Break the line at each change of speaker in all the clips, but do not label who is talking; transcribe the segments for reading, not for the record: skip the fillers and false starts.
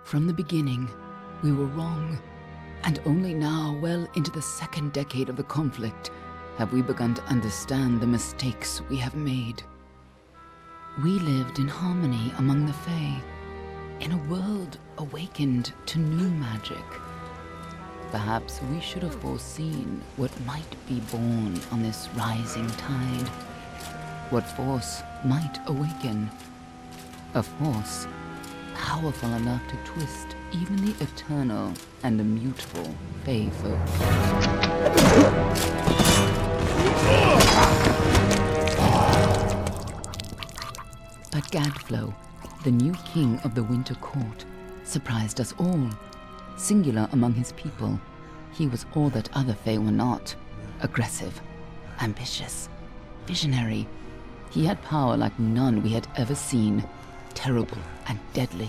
From the beginning, we were wrong. And only now, well into the second decade of the conflict, have we begun to understand the mistakes we have made. We lived in harmony among the Fae, in a world awakened to new magic. Perhaps we should have foreseen what might be born on this rising tide. What force might awaken. A force powerful enough to twist even the eternal and immutable Fae folk. But Gadflow, the new king of the Winter Court, surprised us all. Singular among his people, he was all that other Fae were not. Aggressive, ambitious, visionary. He had power like none we had ever seen, terrible and deadly.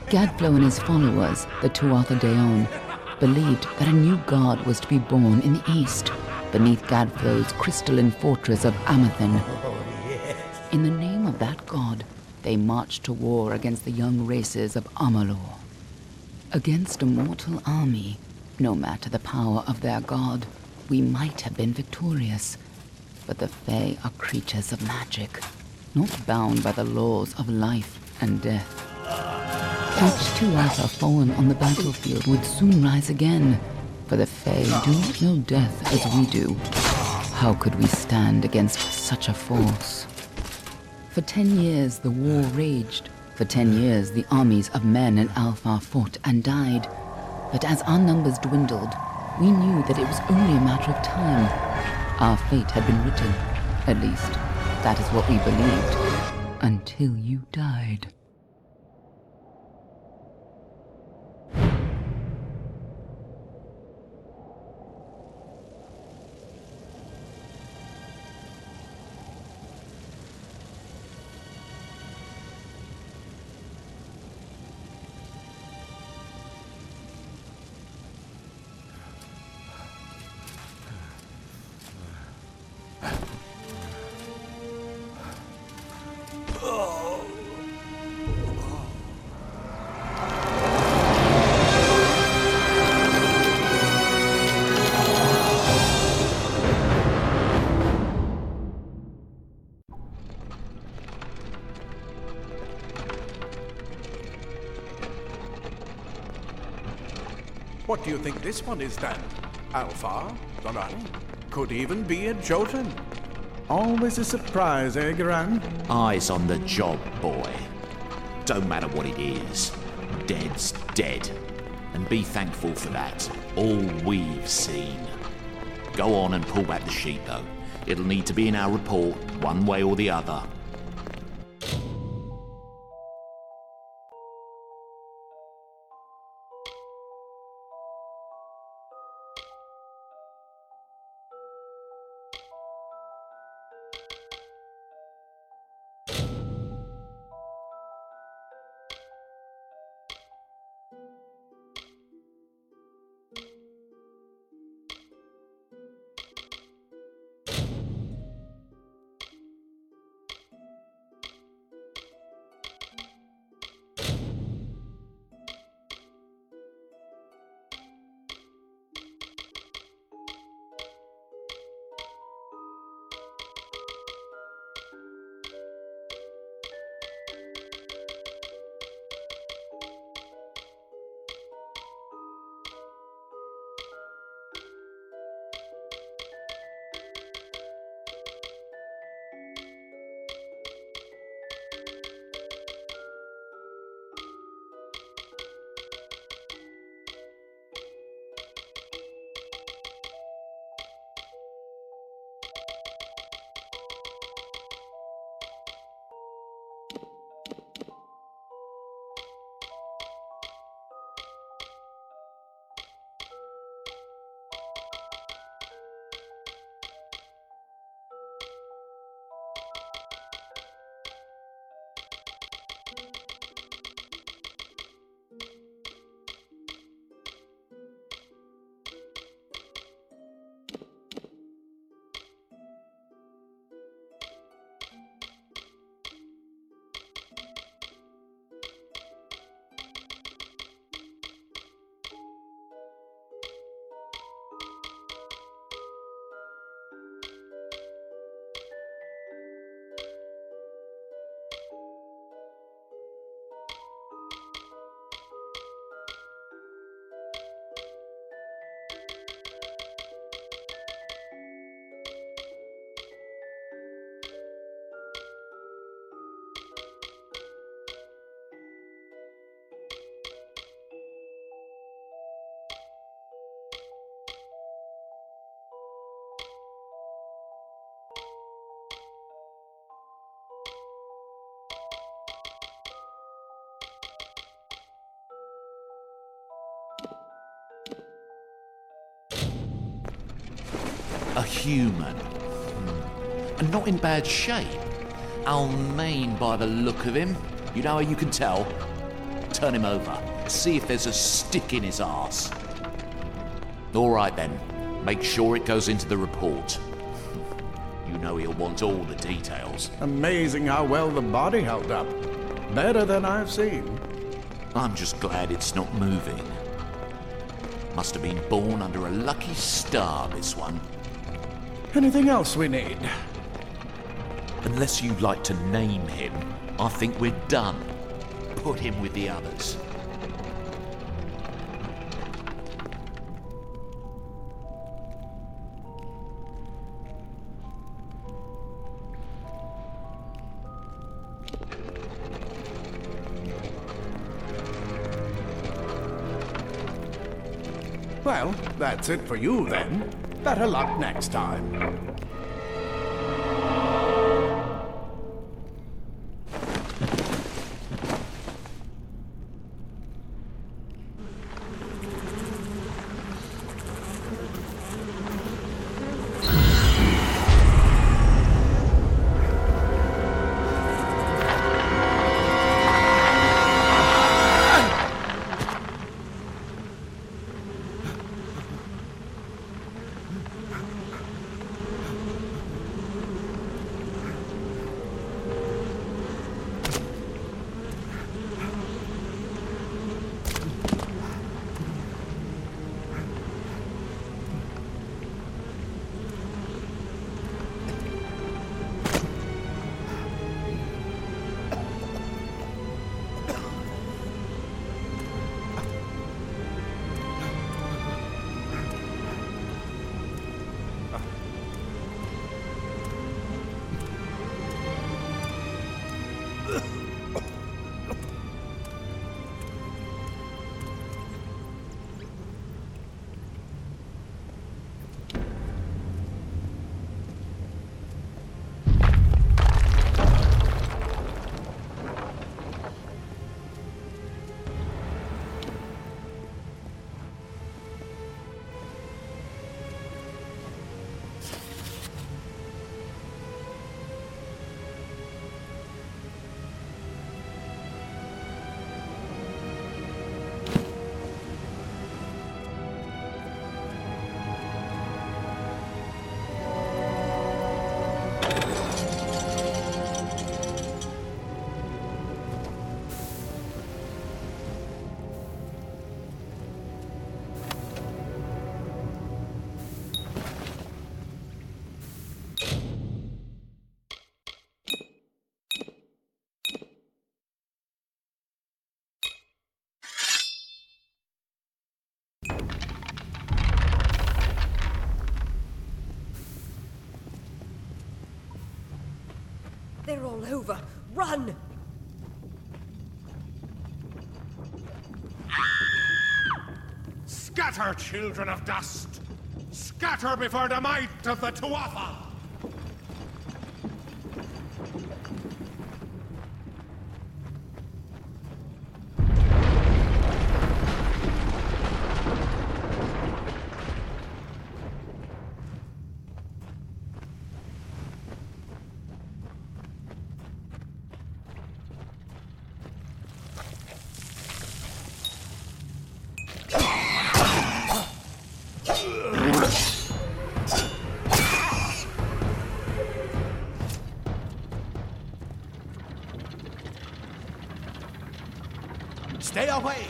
Gadflow and his followers, the Tuatha Dé Onn, believed that a new god was to be born in the east, beneath Gadflow's crystalline fortress of Amathen. In the name of that god, they marched to war against the young races of Amalur. Against a mortal army, no matter the power of their god, we might have been victorious. But the Fae are creatures of magic, not bound by the laws of life and death. Each Tuatha fallen on the battlefield would soon rise again, for the Fae do not know death as we do. How could we stand against such a force? For 10 years the war raged. For 10 years the armies of Men and Alfar fought and died. But as our numbers dwindled, we knew that it was only a matter of time. Our fate had been written. At least, that is what we believed. Until you died.
What do you think this one is then? Alfar? Doran? Could even be a Jotun. Always a surprise, eh, Garan?
Eyes on the job, boy. Don't matter what it is. Dead's dead. And be thankful for that. All we've seen. Go on and pull back the sheet, though. It'll need to be in our report, one way or the other. A human. And not in bad shape. Almain by the look of him. You know how you can tell? Turn him over. See if there's a stick in his arse. All right then. Make sure it goes into the report. You know he'll want all the details.
Amazing how well the body held up. Better than I've seen.
I'm just glad it's not moving. Must have been born under a lucky star, this one.
Anything else we need?
Unless you'd like to name him, I think we're done. Put him with the others.
Well, that's it for you then. Better luck next time.
They're all over. Run!
Scatter, children of dust! Scatter before the might of the Tuatha!
Stay away!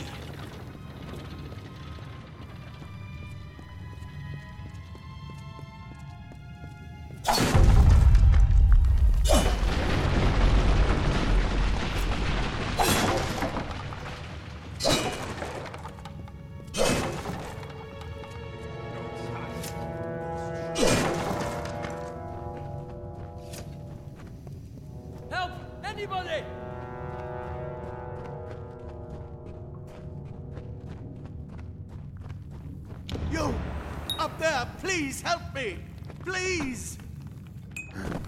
Help! Anybody!
You! Up there! Please help me! Please!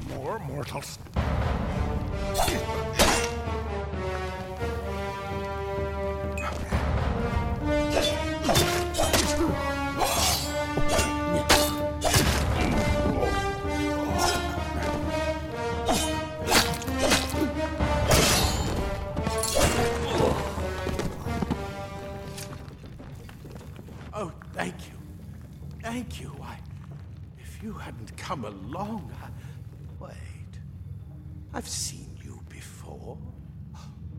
More mortals.
Oh, thank you. Thank you. If you hadn't come along, Wait. I've seen you before.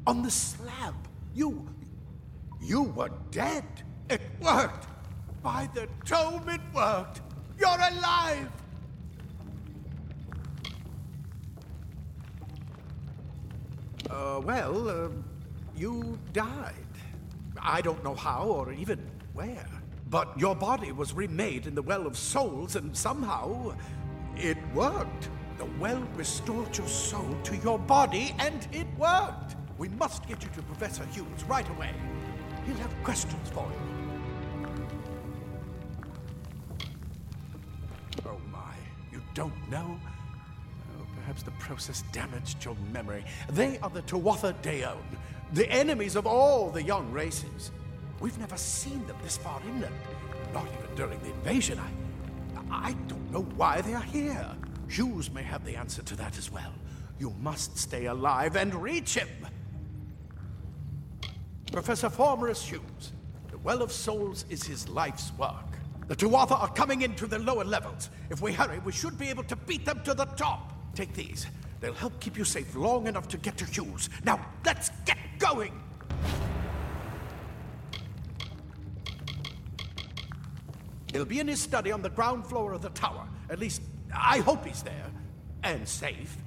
On the slab. You were dead. It worked. By the tome, it worked. You're alive. You died. I don't know how or even where. But your body was remade in the Well of Souls, and somehow it worked. The well restored your soul to your body, and it worked. We must get you to Professor Hughes right away. He'll have questions for you. Oh my, you don't know? Oh, perhaps the process damaged your memory. They are the Tuatha Deon, the enemies of all the young races. We've never seen them this far inland, not even during the invasion. I don't know why they are here. Hughes may have the answer to that as well. You must stay alive and reach him. Professor Formorus Hughes, the Well of Souls is his life's work. The Tuatha are coming into the lower levels. If we hurry, we should be able to beat them to the top. Take these. They'll help keep you safe long enough to get to Hughes. Now, let's get going! He'll be in his study on the ground floor of the tower. At least, I hope he's there. And safe.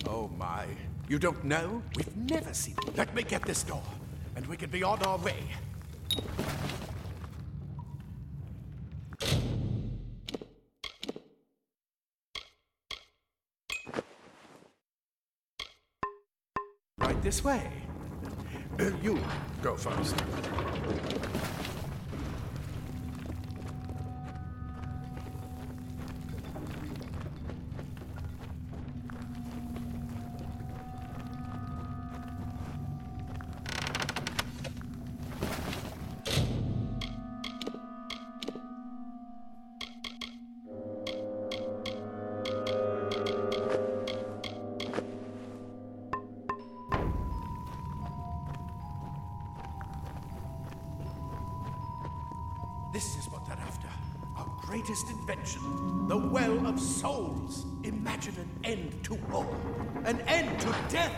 Oh my. You don't know? We've never seen him. Let me get this door, and we can be on our way. Right this way. You go first. This is what they're after. Our greatest invention. The Well of Souls. Imagine an end to war. An end to death.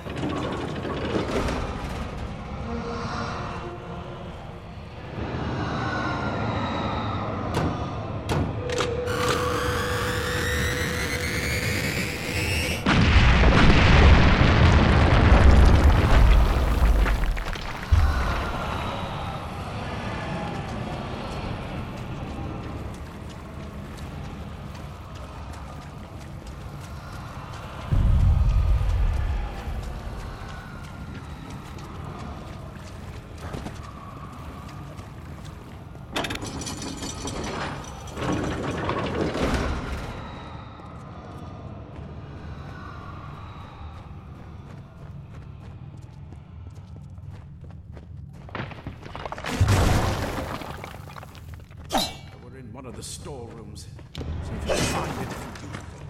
One of the storerooms. See if you can find anything useful.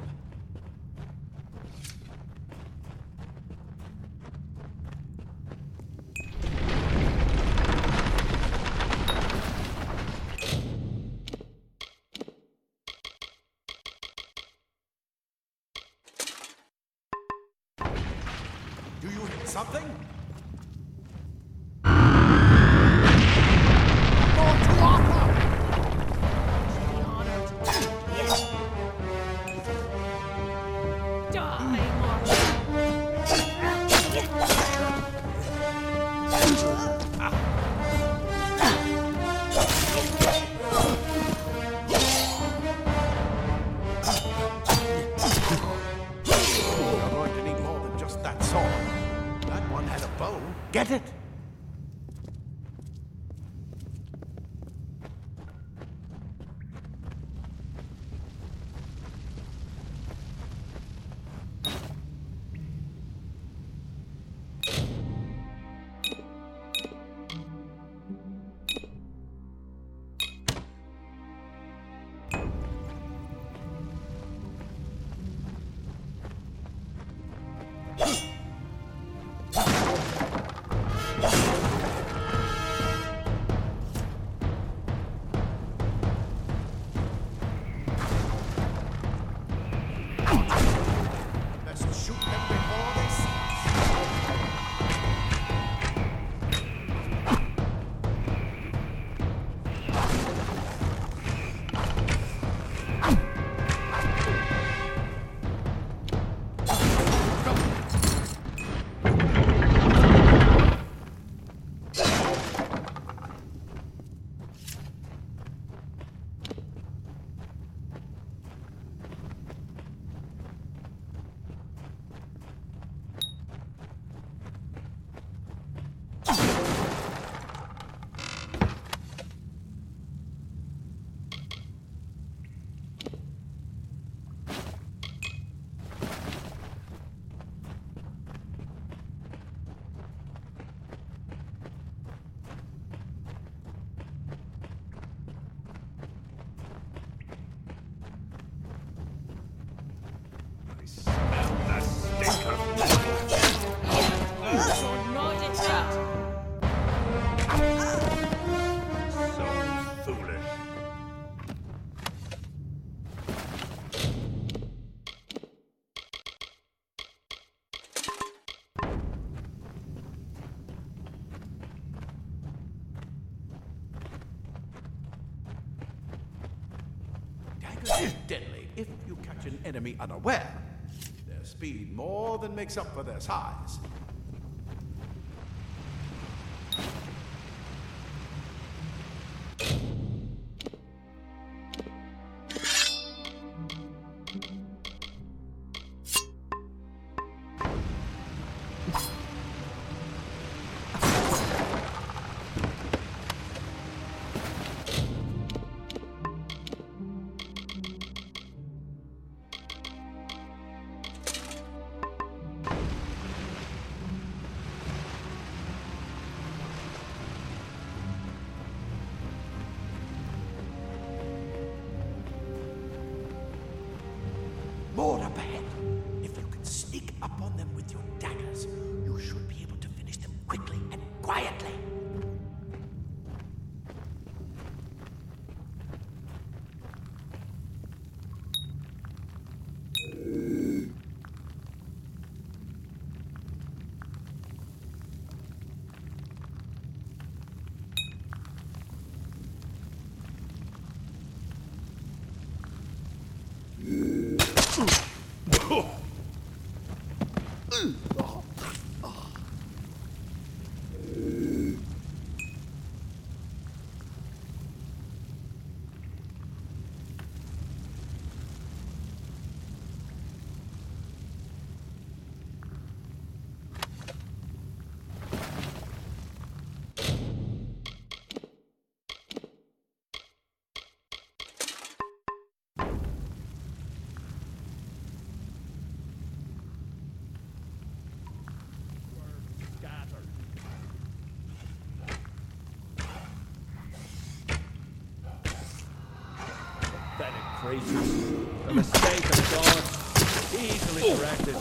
Do you hear something? Get it? deadly if you catch an enemy unaware. Their speed more than makes up for their size. More up ahead. If you can sneak up on them with your daggers, you should be able to finish them quickly and quietly.
Pathetic creatures. A mistake of God. Easily corrected.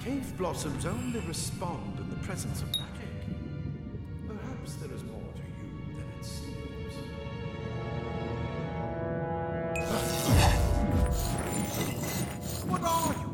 Cave blossoms only respond in the presence of magic. Perhaps there is more to you than it seems. What are you?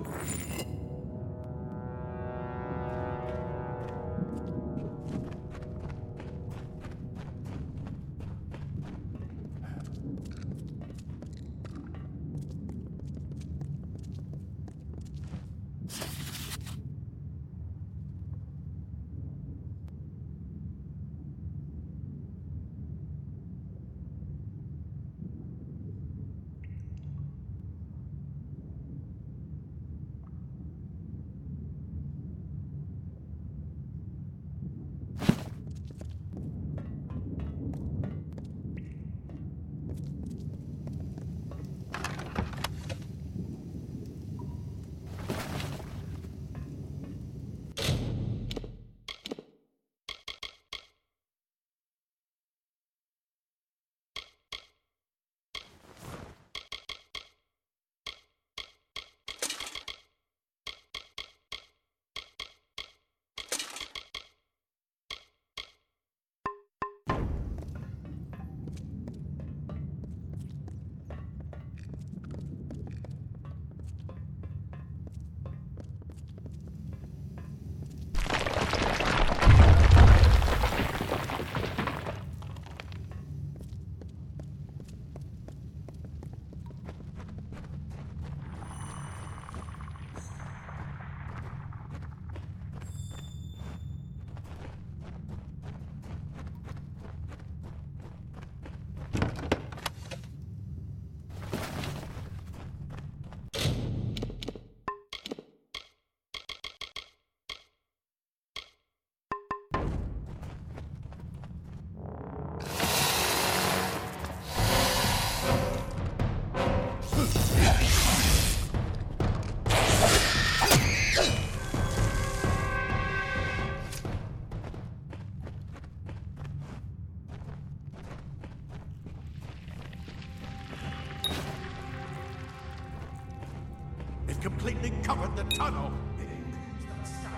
completely covered the tunnel. It includes that scout.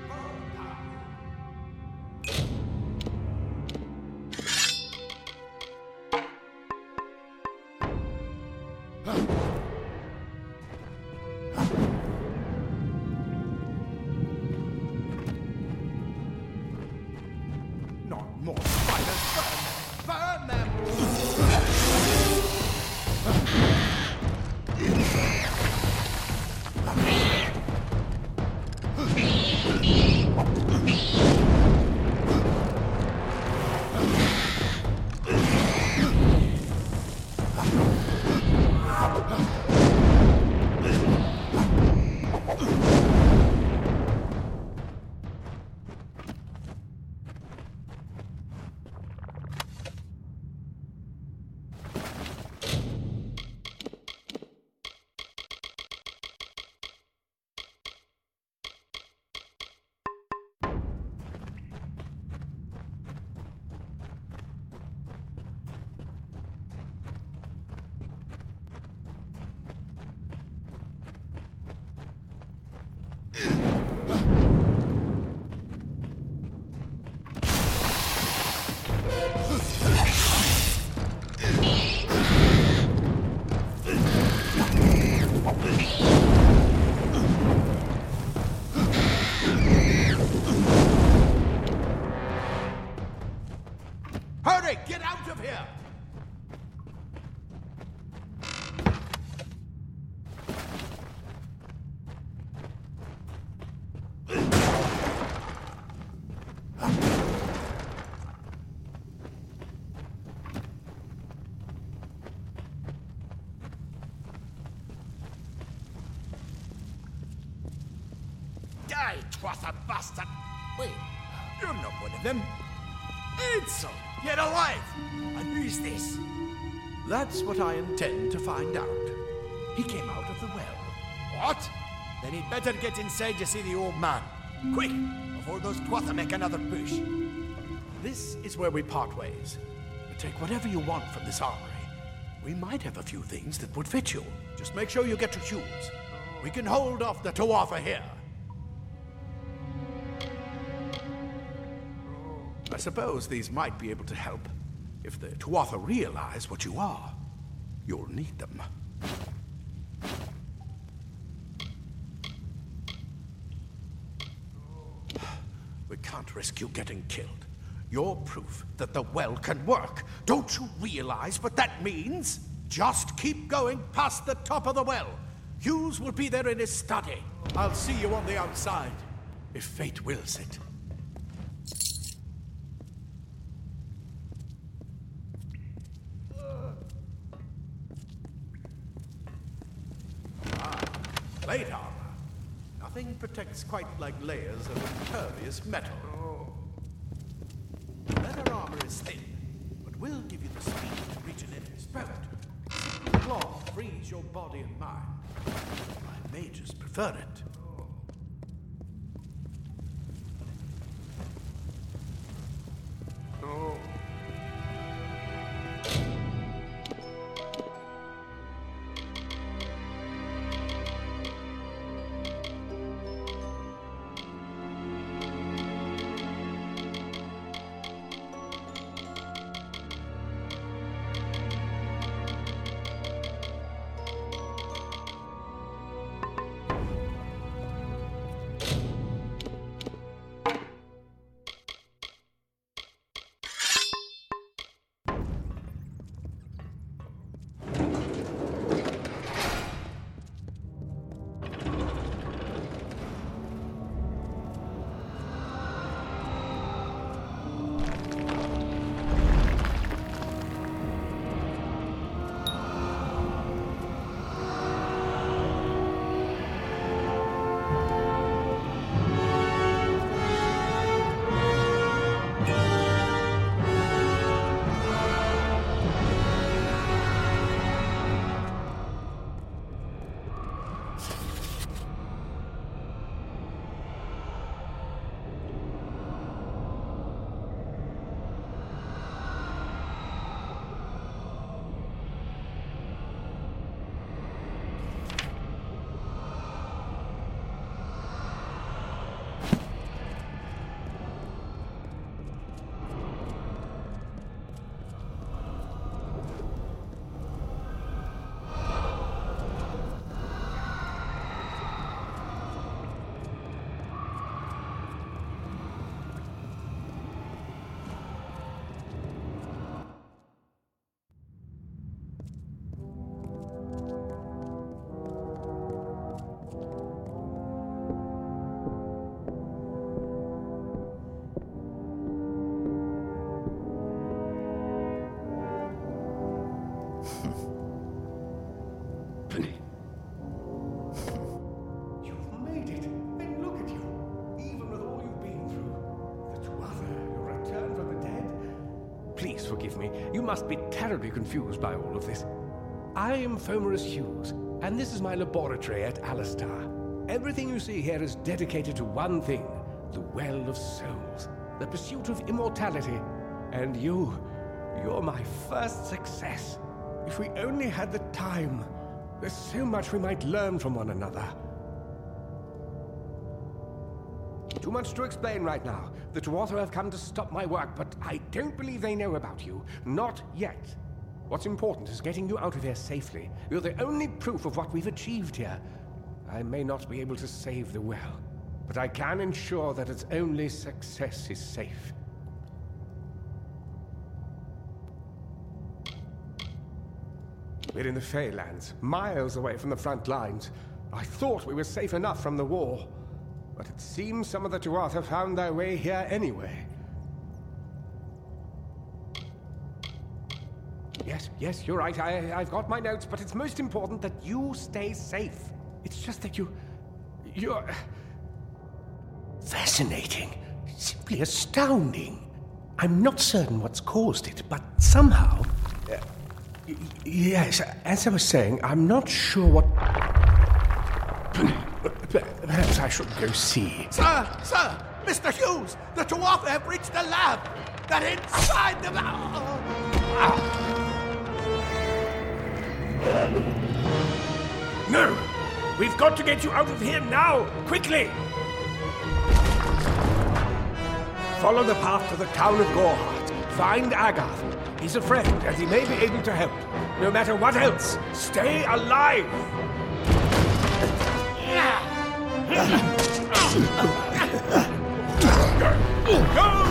Burn power. Not more spiders. Burn them! Hurry, get out of here!
Die, Tuatha bastard!
Wait, you're not one of them.
Edsel, yet alive! And who's this?
That's what I intend to find out. He came out of the well.
What? Then he'd better get inside to see the old man. Quick, before those Tuatha make another push.
This is where we part ways. Take whatever you want from this armory. We might have a few things that would fit you. Just make sure you get your shoes. We can hold off the Tuatha here. I suppose these might be able to help. If the Tuatha realize what you are, you'll need them. We can't risk you getting killed. You're proof that the well can work. Don't you realize what that means? Just keep going past the top of the well. Hughes will be there in his study. I'll see you on the outside, if fate wills it. Plate armor. Nothing protects quite like layers of impervious metal. Leather armor is thin, but will give you the speed to reach an enemy's boat. Cloth frees your body and mind. My mages prefer it. You've made it. And look at you. Even with all you've been through. The Tuatha, your return from the dead. Please forgive me. You must be terribly confused by all of this. I am Fomerus Hughes, and this is my laboratory at Alistar. Everything you see here is dedicated to one thing, the Well of Souls, the pursuit of immortality. And you're my first success. If we only had the time, there's so much we might learn from one another. Too much to explain right now. The Tuatha have come to stop my work, but I don't believe they know about you. Not yet. What's important is getting you out of here safely. You're the only proof of what we've achieved here. I may not be able to save the well, but I can ensure that its only success is safe. We're in the Feylands, miles away from the front lines. I thought we were safe enough from the war, but it seems some of the Tuatha found their way here anyway. Yes, you're right. I've got my notes, but it's most important that you stay safe. It's just that you're... fascinating. Simply astounding. I'm not certain what's caused it, but somehow... yes, as I was saying, I'm not sure what... Perhaps I should go see.
Sir! Mr. Hughes! The Tuatha have reached the lab! They're inside the lab!
No! We've got to get you out of here now! Quickly! Follow the path to the town of Gorhart. Find Agath. He's a friend, and he may be able to help. No matter what else, stay alive! Go!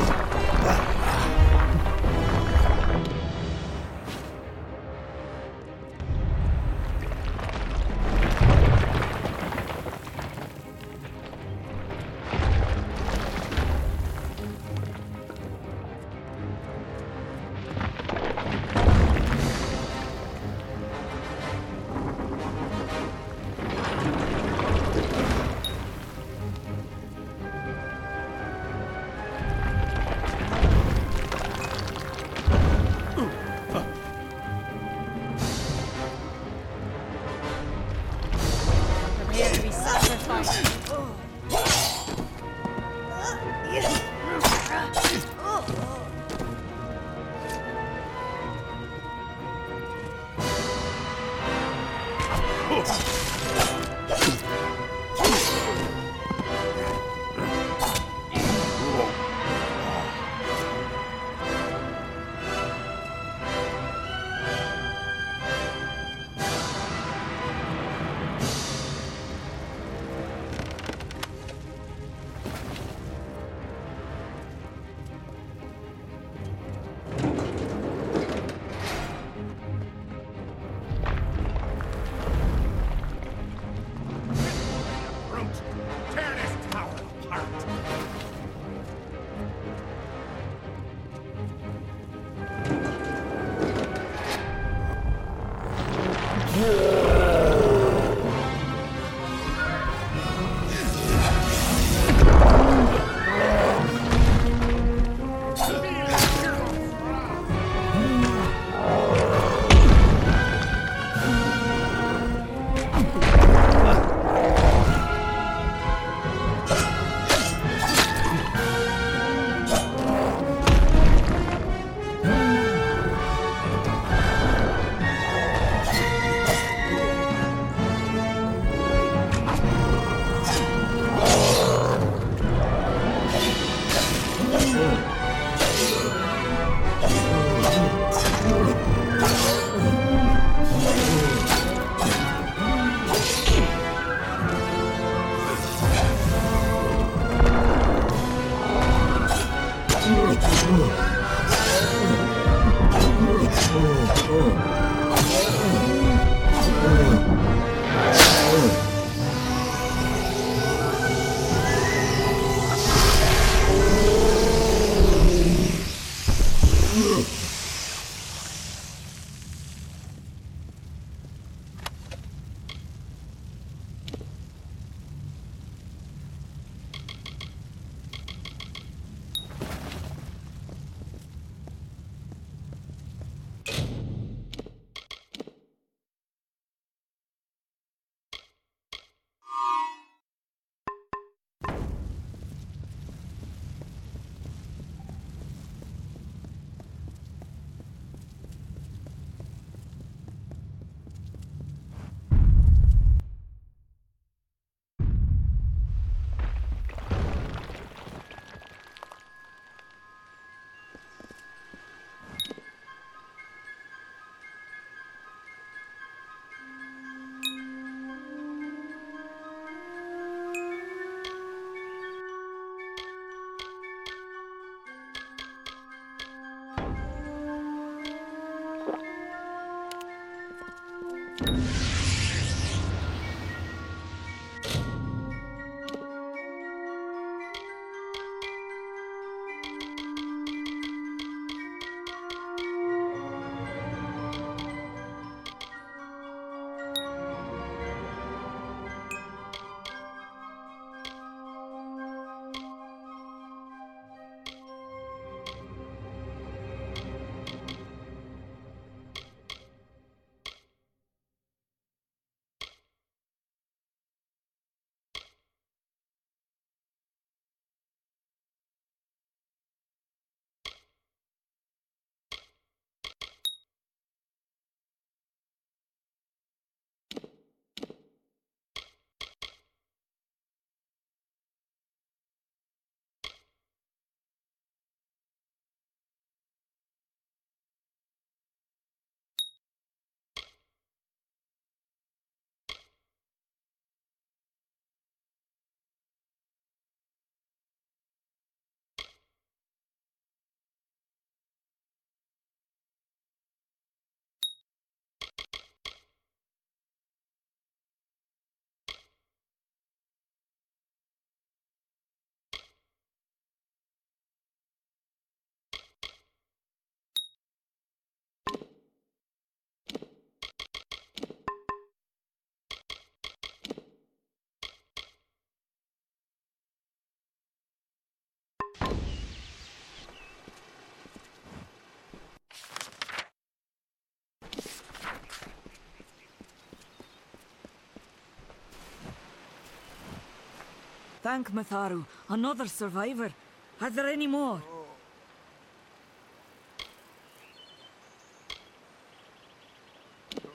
Thank Matharu, another survivor. Are there any more?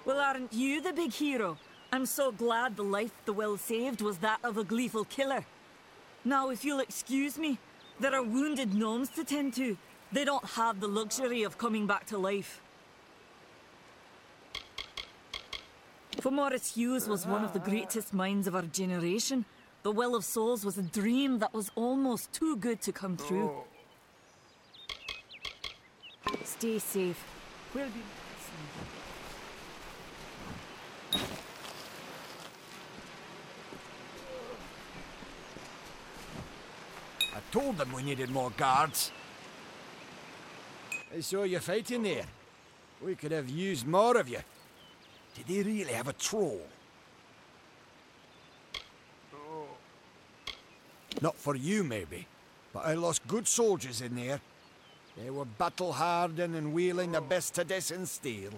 Well, aren't you the big hero? I'm so glad the life the Will saved was that of a gleeful killer. Now, if you'll excuse me, there are wounded gnomes to tend to. They don't have the luxury of coming back to life. For Morris Hughes was one of the greatest minds of our generation. The Well of Souls was a dream that was almost too good to come true. Stay safe. We'll be...
I told them we needed more guards. I saw you fighting there. We could have used more of you. Did they really have a troll? Not for you, maybe, but I lost good soldiers in there. They were battle-hardened and wielding the best Tedescan steel.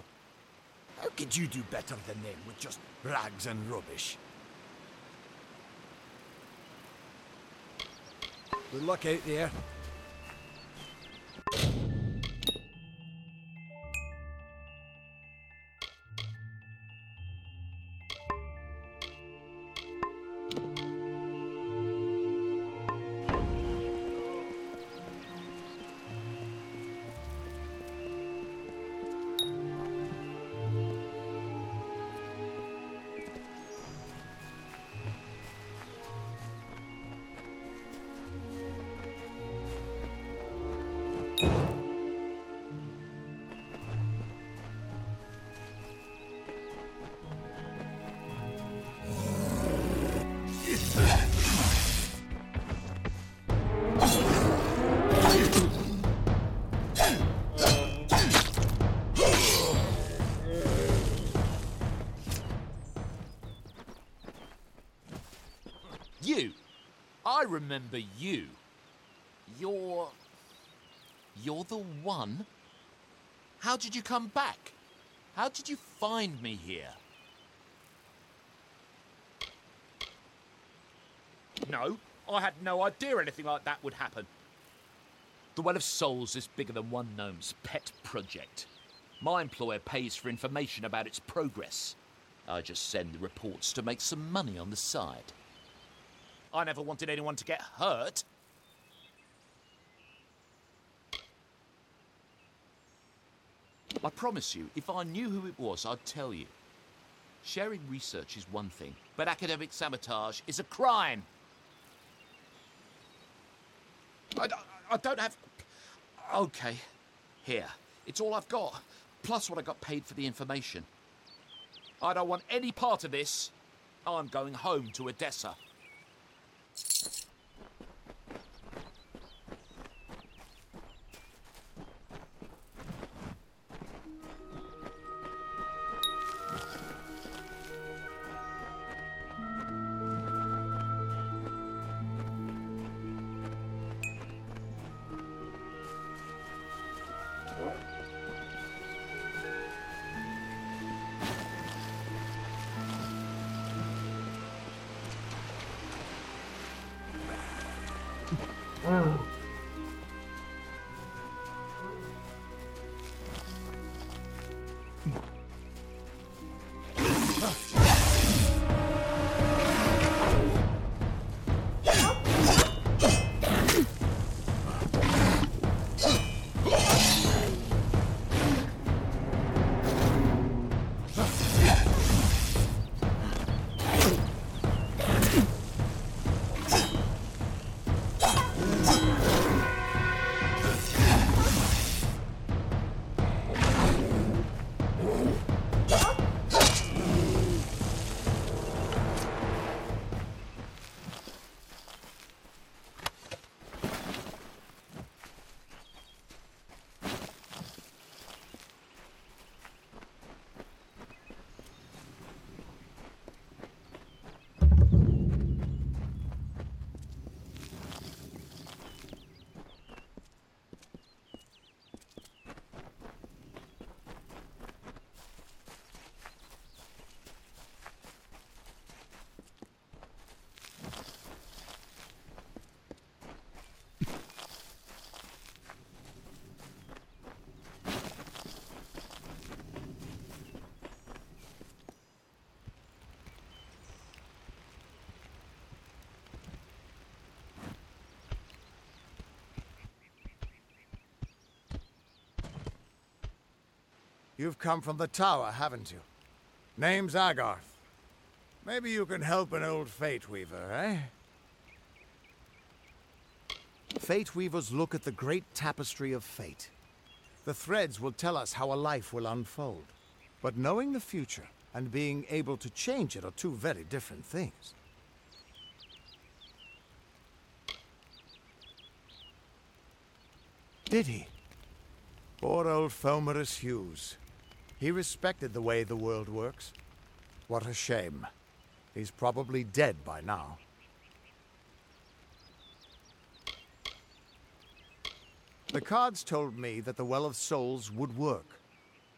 How could you do better than them with just rags and rubbish? Good luck out there.
You! I remember you. You're the one? How did you come back? How did you find me here? No, I had no idea anything like that would happen. The Well of Souls is bigger than one gnome's pet project. My employer pays for information about its progress. I just send the reports to make some money on the side. I never wanted anyone to get hurt. I promise you, if I knew who it was, I'd tell you. Sharing research is one thing, but academic sabotage is a crime. I don't have... Okay, here. It's all I've got, plus what I got paid for the information. I don't want any part of this. I'm going home to Odessa.
You've come from the tower, haven't you? Name's Agarth. Maybe you can help an old Fate Weaver, eh? Fate Weavers look at the great tapestry of fate. The threads will tell us how a life will unfold. But knowing the future and being able to change it are two very different things. Did he? Poor old Fomerus Hughes. He respected the way the world works. What a shame. He's probably dead by now. The cards told me that the Well of Souls would work,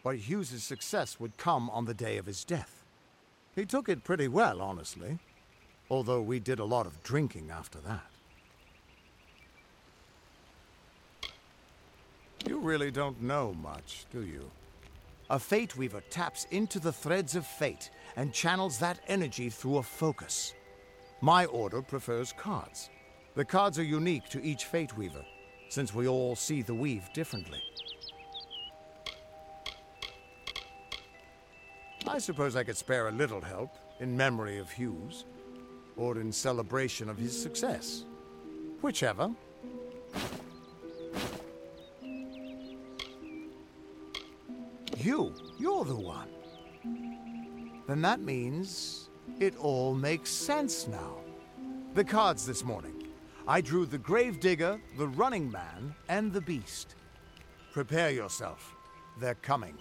but Hughes's success would come on the day of his death. He took it pretty well, honestly, although we did a lot of drinking after that. You really don't know much, do you? A Fate Weaver taps into the threads of fate and channels that energy through a focus. My order prefers cards. The cards are unique to each Fate Weaver, since we all see the weave differently. I suppose I could spare a little help in memory of Hughes, or in celebration of his success. Whichever. You're the one. Then that means it all makes sense now. The cards this morning. I drew the Gravedigger, the Running Man, and the Beast. Prepare yourself. They're coming.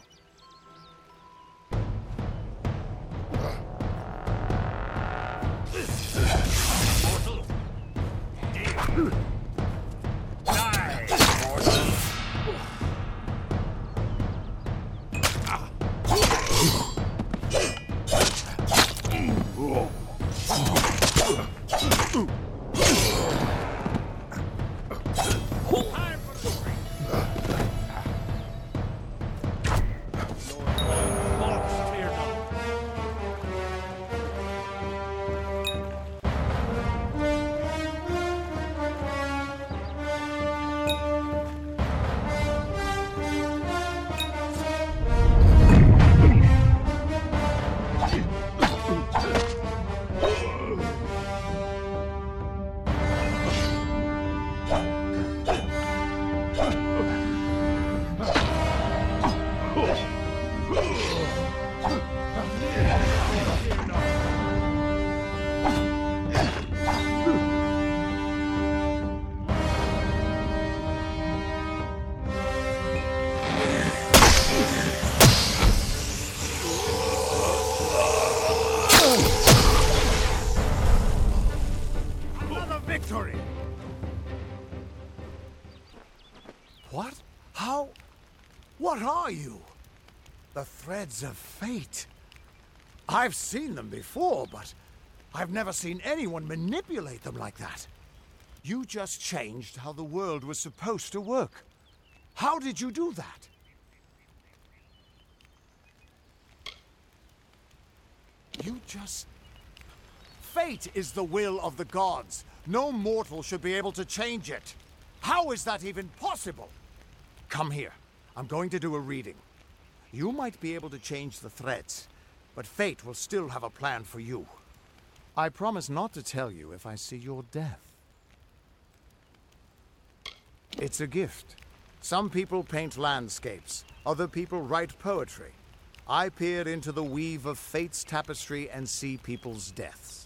Victory! What? How? What are you? The threads of fate. I've seen them before, but I've never seen anyone manipulate them like that. You just changed how the world was supposed to work. How did you do that? You just... Fate is the will of the gods. No mortal should be able to change it. How is that even possible? Come here. I'm going to do a reading. You might be able to change the threads, but fate will still have a plan for you. I promise not to tell you if I see your death. It's a gift. Some people paint landscapes. Other people write poetry. I peer into the weave of fate's tapestry and see people's deaths.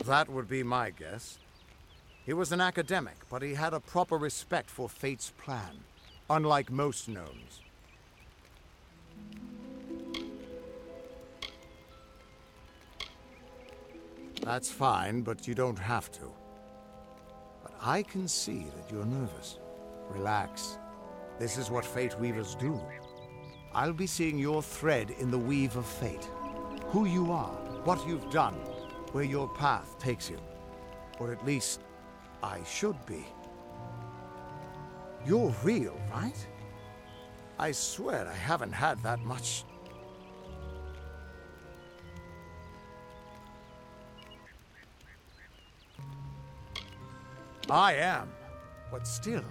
That would be my guess. He was an academic, but he had a proper respect for fate's plan, unlike most gnomes. That's fine, but you don't have to. But I can see that you're nervous. Relax. This is what Fate Weavers do. I'll be seeing your thread in the weave of fate. Who you are, what you've done, where your path takes you. Or at least, I should be. You're real, right? I swear I haven't had that much. I am, but still,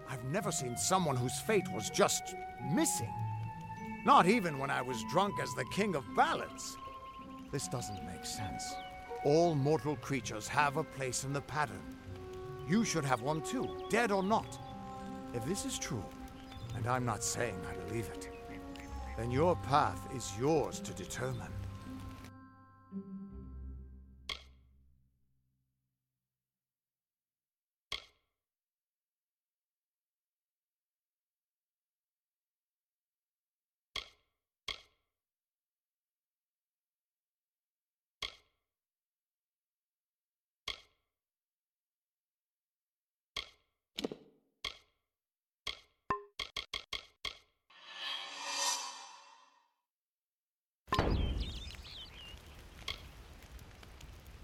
I've never seen someone whose fate was just missing. Not even when I was drunk as the King of Ballads. This doesn't make sense. All mortal creatures have a place in the pattern. You should have one too, dead or not. If this is true, and I'm not saying I believe it, then your path is yours to determine.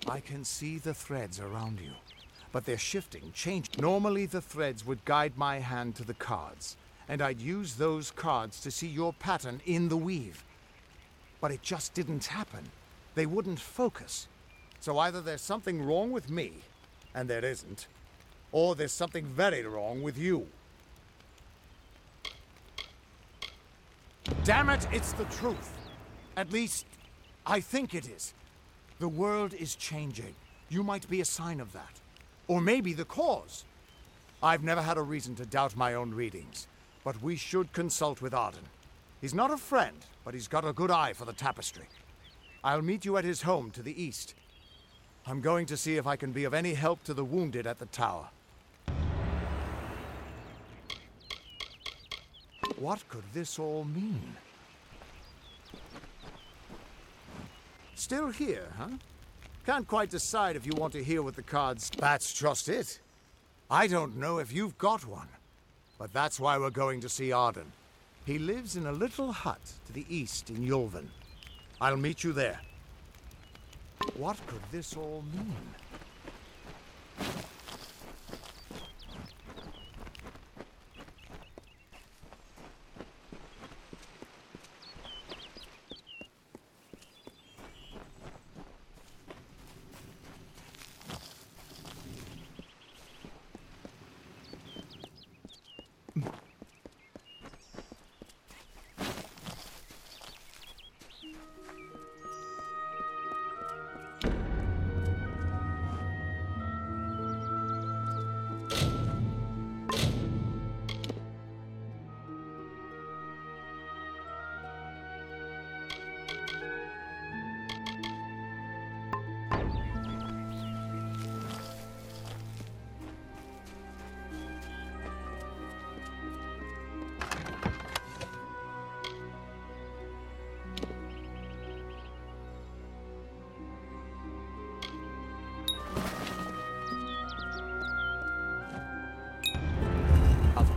I can see the threads around you, but they're shifting, changing. Normally the threads would guide my hand to the cards, and I'd use those cards to see your pattern in the weave. But it just didn't happen. They wouldn't focus. So either there's something wrong with me, and there isn't, or there's something very wrong with you. Damn it, it's the truth. At least, I think it is. The world is changing. You might be a sign of that. Or maybe the cause. I've never had a reason to doubt my own readings, but we should consult with Arden. He's not a friend, but he's got a good eye for the tapestry. I'll meet you at his home to the east. I'm going to see if I can be of any help to the wounded at the tower. What could this all mean? Still here, huh? Can't quite decide if you want to hear what the cards... That's just it. I don't know if you've got one. But that's why we're going to see Arden. He lives in a little hut to the east in Yulven. I'll meet you there. What could this all mean?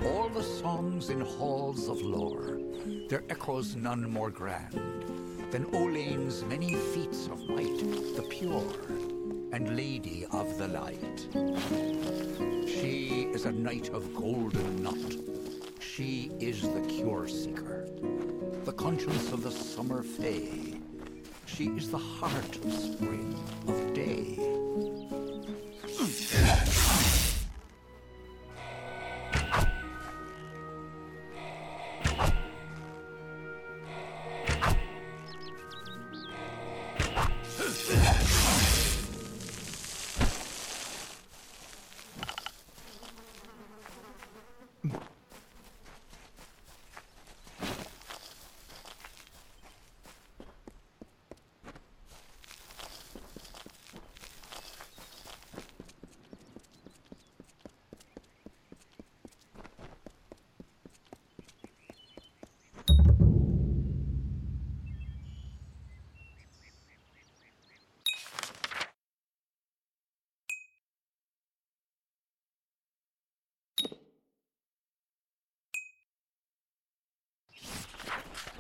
All the songs in halls of lore, there echoes none more grand than Olain's many feats of might, the pure and lady of the light. She is a knight of golden knot. She is the cure seeker, the conscience of the summer fae. She is the heart of spring, of day.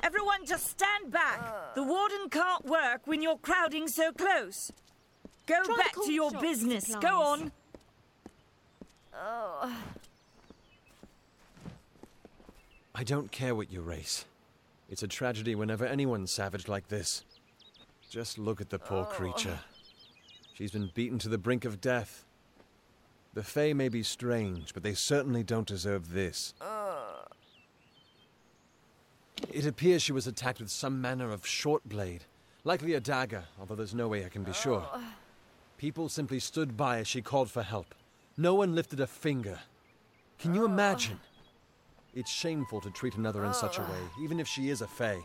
Everyone just stand back. The warden can't work when you're crowding so close. Go
Try
back
the
to your
cook shop
business.
supplies.
Go on.
I don't care what you race. It's a tragedy whenever anyone's savage like this. Just look at the poor creature. She's been beaten to the brink of death. The Fae may be strange, but they certainly don't deserve this. It appears she was attacked with some manner of short blade, likely a dagger, although there's no way I can be sure. People simply stood by as she called for help. No one lifted a finger. Can you imagine? It's shameful to treat another in such a way, even if she is a Fae.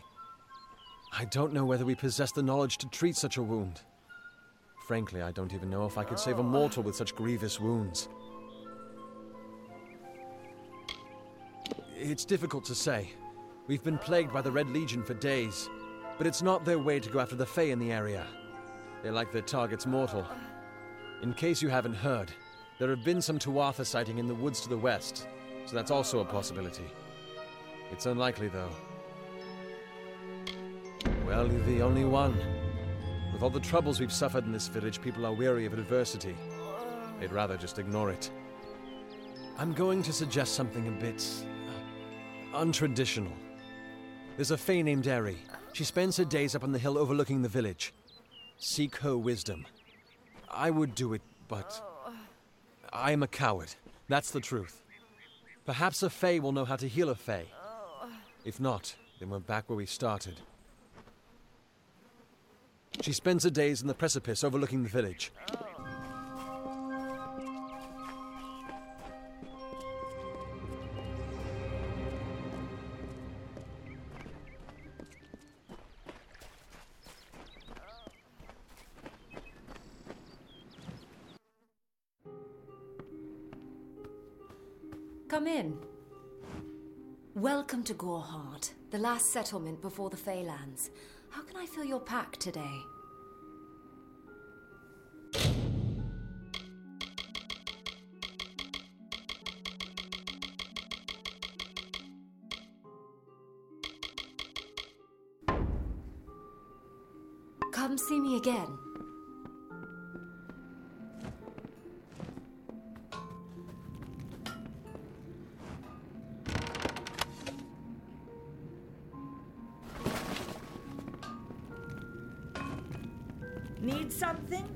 I don't know whether we possess the knowledge to treat such a wound. Frankly, I don't even know if I could save a mortal with such grievous wounds. It's difficult to say. We've been plagued by the Red Legion for days, but it's not their way to go after the Fae in the area. They like their targets mortal. In case you haven't heard, there have been some Tuatha sighting in the woods to the west, so that's also a possibility. It's unlikely, though. Well, you're the only one. With all the troubles we've suffered in this village, people are weary of adversity. They'd rather just ignore it. I'm going to suggest something a bit untraditional. There's a Fae named Eri. She spends her days up on the hill overlooking the village. Seek her wisdom. I would do it, but I am a coward. That's the truth. Perhaps a Fae will know how to heal a Fae. If not, then we're back where we started. She spends her days in the precipice overlooking the village.
Come in. Welcome to Goreheart, the last settlement before the Feylands. How can I fill your pack today? Come see me again.
Need something?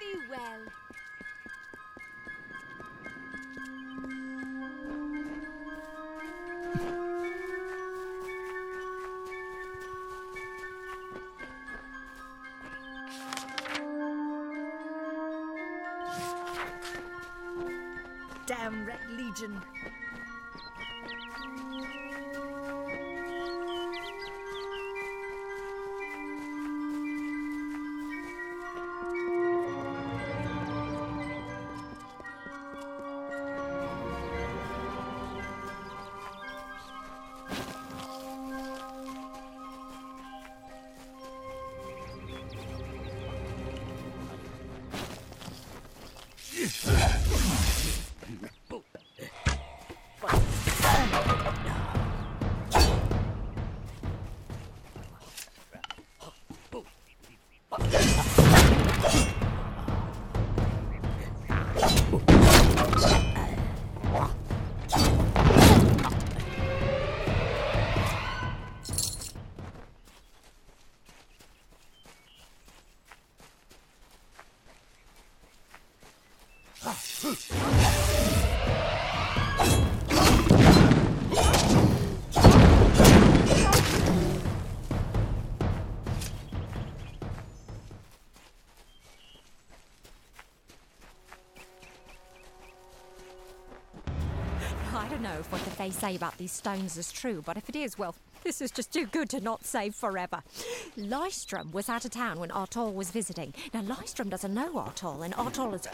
Be well.
Damn Red Legion.
I don't know if what the Fae say about these stones is true, but if it is, well, this is just too good to not save forever. Lystrom was out of town when Artol was visiting. Now, Lystrom doesn't know Artol, and Artol is...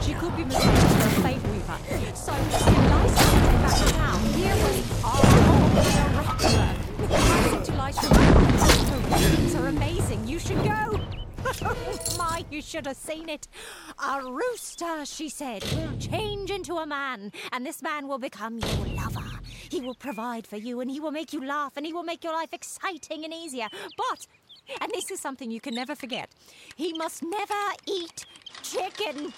She could be mistaken for a Fate Weaver. So, Lystrom came back to town. Here was Artol the Rockerer. I said to Lystrom, "Her readings are amazing. You should go." My, you should have seen it. A rooster, she said, will change into a man, and this man will become your lover. He will provide for you, and he will make you laugh, and he will make your life exciting and easier. But, and this is something you can never forget, he must never eat chicken.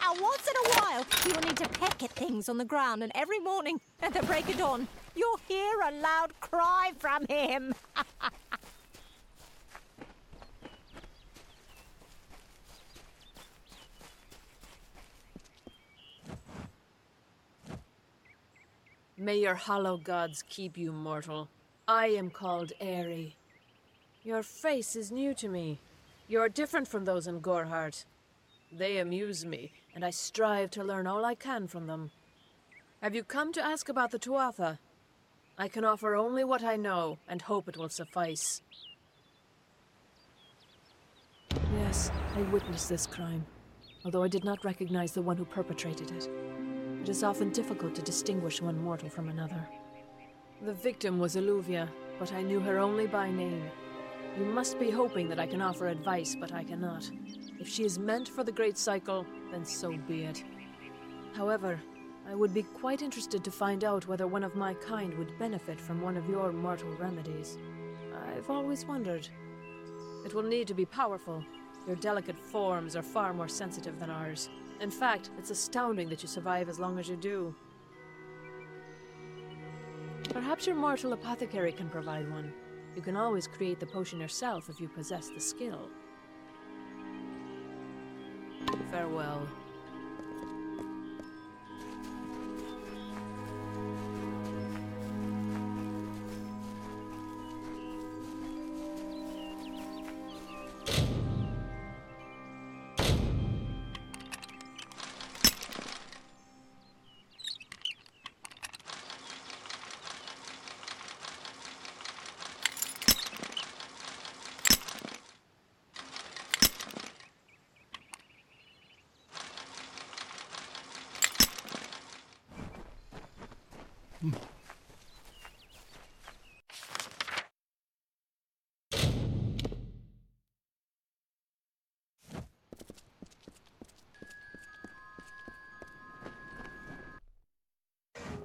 And once in a while, he will need to peck at things on the ground, and every morning at the break of dawn, you'll hear a loud cry from him.
May your hollow gods keep you mortal. I am called Aerie. Your face is new to me. You're different from those in Gorhart. They amuse me, and I strive to learn all I can from them. Have you come to ask about the Tuatha? I can offer only what I know, and hope it will suffice. Yes, I witnessed this crime, although I did not recognize the one who perpetrated it. It is often difficult to distinguish one mortal from another. The victim was Illuvia, but I knew her only by name. You must be hoping that I can offer advice, but I cannot. If she is meant for the Great Cycle, then so be it. However, I would be quite interested to find out whether one of my kind would benefit from one of your mortal remedies. I've always wondered. It will need to be powerful. Your delicate forms are far more sensitive than ours. In fact, it's astounding that you survive as long as you do. Perhaps your mortal apothecary can provide one. You can always create the potion yourself if you possess the skill. Farewell.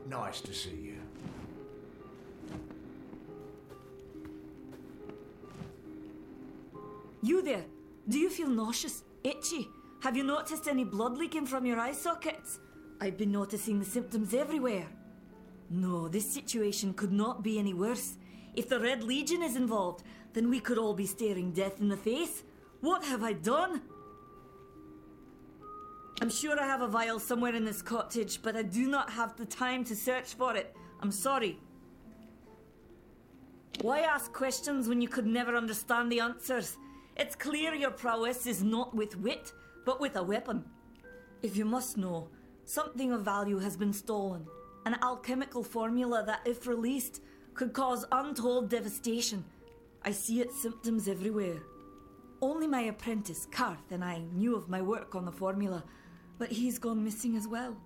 Nice to see you.
You there? Do you feel nauseous? Itchy? Have you noticed any blood leaking from your eye sockets? I've been noticing the symptoms everywhere. No, this situation could not be any worse. If the Red Legion is involved, then we could all be staring death in the face. What have I done? I'm sure I have a vial somewhere in this cottage, but I do not have the time to search for it. I'm sorry. Why ask questions when you could never understand the answers? It's clear your prowess is not with wit, but with a weapon. If you must know, something of value has been stolen. An alchemical formula that, if released, could cause untold devastation. I see its symptoms everywhere. Only my apprentice, Karth, and I knew of my work on the formula, but he's gone missing as well.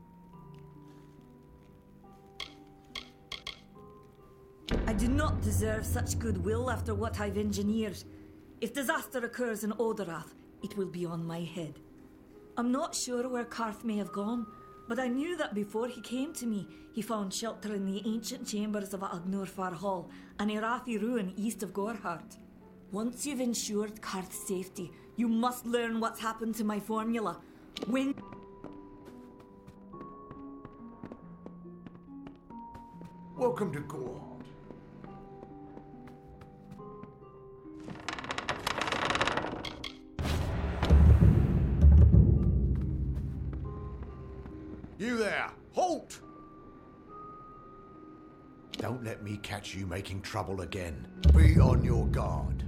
I do not deserve such goodwill after what I've engineered. If disaster occurs in Odorath, it will be on my head. I'm not sure where Karth may have gone, but I knew that before he came to me, he found shelter in the ancient chambers of Agnurfar Hall, an Irathi ruin east of Gorhart. Once you've ensured Karth's safety, you must learn what's happened to my formula. When...
Welcome to Gorhart. You there! Halt! Don't let me catch you making trouble again. Be on your guard.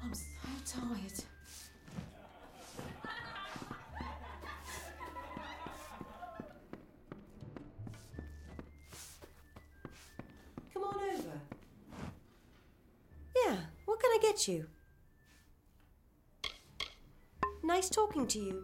I'm so tired. Come on over. Yeah, what can I get you? Nice talking to you.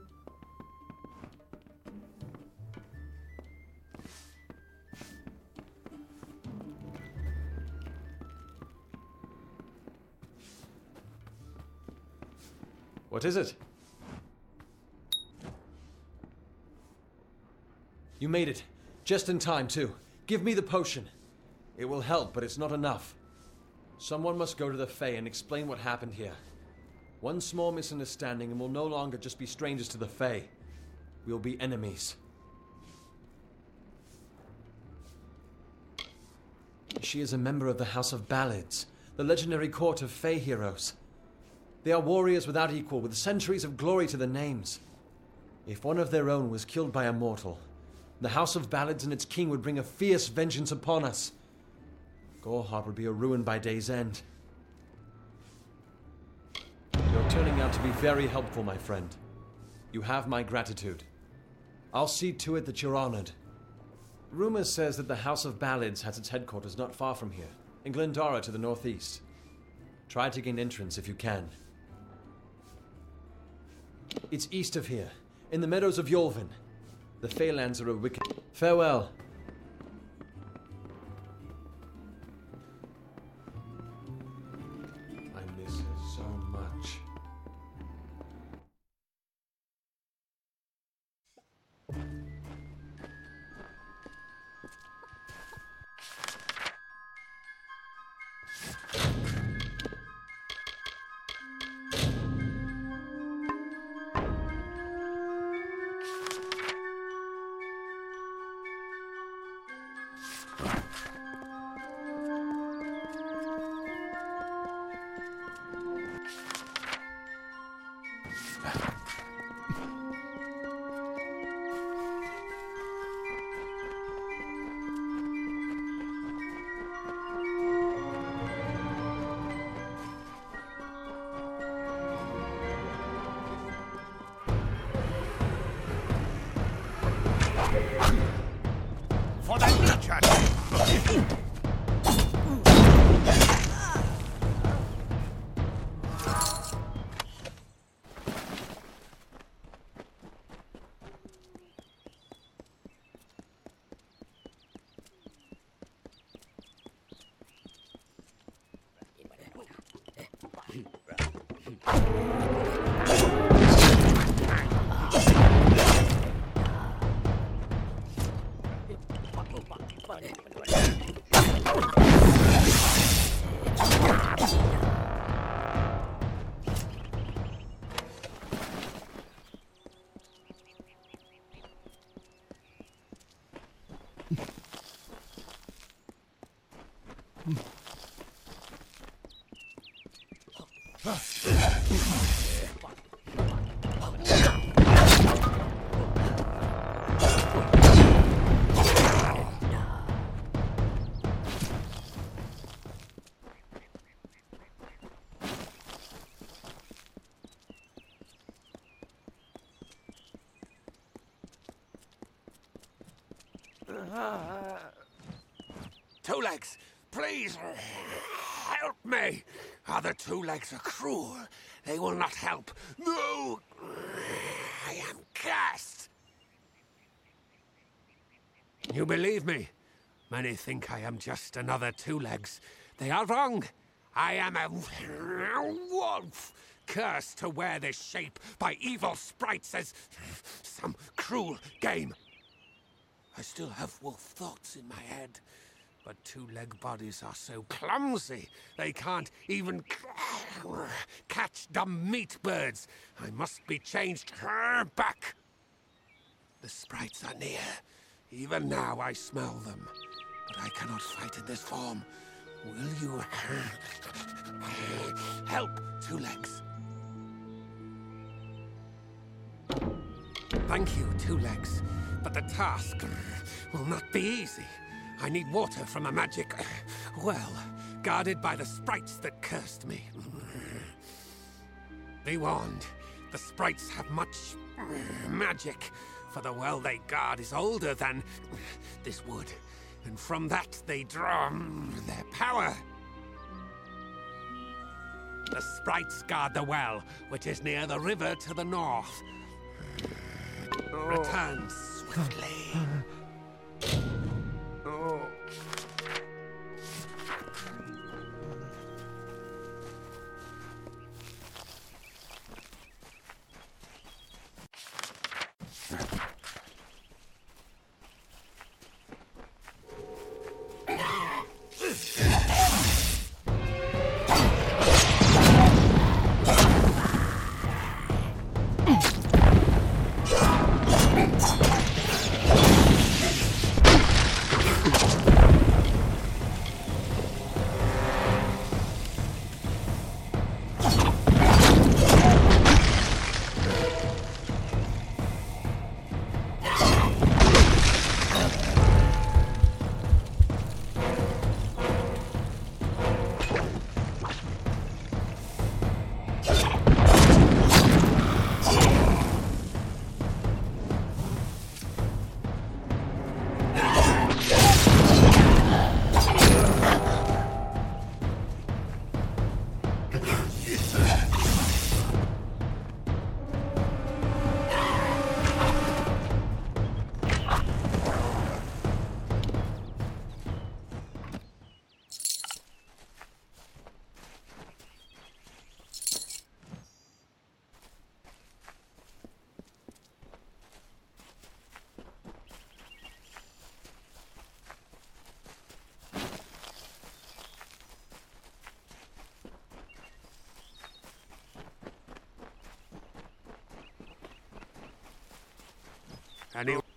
What is it? You made it. Just in time, too. Give me the potion. It will help, but it's not enough. Someone must go to the Fae and explain what happened here. One small misunderstanding and we'll no longer just be strangers to the Fae. We'll be enemies. She is a member of the House of Ballads, the legendary court of Fae heroes. They are warriors without equal, with centuries of glory to their names. If one of their own was killed by a mortal, the House of Ballads and its king would bring a fierce vengeance upon us. Gorehart would be a ruin by day's end. You're turning out to be very helpful, my friend. You have my gratitude. I'll see to it that you're honored. Rumor says that the House of Ballads has its headquarters not far from here, in Glendara to the northeast. Try to gain entrance if you can. It's east of here, in the meadows of Yolvin. The Feylands are a wicked... Farewell. I miss her so much.
For that creature! Two Legs, please help me. Other Two Legs are cruel. They will not help. No, I am cursed. You believe me? Many think I am just another Two Legs. They are wrong. I am a wolf, cursed to wear this shape by evil sprites as some cruel game. I still have wolf thoughts in my head, but two-leg bodies are so clumsy they can't even catch dumb meat birds. I must be changed back. The sprites are near. Even now I smell them, but I cannot fight in this form. Will you help, Two Legs? Thank you, Two Legs, but the task will not be easy. I need water from a magic well, guarded by the sprites that cursed me. Be warned, the sprites have much magic, for the well they guard is older than this wood. And from that they draw their power. The sprites guard the well, which is near the river to the north. Return swiftly.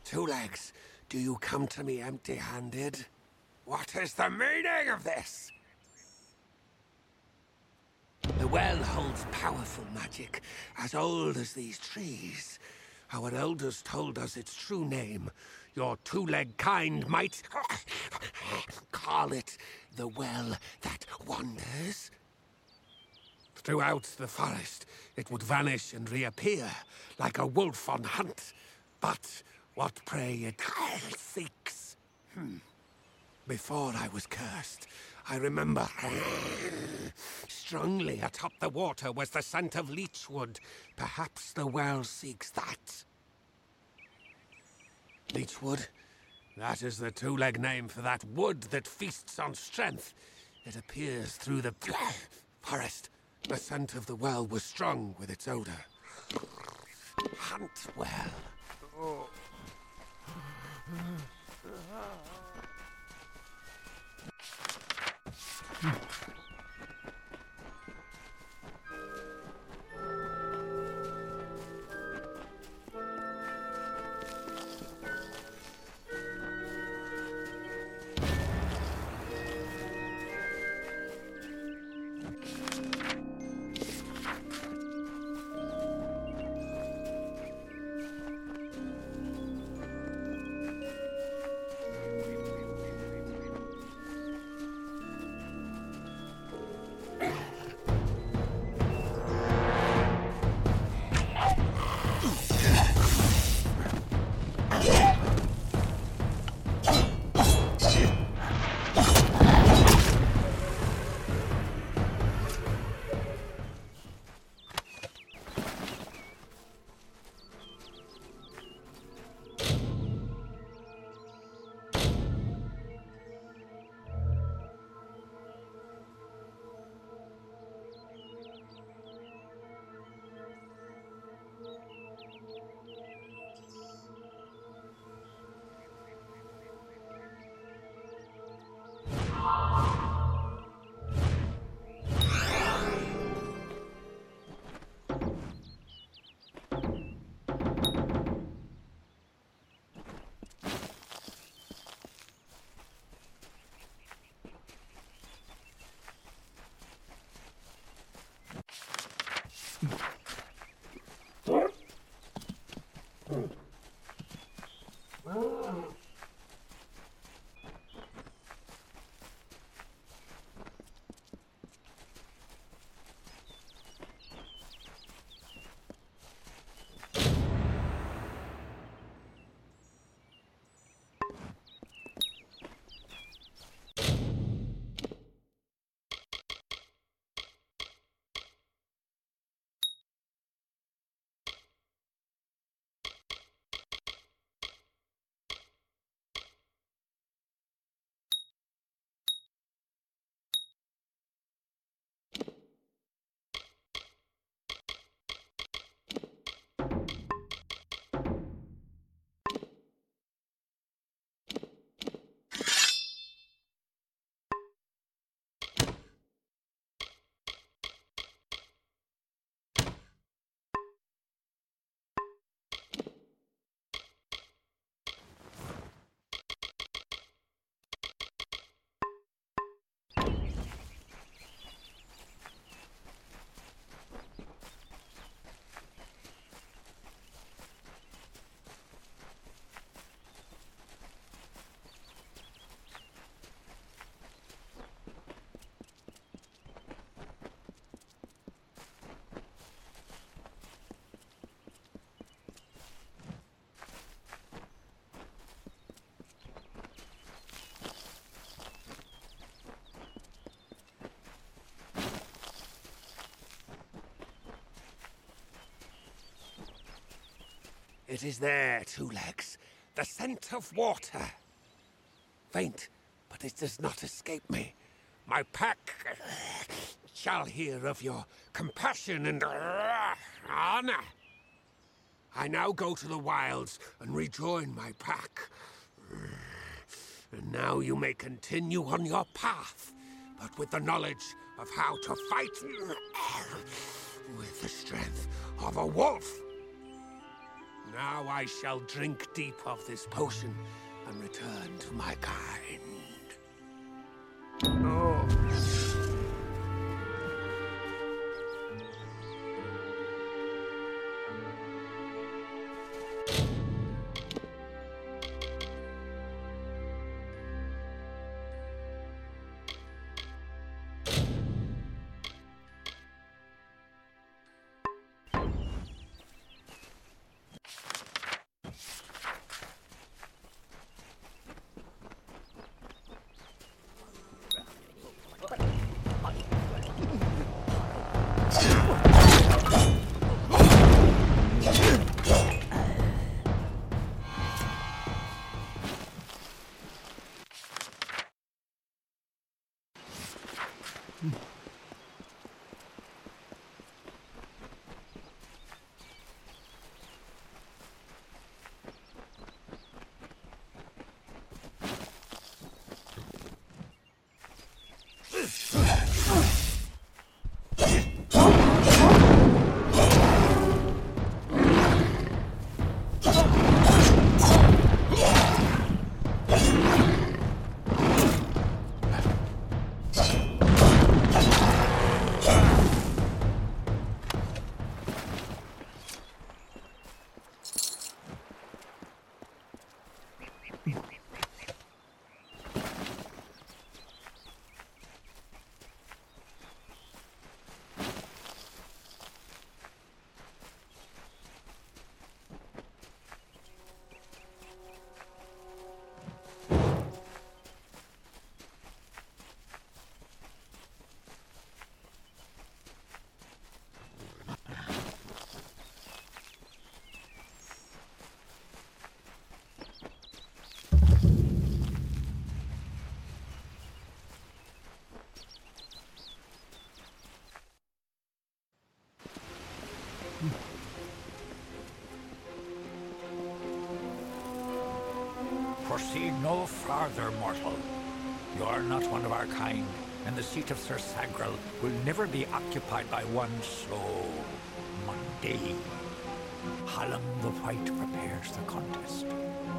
Two Legs, do you come to me empty-handed? What is the meaning of this? The well holds powerful magic, as old as these trees. Our elders told us its true name. Your two-leg kind might call it the Well That Wanders. Throughout the forest, it would vanish and reappear, like a wolf on hunt. But what prey it seeks. Before I was cursed, I remember strongly atop the water was the scent of leechwood. Perhaps the well seeks that. Leechwood? That is the two-leg name for that wood that feasts on strength. It appears through the forest. The scent of the well was strong with its odor. Hunt well. Oh.
It is there, Two Legs. The scent of water. Faint, but it does not escape me. My pack shall hear of your compassion and honor. I now go to the wilds and rejoin my pack. And now you may continue on your path, but with the knowledge of how to fight with the strength of a wolf. Now I shall drink deep of this potion and return to my kind. Oh.
Proceed no farther, mortal. You are not one of our kind, and the seat of Sir Sagrael will never be occupied by one so mundane. Hallam the White prepares the contest,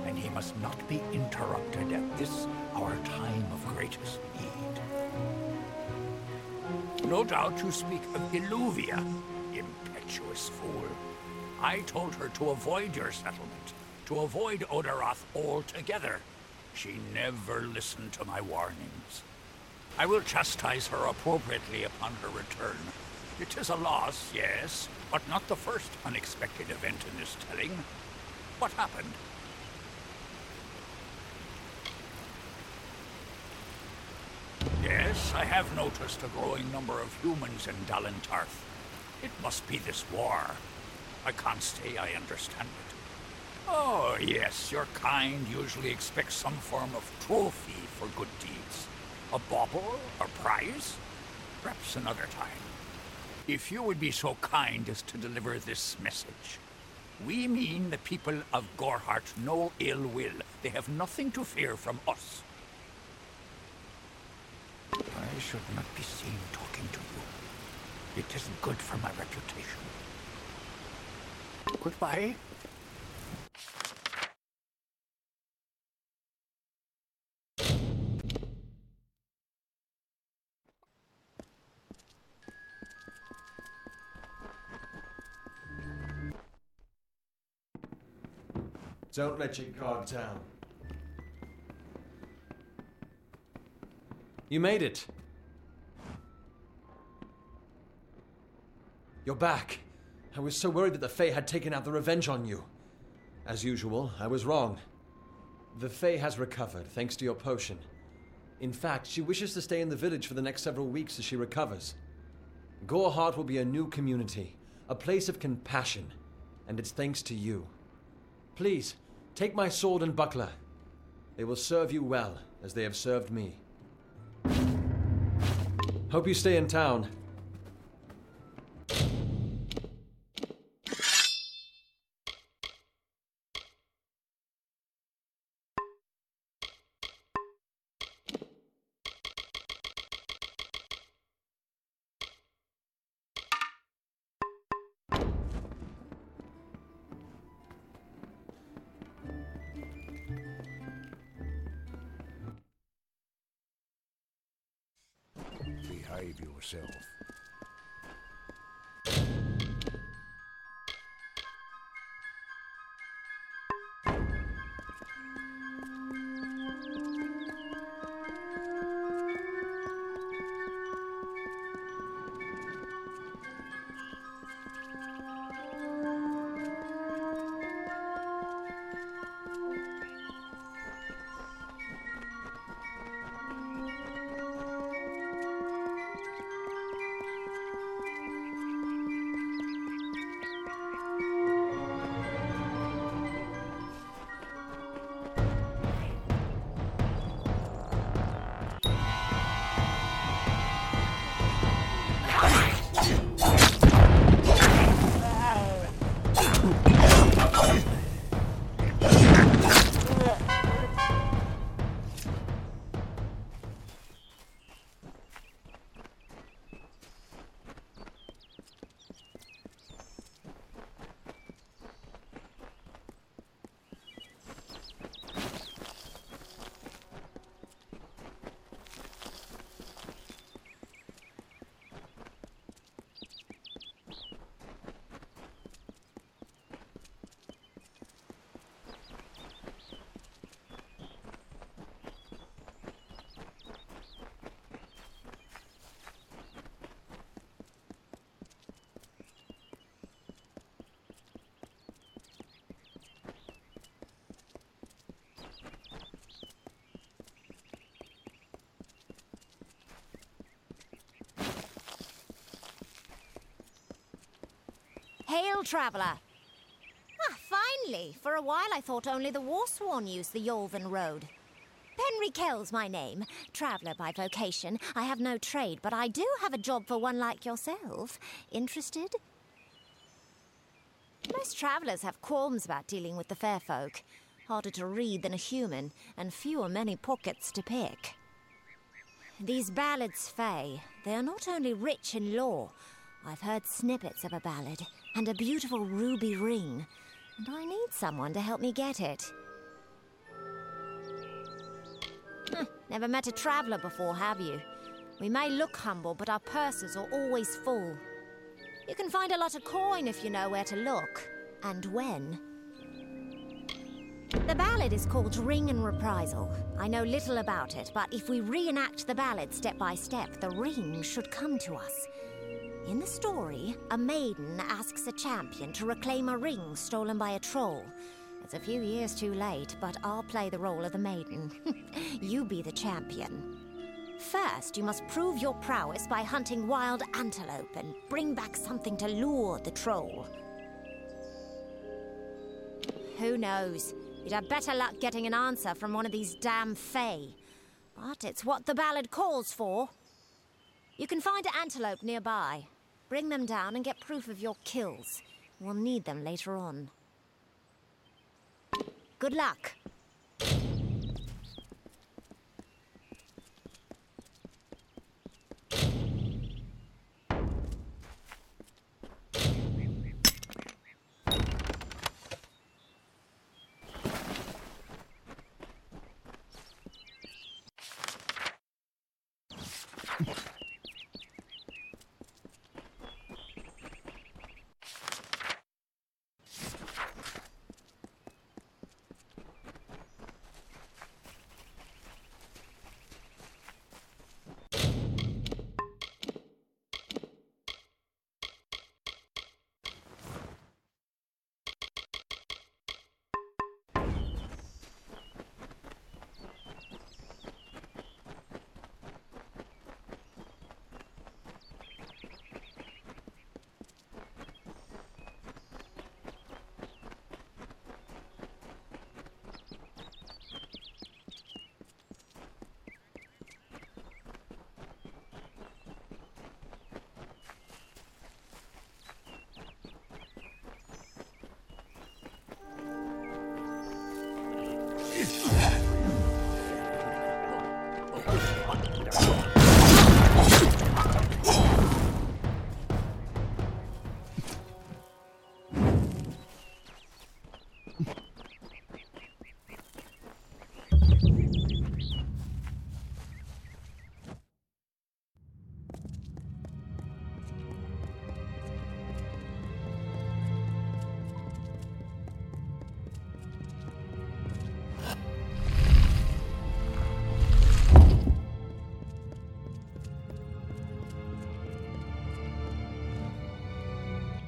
and he must not be interrupted at this, our time of greatest need. No doubt you speak of Illuvia, impetuous fool. I told her to avoid your settlement, to avoid Oderoth altogether. She never listened to my warnings. I will chastise her appropriately upon her return. It is a loss, yes, but not the first unexpected event in this telling. What happened? Yes, I have noticed a growing number of humans in Dalentarth. It must be this war. I can't say I understand it. Oh, yes, your kind usually expects some form of trophy for good deeds. A bauble or prize? Perhaps another time. If you would be so kind as to deliver this message. We mean the people of Gorhart no ill will. They have nothing to fear from us. I should not be seen talking to you. It isn't good for my reputation. Goodbye.
Don't let your guard down. You made it. You're back. I was so worried that the Fae had taken out the revenge on you. As usual, I was wrong. The Fae has recovered, thanks to your potion. In fact, she wishes to stay in the village for the next several weeks as she recovers. Gorhart will be a new community, a place of compassion, and it's thanks to you. Please, take my sword and buckler. They will serve you well, as they have served me. Hope you stay in town.
Behave yourself.
Hail, traveller! Ah, finally! For a while I thought only the Warsworn used the Yolven Road. Penry Kell's my name, traveller by vocation. I have no trade, but I do have a job for one like yourself. Interested? Most travellers have qualms about dealing with the fair folk. Harder to read than a human, and many pockets to pick. These ballads, Fae, they are not only rich in lore. I've heard snippets of a ballad, and a beautiful ruby ring, and I need someone to help me get it. Never met a traveller before, have you? We may look humble, but our purses are always full. You can find a lot of coin if you know where to look, and when. The ballad is called Ring and Reprisal. I know little about it, but if we reenact the ballad step by step, the ring should come to us. In the story, a maiden asks a champion to reclaim a ring stolen by a troll. It's a few years too late, but I'll play the role of the maiden. You be the champion. First, you must prove your prowess by hunting wild antelope and bring back something to lure the troll. Who knows? You'd have better luck getting an answer from one of these damn Fae. But it's what the ballad calls for. You can find an antelope nearby. Bring them down and get proof of your kills. We'll need them later on. Good luck.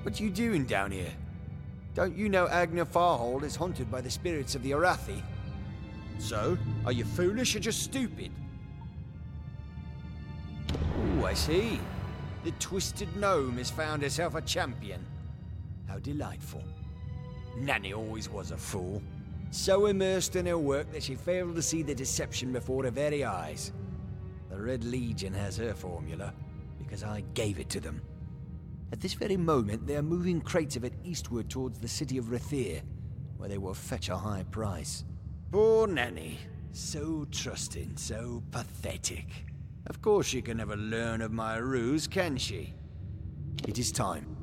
What you doing down here? Don't you know Agner Farhold is haunted by the spirits of the Arathi? So, are you foolish or just stupid? Oh, I see. The Twisted Gnome has found herself a champion. How delightful. Nanny always was a fool. So immersed in her work that she failed to see the deception before her very eyes. The Red Legion has her formula, because I gave it to them. At this very moment, they are moving crates of it eastward towards the city of Rathir, where they will fetch a high price. Poor Nanny. So trusting, so pathetic. Of course she can never learn of my ruse, can she? It is time.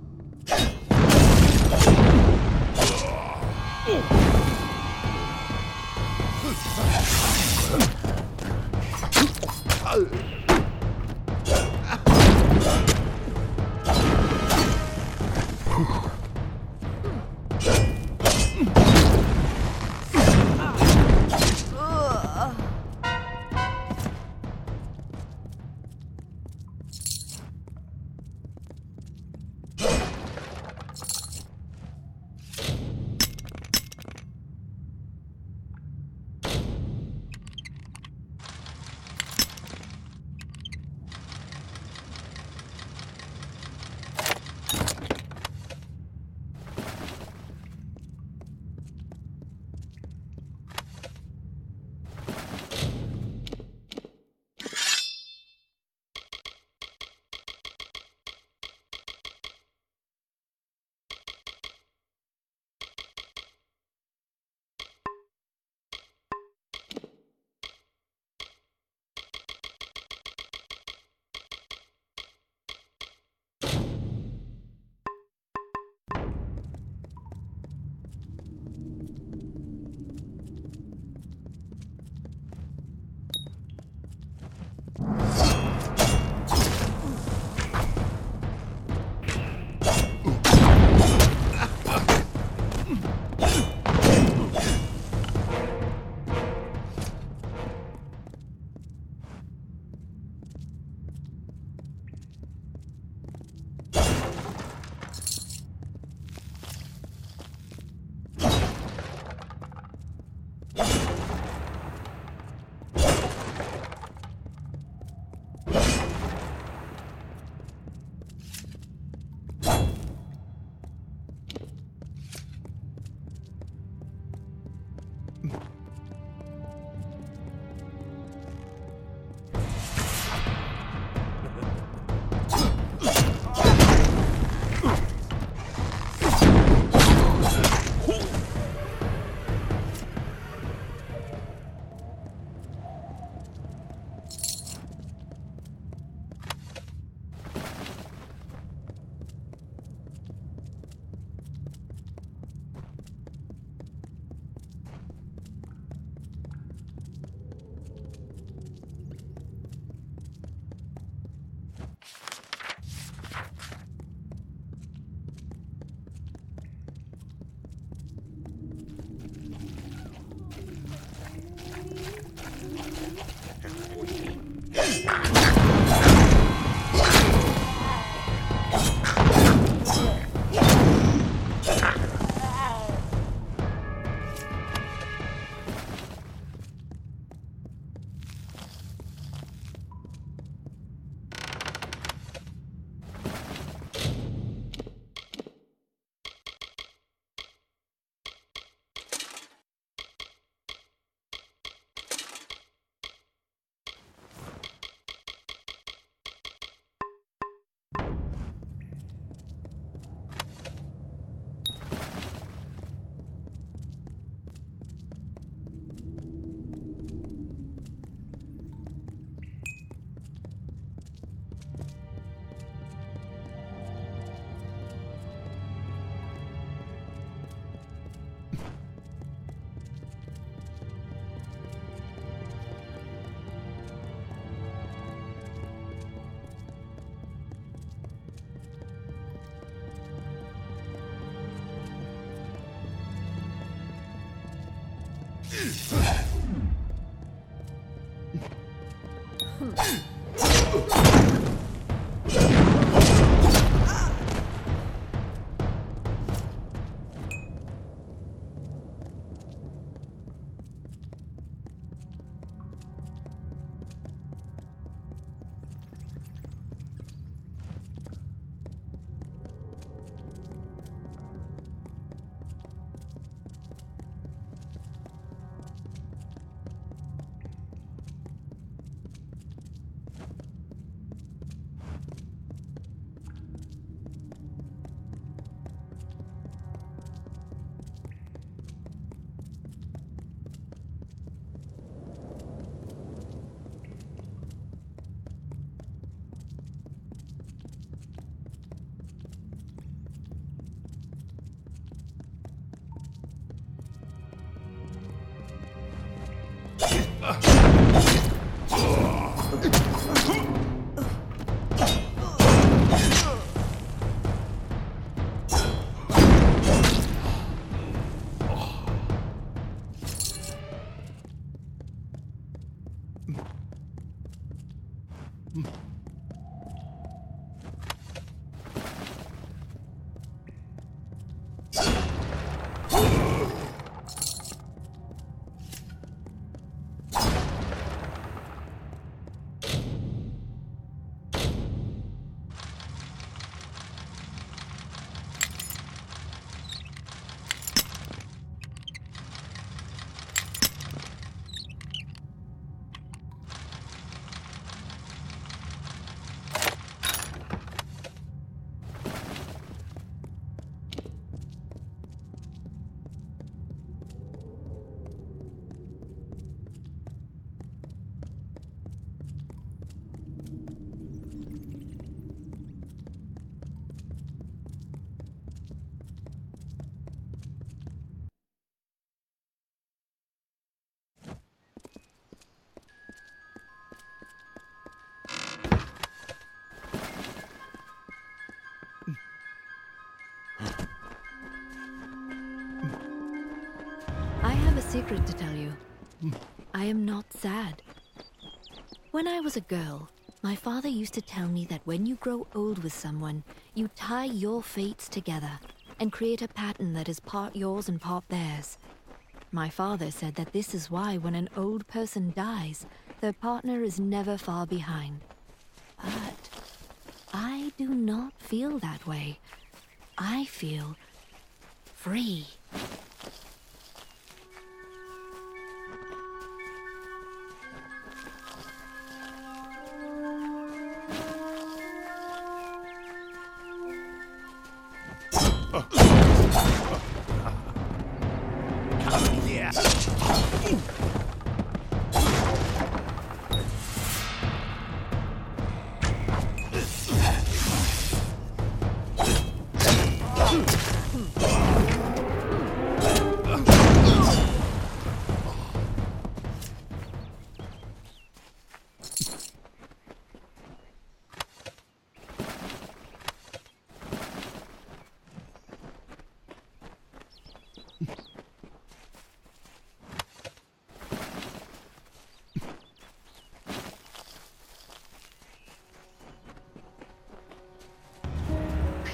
secret to tell you. I am not sad. When I was a girl, my father used to tell me that when you grow old with someone, you tie your fates together and create a pattern that is part yours and part theirs. My father said that this is why when an old person dies, their partner is never far behind. But I do not feel that way. I feel free.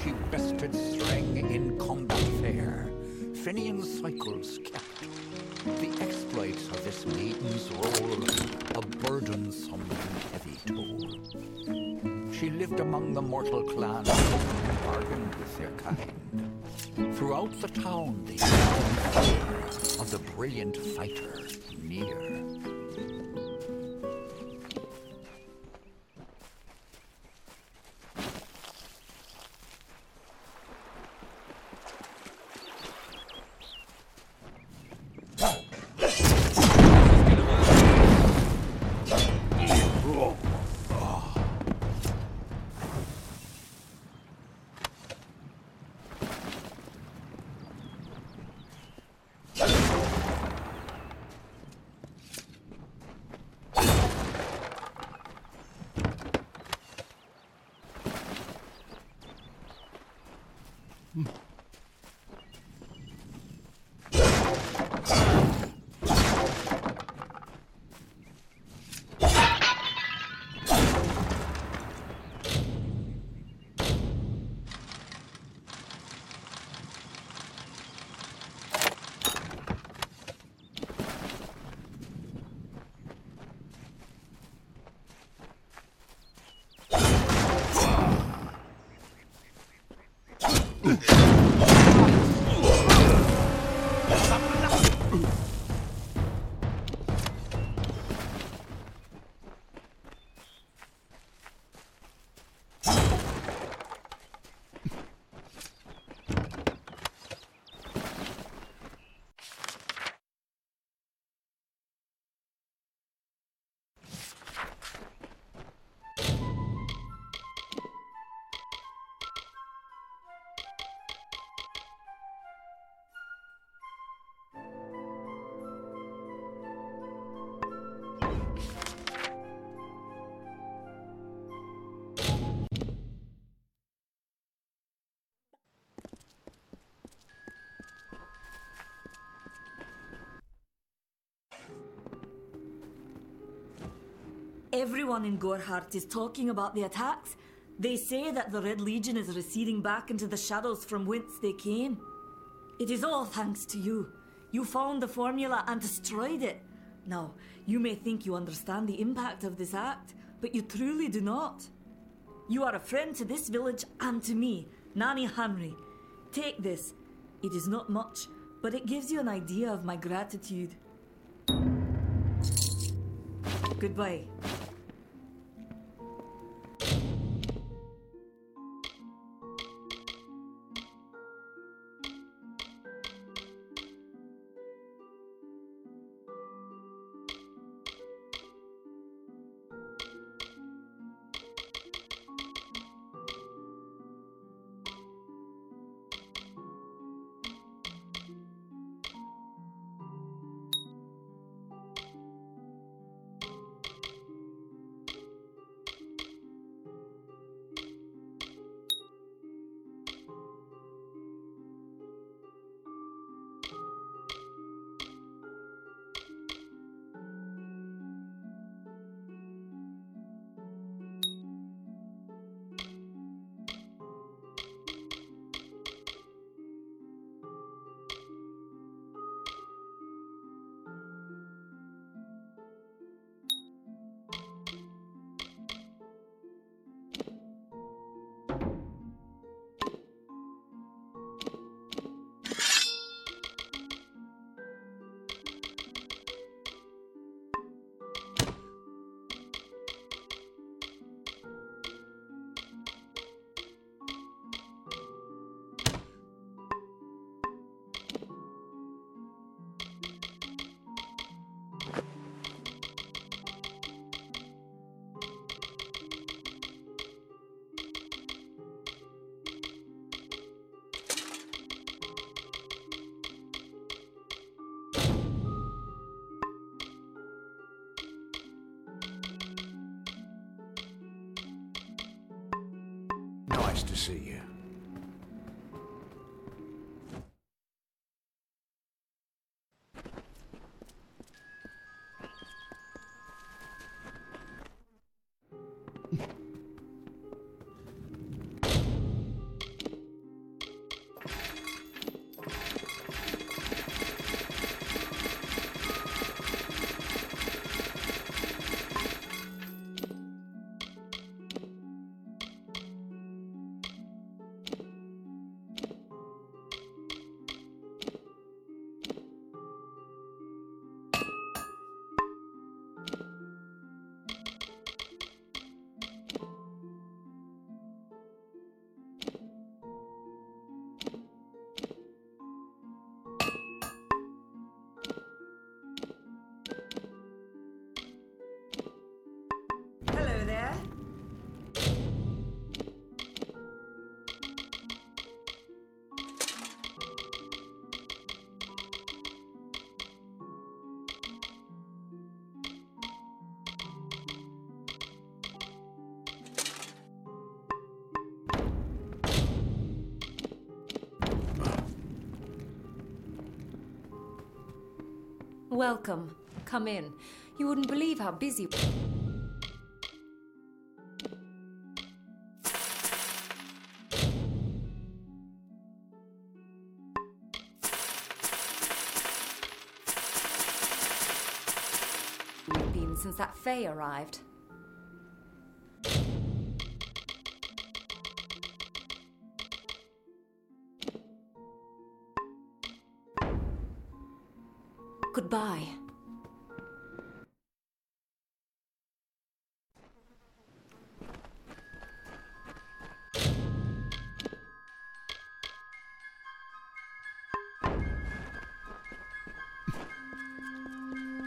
She bested Strang in combat fair. Finian's cycles kept. The exploits of this maiden's roll a burdensome and heavy toll. She lived among the mortal clan and bargained with their kind. Throughout the town they found fear of the brilliant fighter near.
Everyone in Gorhart is talking about the attacks. They say that the Red Legion is receding back into the shadows from whence they came. It is all thanks to you. You found the formula and destroyed it. Now, you may think you understand the impact of this act, but you truly do not. You are a friend to this village and to me, Nanny Henry. Take this. It is not much, but it gives you an idea of my gratitude. Goodbye.
to see you.
Hello there.
Welcome. Come in. You wouldn't believe how busy... we've been since that Fae arrived. Goodbye.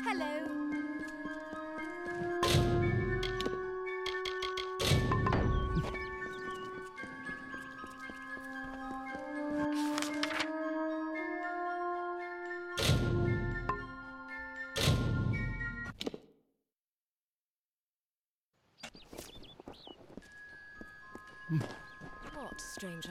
Hello.
What, stranger?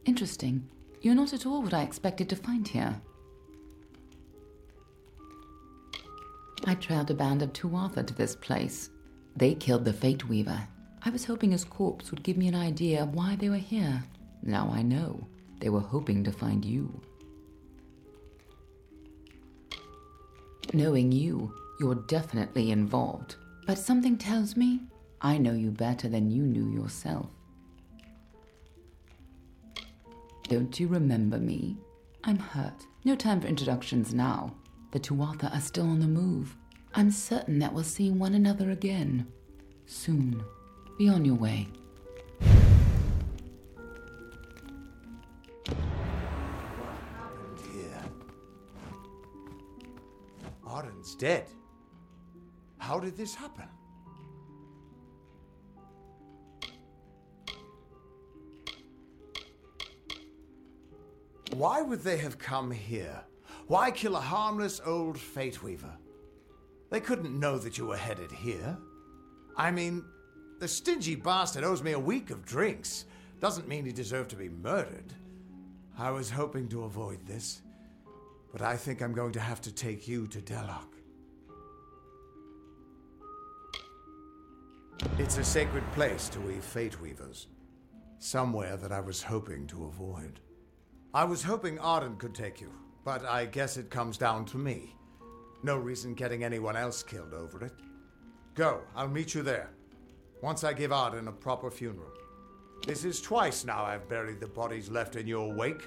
Interesting. You're not at all what I expected to find here. I trailed a band of Tuatha to this place. They killed the Fate Weaver. I was hoping his corpse would give me an idea of why they were here. Now I know. They were hoping to find you. Knowing you, you're definitely involved. But something tells me I know you better than you knew yourself. Don't you remember me? I'm hurt. No time for introductions now. The Tuatha are still on the move. I'm certain that we'll see one another again. Soon. Be on your way.
What happened here? Arden's dead. How did this happen? Why would they have come here? Why kill a harmless old Fate Weaver? They couldn't know that you were headed here. I mean, the stingy bastard owes me a week of drinks. Doesn't mean he deserved to be murdered. I was hoping to avoid this, but I think I'm going to have to take you to Delok. It's a sacred place to we Fate Weavers. Somewhere that I was hoping to avoid. I was hoping Arden could take you, but I guess it comes down to me. No reason getting anyone else killed over it. Go, I'll meet you there. Once I give Arden a proper funeral. This is twice now I've buried the bodies left in your wake.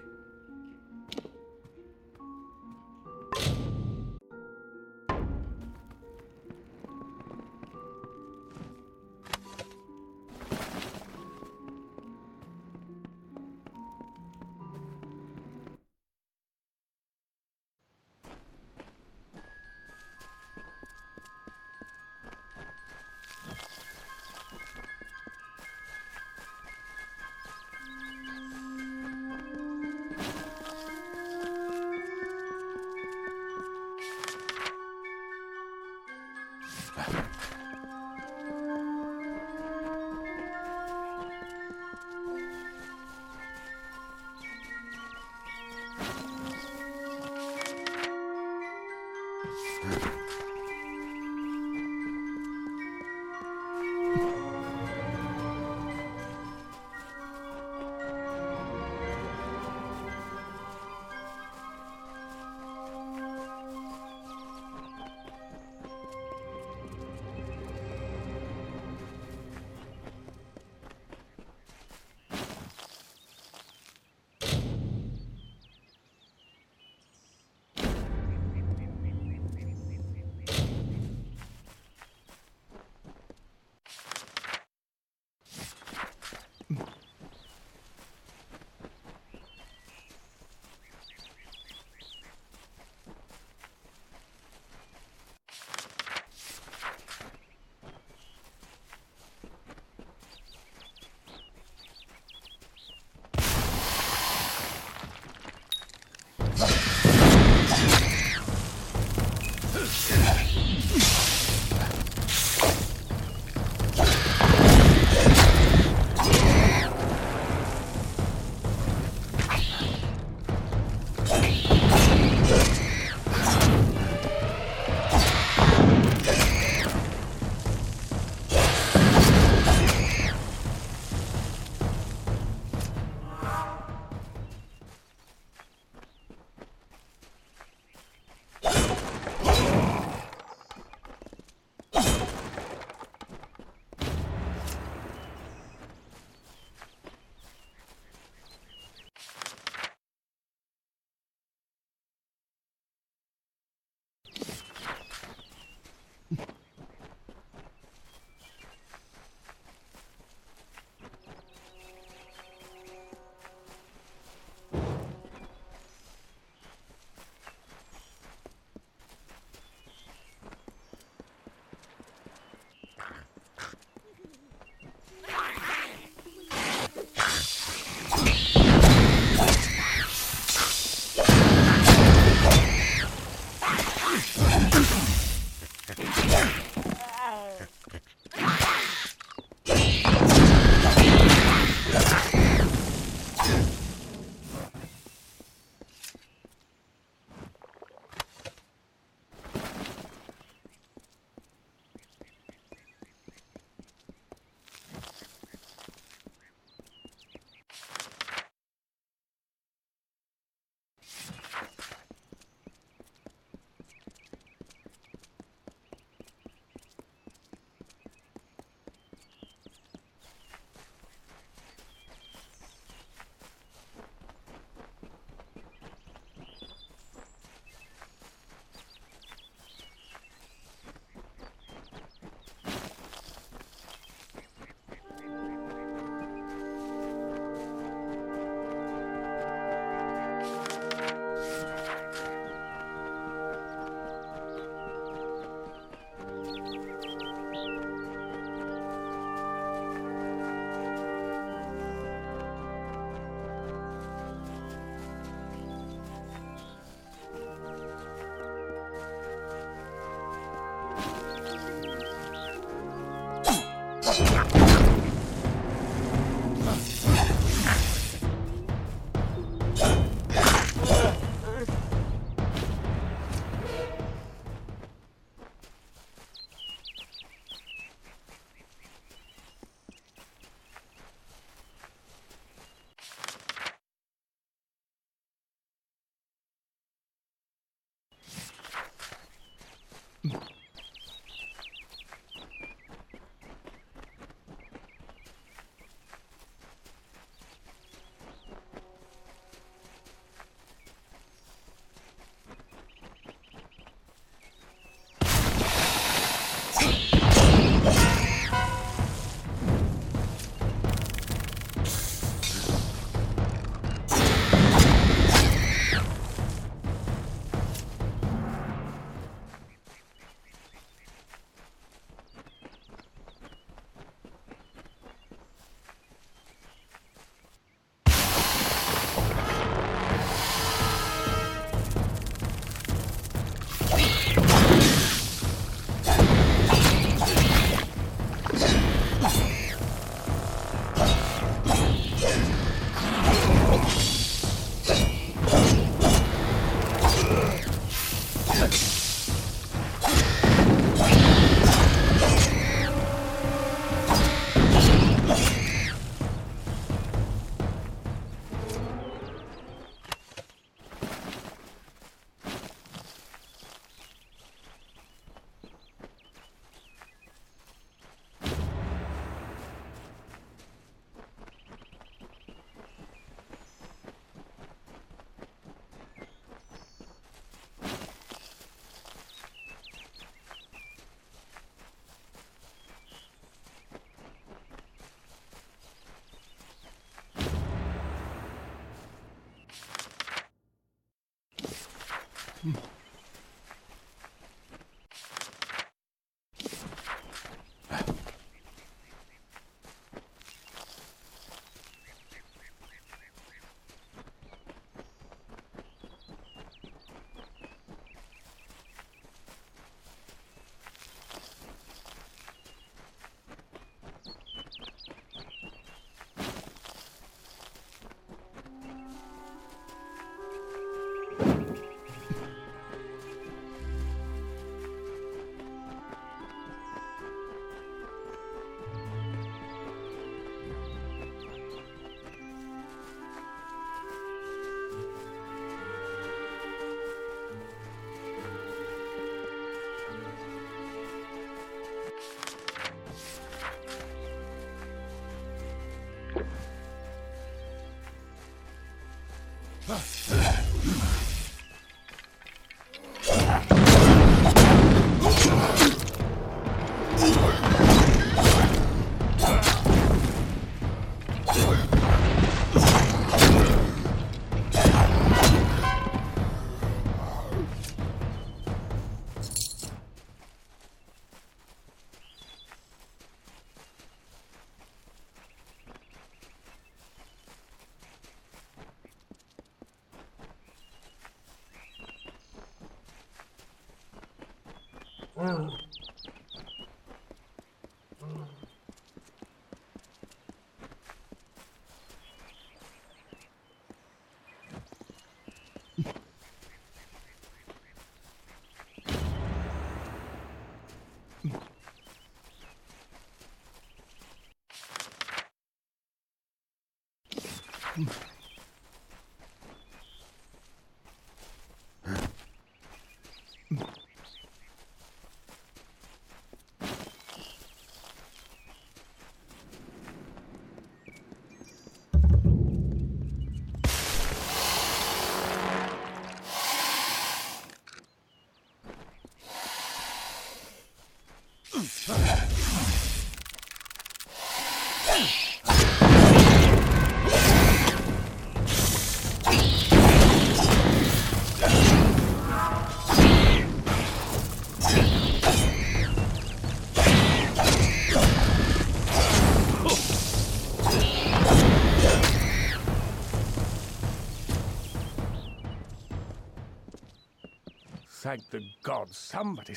Thank the gods, somebody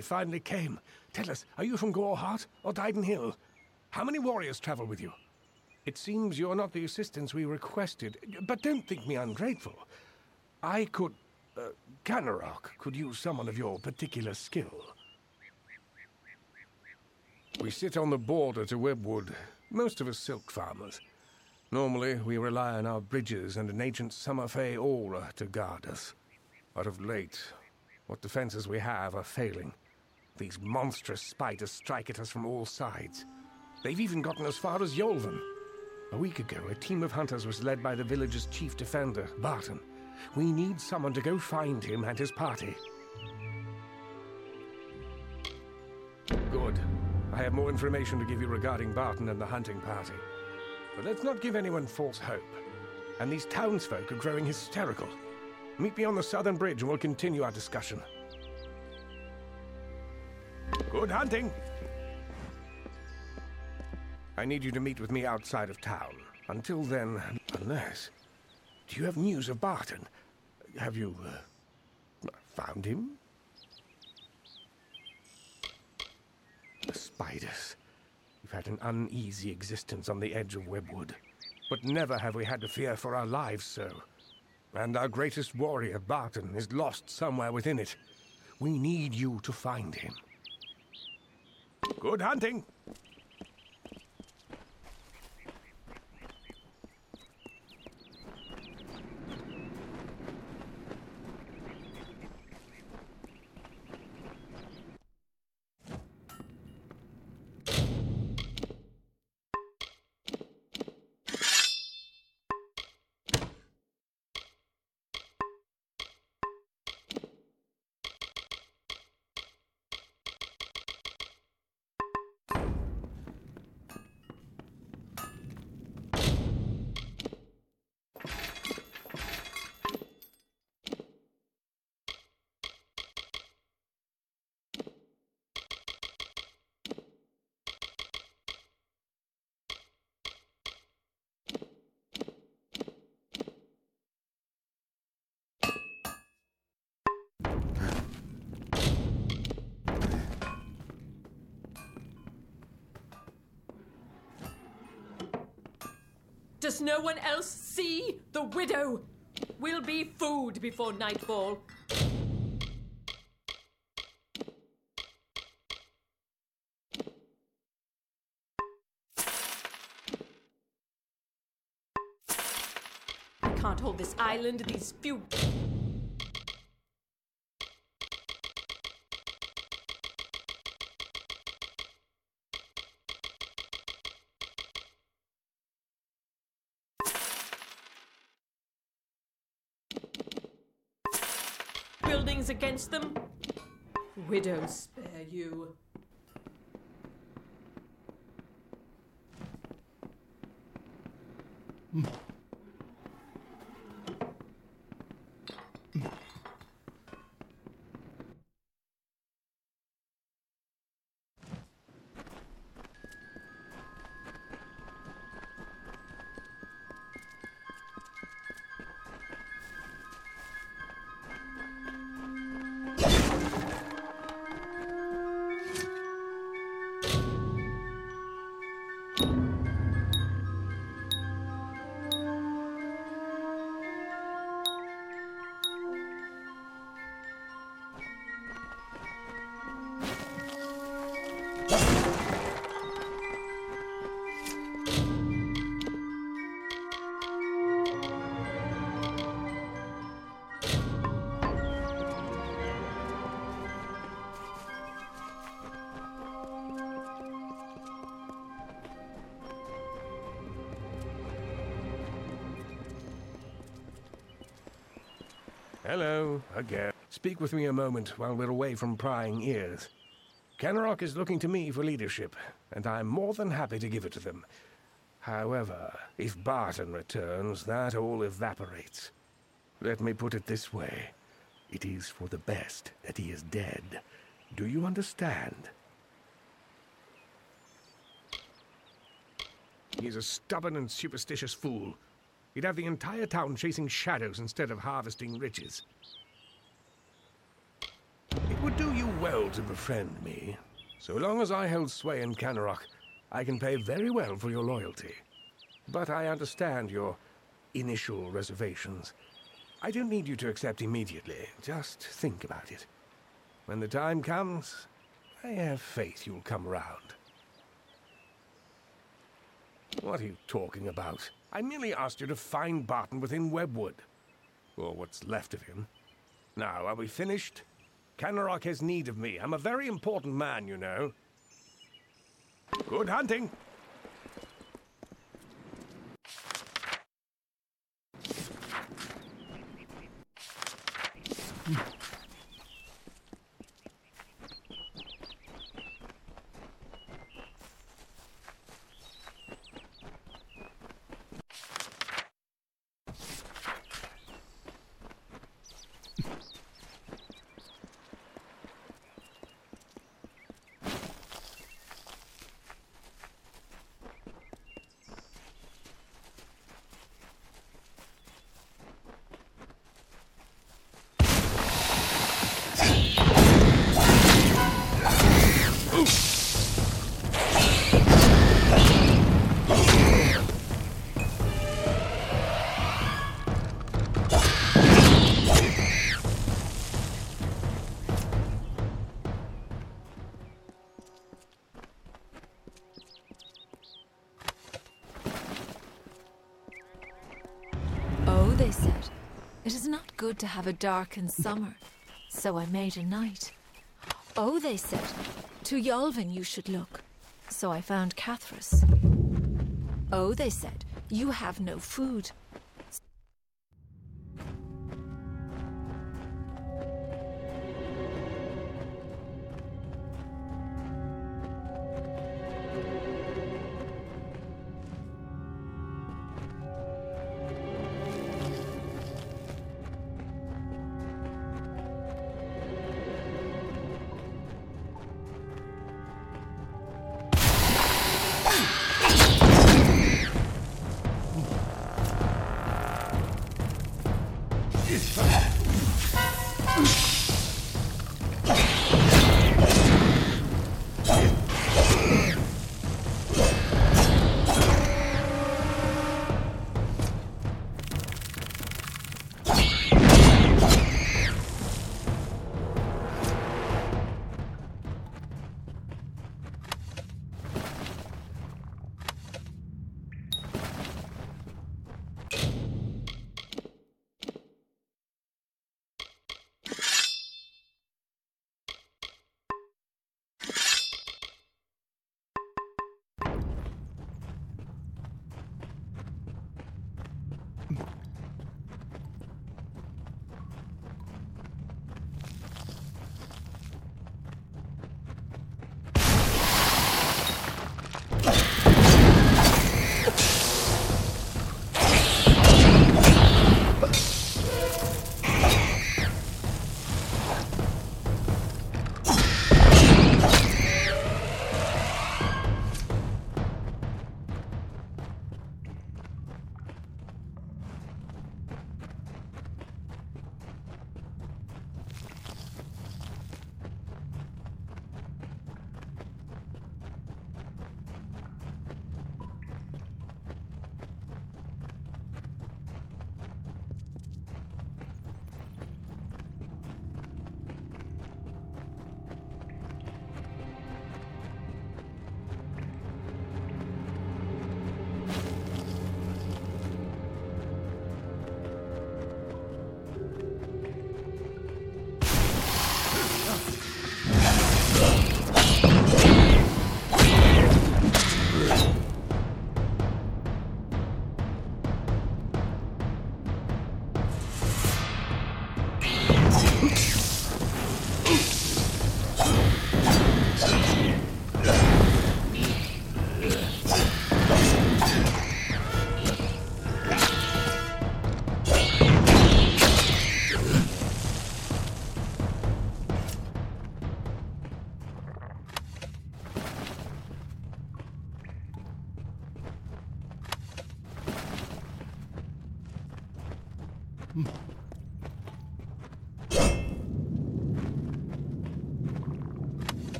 finally came. Tell us, are you from Gorehart or Dyden Hill? How many warriors travel with you? It seems you're not the assistance we requested, but don't think me ungrateful. I could... Canarok could use someone of your particular skill. We sit on the border to Webwood, most of us silk farmers. Normally, we rely on our bridges and an ancient Summerfey aura to guard us. But of late, what defenses we have are failing. These monstrous spiders strike at us from all sides. They've even gotten as far as Yolvan. A week ago, a team of hunters was led by the village's chief defender, Barton. We need someone to go find him and his party. Good. I have more information to give you regarding Barton and the hunting party. But let's not give anyone false hope. And these townsfolk are growing hysterical. Meet me on the southern bridge and we'll continue our discussion. Good hunting! I need you to meet with me outside of town. Until then, unless... Do you have news of Barton? Have you, found him? The spiders. We've had an uneasy existence on the edge of Webwood. But never have we had to fear for our lives so. And our greatest warrior, Barton, is lost somewhere within it. We need you to find him. Good hunting!
Does no one else see? The widow will be food before nightfall. I can't hold this island, these few... buildings against them. Widows spare you. Hello, again. Speak with me a moment while we're away from prying ears. Canarok is looking to me for leadership, and I'm more than happy to give it to them. However, if Barton returns, that all evaporates. Let me put it this way. It is for the best that he is dead. Do you understand? He's a stubborn and superstitious fool. He'd have the entire town chasing shadows instead of harvesting riches. It would do you well to befriend me. So long as I held sway in Canarok,
I can pay very well for your loyalty. But I understand your initial reservations. I don't need you to accept immediately. Just think about it. When the time comes, I have faith you'll come around. What are you talking about? I merely asked you to find Barton within Webwood. Or what's left of him. Now, are we finished? Canarok has need of me. I'm a very important man, you know. Good hunting!
They said, "It is not good to have a darkened summer, so I made a night." Oh, they said, "To Yolvin you should look," so I found Cathras. Oh, they said, "You have no food."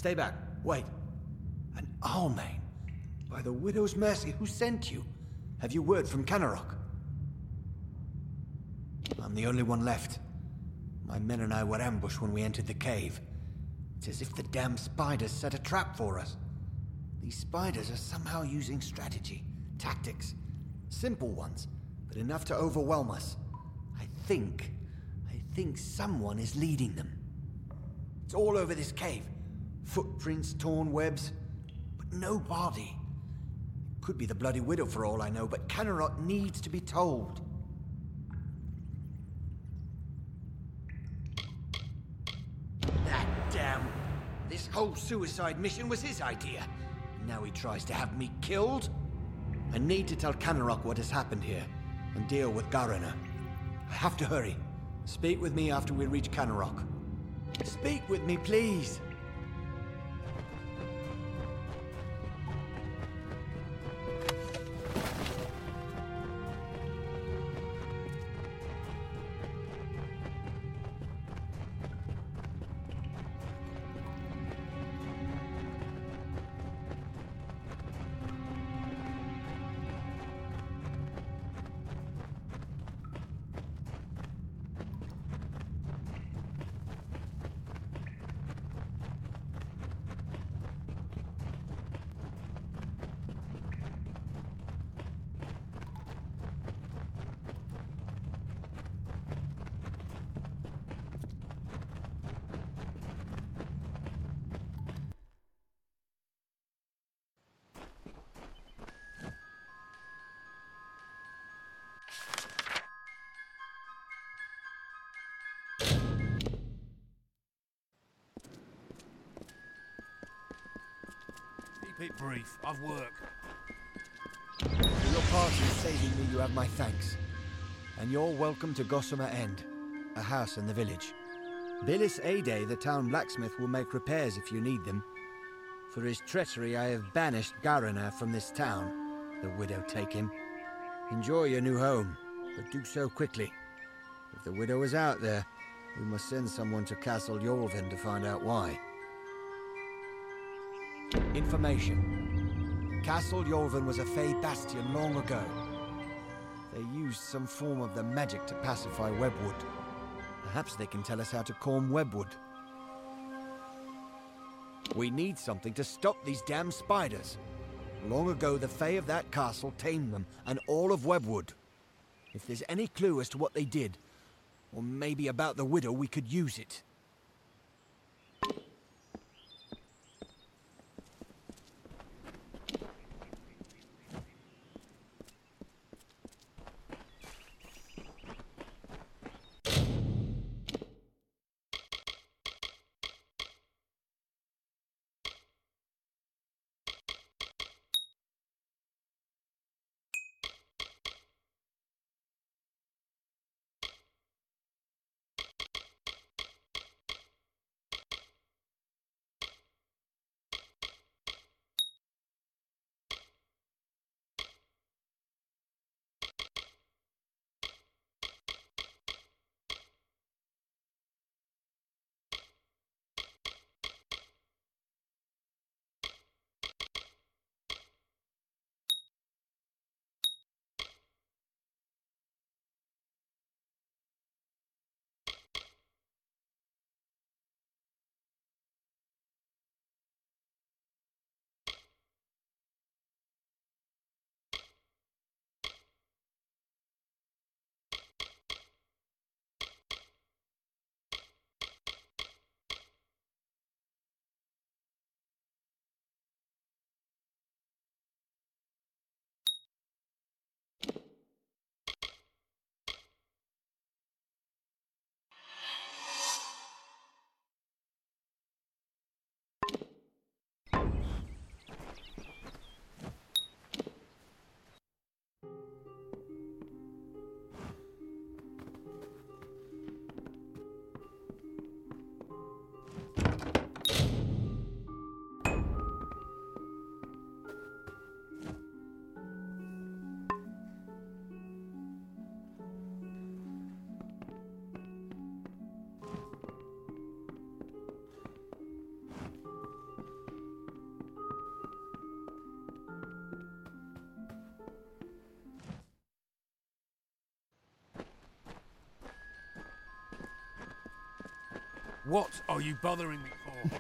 Stay back. Wait. An Almain? By the Widow's mercy, who sent you? Have you word from Canarok? I'm the only one left. My men and I were ambushed when we entered the cave. It's as if the damn spiders set a trap for us. These spiders are somehow using strategy, tactics. Simple ones, but enough to overwhelm us. I think someone is leading them. It's all over this cave. Footprints, torn webs, but no body. It could be the Bloody Widow for all I know, but Canarok needs to be told. That damn... This whole suicide mission was his idea. Now he tries to have me killed? I need to tell Canarok what has happened here, and deal with Garina. I have to hurry. Speak with me after we reach Canarok. Speak with me, please.
Keep it brief. I've work.
For your part in saving me, you have my thanks. And you're welcome to Gossamer End, a house in the village. Billis Ade, the town blacksmith, will make repairs if you need them. For his treachery, I have banished Garina from this town. The widow take him. Enjoy your new home, but do so quickly. If the widow is out there, we must send someone to Castle Yolvin to find out why. Information. Castle Yolvin was a Fey bastion long ago. They used some form of the magic to pacify Webwood. Perhaps they can tell us how to calm Webwood. We need something to stop these damn spiders. Long ago, the Fey of that castle tamed them, and all of Webwood. If there's any clue as to what they did, or maybe about the widow, we could use it.
What are you bothering me for?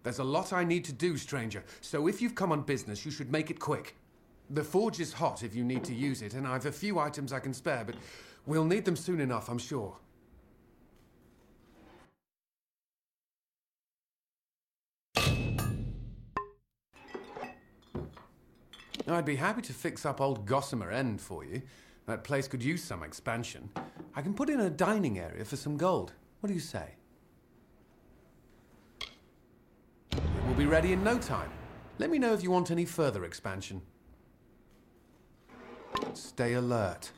There's a lot I need to do, stranger, so if you've come on business, you should make it quick. The forge is hot if you need to use it, and I've a few items I can spare, but we'll need them soon enough, I'm sure. I'd be happy to fix up old Gossamer End for you. That place could use some expansion. I can put in a dining area for some gold. What do you say? It will be ready in no time. Let me know if you want any further expansion. Stay alert.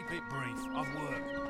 Keep it brief. I've work.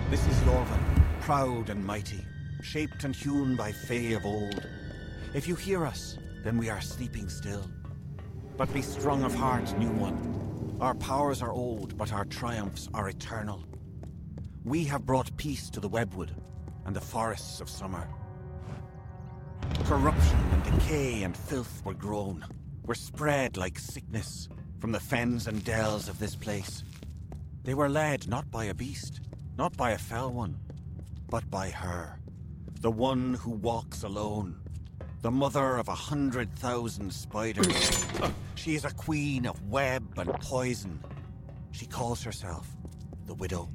This is Lorvan, proud and mighty, shaped and hewn by Fae of old. If you hear us, then we are sleeping still. But be strong of heart, new one. Our powers are old, but our triumphs are eternal. We have brought peace to the Webwood and the forests of summer. Corruption and decay and filth were grown, were spread like sickness from the fens and dells of this place. They were led not by a beast, not by a fell one, but by her, the one who walks alone, the mother of 100,000 spiders. She is a queen of web and poison. She calls herself the Widow.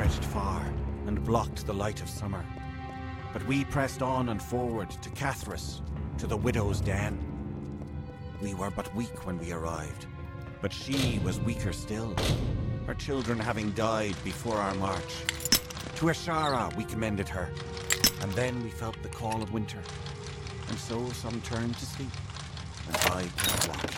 stretched far and blocked the light of summer. But we pressed on and forward to Cathris, to the widow's den. We were but weak when we arrived, but she was weaker still, her children having died before our march. To Ashara we commended her, and then we felt the call of winter, and so some turned to sleep, and I kept watch.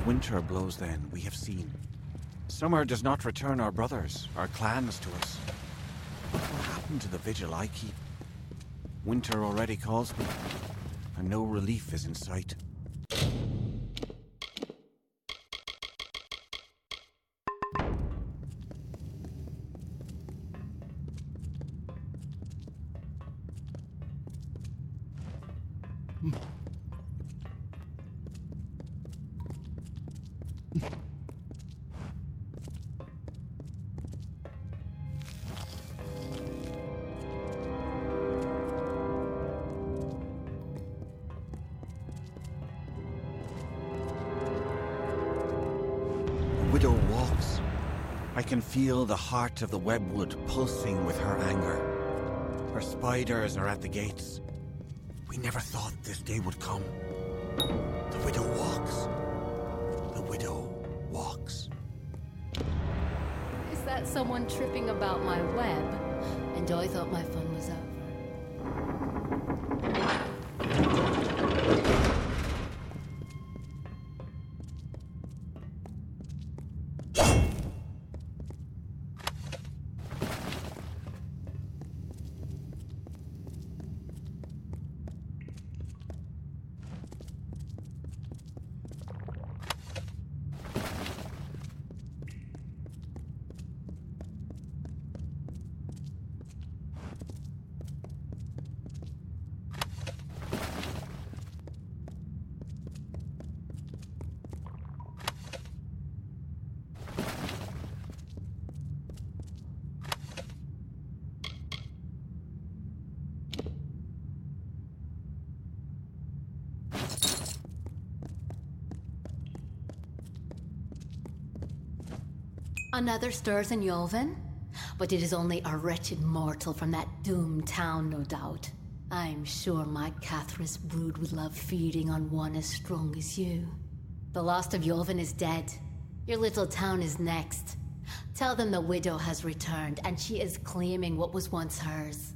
Winter blows then, we have seen. Summer does not return our brothers, our clans to us. What will happen to the vigil I keep? Winter already calls me, and no relief is in sight. Widow walks. I can feel the heart of the webwood pulsing with her anger. Her spiders are at the gates. We never thought this day would come. The widow walks. The widow walks.
Is that someone tripping about my web? And I thought my fun was over. Another stirs in Yolven? But it is only a wretched mortal from that doomed town, no doubt. I'm sure my Cathris brood would love feeding on one as strong as you. The Lost of Yolven is dead. Your little town is next. Tell them the widow has returned, and she is claiming what was once hers.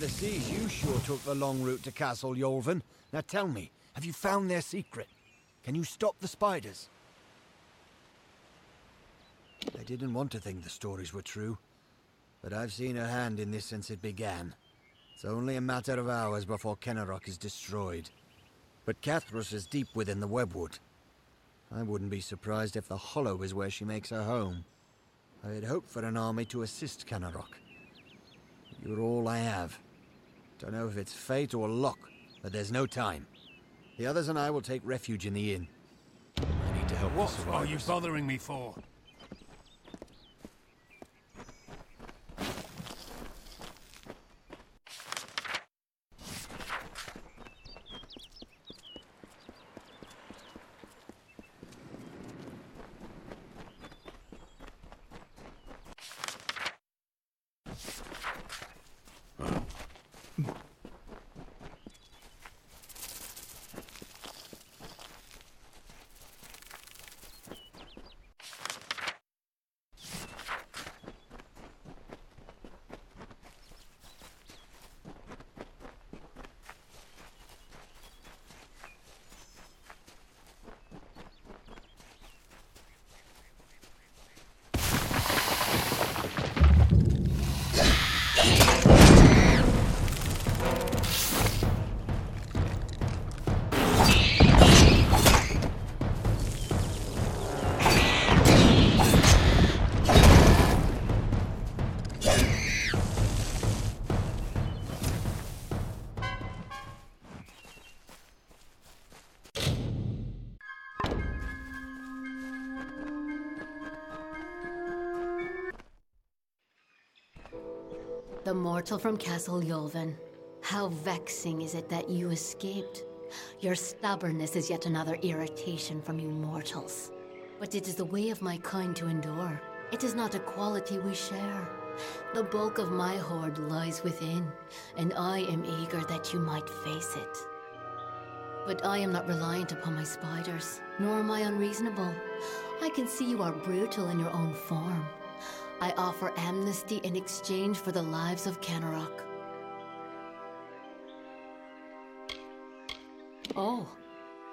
the siege, you sure took the long route to Castle Yolven. Now tell me, have you found their secret? Can you stop the spiders? I didn't want to think the stories were true, but I've seen her hand in this since it began. It's only a matter of hours before Kenarok is destroyed. But Cathrus is deep within the webwood. I wouldn't be surprised if the Hollow is where she makes her home. I had hoped for an army to assist Kenarok. You're all I have. Don't know if it's fate or luck, but there's no time. The others and I will take refuge in the inn. I need to help the survivors.
What are you bothering me for?
The mortal from Castle Yolven. How vexing is it that you escaped? Your stubbornness is yet another irritation from you mortals. But it is the way of my kind to endure. It is not a quality we share. The bulk of my hoard lies within, and I am eager that you might face it. But I am not reliant upon my spiders, nor am I unreasonable. I can see you are brutal in your own form. I offer amnesty in exchange for the lives of Kenarok. Oh,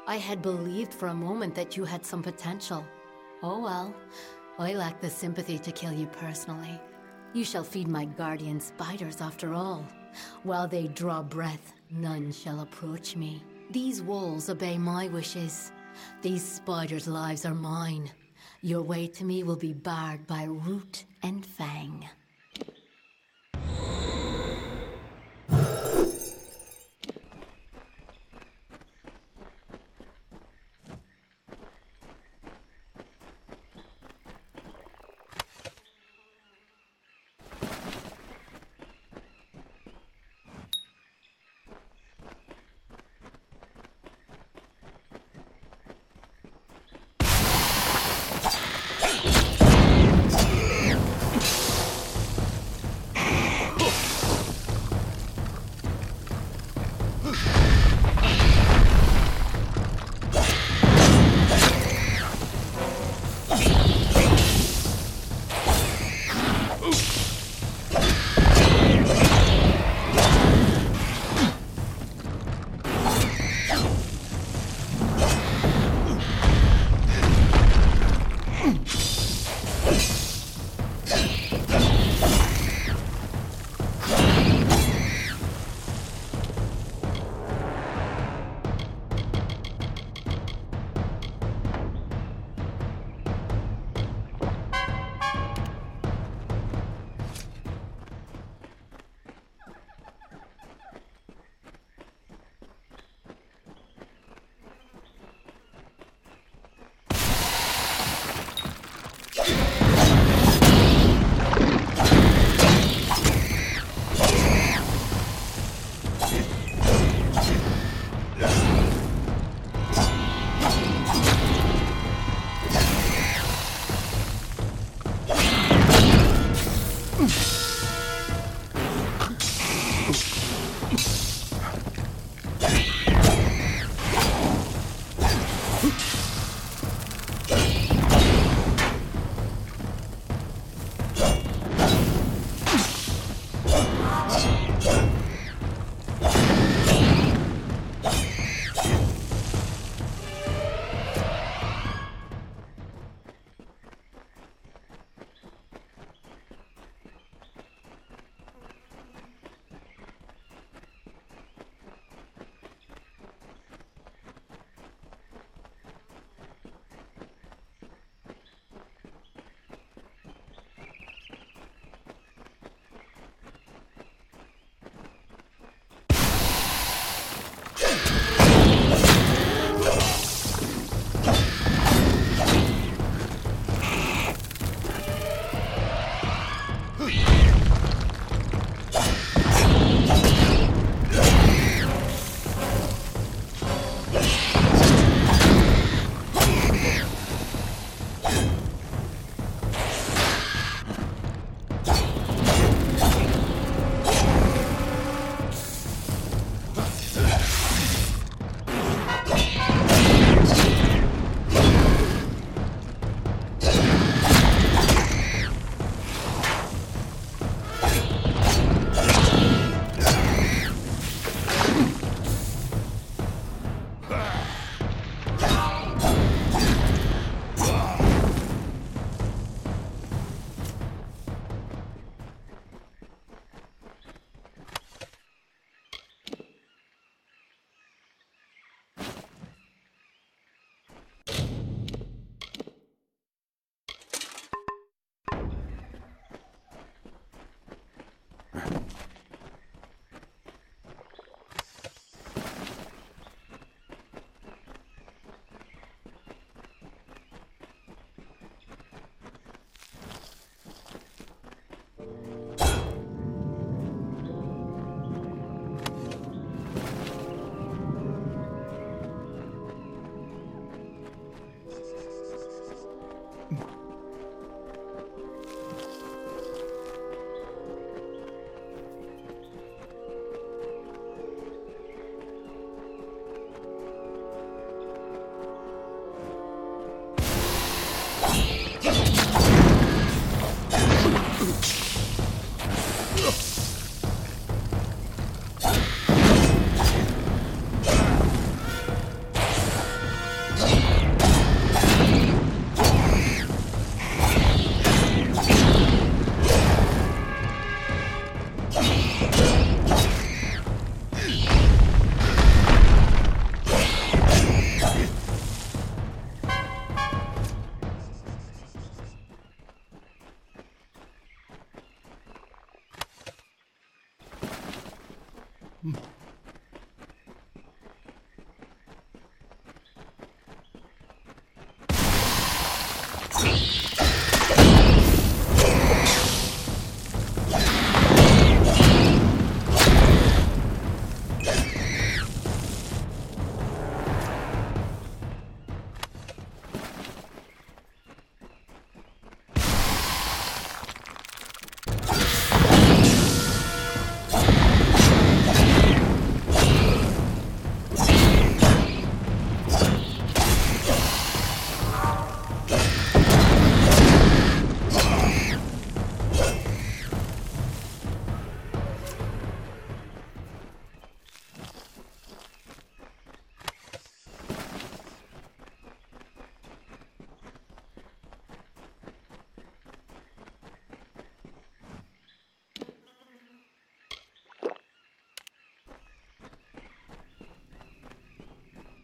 I had believed for a moment that you had some potential. Oh well, I lack the sympathy to kill you personally. You shall feed my guardian spiders after all. While they draw breath, none shall approach me. These walls obey my wishes. These spiders' lives are mine. Your way to me will be barred by root and fang.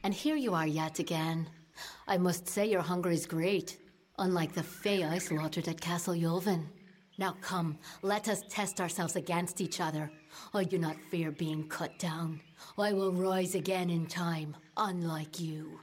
And here you are yet again. I must say your hunger is great, unlike the Fae I slaughtered at Castle Yulvin. Now come, let us test ourselves against each other. I do not fear being cut down. I will rise again in time, unlike you.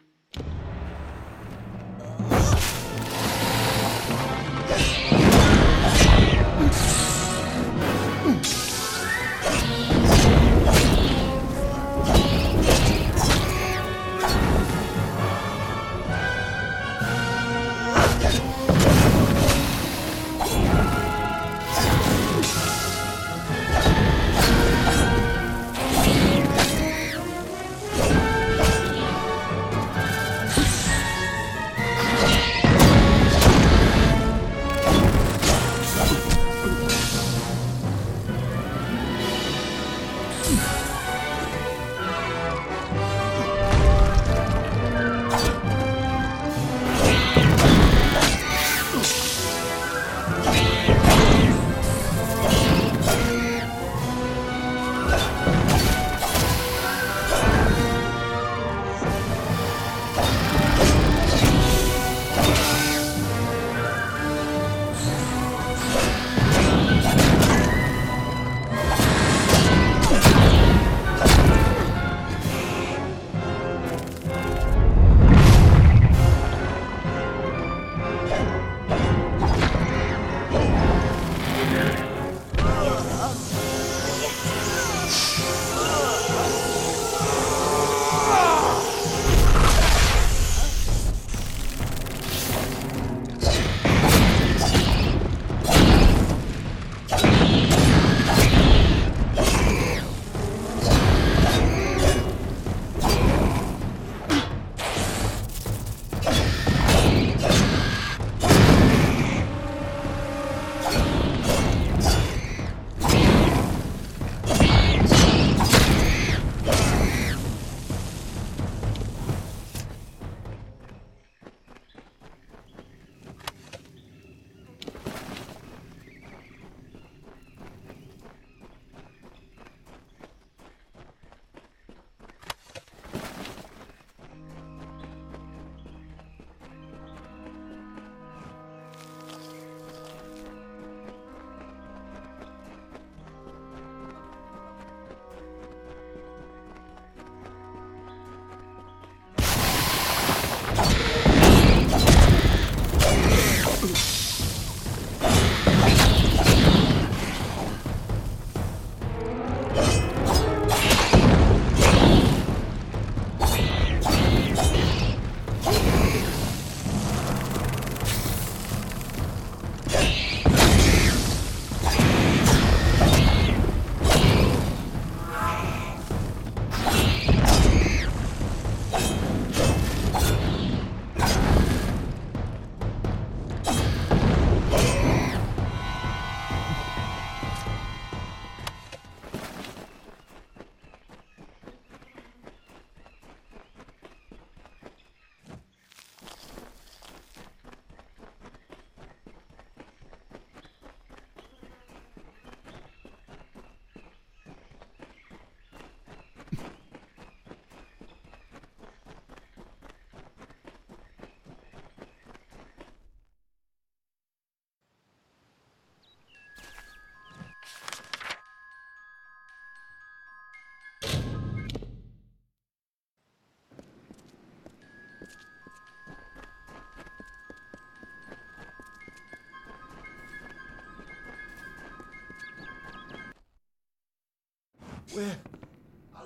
We're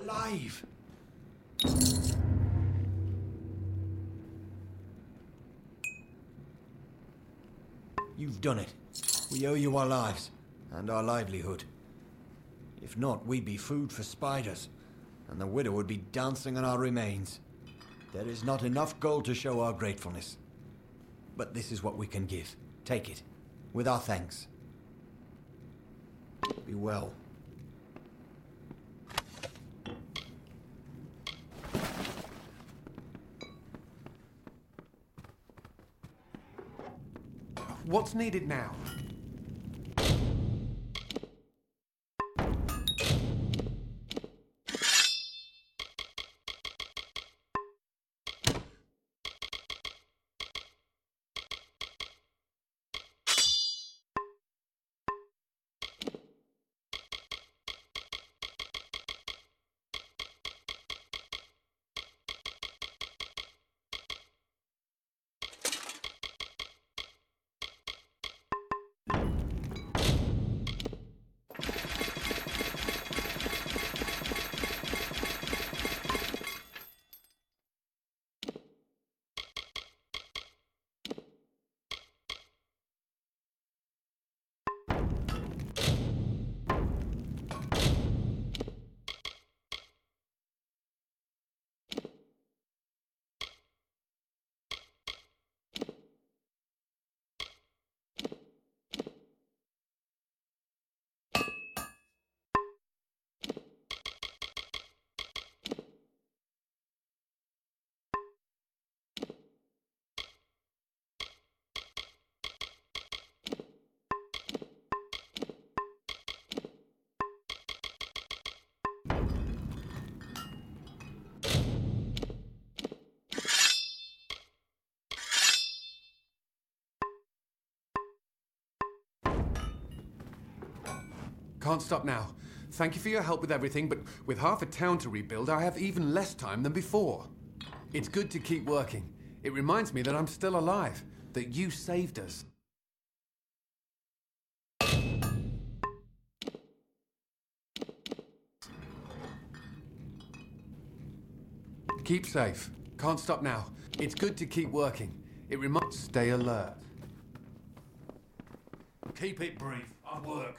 alive. You've done it. We owe you our lives and our livelihood. If not, we'd be food for spiders, and the widow would be dancing on our remains. There is not enough gold to show our gratefulness. But this is what we can give. Take it, with our thanks. Be well.
What's needed now? Can't stop now. Thank you for your help with everything, but with half a town to rebuild, I have even less time than before. It's good to keep working. It reminds me that I'm still alive, that you saved us. Keep safe. Can't stop now. It's good to keep working. It reminds... Stay alert.
Keep it brief. I work.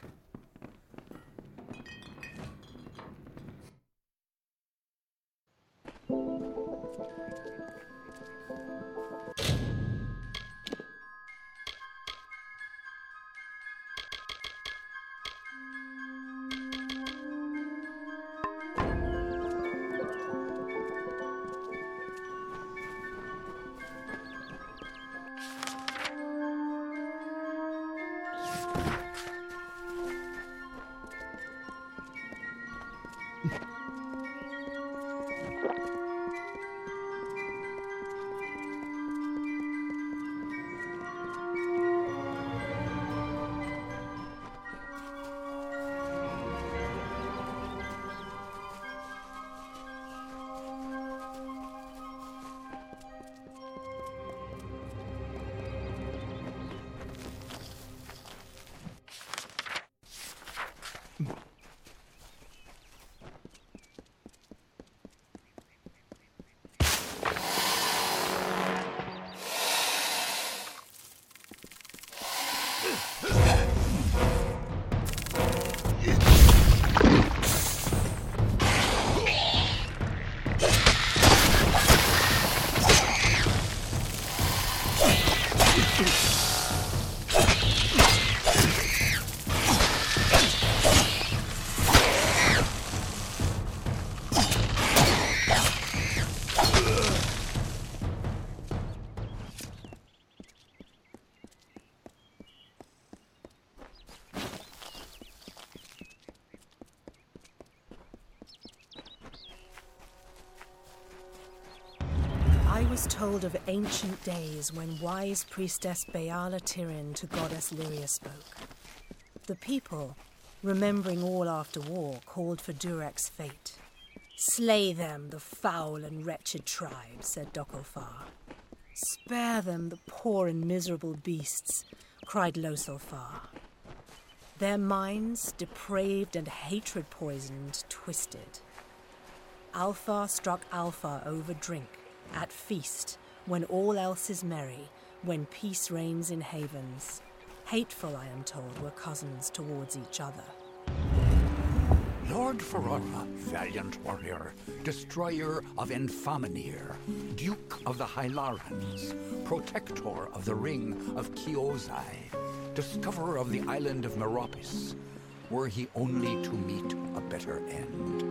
I was told of ancient days when wise priestess Beala Tirin to goddess Lyria spoke. The people, remembering all after war, called for Durek's fate. "Slay them, the foul and wretched tribe," said Dokilfar. "Spare them, the poor and miserable beasts," cried Losilfar. Their minds, depraved and hatred poisoned, twisted. Alpha struck Alpha over drink, at feast, when all else is merry, when peace reigns in havens. Hateful, I am told, were cousins towards each other.
Lord Ferora, valiant warrior, destroyer of Enfaminir, Duke of the Hylarans, protector of the Ring of Kiozai, discoverer of the island of Meropis, were he only to meet a better end.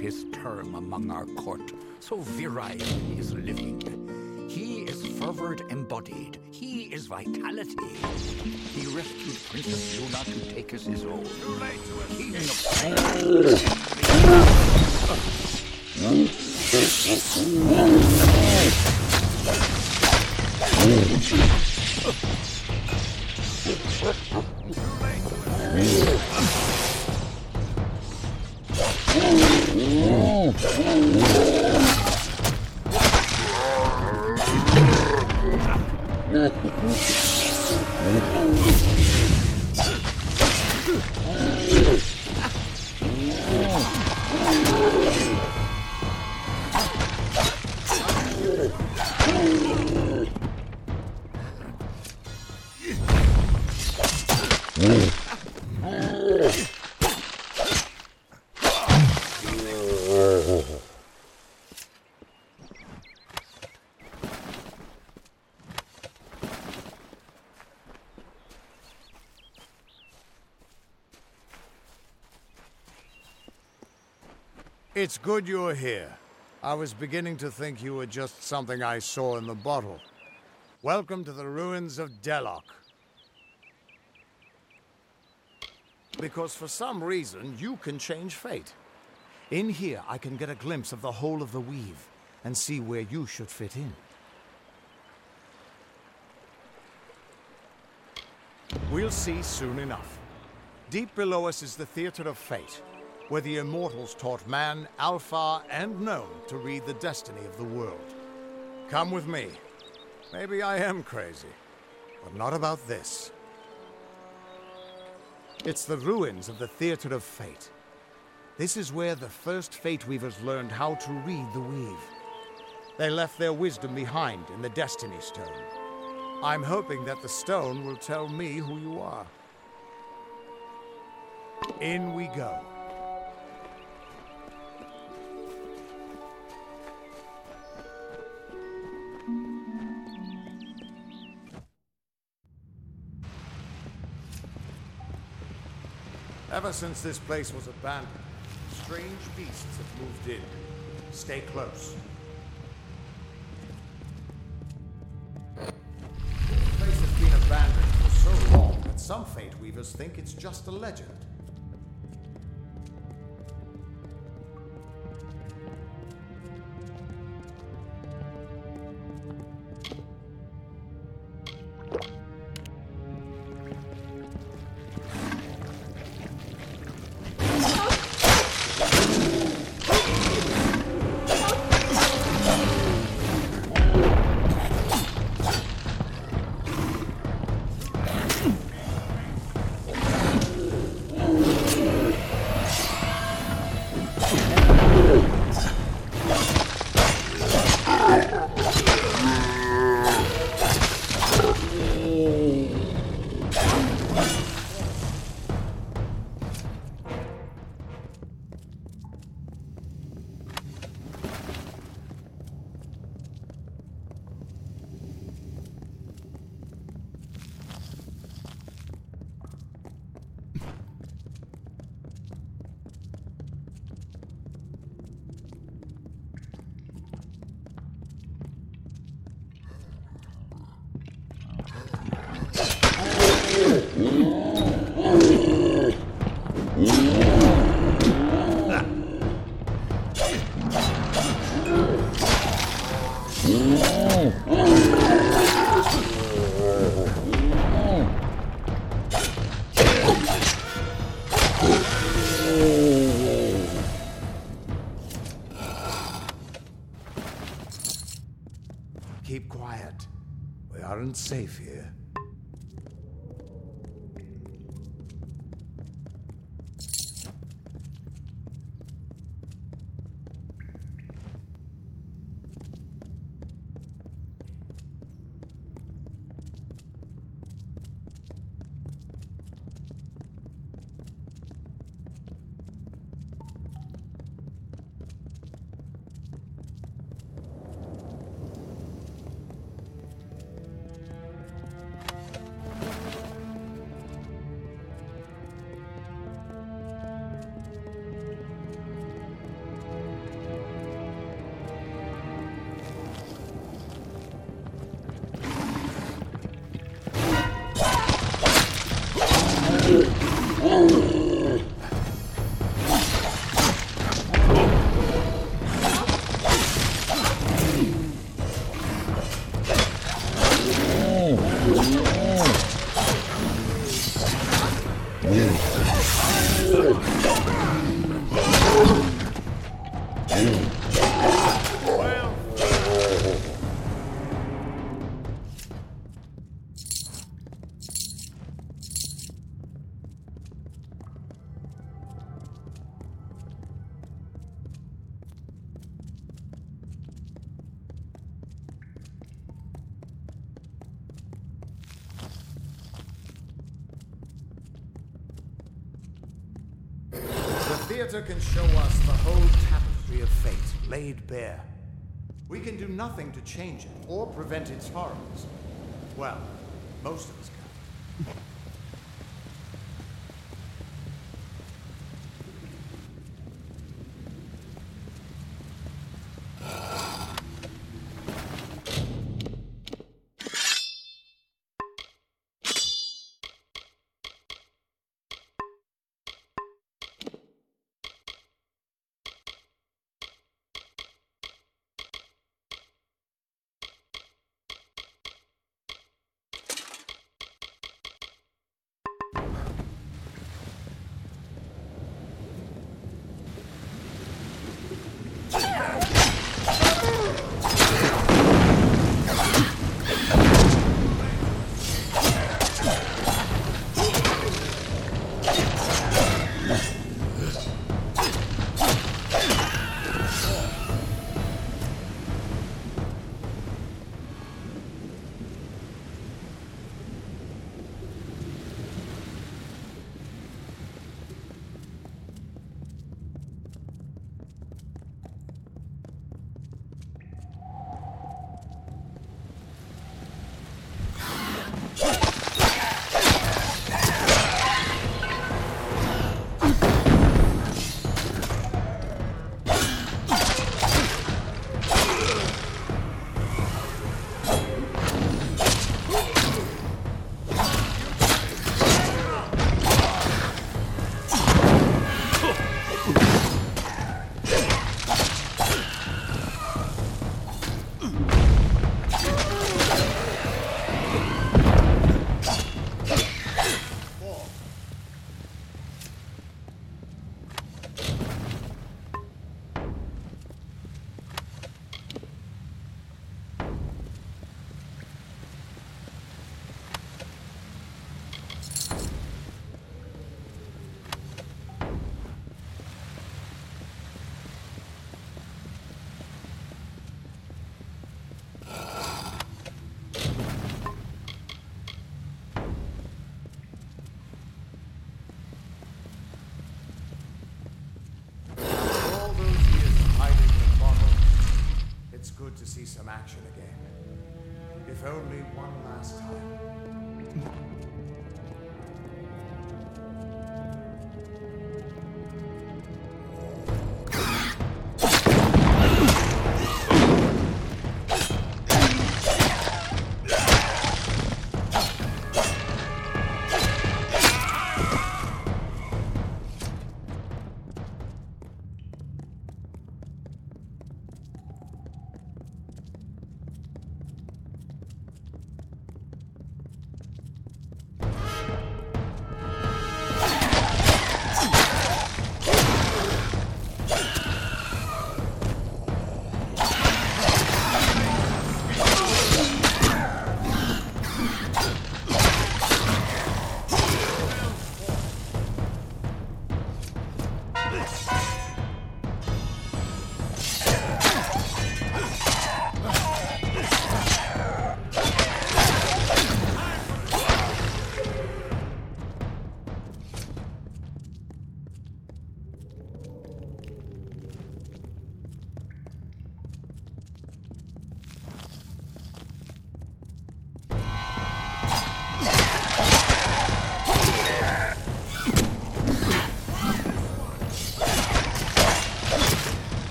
His term among our court, so virile his living. He is fervor embodied. He is vitality. He rescued Princess Luna to take us his own. King
It's good you're here. I was beginning to think you were just something I saw in the bottle. Welcome to the ruins of Delok. Because for some reason, you can change fate. In here, I can get a glimpse of the whole of the weave and see where you should fit in. We'll see soon enough. Deep below us is the Theater of Fate, where the Immortals taught man, Alpha, and Gnome to read the destiny of the world. Come with me. Maybe I am crazy, but not about this. It's the ruins of the Theater of Fate. This is where the first Fate Weavers learned how to read the weave. They left their wisdom behind in the Destiny Stone. I'm hoping that the stone will tell me who you are. In we go. Ever since this place was abandoned, strange beasts have moved in. Stay close. This place has been abandoned for so long that some Fate Weavers think it's just a legend. Keep quiet. We aren't safe here. The theater can show us the whole tapestry of fate laid bare. We can do nothing to change it or prevent its horrors. Well, most of us can. good to see some action again. If only one last time.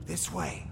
This way.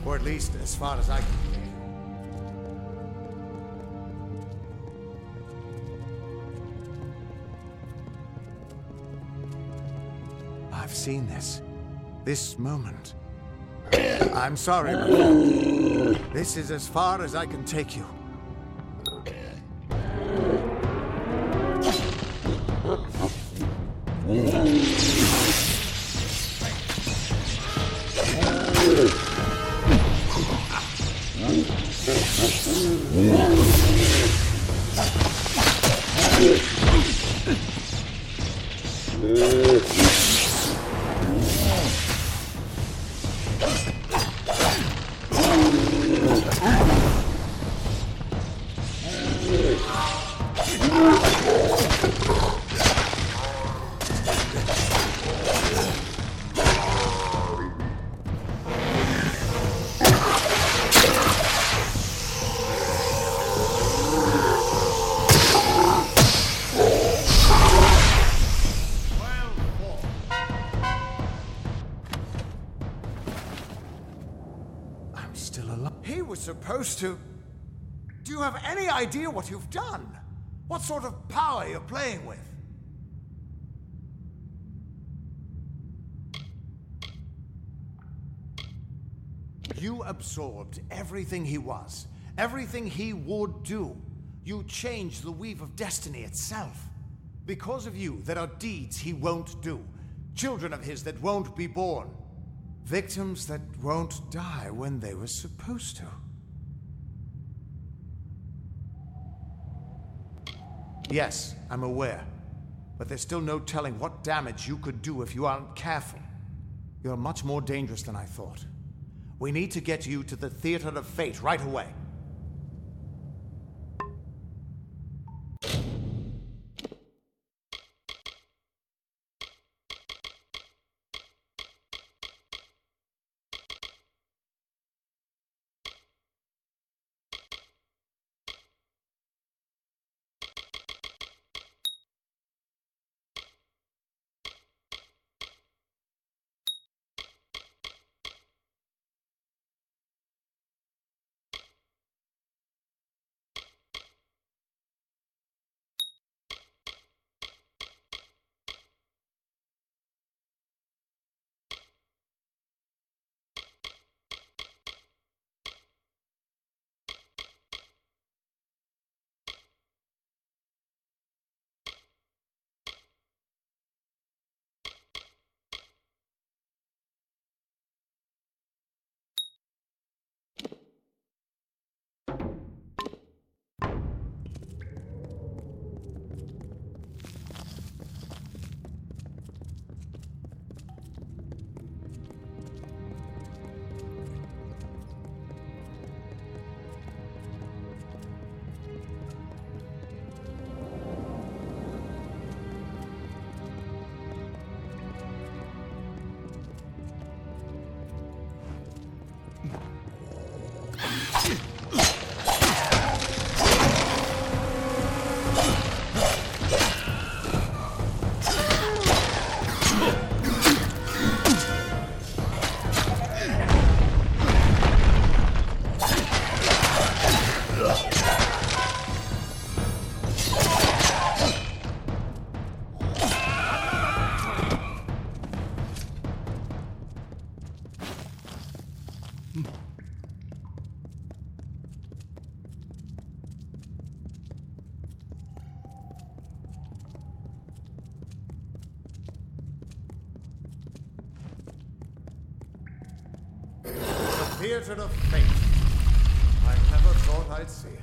Or at least as far as I can see. I've seen this. This moment. I'm sorry, my friend. This is as far as I can take you. supposed to... Do you have any idea what you've done? What sort of power you're playing with? You absorbed everything he was, everything he would do. You changed the weave of destiny itself. Because of you, there are deeds he won't do, children of his that won't be born, victims that won't die when they were supposed to. Yes, I'm aware, but there's still no telling what damage you could do if you aren't careful. You're much more dangerous than I thought. We need to get you to the Theater of Fate right away. Theater of Fate. I never thought I'd see it.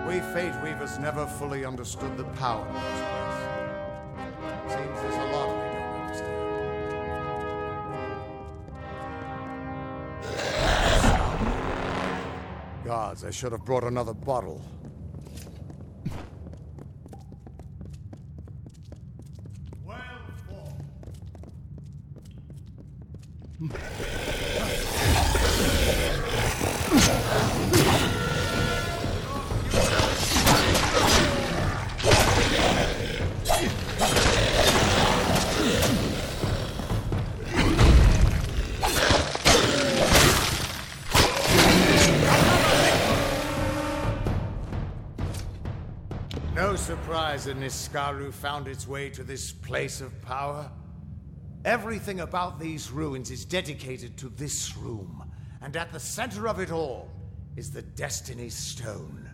We Fate Weavers never fully understood the power of this place. Seems there's a lot we don't understand. Gods, I should have brought another bottle. No no surprise that Niskaru found its way to this place of power. Everything about these ruins is dedicated to this room, and at the center of it all is the Destiny Stone.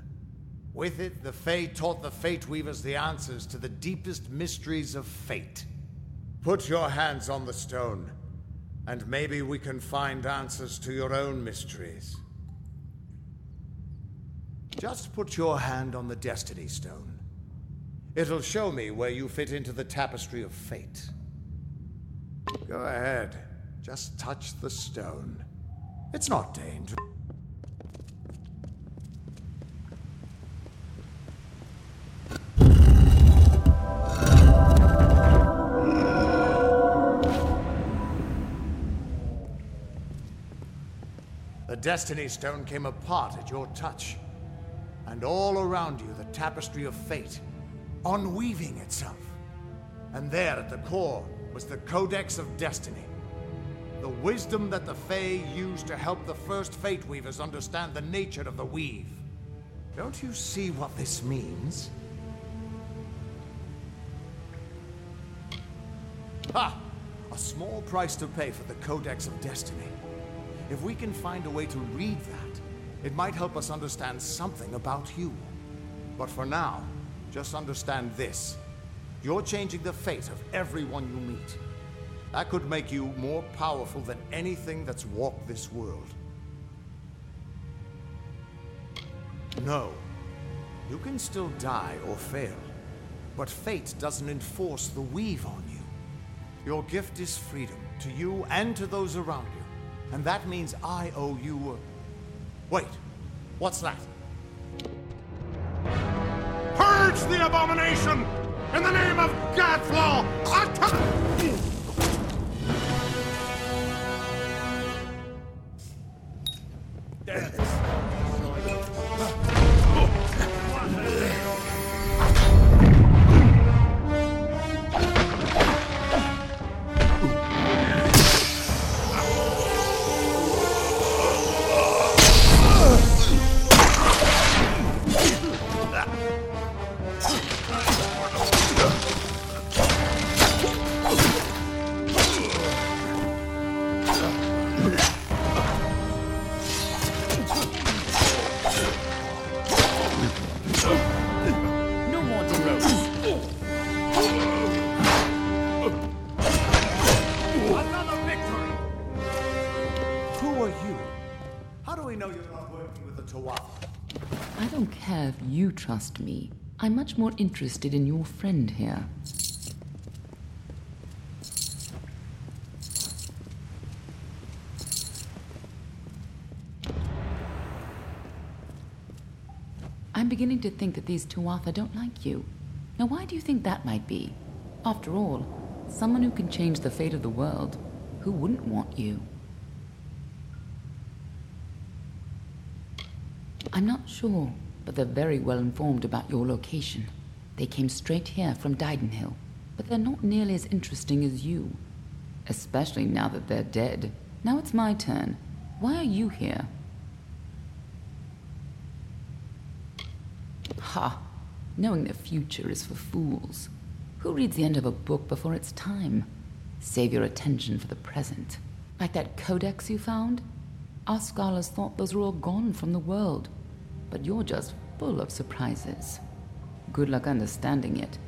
With it, the Fae taught the Fate Weavers the answers to the deepest mysteries of fate. Put your hands on the stone, and maybe we can find answers to your own mysteries. Just put your hand on the Destiny Stone. It'll show me where you fit into the tapestry of fate. Go ahead. Just touch the stone. It's not dangerous. The Destiny Stone came apart at your touch. And all around you, the tapestry of fate, unweaving itself. And there at the core was the Codex of Destiny. The wisdom that the Fae used to help the first Fate Weavers understand the nature of the weave. Don't you see what this means? Ha! A small price to pay for the Codex of Destiny. If we can find a way to read that, it might help us understand something about you. But for now, just understand this. You're changing the fate of everyone you meet. That could make you more powerful than anything that's walked this world. No. You can still die or fail, but fate doesn't enforce the weave on you. Your gift is freedom, to you and to those around you. And that means I owe you a... Wait, what's that?
Purge the abomination! In the name of Gadflaw!
Trust me. I'm much more interested in your friend here. I'm beginning to think that these Tuatha don't like you. Now, why do you think that might be? After all, someone who can change the fate of the world, who wouldn't want you? I'm not sure, but they're very well informed about your location. They came straight here from Didenhill, but they're not nearly as interesting as you. Especially now that they're dead. Now it's my turn. Why are you here? Ha! Knowing the future is for fools. Who reads the end of a book before it's time? Save your attention for the present. Like that codex you found? Our scholars thought those were all gone from the world. But you're just full of surprises. Good luck understanding it.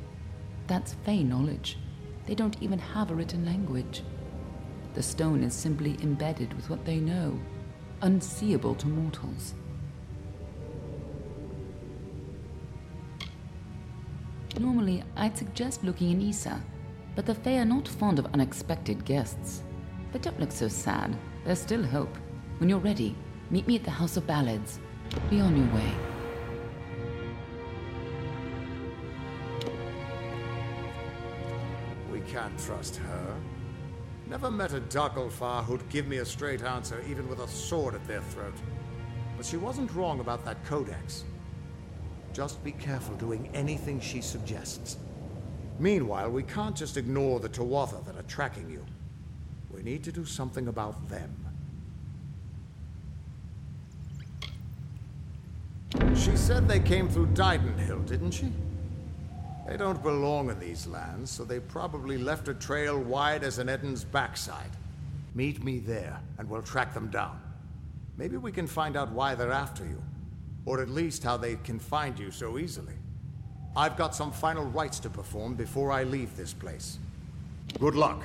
That's Fae knowledge. They don't even have a written language. The stone is simply embedded with what they know, unseeable to mortals. Normally, I'd suggest looking in Issa, but the Fae are not fond of unexpected guests. But don't look so sad. There's still hope. When you're ready, meet me at the House of Ballads. Be on your way.
We can't trust her. Never met a Darklfar who'd give me a straight answer, even with a sword at their throat. But she wasn't wrong about that codex. Just be careful doing anything she suggests. Meanwhile, we can't just ignore the Tuatha that are tracking you. We need to do something about them. She said they came through Didenhill, didn't she? They don't belong in these lands, so they probably left a trail wide as an Eden's backside. Meet me there, and we'll track them down. Maybe we can find out why they're after you. Or at least how they can find you so easily. I've got some final rites to perform before I leave this place. Good luck.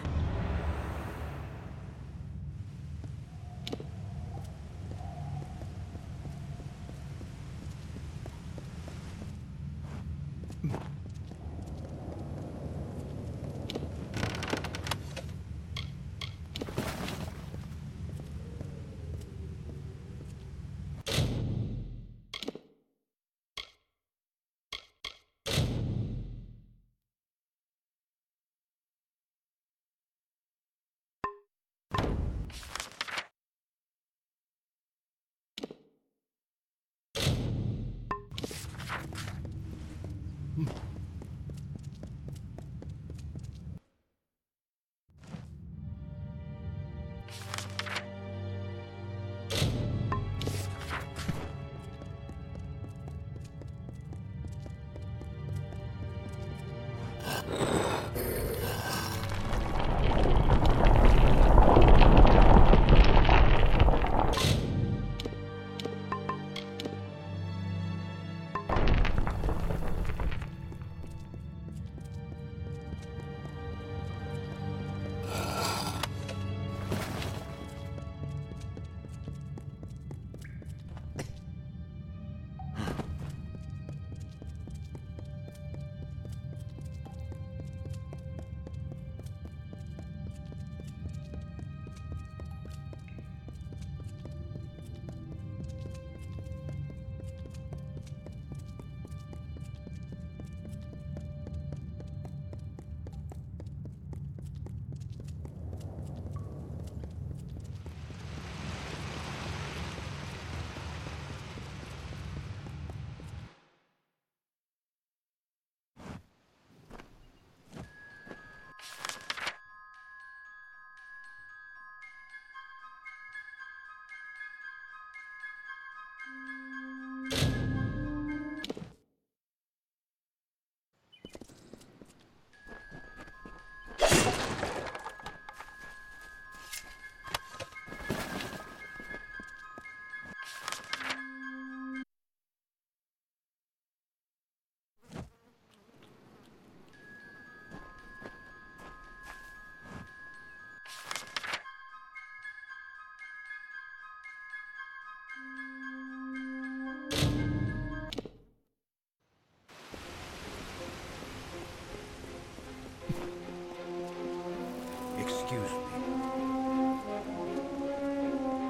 Excuse me.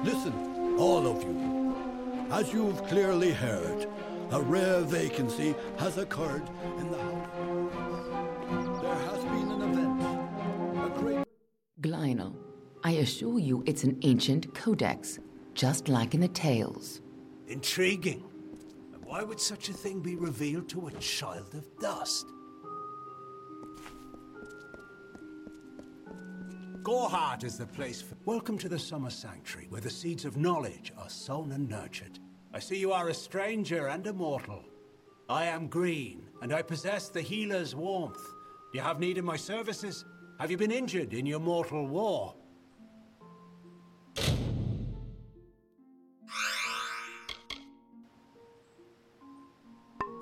Listen, all of you. As you've clearly heard, a rare vacancy has occurred in the house. There has been an event. A great...
Glynel, I assure you it's an ancient codex, just like in the tales.
Intriguing. And why would such a thing be revealed to a child of dust? Gorhart is the place for... Welcome to the Summer Sanctuary, where the seeds of knowledge are sown and nurtured. I see you are a stranger and a mortal. I am Green, and I possess the healer's warmth. Do you have need of my services? Have you been injured in your mortal war?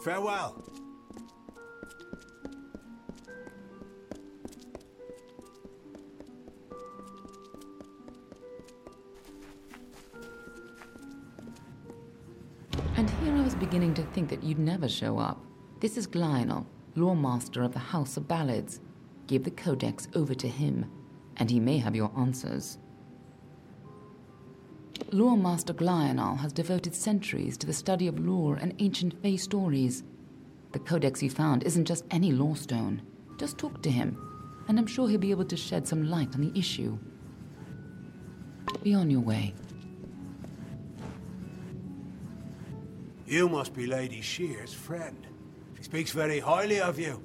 Farewell.
And here I was beginning to think that you'd never show up. This is Glynel, lore master of the House of Ballads. Give the codex over to him, and he may have your answers. Lore Master Glynel has devoted centuries to the study of lore and ancient Fae stories. The codex you found isn't just any lore stone. Just talk to him, and I'm sure he'll be able to shed some light on the issue. Be on your way.
You must be Lady Shear's friend. She speaks very highly of you.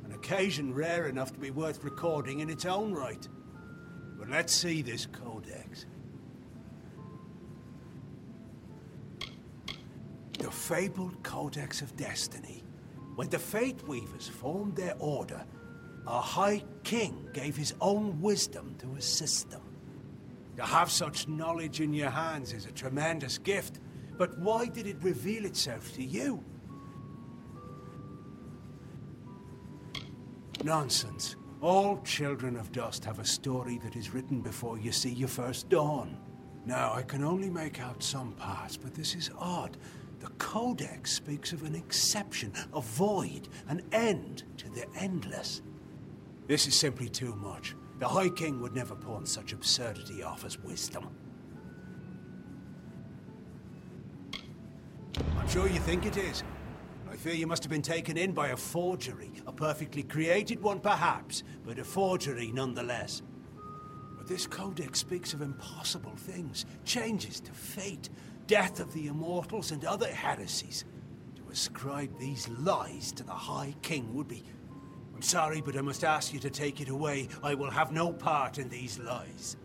An occasion rare enough to be worth recording in its own right. But let's see this codex. The fabled Codex of Destiny. When the Fate Weavers formed their order, our High King gave his own wisdom to assist them. To have such knowledge in your hands is a tremendous gift, but why did it reveal itself to you? Nonsense. All children of dust have a story that is written before you see your first dawn. Now, I can only make out some parts, but this is odd. The Codex speaks of an exception, a void, an end to the endless. This is simply too much. The High King would never pawn such absurdity off as wisdom. I'm sure you think it is. I fear you must have been taken in by a forgery. A perfectly created one, perhaps, but a forgery nonetheless. But this codex speaks of impossible things, changes to fate, death of the immortals, and other heresies. To ascribe these lies to the High King would be... I'm sorry, but I must ask you to take it away. I will have no part in these lies.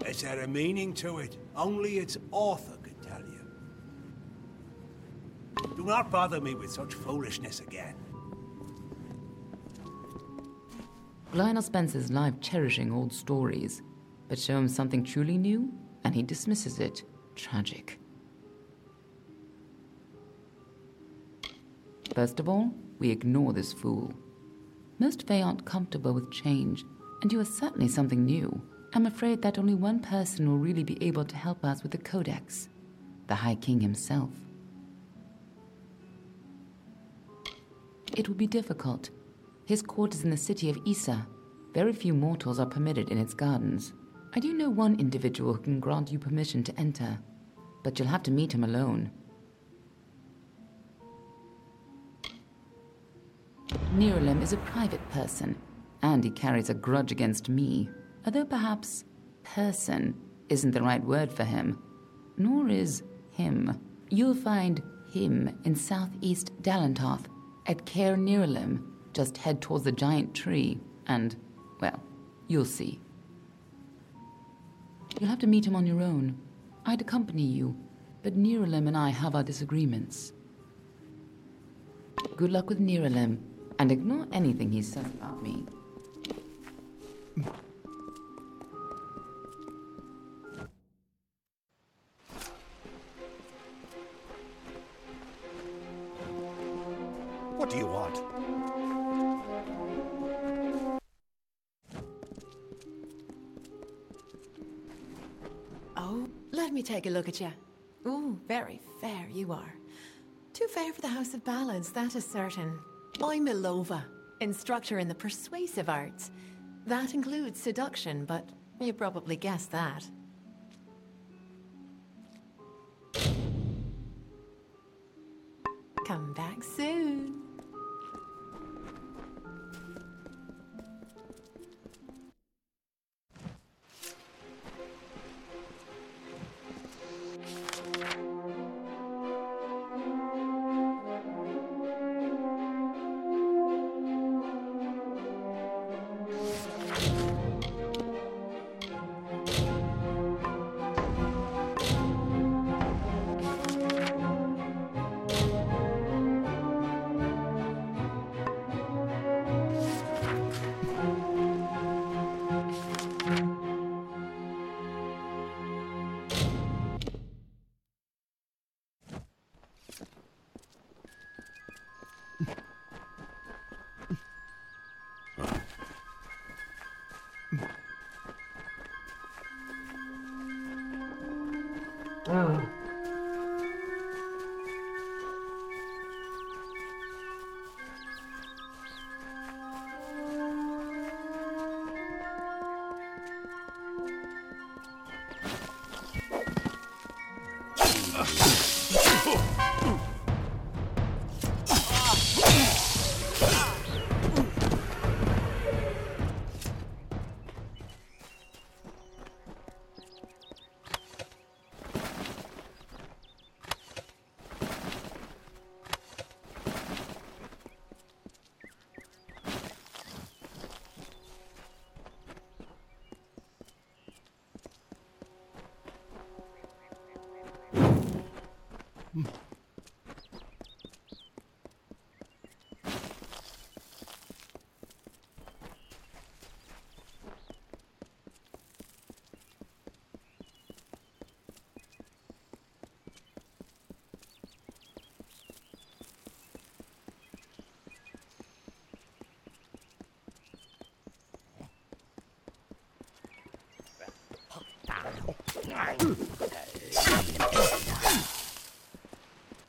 Is there a meaning to it? Only its author could tell you. Do not bother me with such foolishness again.
Lionel spends his life cherishing old stories, but show him something truly new, and he dismisses it. Tragic. First of all, we ignore this fool. Most Fae aren't comfortable with change, and you are certainly something new. I'm afraid that only one person will really be able to help us with the Codex. The High King himself. It will be difficult. His court is in the city of Issa. Very few mortals are permitted in its gardens. I do know one individual who can grant you permission to enter, but you'll have to meet him alone. Nirelem is a private person, and he carries a grudge against me, although perhaps person isn't the right word for him, nor is him. You'll find him in southeast Dalantoth, at Caer Nirelem. Just head towards the giant tree, and, well, you'll see. You'll have to meet him on your own. I'd accompany you, but Nirelem and I have our disagreements. Good luck with Nirelem, and ignore anything he says about me.
What do you want?
Oh, let me take a look at you. Ooh, very fair you are. Too fair for the House of Ballads, that is certain. I'm Ilova, instructor in the persuasive arts. That includes seduction, but you probably guessed that. Come back soon.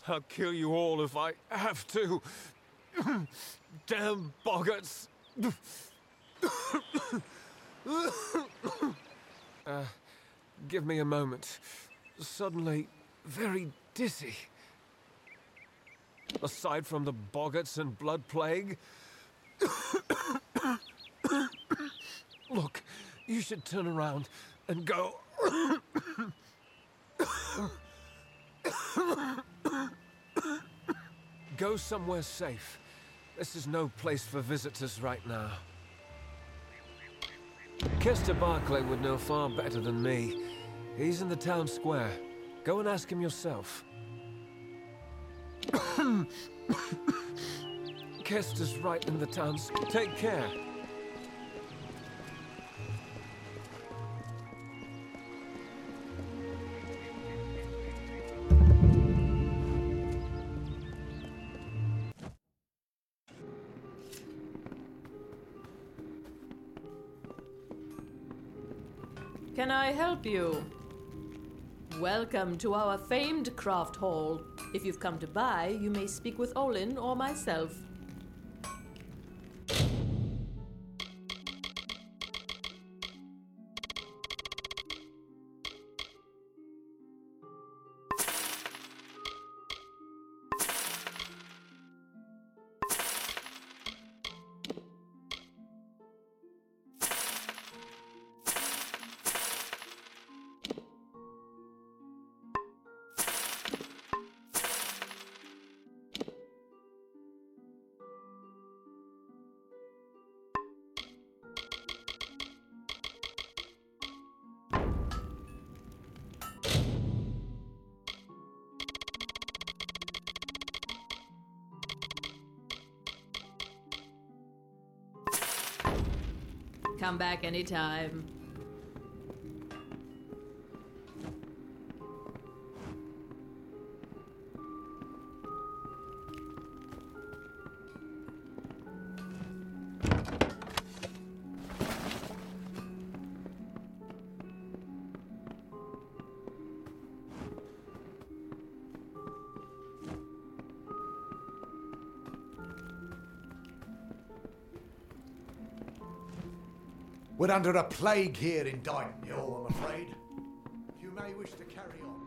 I'll kill you all if I have to. Damn boggarts. Give me a moment. Suddenly, very dizzy. Aside from the boggarts and blood plague. Look, you should turn around and go. Go somewhere safe. This is no place for visitors right now. Kester Barclay would know far better than me. He's in the town square. Go and ask him yourself. Kester's right in the town square. Take care.
Can I help you? Welcome to our famed craft hall. If you've come to buy, you may speak with Olin or myself. Come back anytime.
We're under a plague here in Dyton Hill, I'm afraid. You may wish to carry on.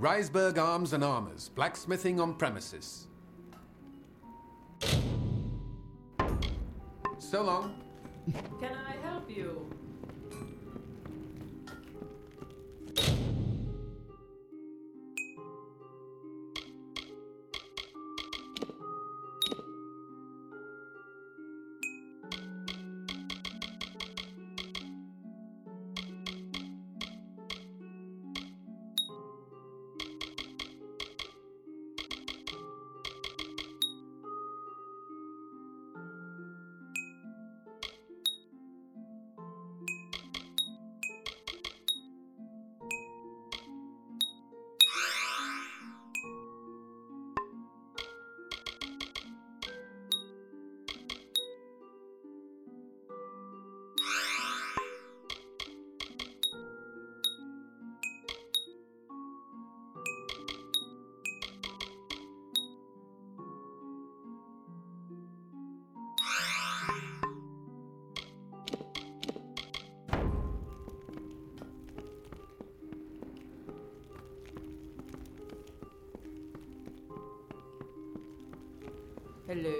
Riseburg Arms and Armours, blacksmithing on premises. So long.
Can I help you? Hello.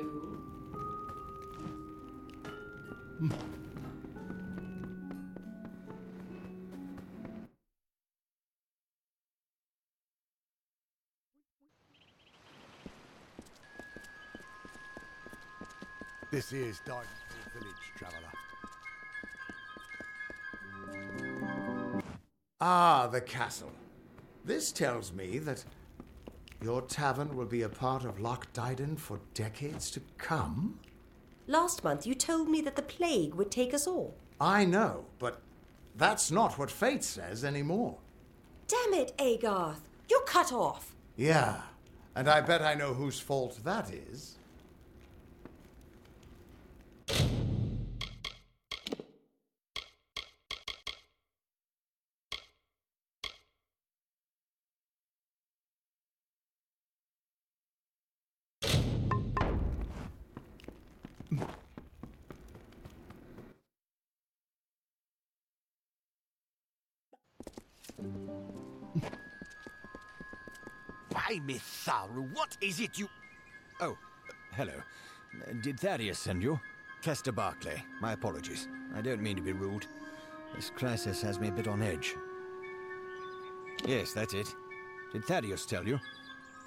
This is Dyton Hill Village, traveller. Ah, the castle. This tells me that your tavern will be a part of Loch Dyden for decades to come?
Last month you told me that the plague would take us all.
I know, but That's not what fate says anymore.
Damn it, Agarth. You're cut off.
Yeah, and I bet I know whose fault that is.
Why, Miss Tharu, what is it you... Oh, hello. Did Thaddeus send you? Kester Barclay. My apologies. I don't mean to be rude. This crisis has me a bit on edge. Yes, that's it. Did Thaddeus tell you?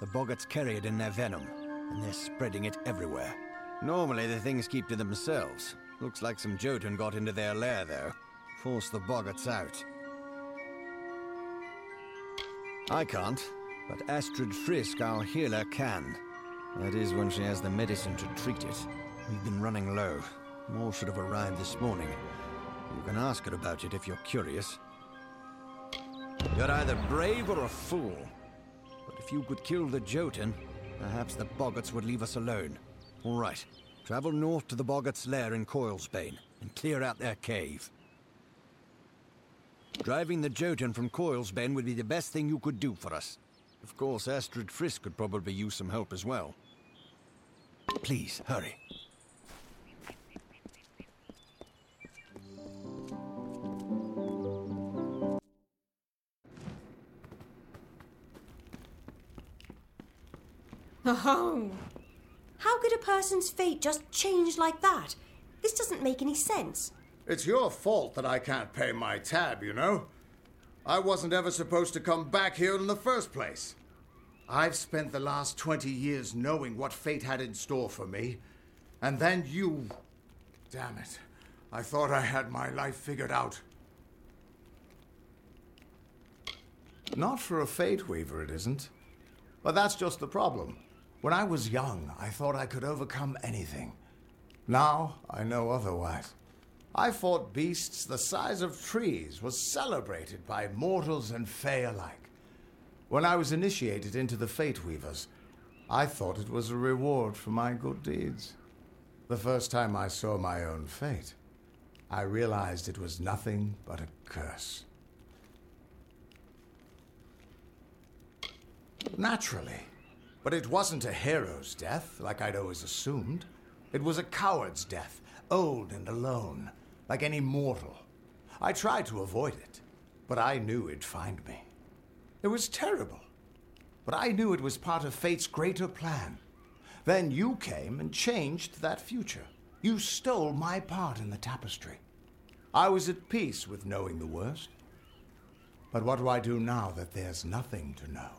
The Boggarts carry it in their venom, and they're spreading it everywhere. Normally the things keep to themselves. Looks like some Jotun got into their lair, though. Forced the Boggarts out. I can't. But Astrid Frisk, our healer, can. That is, when she has the medicine to treat it. We've been running low. More should have arrived this morning. You can ask her about it if you're curious. You're either brave or a fool. But if you could kill the Jotun, perhaps the Boggarts would leave us alone. All right. Travel north to the Boggarts' lair in Coilsbane, and clear out their cave. Driving the Jotun from Coilsbane would be the best thing you could do for us. Of course, Astrid Frisk could probably use some help as well. Please, hurry.
Oh! How could a person's fate just change like that? This doesn't make any sense.
It's your fault that I can't pay my tab, you know? I wasn't ever supposed to come back here in the first place. I've spent the last 20 years knowing what fate had in store for me. And then you... Damn it. I thought I had my life figured out. Not for a Fate Weaver, it isn't. But that's just the problem. When I was young, I thought I could overcome anything. Now, I know otherwise. I fought beasts the size of trees, was celebrated by mortals and Fae alike. When I was initiated into the Fate Weavers, I thought it was a reward for my good deeds. The first time I saw my own fate, I realized it was nothing but a curse. Naturally. But it wasn't a hero's death, like I'd always assumed. It was a coward's death, old and alone, like any mortal. I tried to avoid it, but I knew it'd find me. It was terrible, but I knew it was part of fate's greater plan. Then you came and changed that future. You stole my part in the tapestry. I was at peace with knowing the worst. But what do I do now that there's nothing to know?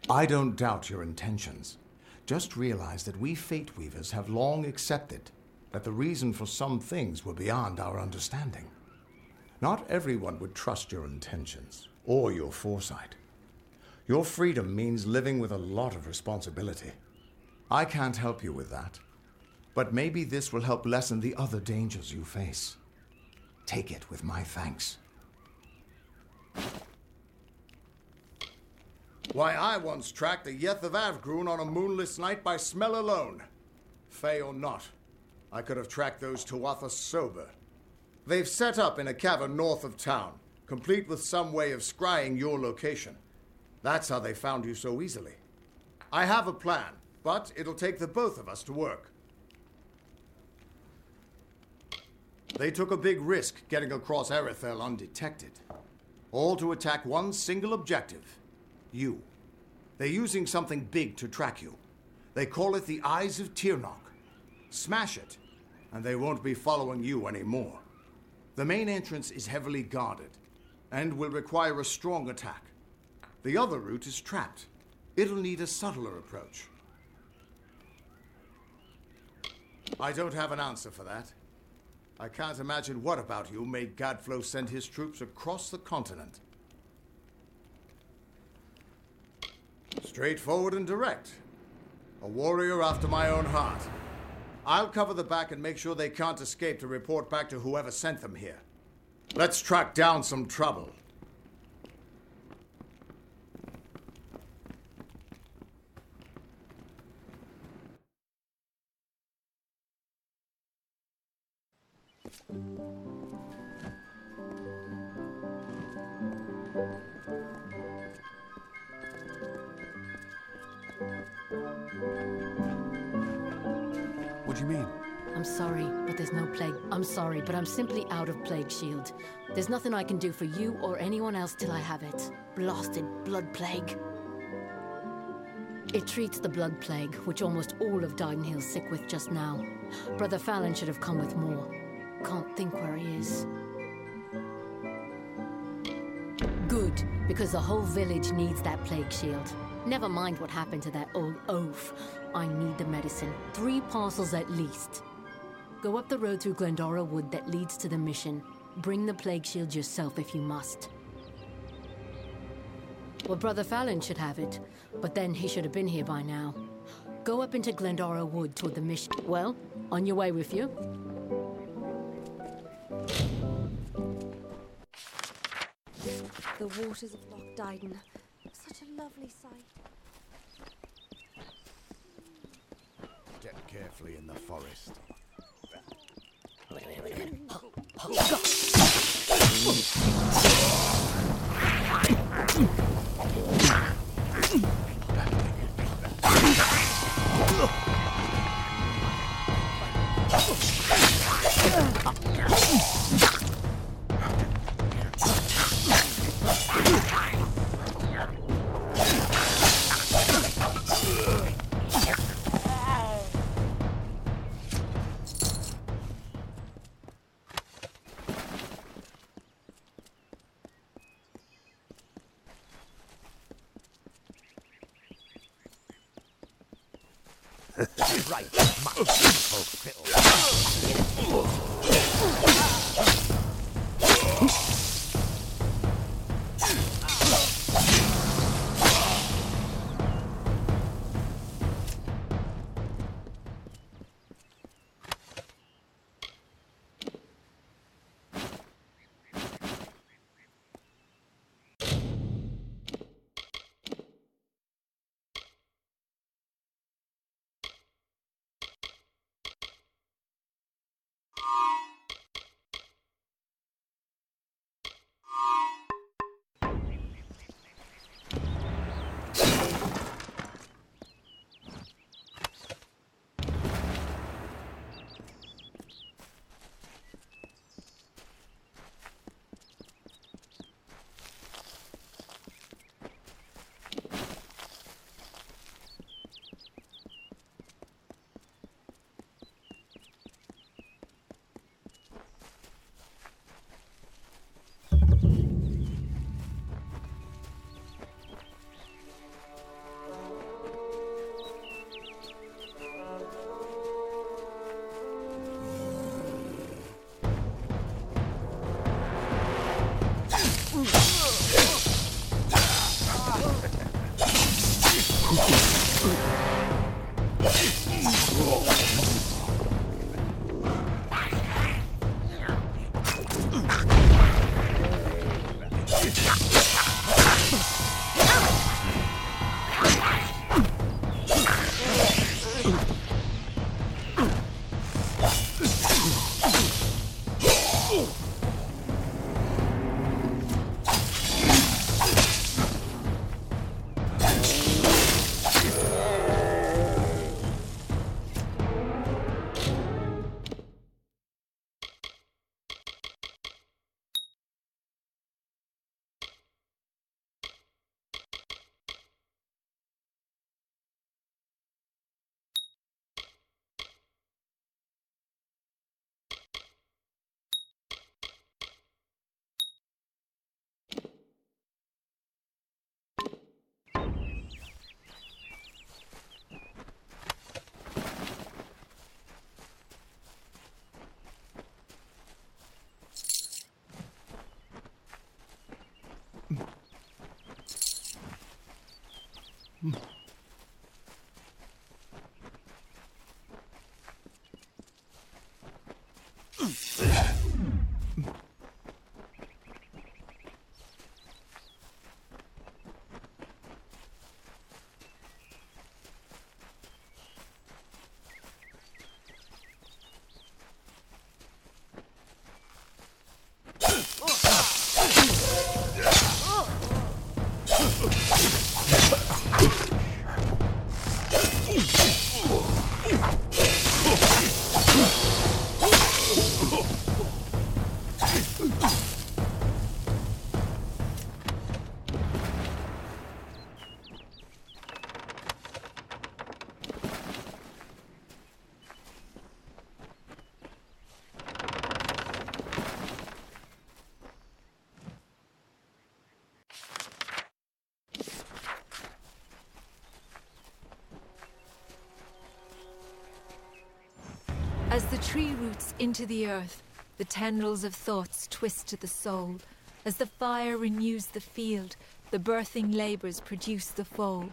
I don't doubt your intentions. Just realize that we Fate Weavers have long accepted that the reason for some things were beyond our understanding. Not everyone would trust your intentions or your foresight. Your freedom means living with a lot of responsibility. I can't help you with that, but maybe this will help lessen the other dangers you face. Take it with my thanks. Why, I once tracked the Yeth of Avgrun on a moonless night by smell alone. Fey or not, I could have tracked those Tuatha sober. They've set up in a cavern north of town, complete with some way of scrying your location. That's how they found you so easily. I have a plan, but it'll take the both of us to work. They took a big risk getting across Erythel undetected. All to attack one single objective. You. They're using something big to track you. They call it the Eyes of Tirnoch. Smash it, and they won't be following you anymore. The main entrance is heavily guarded, and will require a strong attack. The other route is trapped. It'll need a subtler approach. I don't have an answer for that. I can't imagine what about you made Gadflow send his troops across the continent. Straightforward and direct. A warrior after my own heart. I'll cover the back and make sure they can't escape to report back to whoever sent them here. Let's track down some trouble.
What do you mean?
I'm sorry, but there's no plague. I'm sorry, but I'm simply out of plague shield. There's nothing I can do for you or anyone else till I have it. Blasted blood plague. It treats the blood plague, which almost all of Didenhill's sick with just now. Brother Fallon should have come with more. Can't think where he is. Good, because the whole village needs that plague shield. Never mind what happened to that old oaf. I need the medicine. 3 parcels at least. Go up the road through Glendora Wood that leads to the mission. Bring the plague shield yourself if you must. Well, Brother Fallon should have it, but then he should have been here by now. Go up into Glendora Wood toward the mission. Well, on your way with you.
The waters of Loch Dyden. Such a lovely sight.
Step carefully in the forest.
Right, my fulfill.
As the tree roots into the earth, the tendrils of thoughts twist to the soul. As the fire renews the field, the birthing labours produce the foal.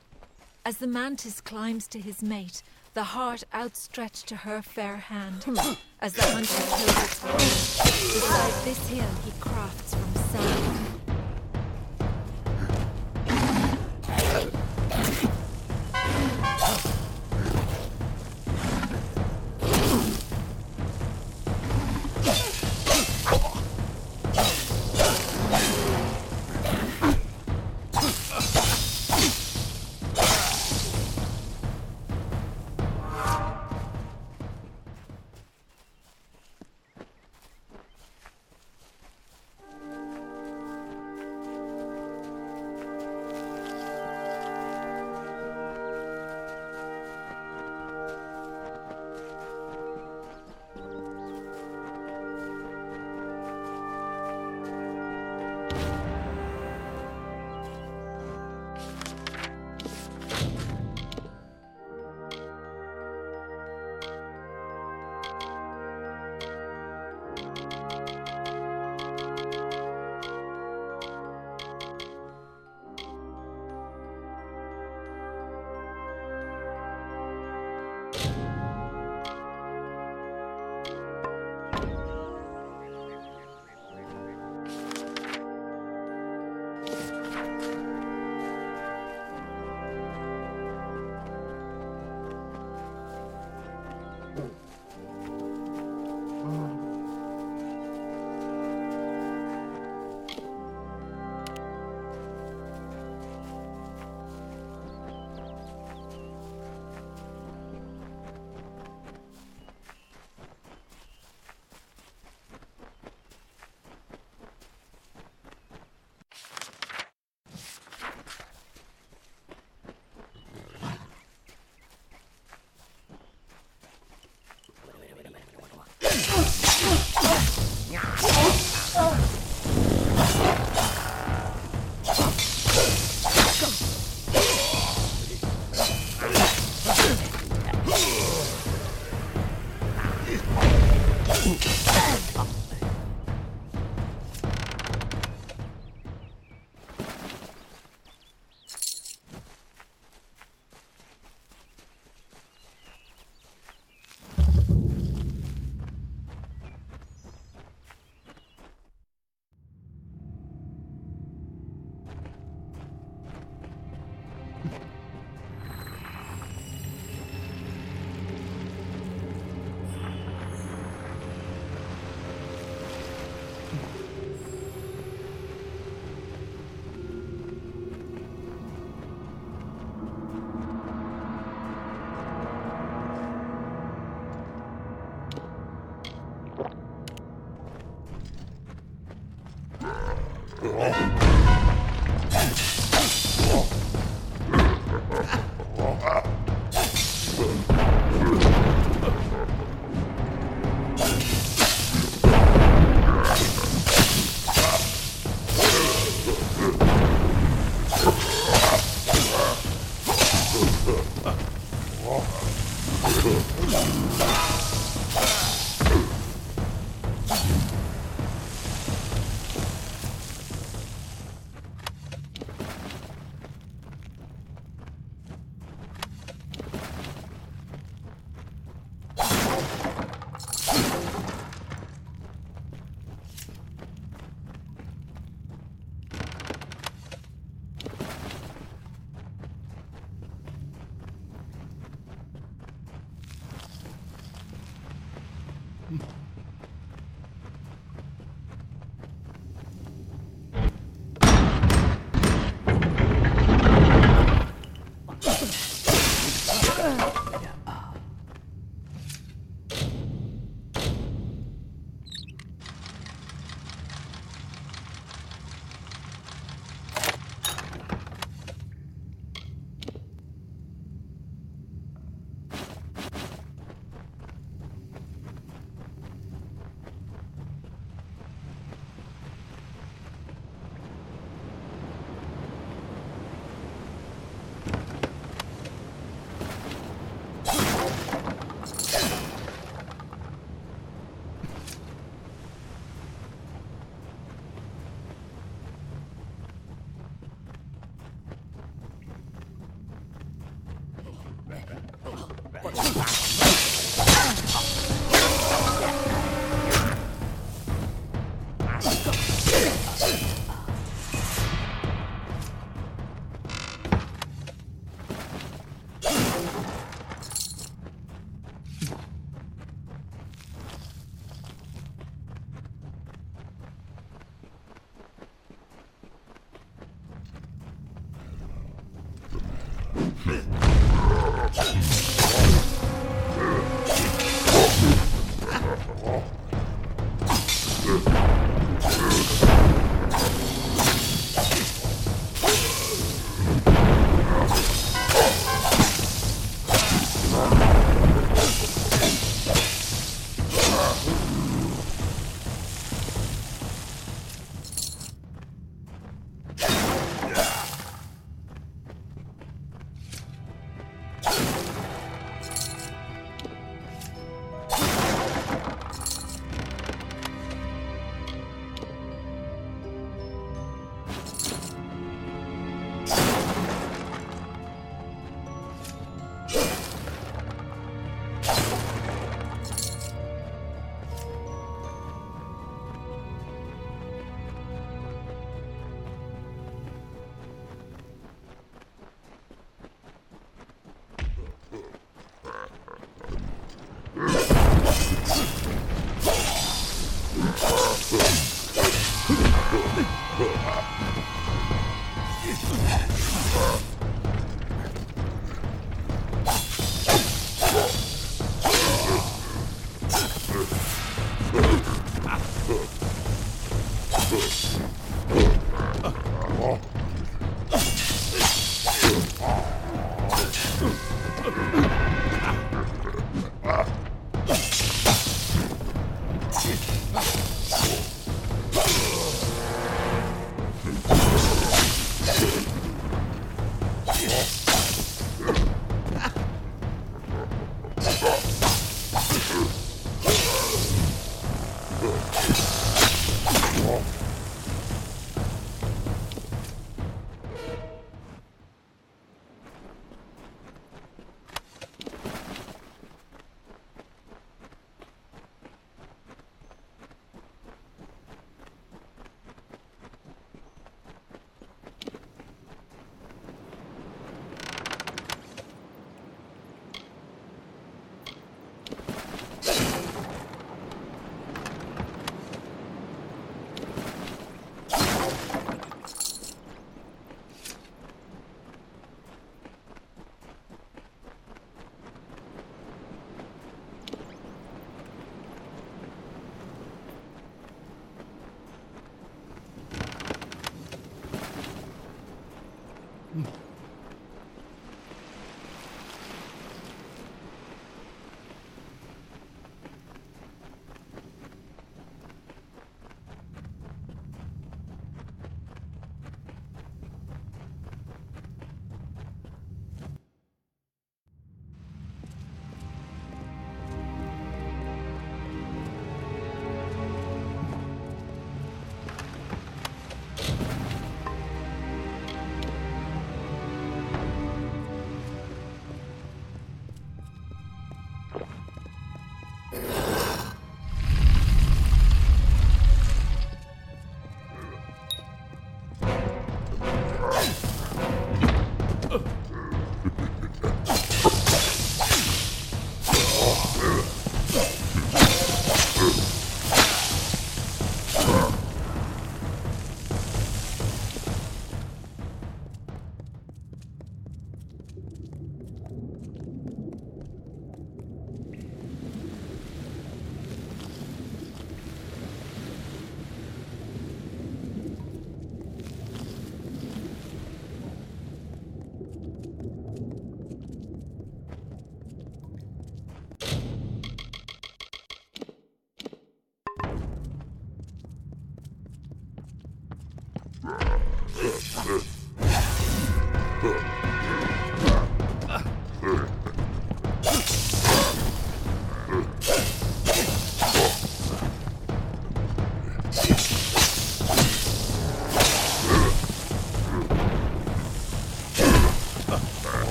As the mantis climbs to his mate, the heart outstretched to her fair hand. As the hunter kills its prey, beside this hill he crafts from sand.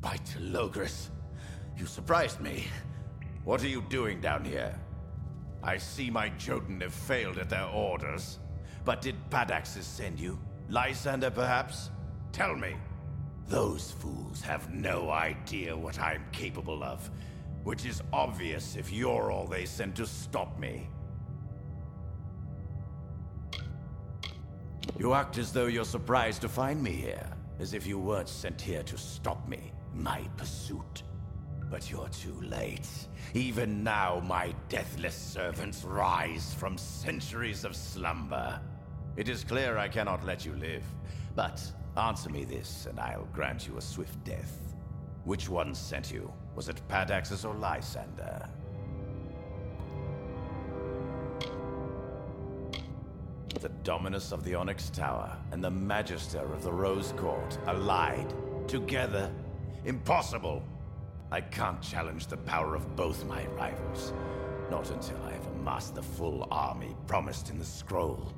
By Telogris, you surprised me. What are you doing down here? I see my Jotun have failed at their orders. But did Padaxes send you? Lysander, perhaps? Tell me. Those fools have no idea what I'm capable of, which is obvious if you're all they sent to stop me. You act as though you're surprised to find me here, as if you weren't sent here to stop me, my pursuit. But you're too late. Even now, my deathless servants rise from centuries of slumber. It is clear I cannot let you live, but answer me this, and I'll grant you a swift death. Which one sent you? Was it Padaxes or Lysander? The Dominus of the Onyx Tower and the Magister of the Rose Court allied, together? Impossible! I can't challenge the power of both my rivals. Not until I have amassed the full army promised in the scroll.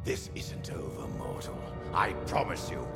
This isn't over, mortal. I promise you.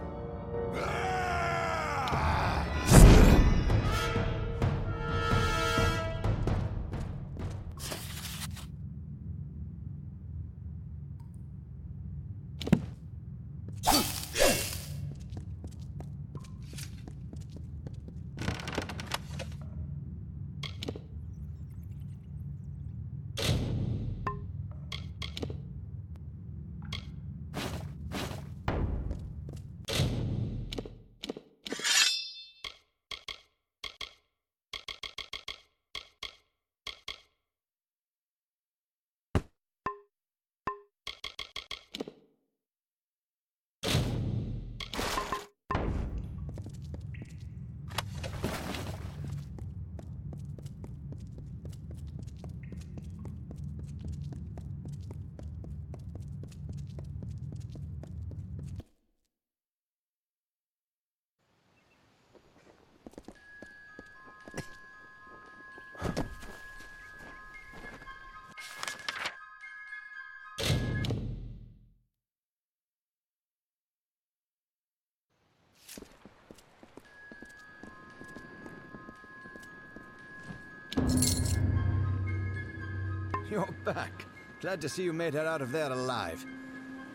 You're back. Glad to see you made her out of there alive.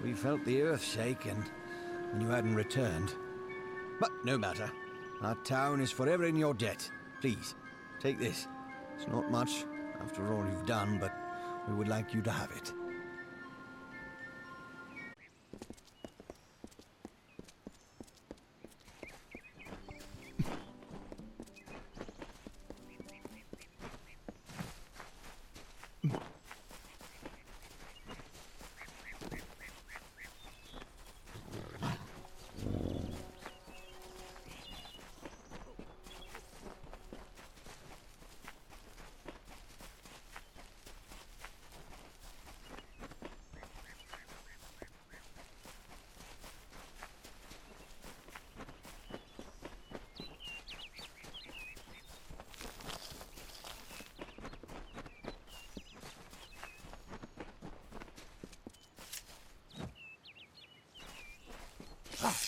We felt the earth shake and you hadn't returned. But no matter. Our town is forever in your debt. Please, take this. It's not much, after all you've done, but we would like you to have it.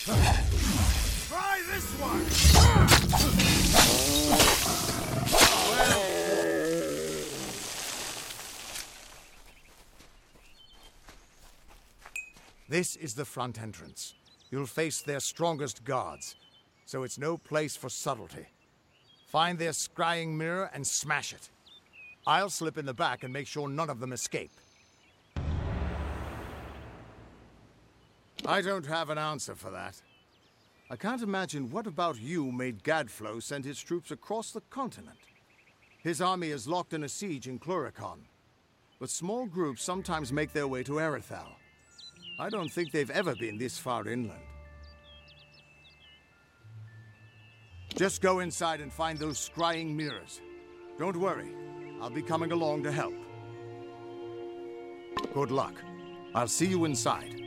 Try this one!
This is the front entrance. You'll face their strongest guards, so it's no place for subtlety. Find their scrying mirror and smash it. I'll slip in the back and make sure none of them escape. I don't have an answer for that. I can't imagine what about you made Gadflow send his troops across the continent. His army is locked in a siege in Cluricon, but small groups sometimes make their way to Erithal. I don't think they've ever been this far inland. Just go inside and find those scrying mirrors. Don't worry, I'll be coming along to help. Good luck. I'll see you inside.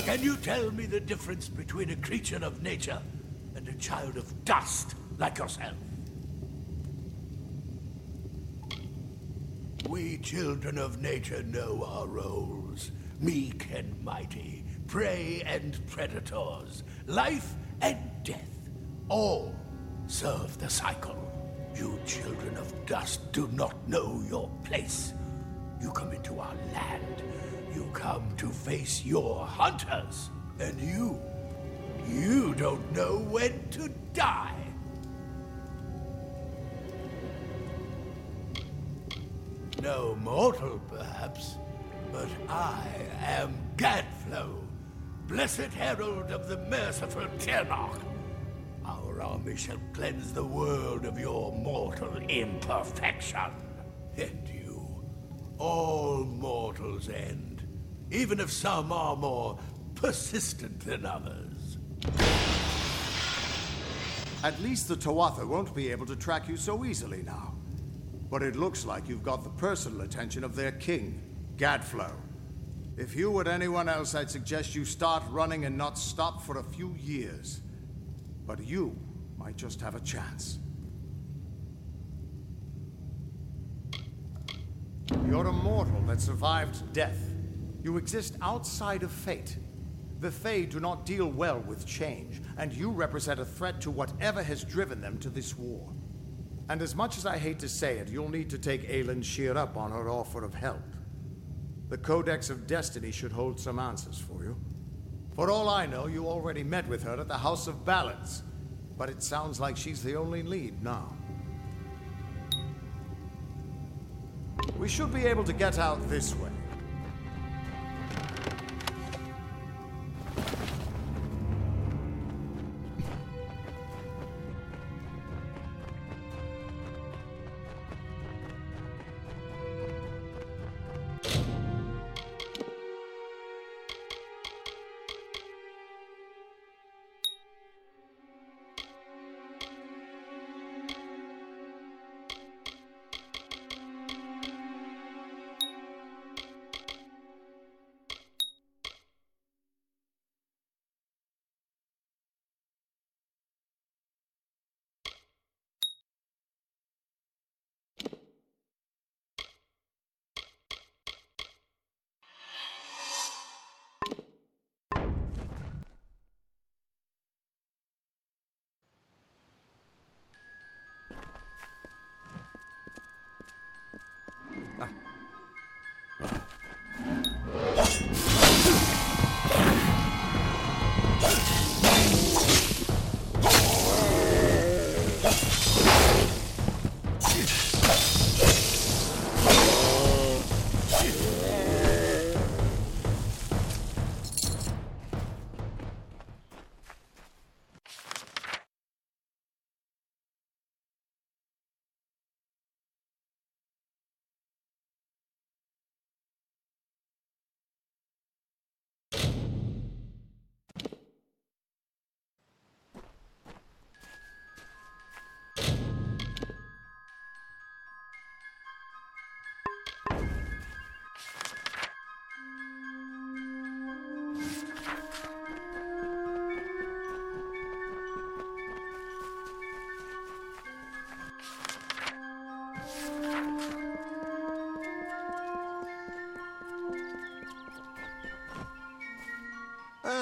Can you tell me the difference between a creature of nature and a child of dust like yourself? We children of nature know our roles. Meek and mighty, prey and predators, life and death, all serve the cycle. You children of dust do not know your place. You come into our land. You come to face your hunters. And you don't know when to die. No mortal, perhaps, but I am Gadflow, blessed herald of the merciful Tyrnach. Our army shall cleanse the world of your mortal imperfection. And you, all mortals end, even if some are more persistent than others.
At least the Tuatha won't be able to track you so easily now. But it looks like you've got the personal attention of their king, Gadflow. If you were anyone else, I'd suggest you start running and not stop for a few years. But you might just have a chance. You're a mortal that survived death. You exist outside of fate. The Fae do not deal well with change, and you represent a threat to whatever has driven them to this war. And as much as I hate to say it, you'll need to take Aelin Shear up on her offer of help. The Codex of Destiny should hold some answers for you. For all I know, you already met with her at the House of Ballads, but it sounds like she's the only lead now. We should be able to get out this way.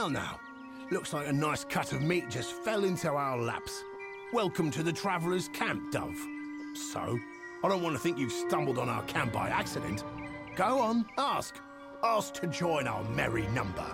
Well now, looks like a nice cut of meat just fell into our laps. Welcome to the Traveller's Camp, Dove. So, I don't want to think you've stumbled on our camp by accident. Go on, ask. Ask to join our merry number.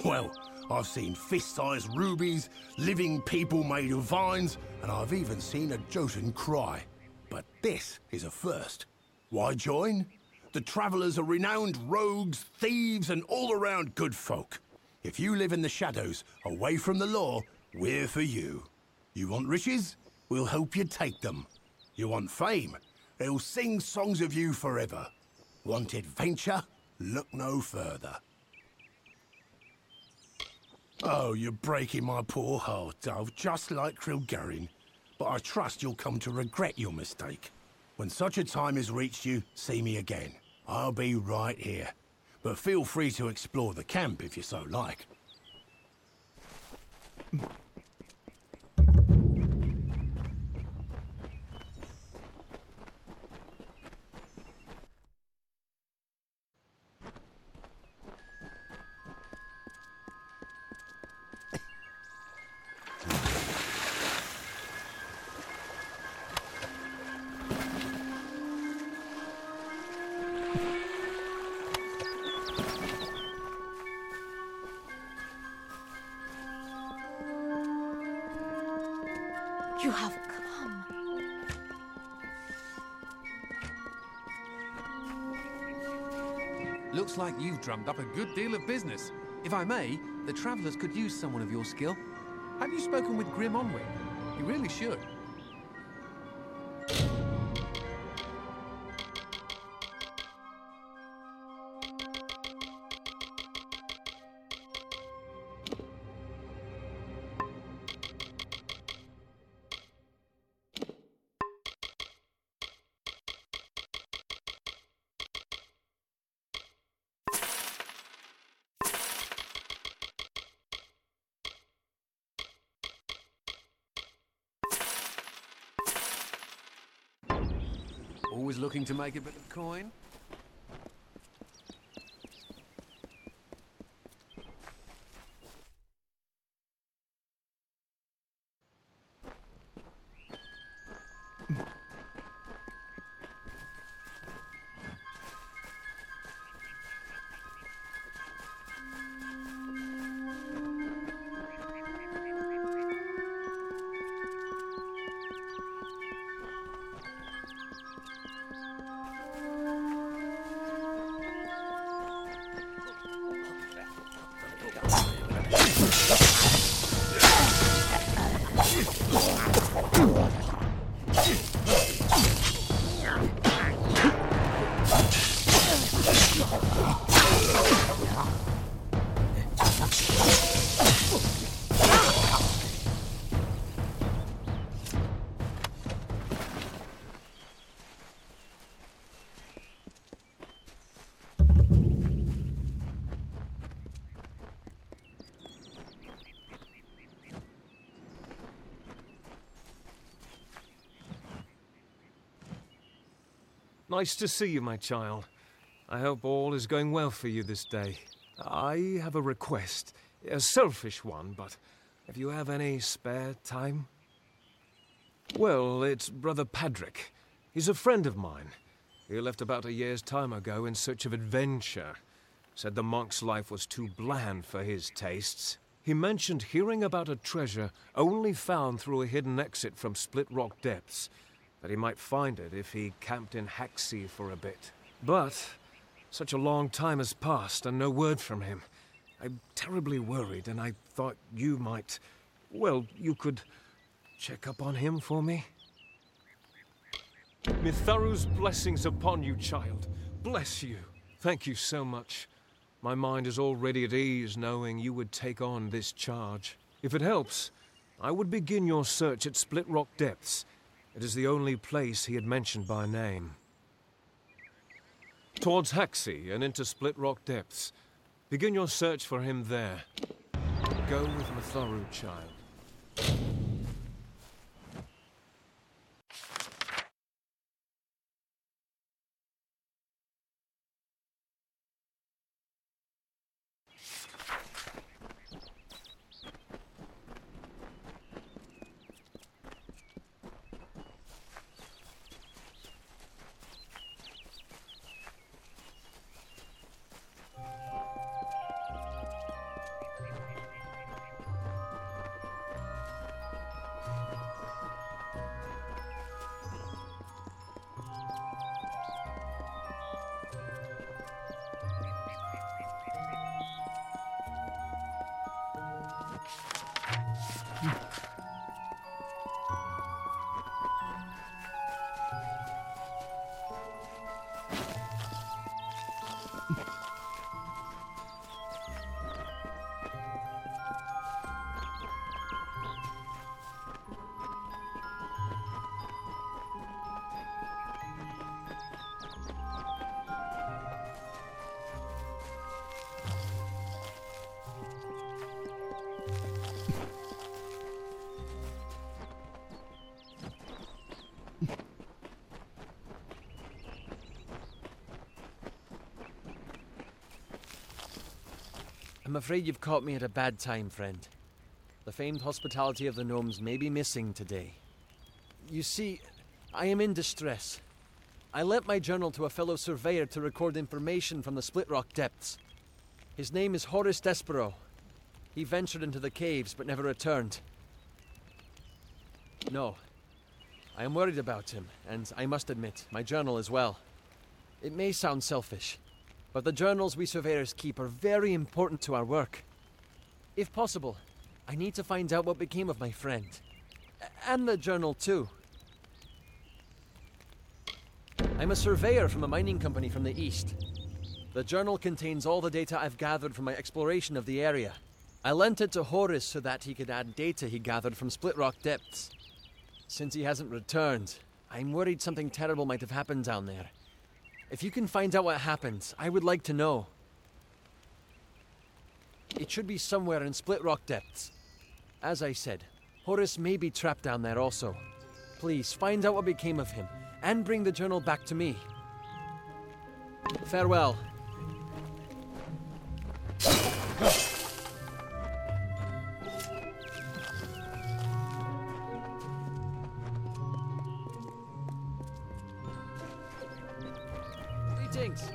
Well, I've seen fist-sized rubies, living people made of vines, and I've even seen a Jotun cry. But this is a first. Why join? The Travellers are renowned rogues, thieves, and all-around good folk. If you live in the shadows, away from the law, we're for you. You want riches? We'll help you take them. You want fame? They'll sing songs of you forever. Want adventure? Look no further. Oh, you're breaking my poor heart, Dove, just like Krilgarin. But I trust you'll come to regret your mistake. When such a time has reached you, see me again. I'll be right here. But feel free to explore the camp if you so like.
You have come.
Looks like you've drummed up a good deal of business. If I may, the Travellers could use someone of your skill. Have you spoken with Grim Onwing? You really should. Always looking to make a bit of coin?
Nice to see you, my child. I hope all is going well for you this day. I have a request. A selfish one, but if you have any spare time? Well, it's Brother Padrick. He's a friend of mine. He left about a year's time ago in search of adventure. Said the monk's life was too bland for his tastes. He mentioned hearing about a treasure only found through a hidden exit from Split Rock Depths, that he might find it if he camped in Haxi for a bit. But such a long time has passed and no word from him. I'm terribly worried, and I thought you might... Well, you could check up on him for me? Mitharu's blessings upon you, child. Bless you. Thank you so much. My mind is already at ease knowing you would take on this charge. If it helps, I would begin your search at Split Rock Depths. It is the only place he had mentioned by name. Towards Haxi and into Split Rock Depths. Begin your search for him there. Go with Mitharu, child.
I'm afraid you've caught me at a bad time, friend. The famed hospitality of the gnomes may be missing today. You see, I am in distress. I lent my journal to a fellow surveyor to record information from the Split Rock depths. His name is Horace Despero. He ventured into the caves but never returned. No, I am worried about him, and I must admit, my journal as well. It may sound selfish, but the journals we surveyors keep are very important to our work. If possible, I need to find out what became of my friend. And the journal too. I'm a surveyor from a mining company from the east. The journal contains all the data I've gathered from my exploration of the area. I lent it to Horace so that he could add data he gathered from Split Rock depths. Since he hasn't returned, I'm worried something terrible might have happened down there. If you can find out what happened, I would like to know. It should be somewhere in Split Rock depths. As I said, Horace may be trapped down there also. Please, find out what became of him, and bring the journal back to me. Farewell. Greetings.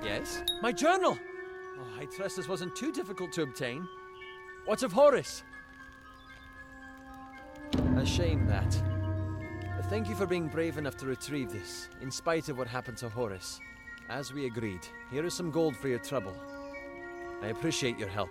Yes? My journal! Oh, I trust this wasn't too difficult to obtain. What of Horace? A shame that. But thank you for being brave enough to retrieve this, in spite of what happened to Horace. As we agreed, here is some gold for your trouble. I appreciate your help.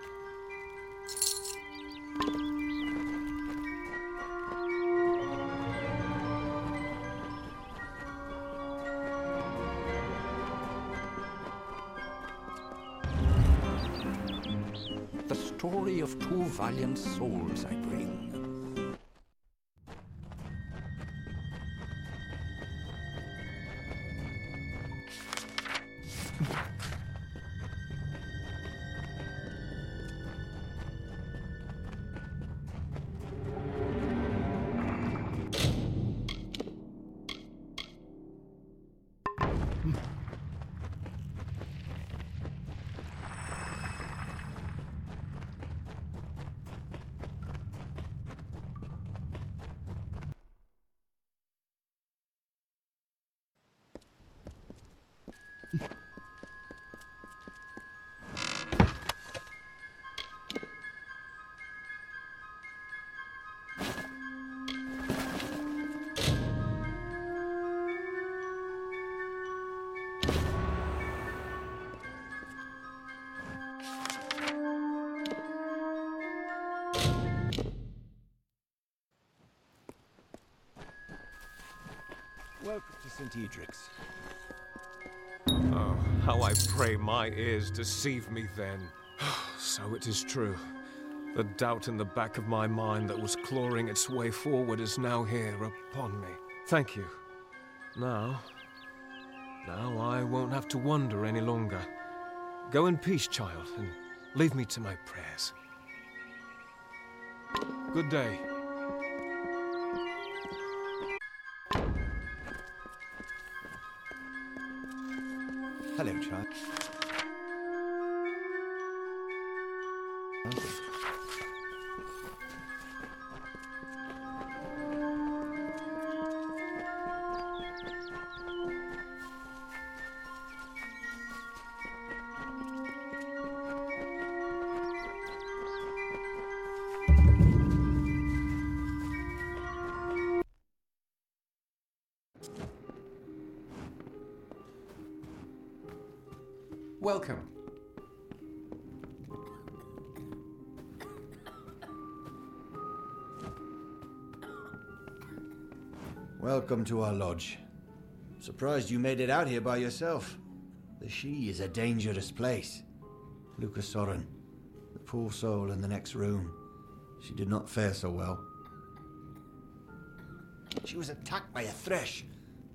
The story of two valiant souls I bring.
Welcome to St. Edric's.
Oh, how I pray my ears deceive me then. So it is true. The doubt in the back of my mind that was clawing its way forward is now here upon me. Thank you. Now I won't have to wonder any longer. Go in peace, child, and leave me to my prayers. Good day.
Hello, child.
Welcome.
Welcome to our lodge. Surprised you made it out here by yourself. The She is a dangerous place. Lucas Soren, the poor soul in the next room. She did not fare so well. She was attacked by a thresh.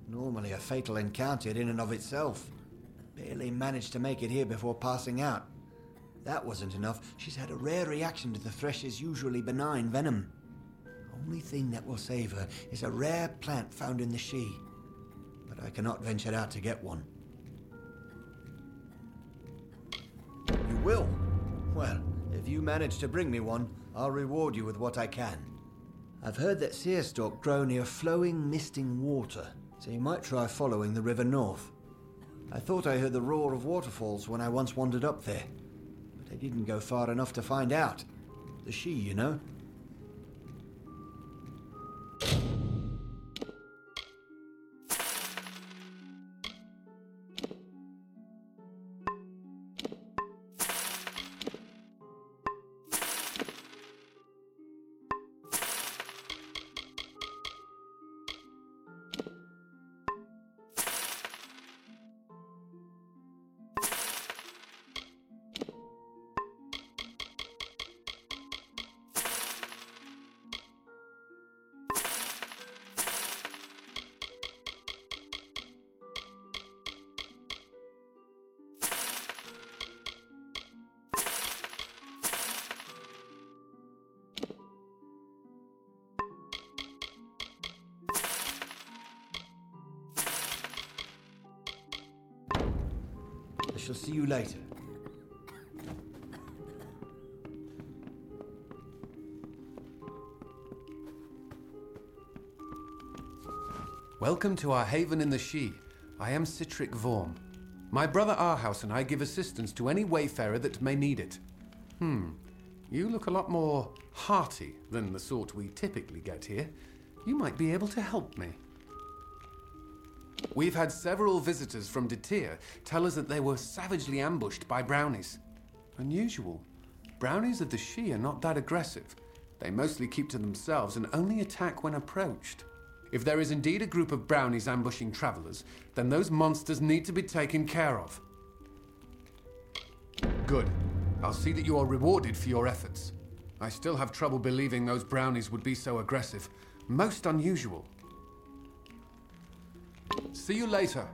Normally a fatal encounter in and of itself. Barely managed to make it here before passing out. That wasn't enough. She's had a rare reaction to the thresh's usually benign venom. Only thing that will save her is a rare plant found in the She. But I cannot venture out to get one. You will? Well, if you manage to bring me one, I'll reward you with what I can. I've heard that seerstalk grow near flowing, misting water, so you might try following the river north. I thought I heard the roar of waterfalls when I once wandered up there, but I didn't go far enough to find out. The She, you know. I shall see you later.
Welcome to our haven in the She. I am Citric Vorm. My brother Arhaus and I give assistance to any wayfarer that may need it. You look a lot more hearty than the sort we typically get here. You might be able to help me. We've had several visitors from Detir tell us that they were savagely ambushed by brownies. Unusual. Brownies of the She are not that aggressive. They mostly keep to themselves and only attack when approached. If there is indeed a group of brownies ambushing travelers, then those monsters need to be taken care of. Good. I'll see that you are rewarded for your efforts. I still have trouble believing those brownies would be so aggressive. Most unusual. See you later.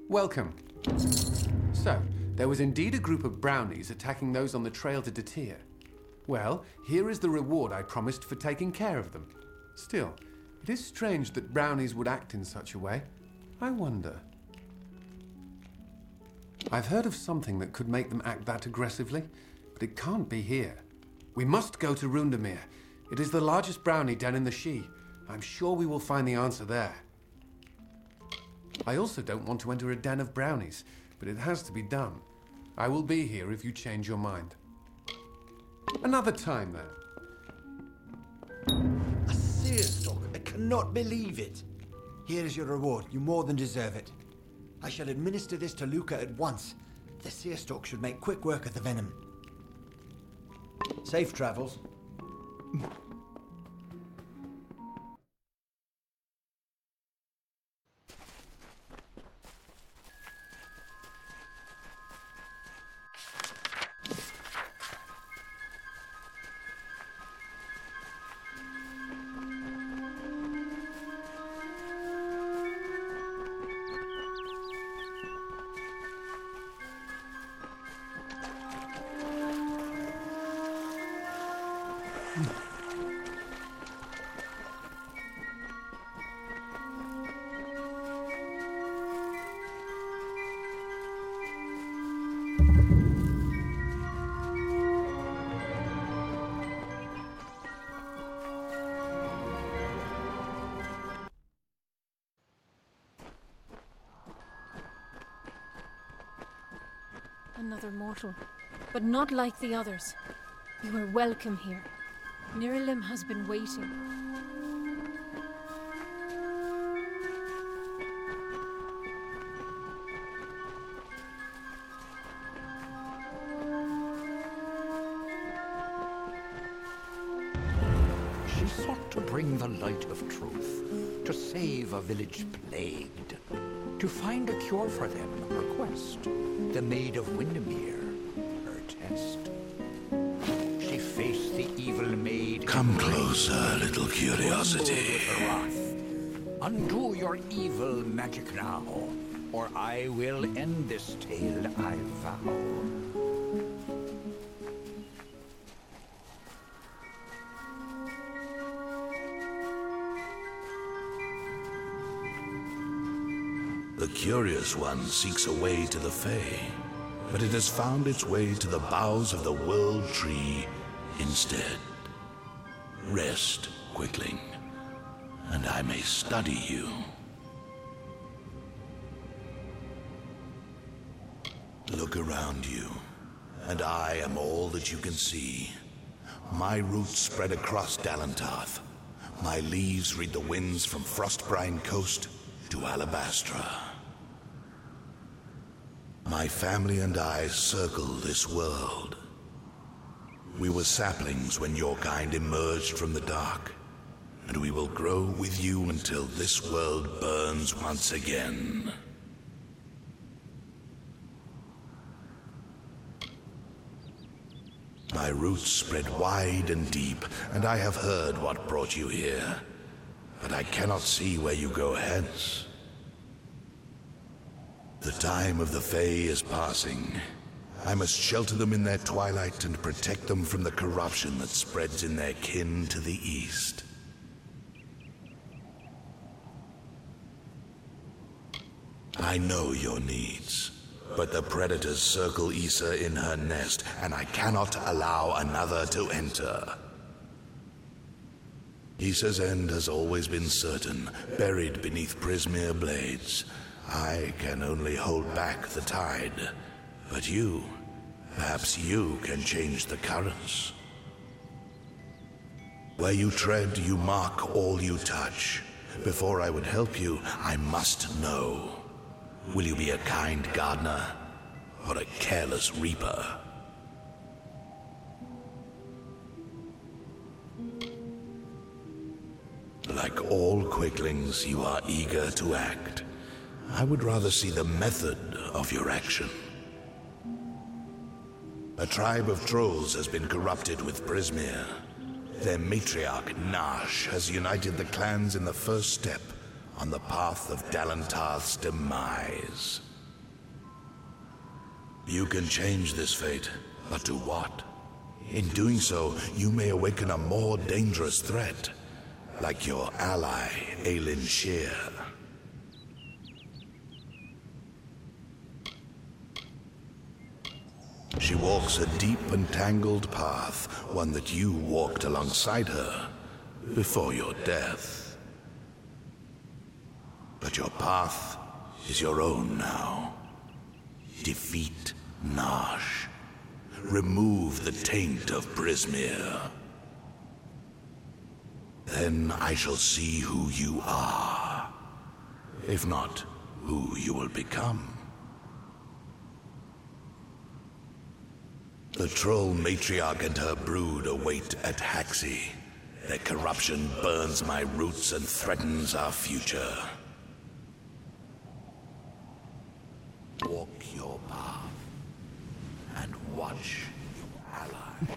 Welcome. So, There was indeed a group of brownies attacking those on the trail to Detir. Well, here is the reward I promised for taking care of them. Still, it is strange that brownies would act in such a way. I wonder. I've heard of something that could make them act that aggressively, but it can't be here. We must go to Rundamir. It is the largest brownie den in the Shi. I'm sure we will find the answer there. I also don't want to enter a den of brownies, but it has to be done. I will be here if you change your mind. Another time, then.
A seerstalk! I cannot believe it! Here is your reward. You more than deserve it. I shall administer this to Luca at once. The seerstalk should make quick work of the venom. Safe travels.
Another mortal, but not like the others. You are welcome here. Nirilim has been waiting.
She sought to bring the light of truth, to save a village plagued, to find a cure for them, her quest, the Maid of Windermere, her test. She faced the evil maid.
Come closer, little curiosity.
Undo your evil magic now, or I will end this tale, I vow.
The Curious One seeks a way to the Fae, but it has found its way to the boughs of the World Tree instead. Rest, Quickling, and I may study you. Look around you, and I am all that you can see. My roots spread across Dalentarth. My leaves read the winds from Frostbrine Coast to Alabastra. My family and I circle this world. We were saplings when your kind emerged from the dark, and we will grow with you until this world burns once again. My roots spread wide and deep, and I have heard what brought you here, but I cannot see where you go hence. The time of the Fae is passing. I must shelter them in their twilight and protect them from the corruption that spreads in their kin to the east. I know your needs, but the predators circle Issa in her nest, and I cannot allow another to enter. Issa's end has always been certain, buried beneath Prismere blades. I can only hold back the tide, but you, perhaps you can change the currents. Where you tread, you mark all you touch. Before I would help you, I must know. Will you be a kind gardener, or a careless reaper? Like all quicklings, you are eager to act. I would rather see the method of your action. A tribe of trolls has been corrupted with Prismere. Their matriarch, Nash, has united the clans in the first step on the path of Dalentarth's demise. You can change this fate, but to what? In doing so, you may awaken a more dangerous threat, like your ally, Aelin Shear. She walks a deep and tangled path, one that you walked alongside her before your death. But your path is your own now. Defeat Nash. Remove the taint of Brismere. Then I shall see who you are. If not, who you will become. The Troll Matriarch and her brood await at Haxi. Their corruption burns my roots and threatens our future. Walk your path and watch your ally.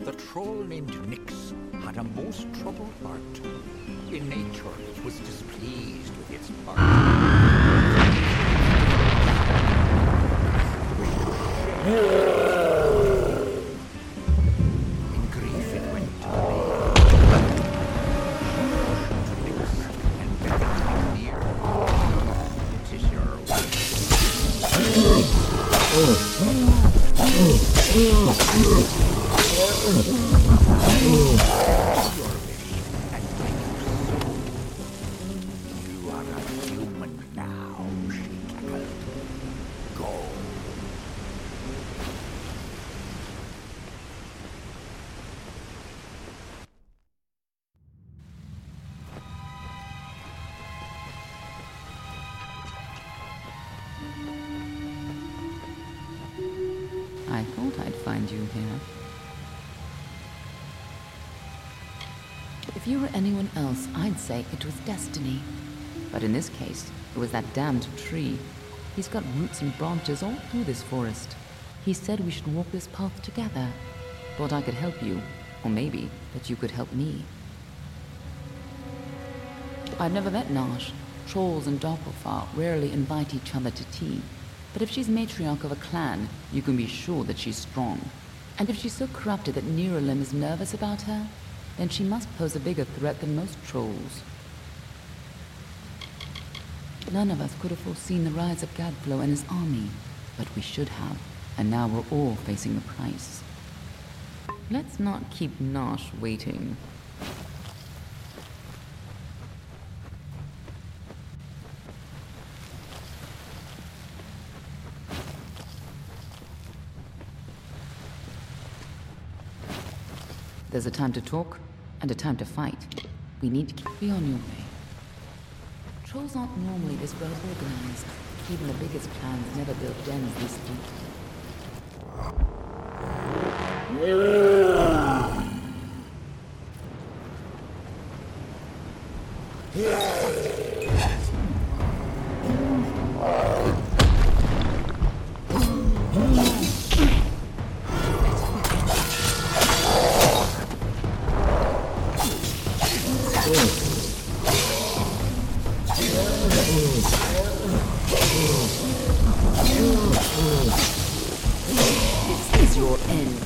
The troll named Nyx had a most troubled heart. In nature, it was displeased with its In grief, it went to Nyx and begged him near. "'Tis your You are a human now, she cackled. Go.
I thought I'd find you here. If you were anyone else, I'd say it was destiny. But in this case, it was that damned tree. He's got roots and branches all through this forest. He said we should walk this path together. Thought I could help you, or maybe that you could help me. I've never met Nash. Trolls and Doppelfar rarely invite each other to tea. But if she's matriarch of a clan, you can be sure that she's strong. And if she's so corrupted that Niralim is nervous about her, then she must pose a bigger threat than most trolls. None of us could have foreseen the rise of Gadflow and his army, but we should have, and now we're all facing the price. Let's not keep Nash waiting. There's a time to talk, and a time to fight. We need to be on your way. Trolls aren't normally this well organized. Even the biggest clans never built dens this deep. This is your end.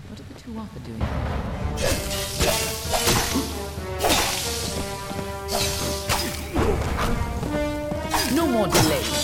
What are the Tuatha doing? No more delays.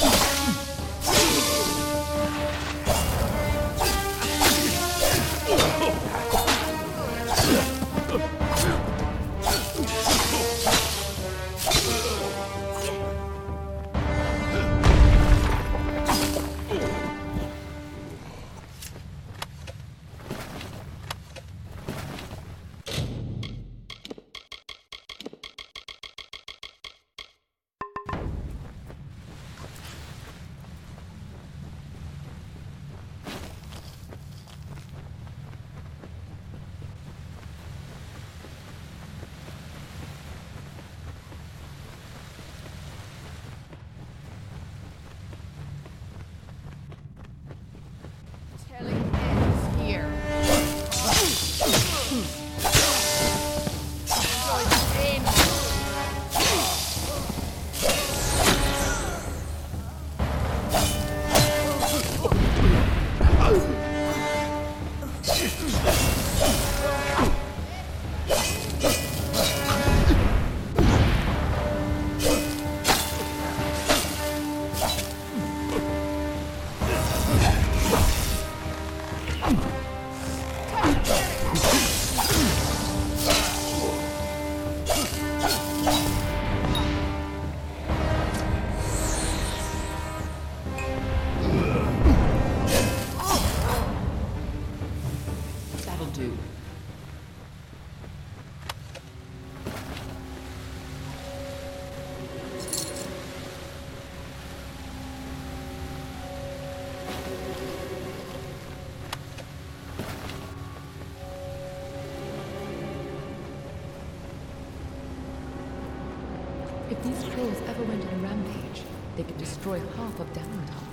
If these trolls ever went on a rampage, they could destroy half of Downtown.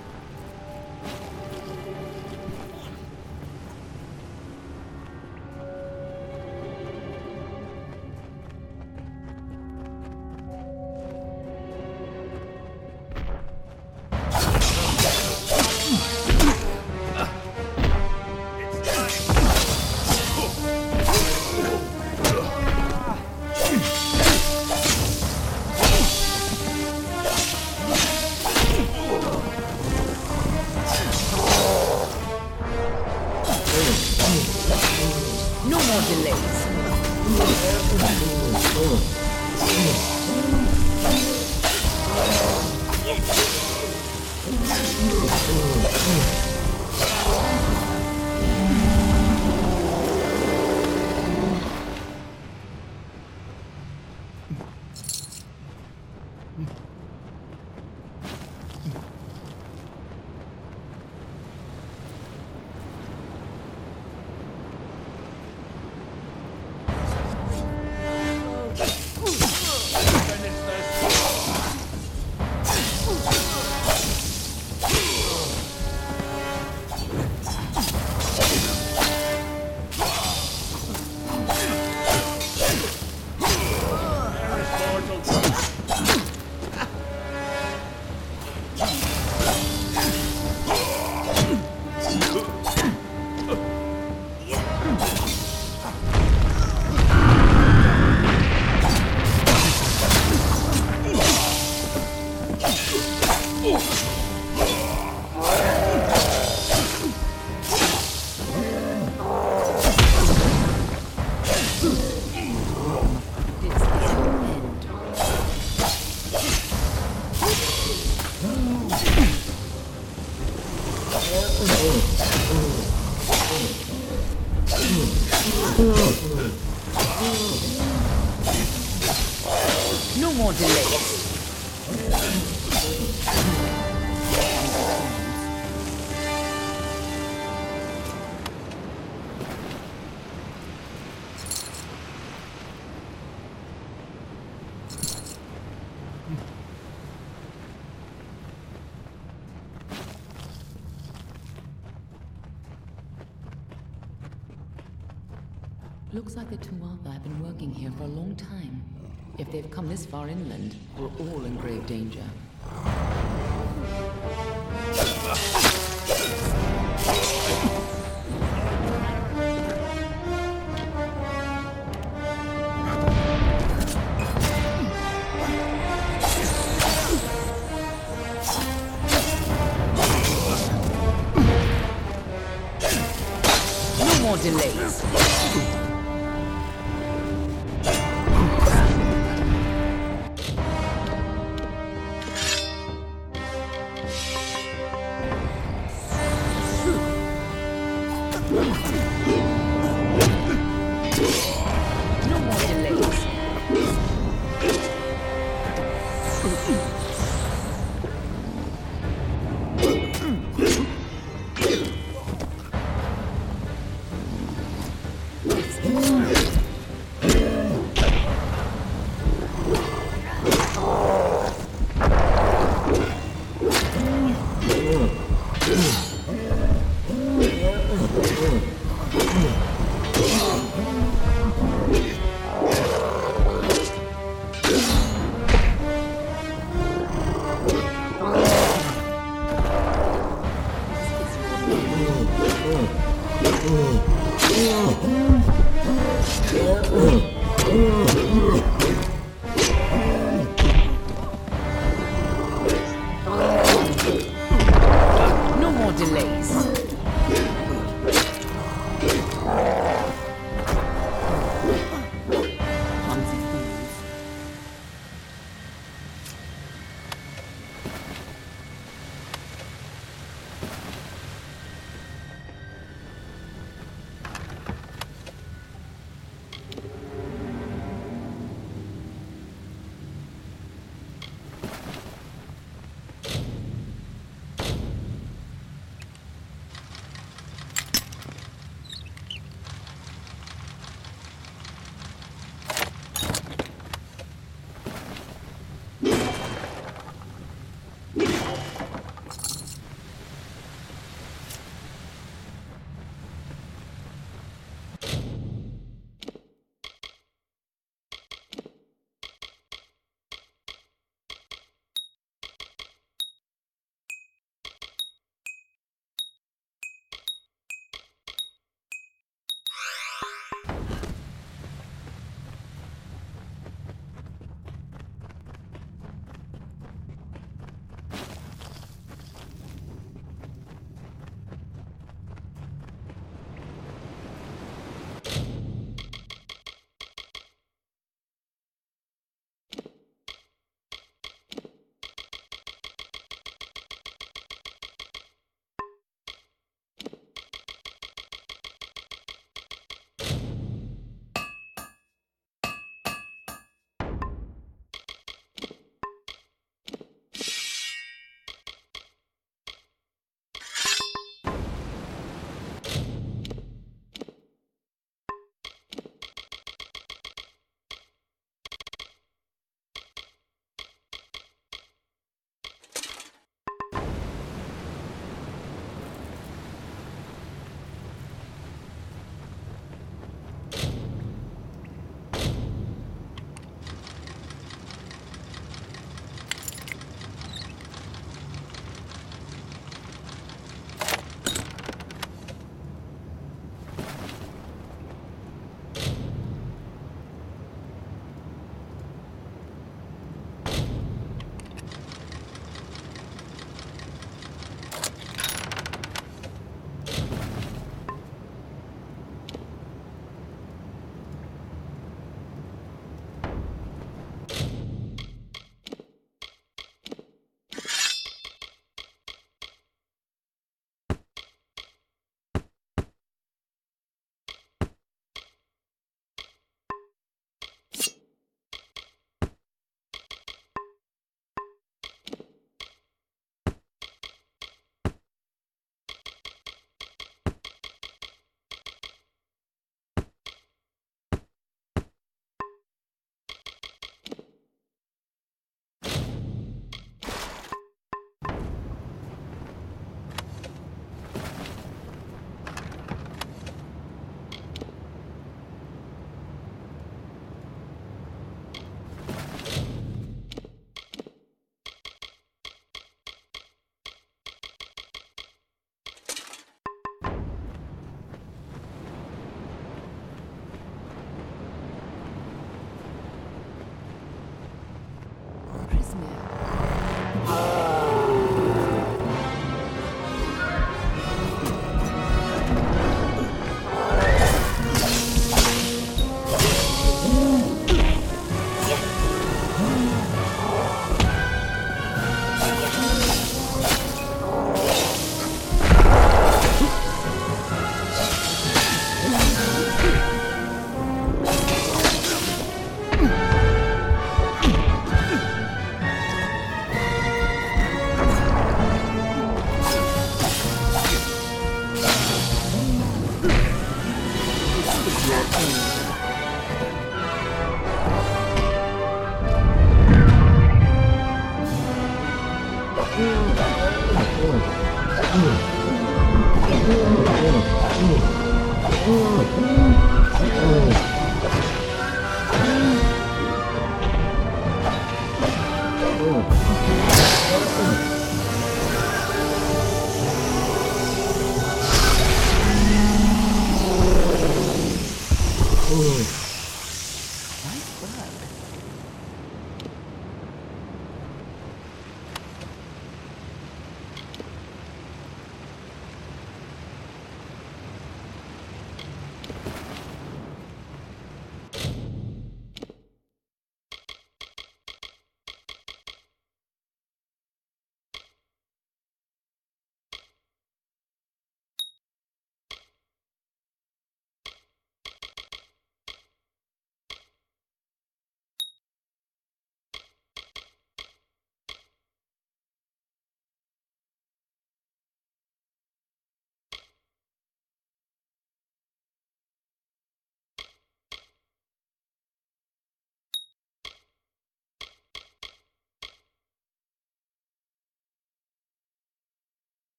No more delays. No more delays. Looks like the Tuatha have been working here for a long time. If they've come this far inland, we're all in grave danger. No more delays. No more delays.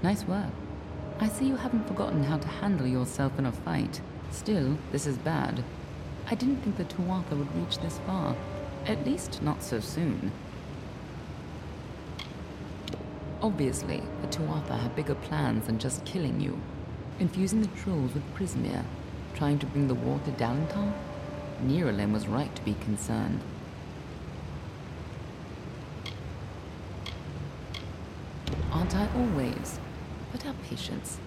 Nice work. I see you haven't forgotten how to handle yourself in a fight. Still, this is bad. I didn't think the Tuatha would reach this far. At least not so soon. Obviously, the Tuatha have bigger plans than just killing you. Infusing the trolls with Prismeer, trying to bring the war to Dalentar? Niralim was right to be concerned. Aren't I always? But have patience.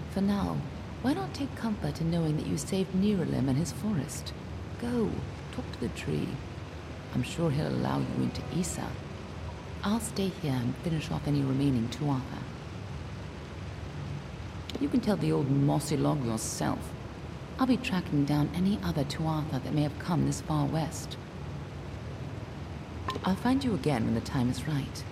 For now, why not take comfort in knowing that you saved Niralim and his forest? Go, talk to the tree. I'm sure he'll allow you into Issa. I'll stay here and finish off any remaining Tuatha. You can tell the old mossy log yourself. I'll be tracking down any other Tuatha that may have come this far west. I'll find you again when the time is right.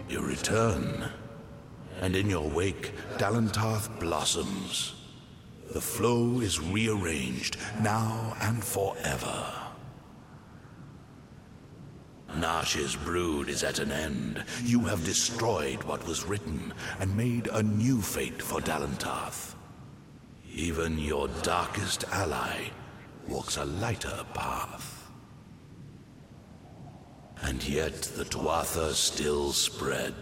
You return, and in your wake, Dalentarth blossoms. The flow is rearranged, now and forever. Nash's brood is at an end. You have destroyed what was written, and made a new fate for Dalentarth. Even your darkest ally walks a lighter path. And yet the Tuatha still spread,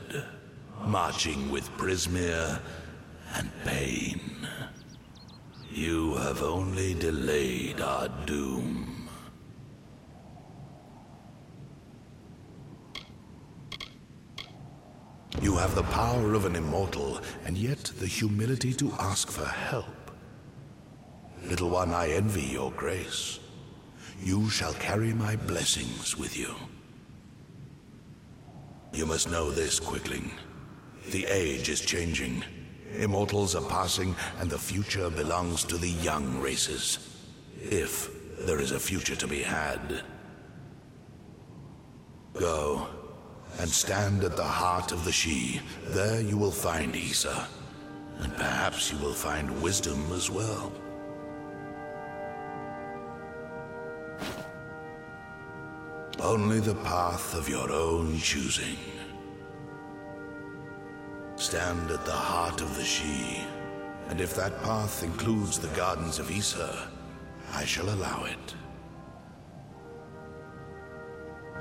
marching with Prismeer and pain. You have only delayed our doom. You have the power of an immortal, and yet the humility to ask for help. Little one, I envy your grace. You shall carry my blessings with you. You must know this, Quickling. The age is changing. Immortals are passing, and the future belongs to the young races. If there is a future to be had. Go, and stand at the heart of the She. There you will find Issa, and perhaps you will find wisdom as well. Only the path of your own choosing. Stand at the heart of the She, and if that path includes the gardens of Issa, I shall allow it.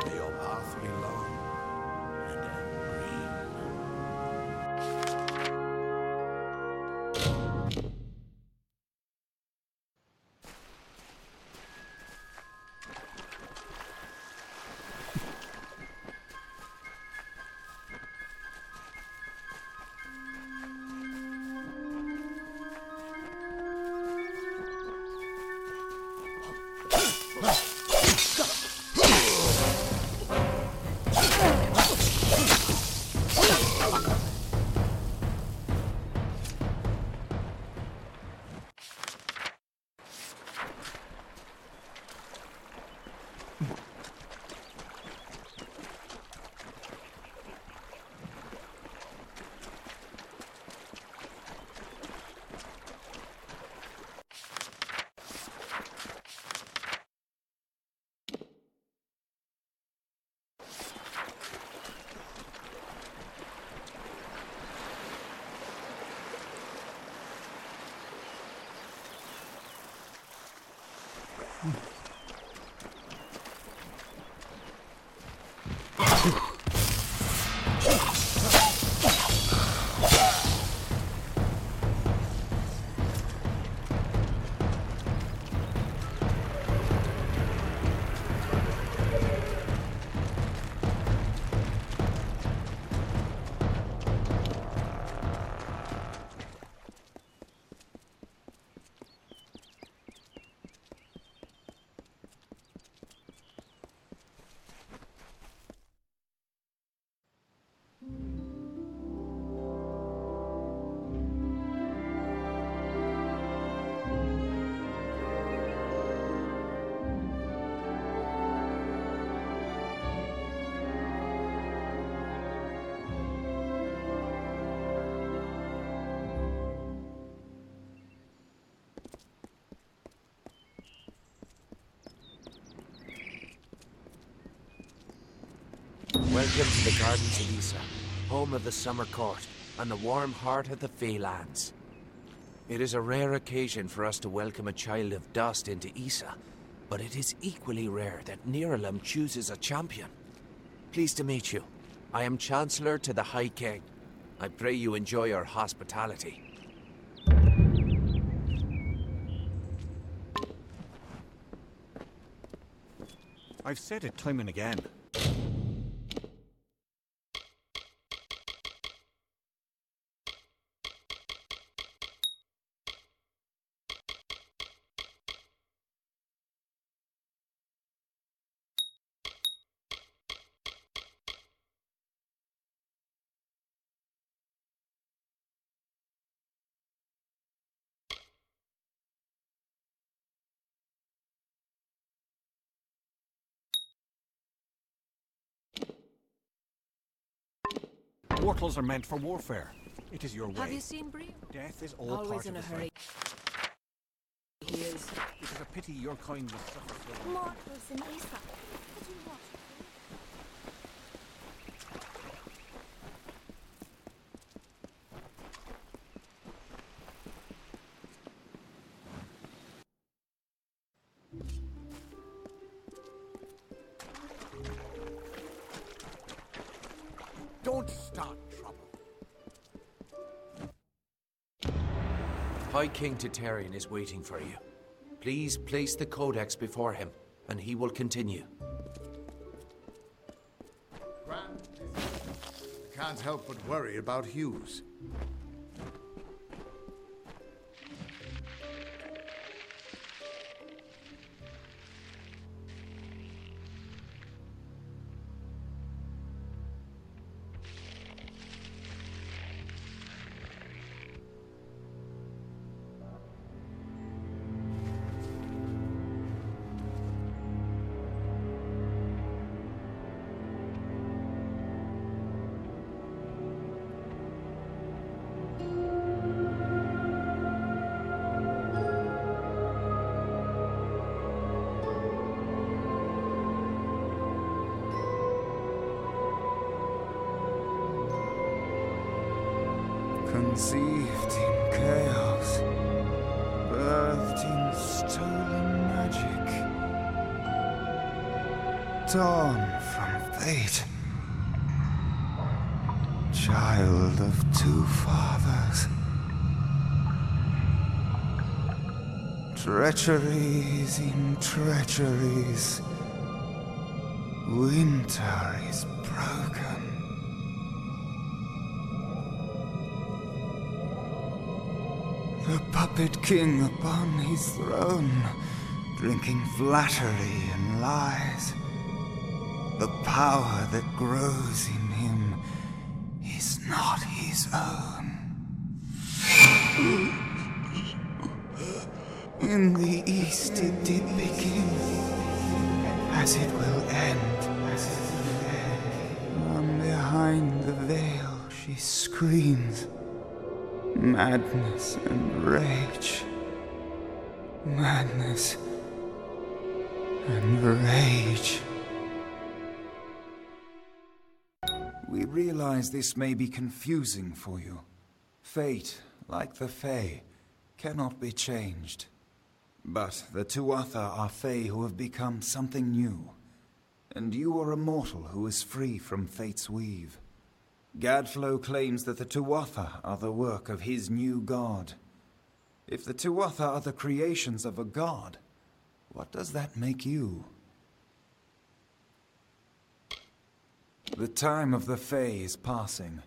May your path be long and green.
Welcome to the Gardens of Issa, home of the Summer Court, and the warm heart of the Feylands. It is a rare occasion for us to welcome a child of dust into Issa, but it is equally rare that Niralim chooses a champion. Pleased to meet you. I am Chancellor to the High King. I pray you enjoy our hospitality.
I've said it time and again. Mortals are meant for warfare. It is your way.
Have you seen Bree?
Death is all
Always
part
in
of
a
the
hurry.
fight.
He is.
It is a pity your kind will suffer so long.
Mortals in Issa. What do you want?
Don't start trouble. High King Tatarian is waiting for you. Please place the Codex before him, and he will continue.
can't help but worry about Hughes.
Conceived in chaos, birthed in stolen magic, torn from fate, child of two fathers, treacheries in treacheries, winter is broken. The puppet king upon his throne, drinking flattery and lies. The power that grows in him is not his own. In the east it did begin, as it will end. From behind the veil she screams. Madness and rage. Madness and rage. We realize this may be confusing for you. Fate, like the Fae, cannot be changed. But the Tuatha are Fae who have become something new. And you are a mortal who is free from Fate's weave. Gadflow claims that the Tuatha are the work of his new god. If the Tuatha are the creations of a god, what does that make you? The time of the Fae is passing.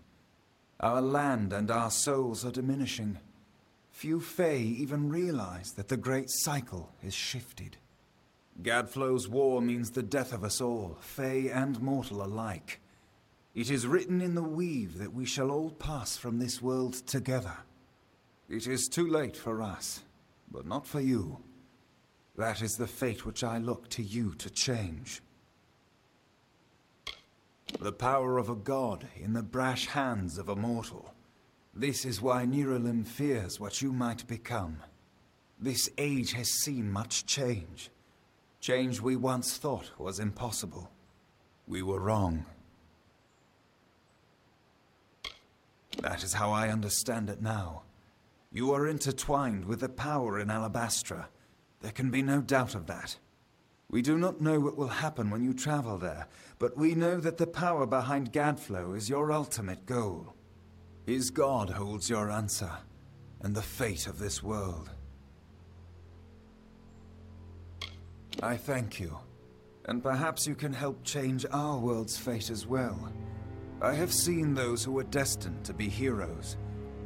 Our land and our souls are diminishing. Few Fae even realize that the great cycle is shifted. Gadflow's war means the death of us all, Fae and mortal alike. It is written in the weave that we shall all pass from this world together. It is too late for us, but not for you. That is the fate which I look to you to change. The power of a god in the brash hands of a mortal. This is why Niralim fears what you might become. This age has seen much change. Change we once thought was impossible. We were wrong. That is how I understand it now. You are intertwined with the power in Alabastra. There can be no doubt of that. We do not know what will happen when you travel there, but we know that the power behind Gadflow is your ultimate goal. His god holds your answer, and the fate of this world. I thank you, and perhaps you can help change our world's fate as well. I have seen those who were destined to be heroes,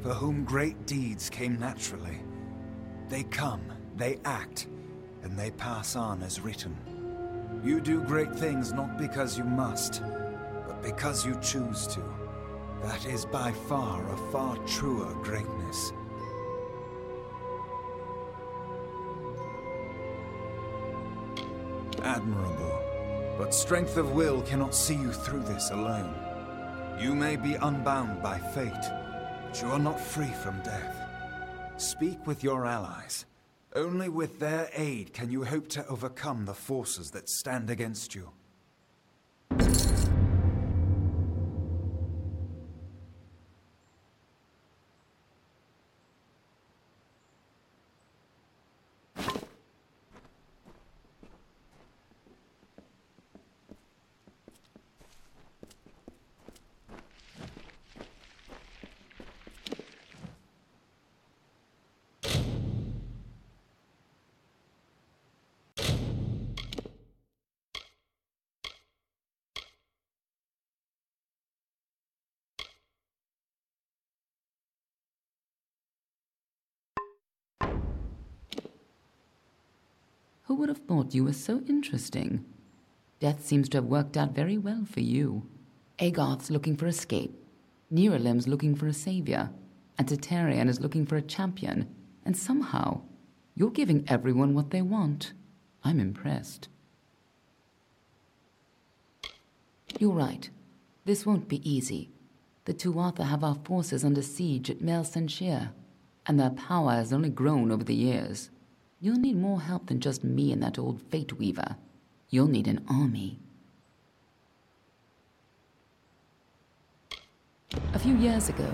for whom great deeds came naturally. They come, they act, and they pass on as written. You do great things not because you must, but because you choose to. That is by far a far truer greatness. Admirable, but strength of will cannot see you through this alone. You may be unbound by fate, but you are not free from death. Speak with your allies. Only with their aid can you hope to overcome the forces that stand against you.
Who would have thought you were so interesting? Death seems to have worked out very well for you. Agarth's looking for escape, Neralim's looking for a savior, and Tatarian is looking for a champion, and somehow you're giving everyone what they want. I'm impressed. You're right. This won't be easy. The Tuatha have our forces under siege at Mel Senshir, and their power has only grown over the years. You'll need more help than just me and that old Fate Weaver. You'll need an army. A few years ago,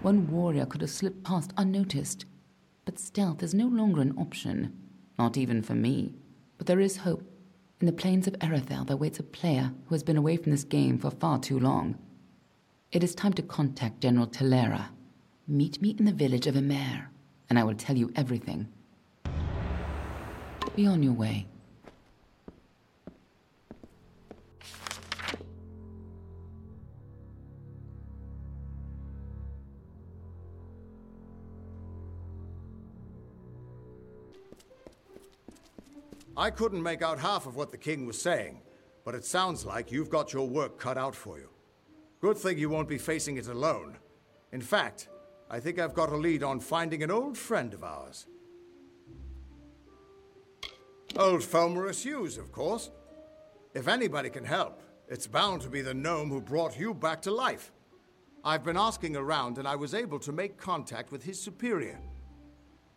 one warrior could have slipped past unnoticed, but stealth is no longer an option, not even for me. But there is hope. In the plains of Erethel there waits a player who has been away from this game for far too long. It is time to contact General Telera. Meet me in the village of Emer, and I will tell you everything. Be on your way.
I couldn't make out half of what the king was saying, but it sounds like you've got your work cut out for you. Good thing you won't be facing it alone. In fact, I think I've got a lead on finding an old friend of ours. Old Fomorus Hughes, of course. If anybody can help, it's bound to be the gnome who brought you back to life. I've been asking around and I was able to make contact with his superior.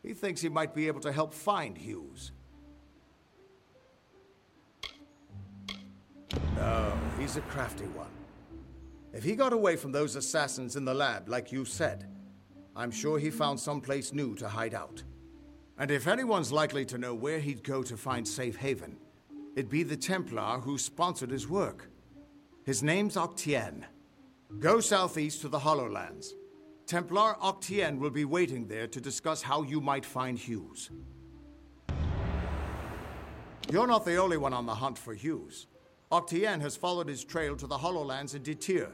He thinks he might be able to help find Hughes. No, he's a crafty one. If he got away from those assassins in the lab, like you said, I'm sure he found someplace new to hide out. And if anyone's likely to know where he'd go to find safe haven, it'd be the Templar who sponsored his work. His name's Octien. Go southeast to the Hollowlands. Templar Octien will be waiting there to discuss how you might find Hughes. You're not the only one on the hunt for Hughes. Octien has followed his trail to the Hollowlands in Ditir.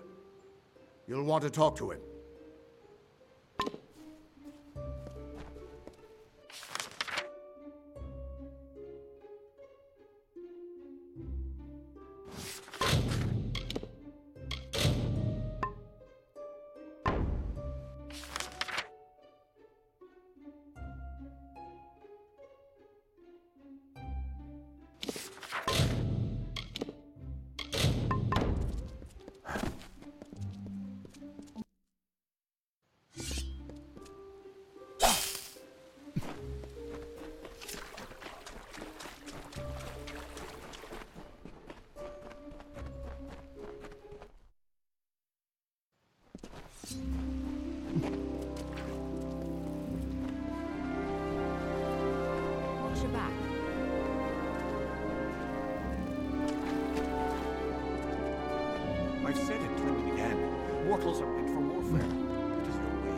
You'll want to talk to him.
Watch your back.
I've said it time and again. Mortals are meant for warfare. It is your way.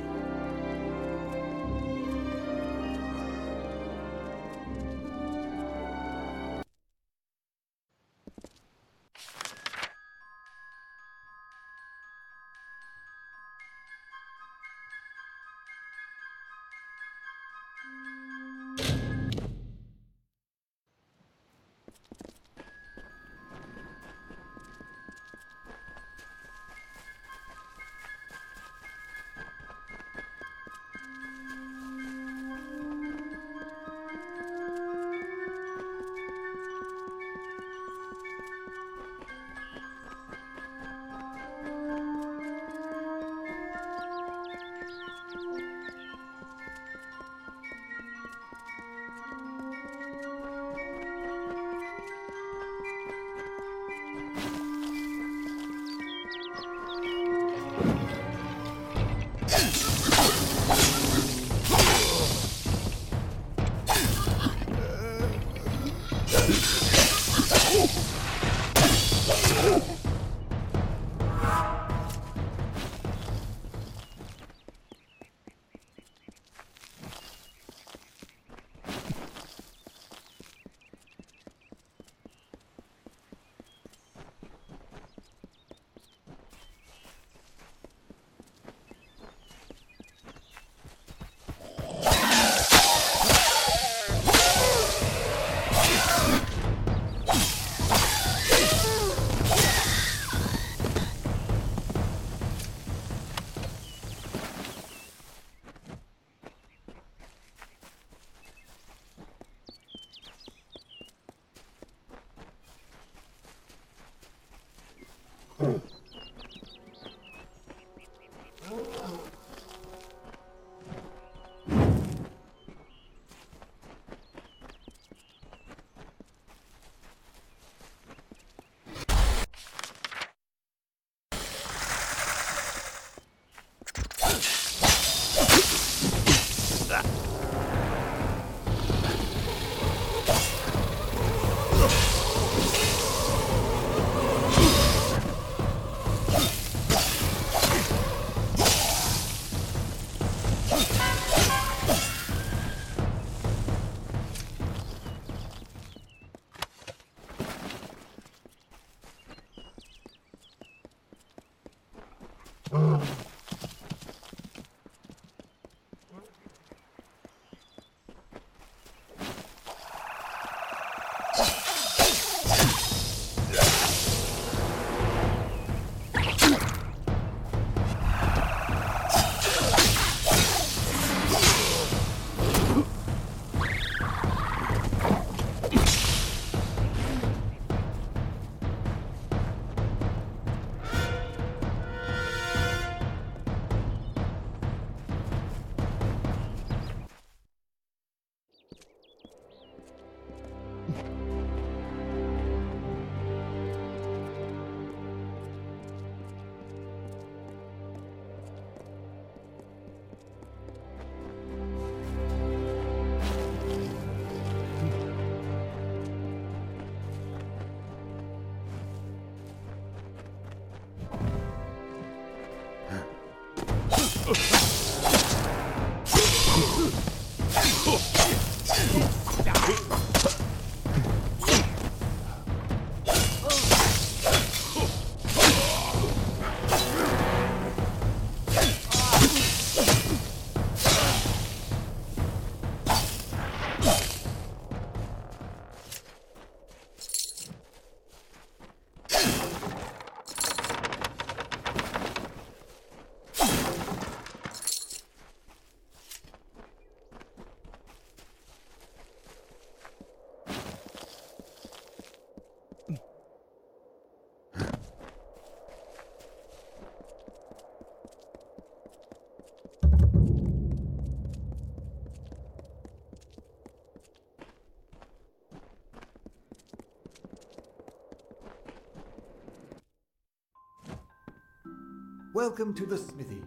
Welcome to the smithy.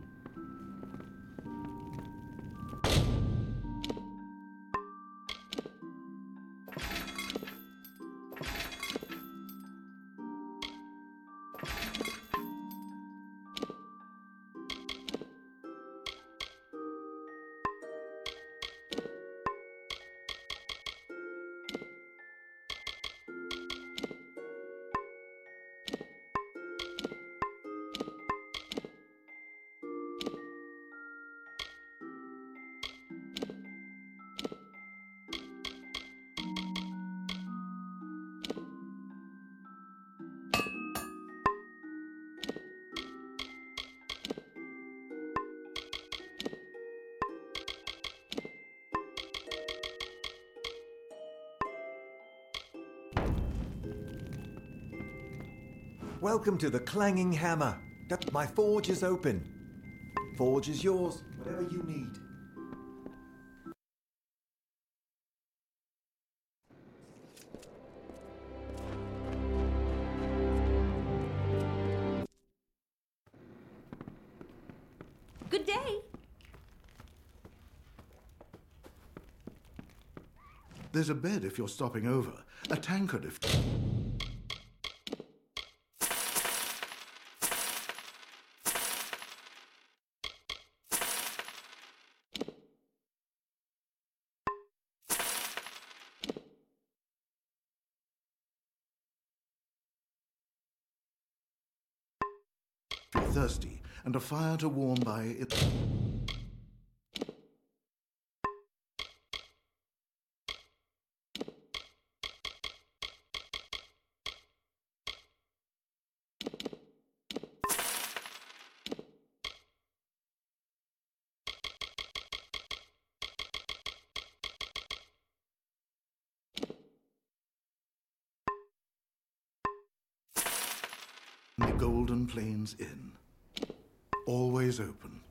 Welcome to the Clanging Hammer. My forge is open. Forge is yours, whatever you need.
Good day.
There's a bed if you're stopping over. A tankard if... thirsty, and a fire to warm by it. The Golden Plains Inn. Always open.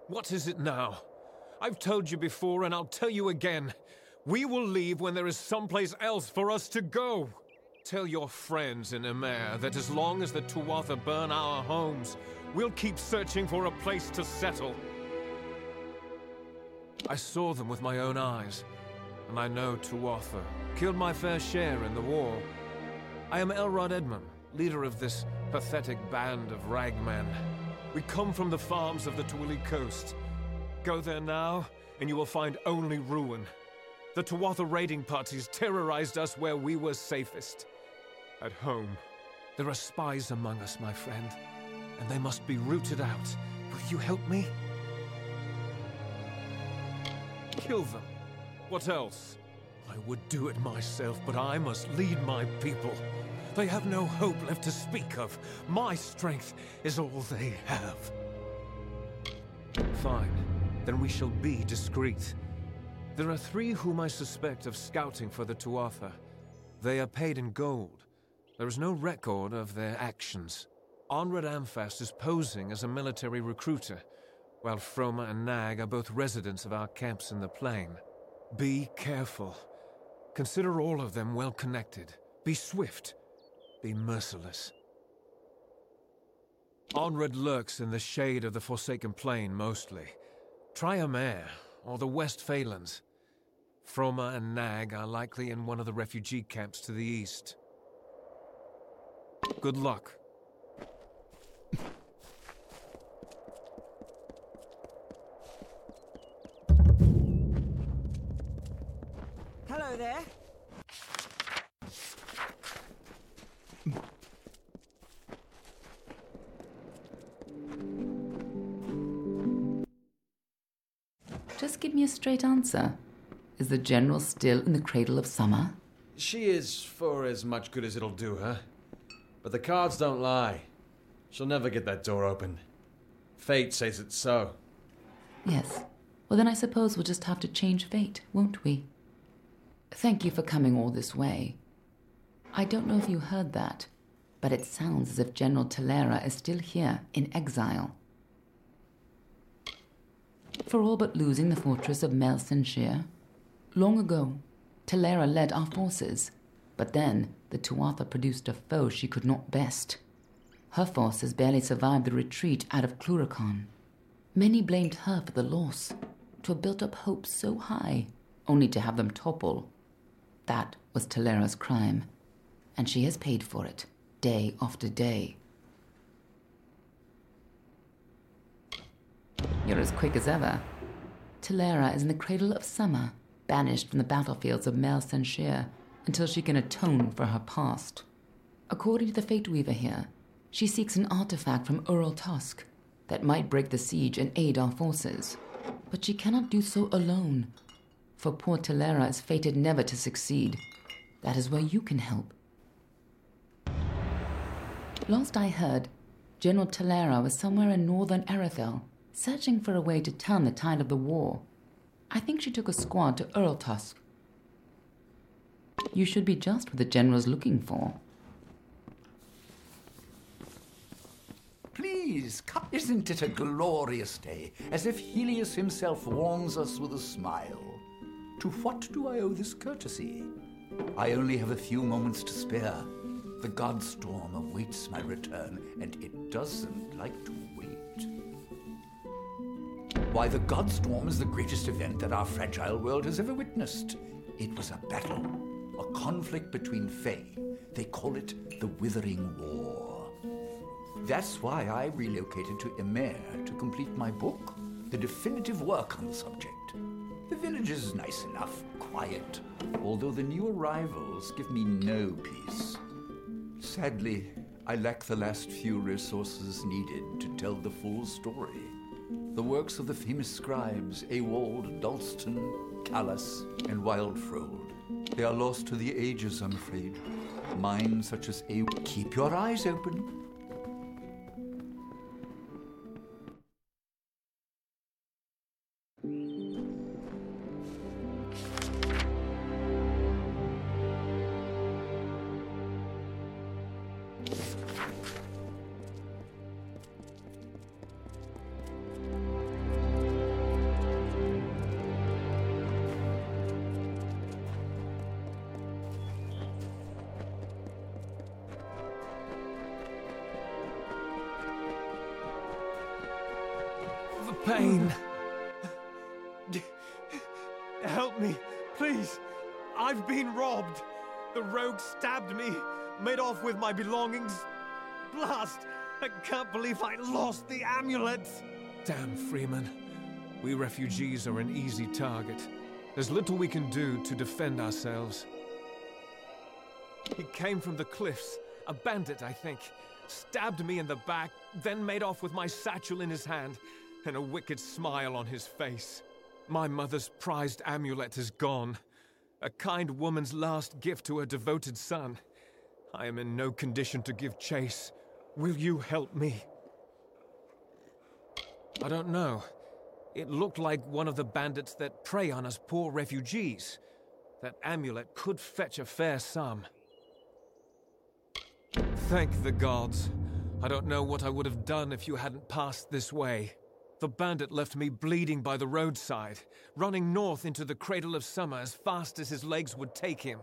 What is it now? I've told you before, and I'll tell you again. We will leave when there is someplace else for us to go. Tell your friends in Emer that as long as the Tuatha burn our homes, we'll keep searching for a place to settle. I saw them with my own eyes, and I know Tuatha killed my fair share in the war. I am Elrod Edmund, leader of this pathetic band of ragmen. We come from the farms of the Twili coast. Go there now, and you will find only ruin. The Tuatha raiding parties terrorized us where we were safest. At home, there are spies among us, my friend, and they must be rooted out. Will you help me? Kill them. What else? I would do it myself, but I must lead my people. They have no hope left to speak of. My strength is all they have. Fine. Then we shall be discreet. There are 3 whom I suspect of scouting for the Tuatha. They are paid in gold. There is no record of their actions. Onred Amphast is posing as a military recruiter, while Froma and Nag are both residents of our camps in the plain. Be careful. Consider all of them well connected. Be swift. Be merciless. Onred lurks in the shade of the Forsaken Plain mostly. Try Emer, or the West Phalanx. Froma and Nag are likely in one of the refugee camps to the east. Good luck.
Hello there.
Just give me a straight answer. Is the General still in the cradle of summer?
She is for as much good as it'll do her. But the cards don't lie. She'll never get that door open. Fate says it's so.
Yes. Well, then I suppose we'll just have to change fate, won't we? Thank you for coming all this way. I don't know if you heard that, but it sounds as if General Talera is still here, in exile. For all but losing the fortress of Mel Senshir. Long ago, Talera led our forces, but then the Tuatha produced a foe she could not best. Her forces barely survived the retreat out of Cluracan. Many blamed her for the loss, to have built up hopes so high, only to have them topple. That was Talera's crime, and she has paid for it, day after day. You're as quick as ever. Talera is in the cradle of summer, banished from the battlefields of Mel Senshir until she can atone for her past. According to the Fate Weaver here, she seeks an artifact from Ural Tusk that might break the siege and aid our forces. But she cannot do so alone, for poor Talera is fated never to succeed. That is where you can help. Last I heard, General Talera was somewhere in northern Erethdel, searching for a way to turn the tide of the war. I think she took a squad to Ural Tusk. You should be just what the General's looking for.
Please, isn't it a glorious day, as if Helios himself warms us with a smile? To what do I owe this courtesy? I only have a few moments to spare. The Godstorm awaits my return, and it doesn't like to wait. Why, the Godstorm is the greatest event that our fragile world has ever witnessed. It was a battle, a conflict between Fae. They call it the Withering War. That's why I relocated to Emer to complete my book, the definitive work on the subject. The village is nice enough, quiet, although the new arrivals give me no peace. Sadly, I lack the last few resources needed to tell the full story. The works of the famous scribes Ewald, Dalston, Callas, and Wildfrold. They are lost to the ages, I'm afraid. Mine such as Ewald. Keep your eyes open.
pain. Help me, please. I've been robbed. The rogue stabbed me, made off with my belongings. Blast! I can't believe I lost the amulet. Damn, Freeman. We refugees are an easy target. There's little we can do to defend ourselves. He came from the cliffs. A bandit, I think. Stabbed me in the back, then made off with my satchel in his hand, and a wicked smile on his face. My mother's prized amulet is gone. A kind woman's last gift to her devoted son. I am in no condition to give chase. Will you help me? I don't know. It looked like one of the bandits that prey on us poor refugees. That amulet could fetch a fair sum. Thank the gods. I don't know what I would have done if you hadn't passed this way. The bandit left me bleeding by the roadside, running north into the Cradle of Summer as fast as his legs would take him.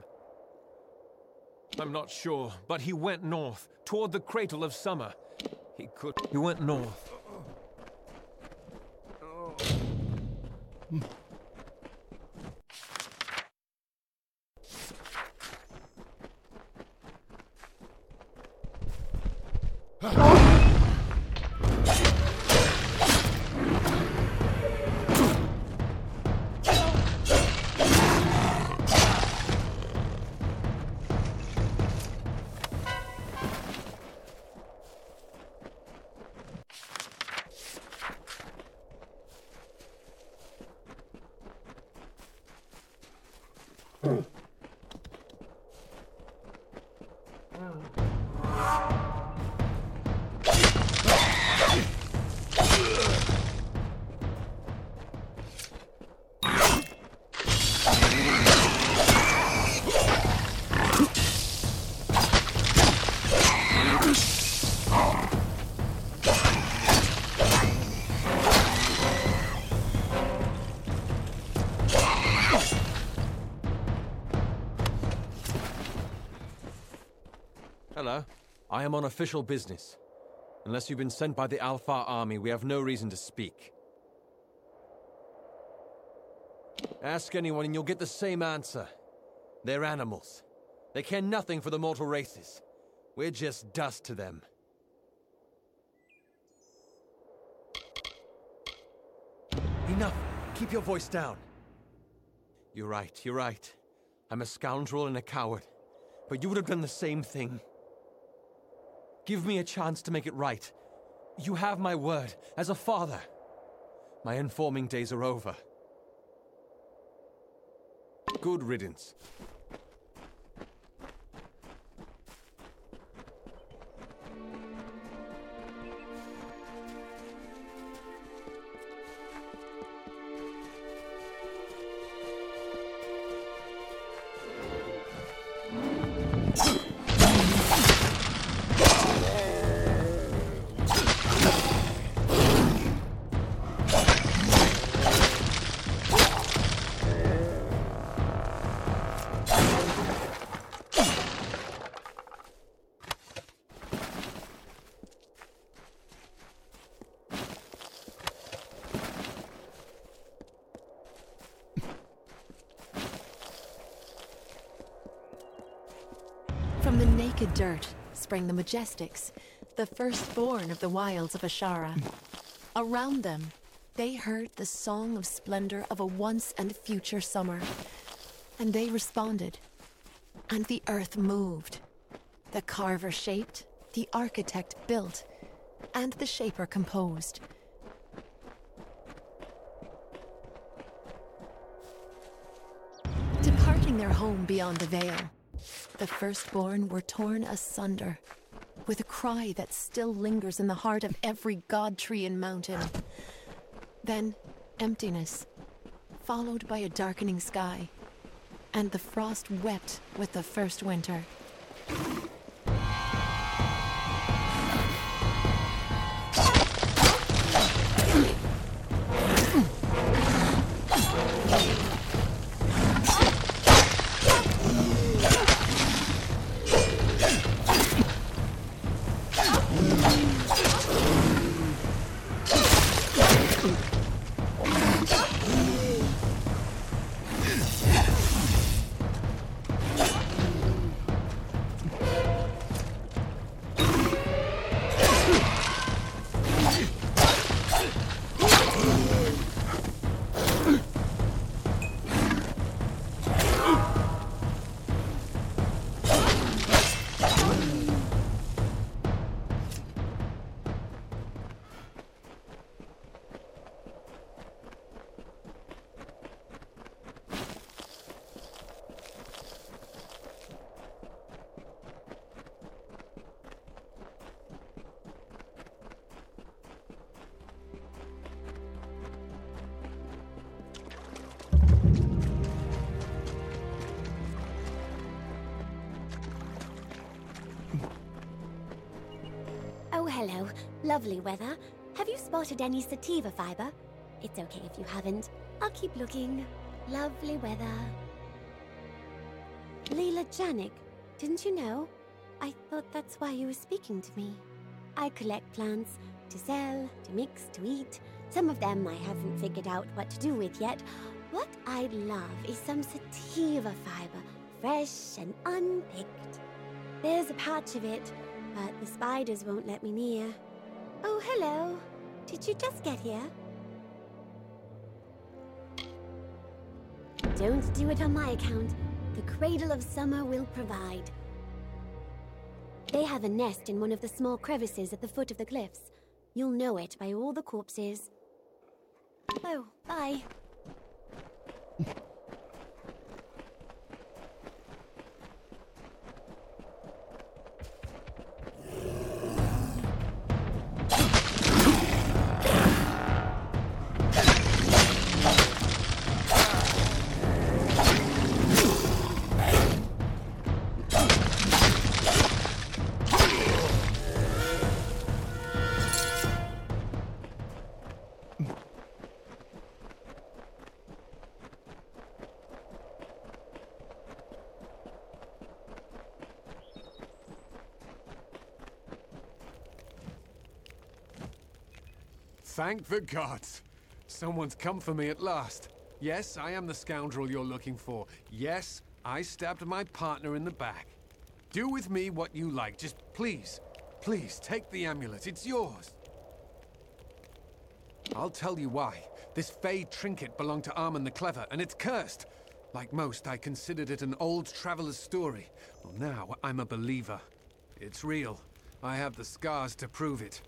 I'm not sure, but he went north, toward the Cradle of Summer. He went north.
Hello. I am on official business. Unless you've been sent by the Alfar army, we have no reason to speak. Ask anyone and you'll get the same answer. They're animals. They care nothing for the mortal races. We're just dust to them. Enough! Keep your voice down. You're right. I'm a scoundrel and a coward. But you would have done the same thing. Give me a chance to make it right. You have my word, as a father. My informing days are over. Good riddance.
From the naked dirt sprang the Majestics, the firstborn of the wilds of Ashara. Around them, they heard the song of splendor of a once and future summer. And they responded. And the earth moved. The carver shaped, the architect built, and the shaper composed. Departing their home beyond the veil, the firstborn were torn asunder, with a cry that still lingers in the heart of every god tree and mountain. Then, emptiness, followed by a darkening sky, and the frost wept with the first winter.
Oh, hello. Lovely weather. Have you spotted any sativa fiber? It's okay if you haven't. I'll keep looking. Lovely weather. Leela Janik, didn't you know? I thought that's why you were speaking to me. I collect plants to sell, to mix, to eat. Some of them I haven't figured out what to do with yet. What I'd love is some sativa fiber, fresh and unpicked. There's a patch of it, but the spiders won't let me near. Oh, hello. Did you just get here? Don't do it on my account. The Cradle of Summer will provide. They have a nest in one of the small crevices at the foot of the cliffs. You'll know it by all the corpses. Oh, bye.
Thank the gods! Someone's come for me at last. Yes, I am the scoundrel you're looking for. Yes, I stabbed my partner in the back. Do with me what you like. Just please, please take the amulet. It's yours. I'll tell you why. This Fey trinket belonged to Armand the Clever, and it's cursed. Like most, I considered it an old traveler's story. Well, now I'm a believer. It's real. I have the scars to prove it.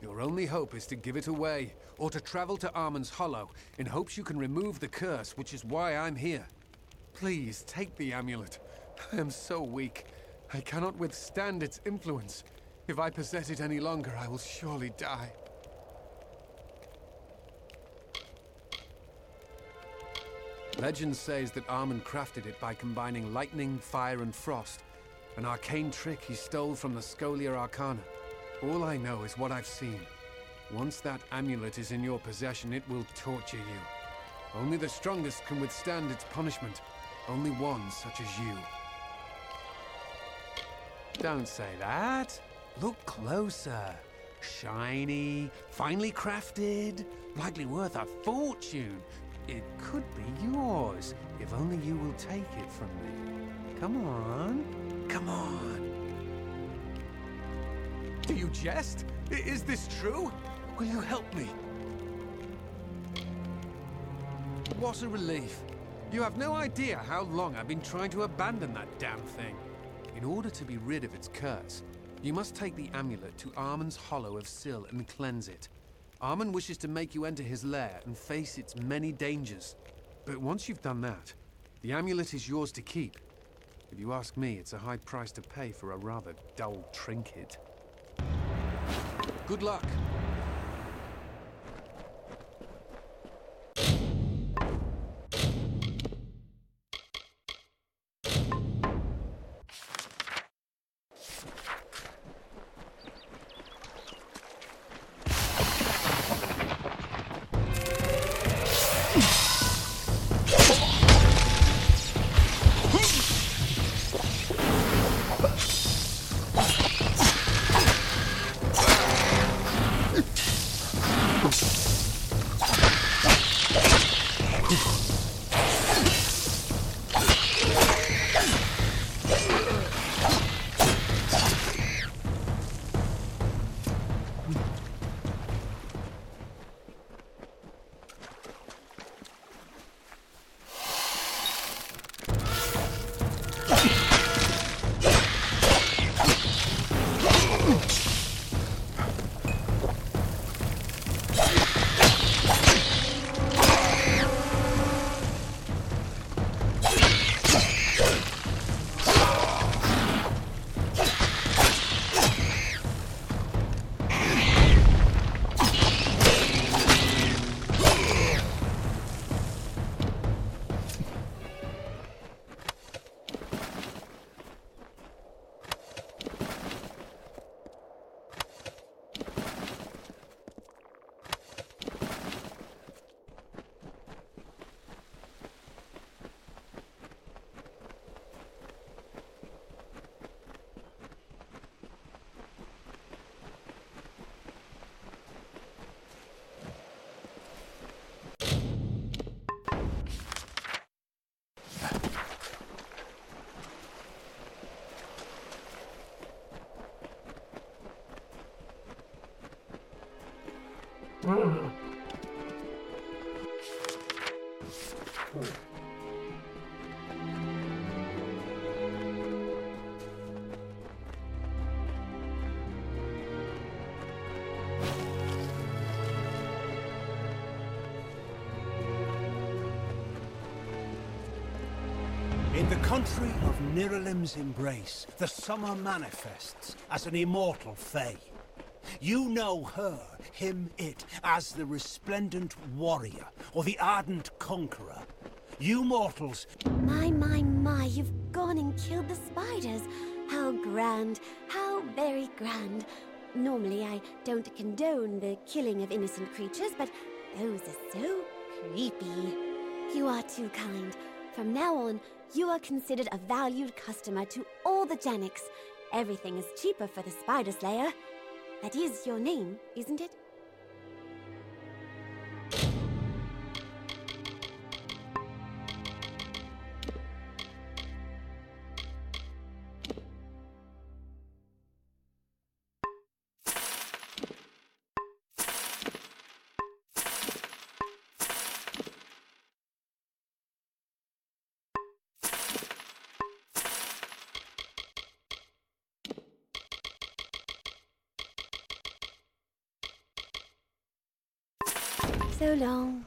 Your only hope is to give it away, or to travel to Armand's Hollow, in hopes you can remove the curse, which is why I'm here. Please, take the amulet. I am so weak. I cannot withstand its influence. If I possess it any longer, I will surely die. Legend says that Armand crafted it by combining lightning, fire, and frost, an arcane trick he stole from the Scholia Arcana. All I know is what I've seen. Once that amulet is in your possession, it will torture you. Only the strongest can withstand its punishment. Only one such as you. Don't say that. Look closer. Shiny, finely crafted, likely worth a fortune. It could be yours, if only you will take it from me. Come on. Come on. Do you jest? Is this true? Will you help me? What a relief. You have no idea how long I've been trying to abandon that damn thing. In order to be rid of its curse, you must take the amulet to Armand's Hollow of Sil and cleanse it. Armand wishes to make you enter his lair and face its many dangers. But once you've done that, the amulet is yours to keep. If you ask me, it's a high price to pay for a rather dull trinket. Good luck.
In the country of Niralim's Embrace, the summer manifests as an immortal fae. You know her, him, it, as the Resplendent Warrior, or the Ardent Conqueror. You mortals...
My, you've gone and killed the spiders. How grand, how very grand. Normally I don't condone the killing of innocent creatures, but those are so creepy. You are too kind. From now on, you are considered a valued customer to all the Janiks. Everything is cheaper for the Spider Slayer. That is your name, isn't it? So long.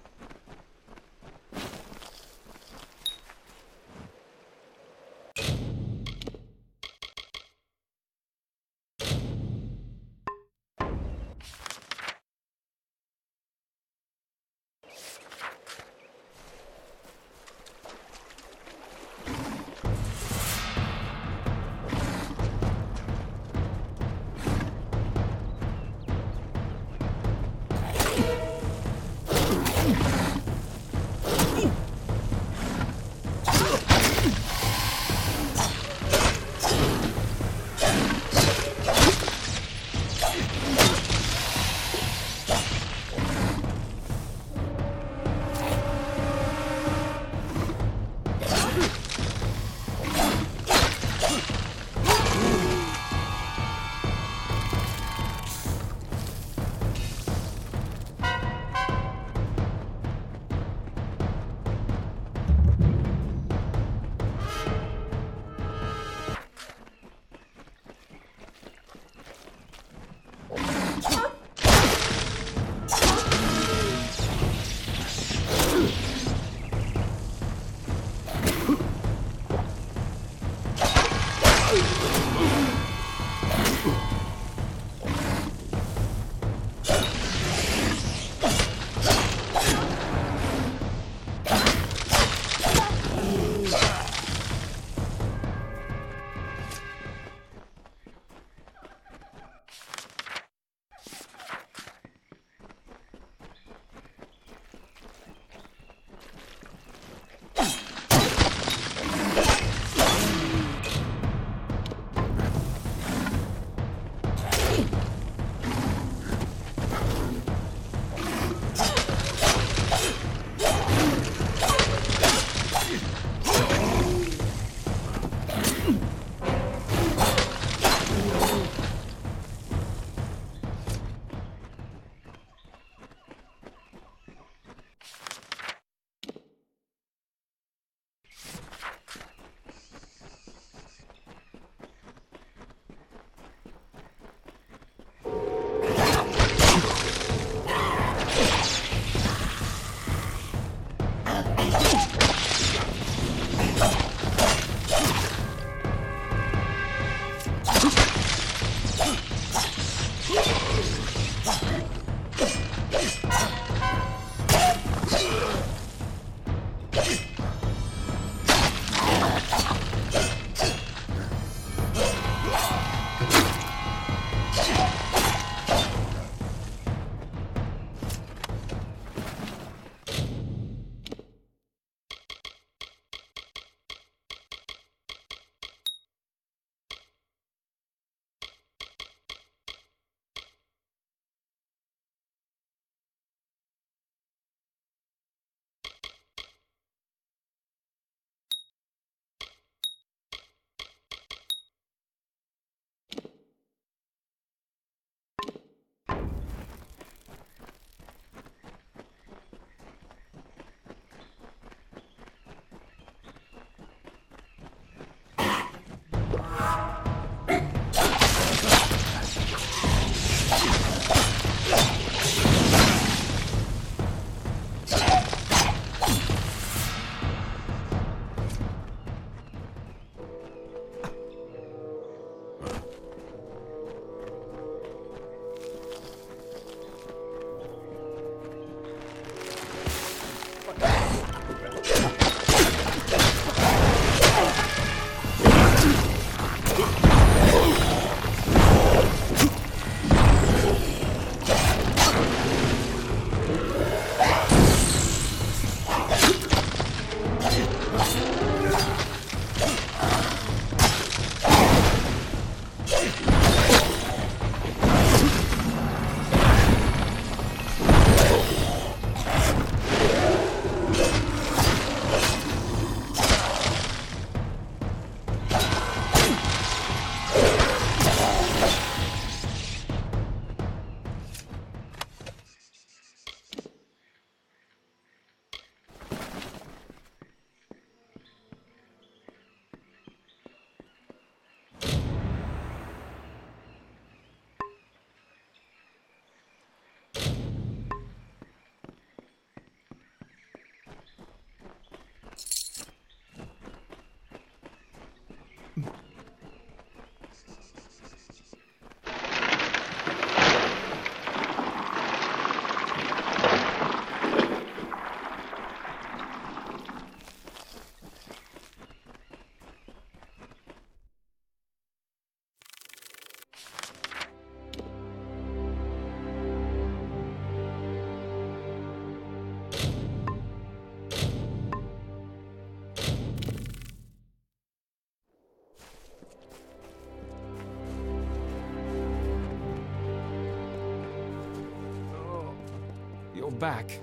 You're back.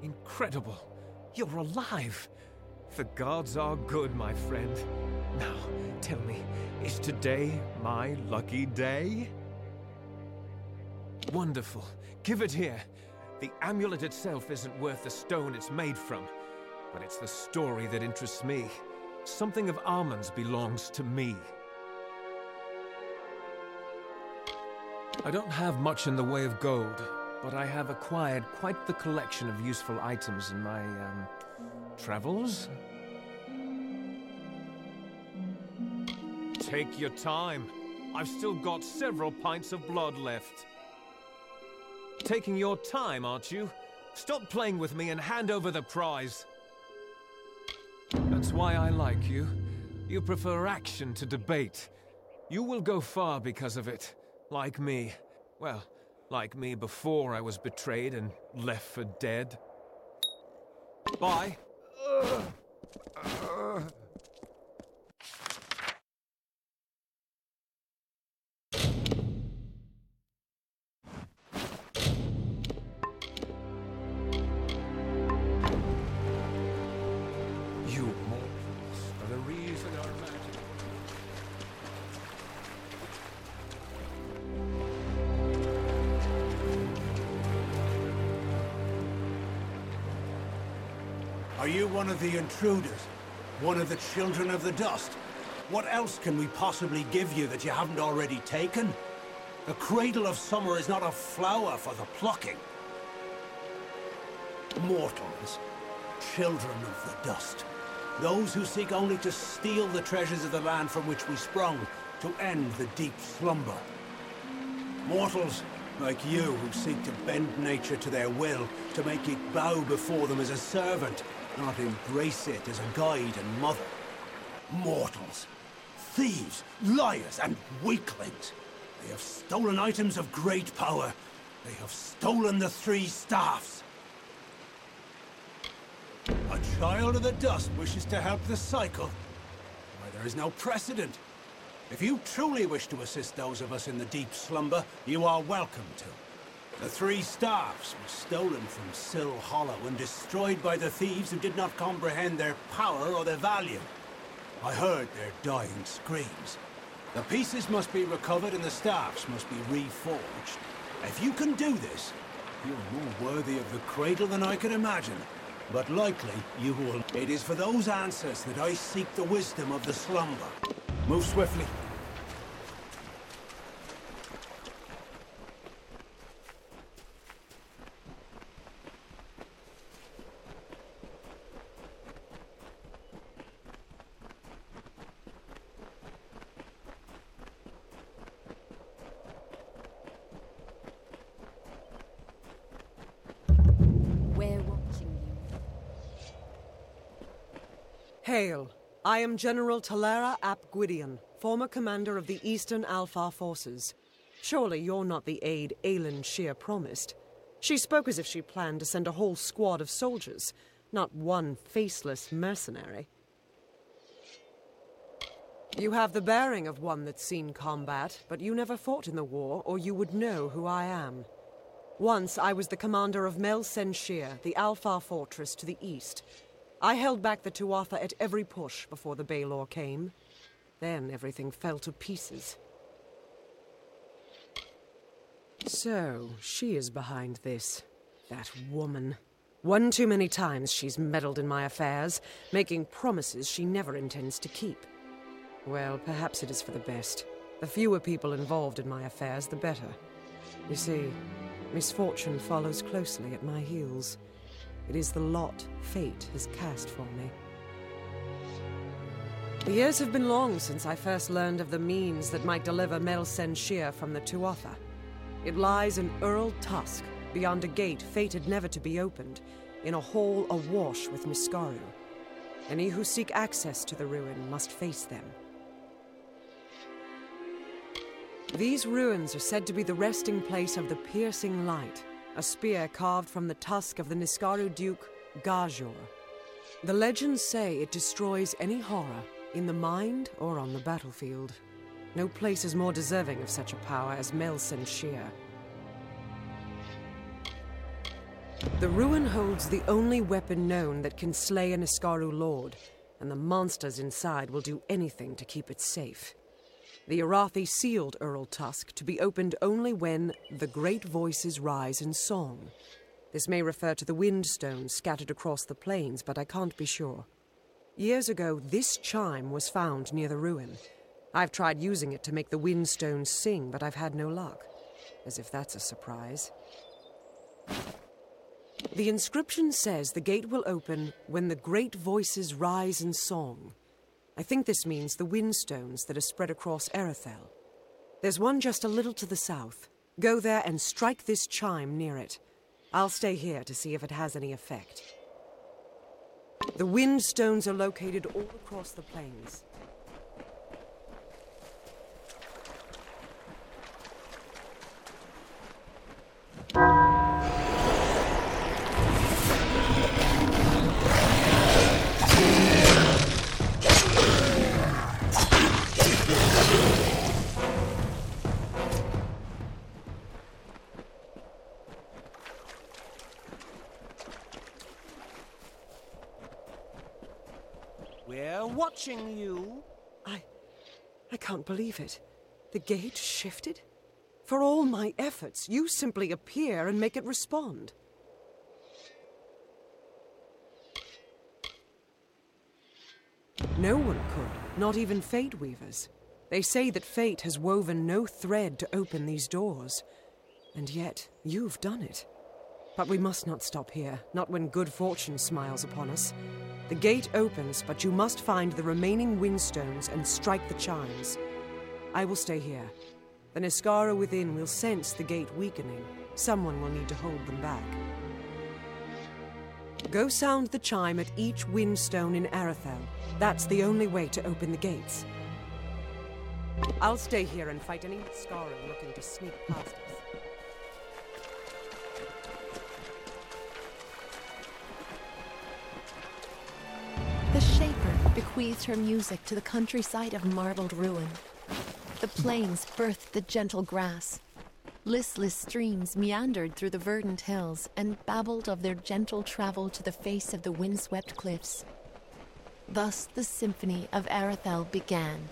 Incredible. You're alive. The gods are good, my friend. Now, tell me, is today my lucky day? Wonderful. Give it here. The amulet itself isn't worth the stone it's made from, but it's the story that interests me. Something of Armand's belongs to me. I don't have much in the way of gold, but I have acquired quite the collection of useful items in my, travels. Take your time. I've still got several pints of blood left. Taking your time, aren't you? Stop playing with me and hand over the prize. That's why I like you. You prefer action to debate. You will go far because of it. Like me. Well, like me before I was betrayed and left for dead. Bye.
Are you one of the intruders? One of the children of the dust? What else can we possibly give you that you haven't already taken? The cradle of summer is not a flower for the plucking. Mortals, children of the dust. Those who seek only to steal the treasures of the land from which we sprung, to end the deep slumber. Mortals, like you, who seek to bend nature to their will, to make it bow before them as a servant, not embrace it as a guide and mother. Mortals, thieves, liars, and weaklings. They have stolen items of great power. They have stolen the 3 staffs. A child of the dust wishes to help the cycle. Why, there is no precedent. If you truly wish to assist those of us in the deep slumber, you are welcome to. The 3 staffs were stolen from Sill Hollow and destroyed by the thieves who did not comprehend their power or their value. I heard their dying screams. The pieces must be recovered and the staffs must be reforged. If you can do this, you are more worthy of the cradle than I can imagine. But likely, you will. It is for those answers that I seek the wisdom of the slumber. Move swiftly.
Hail. I am General Talera ap Gwydion, former commander of the Eastern Alfar forces. Surely you're not the aide Aelin Shear promised. She spoke as if she planned to send a whole squad of soldiers, not one faceless mercenary. You have the bearing of one that's seen combat, but you never fought in the war, or you would know who I am. Once I was the commander of Mel Sen Shear, the Alfar fortress to the east. I held back the Tuatha at every push before the Baelor came. Then everything fell to pieces. So, she is behind this. That woman. One too many times she's meddled in my affairs, making promises she never intends to keep. Well, perhaps it is for the best. The fewer people involved in my affairs, the better. You see, misfortune follows closely at my heels. It is the lot fate has cast for me. The years have been long since I first learned of the means that might deliver Mel Sen Shear from the Tuatha. It lies in Earl Tusk, beyond a gate fated never to be opened, in a hall awash with Niskaru. Any who seek access to the ruin must face them. These ruins are said to be the resting place of the Piercing Light, a spear carved from the tusk of the Niskaru Duke, Gajor. The legends say it destroys any horror, in the mind or on the battlefield. No place is more deserving of such a power as Mel Sen Shear. The ruin holds the only weapon known that can slay an Iskaru lord, and the monsters inside will do anything to keep it safe. The Arathi sealed Earl Tusk to be opened only when the great voices rise in song. This may refer to the windstones scattered across the plains, but I can't be sure. Years ago, this chime was found near the ruin. I've tried using it to make the windstones sing, but I've had no luck. As if that's a surprise. The inscription says the gate will open when the great voices rise in song. I think this means the windstones that are spread across Arethel. There's one just a little to the south. Go there and strike this chime near it. I'll stay here to see if it has any effect. The windstones are located all across the plains.
We're watching you.
I can't believe it. The gate shifted? For all my efforts, you simply appear and make it respond. No one could, not even Fate Weavers. They say that fate has woven no thread to open these doors. And yet, you've done it. But we must not stop here, not when good fortune smiles upon us. The gate opens, but you must find the remaining windstones and strike the chimes. I will stay here. The Niskara within will sense the gate weakening. Someone will need to hold them back. Go sound the chime at each windstone in Arethel. That's the only way to open the gates. I'll stay here and fight any Niskara looking to sneak past us.
The Shaper bequeathed her music to the countryside of marbled ruin. The plains birthed the gentle grass. Listless streams meandered through the verdant hills and babbled of their gentle travel to the face of the windswept cliffs. Thus the symphony of Arethel began.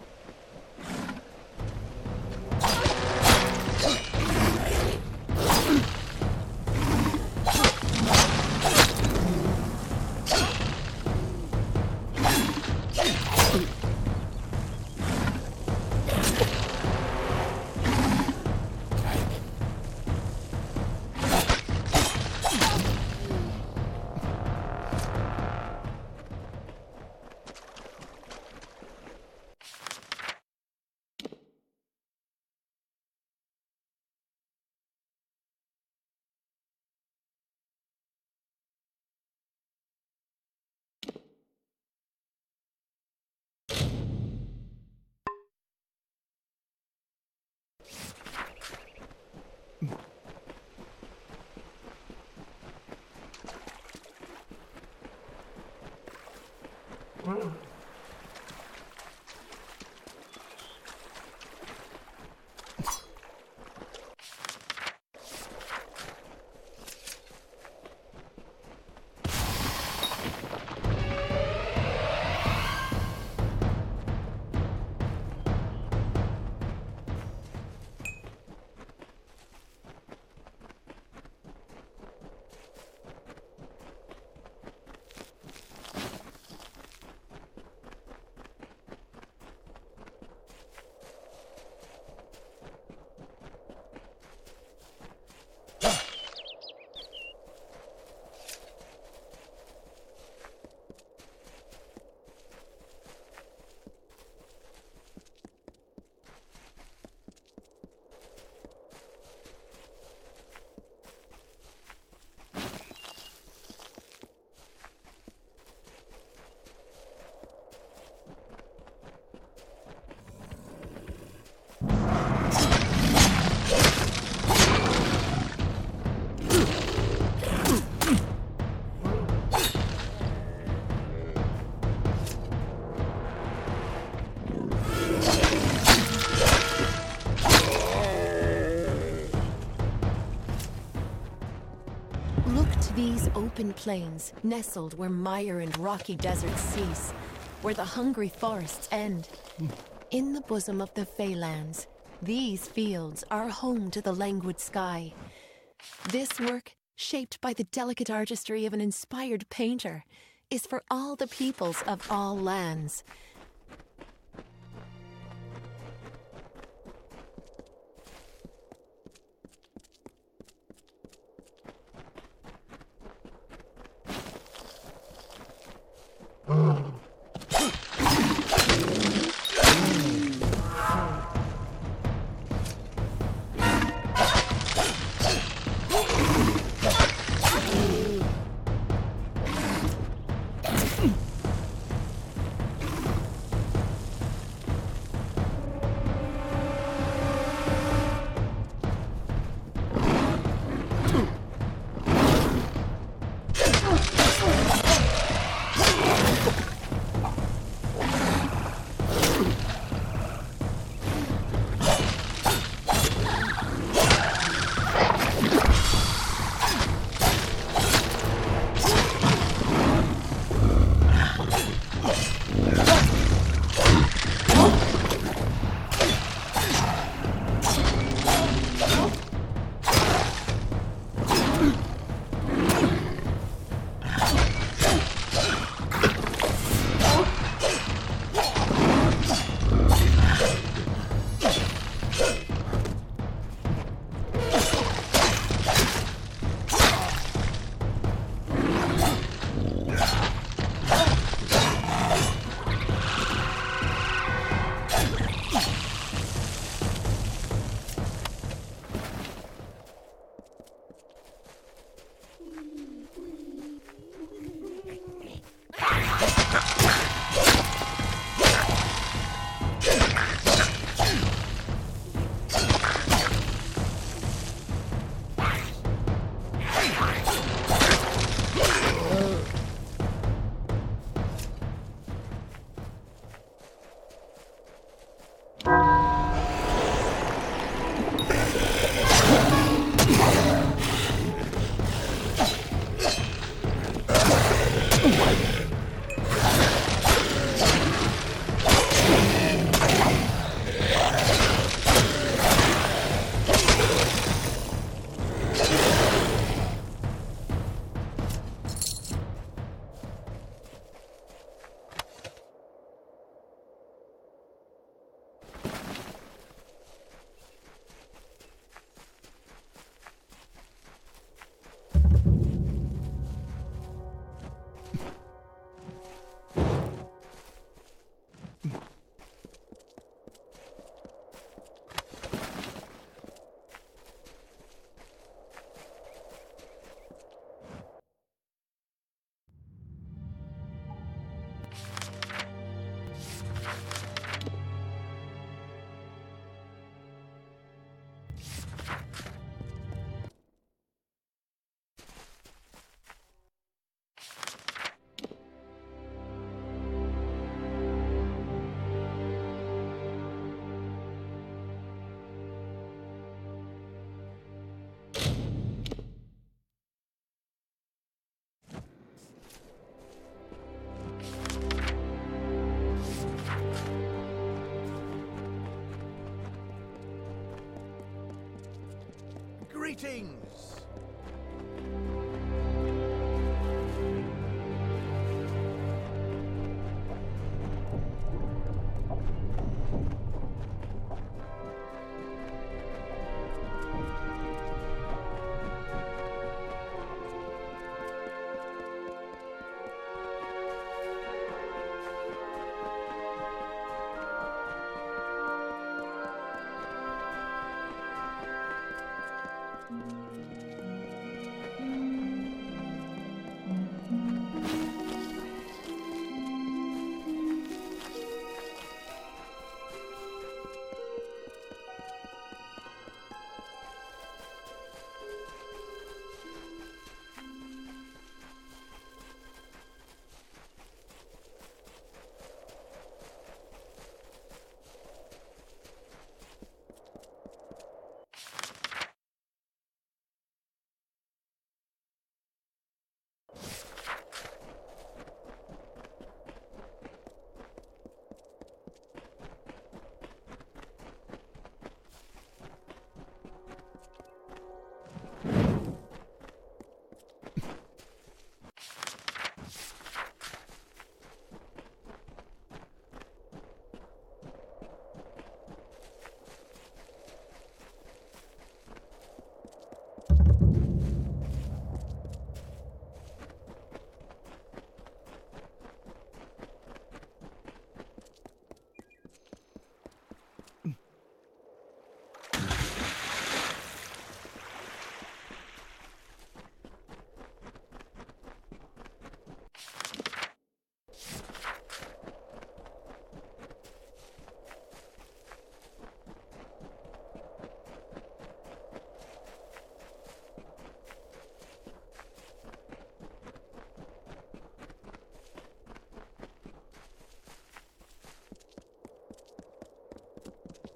Look to these open plains, nestled where mire and rocky deserts cease, where the hungry forests end. In the bosom of the Feylands, these fields are home to the languid sky. This work, shaped by the delicate artistry of an inspired painter, is for all the peoples of all lands.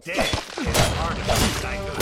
Death is part of the cycle.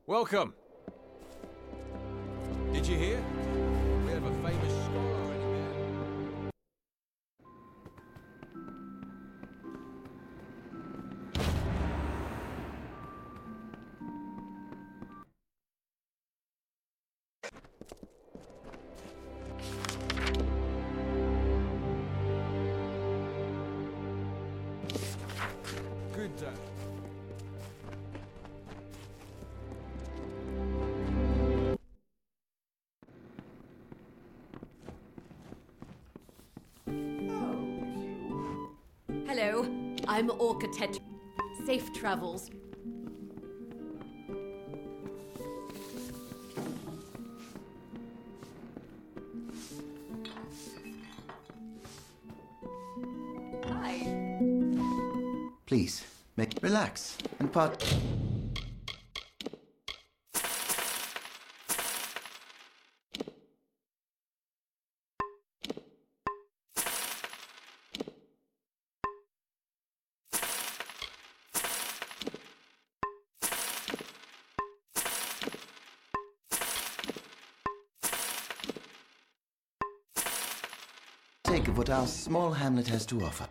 Welcome. Did you hear? We have a famous scholar in here. Good day.
Hello, I'm Orca Tet. Safe travels.
Please, relax and part. Take of what our small hamlet has to offer.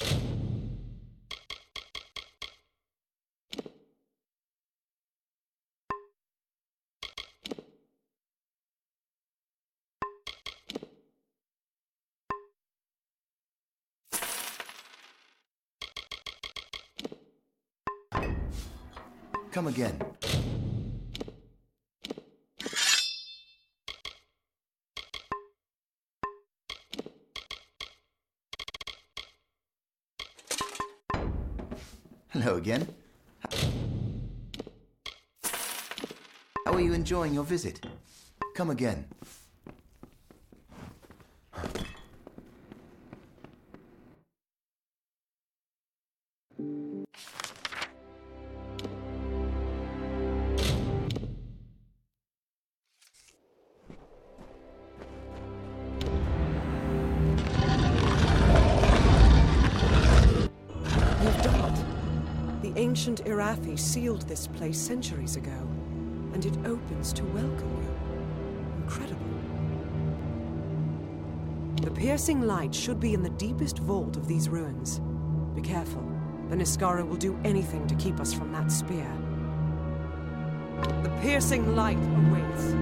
Come again. Hello again. How are you enjoying your visit? Come again.
Ancient Irathi sealed this place centuries ago, and it opens to welcome you. Incredible. The piercing light should be in the deepest vault of these ruins. Be careful. The Niskara will do anything to keep us from that spear. The piercing light awaits.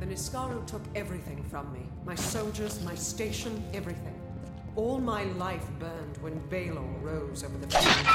The Niskaru took everything from me. My soldiers, my station, everything. All my life burned when Balor rose over the field.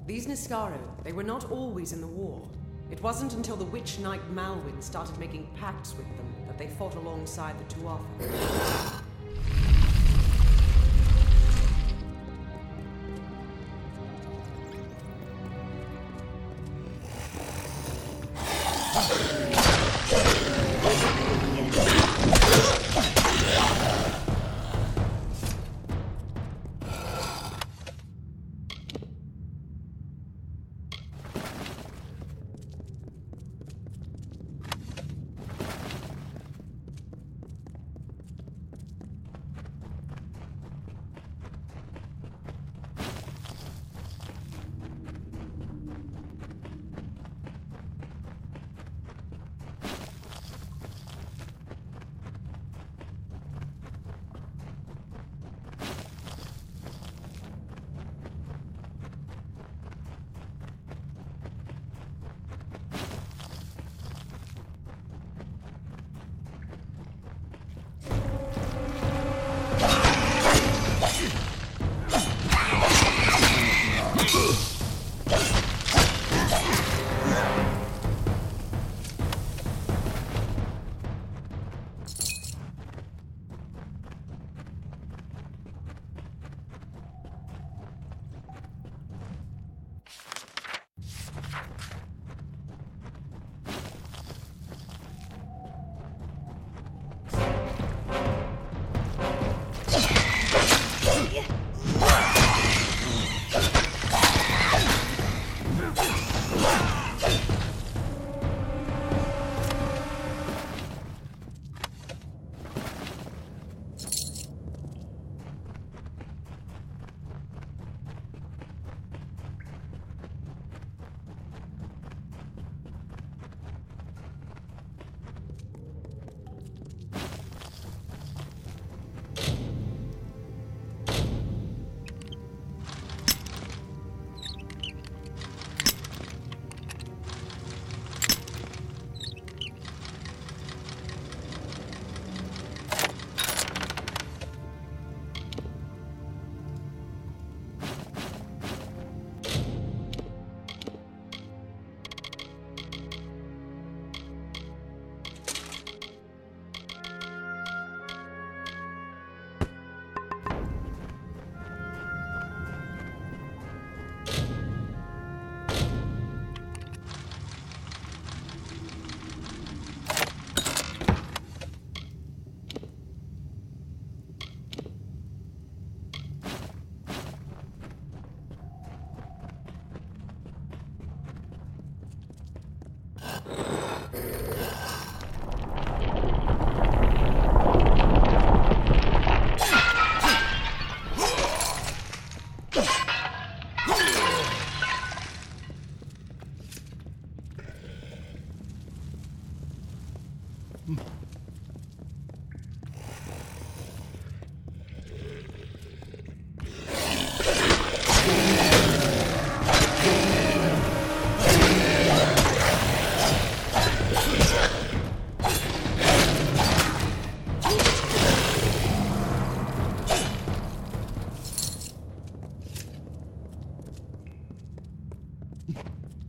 These Niskaru, they were not always in the war. It wasn't until the Witch Knight Malwyn started making pacts with them that they fought alongside the Tuatha.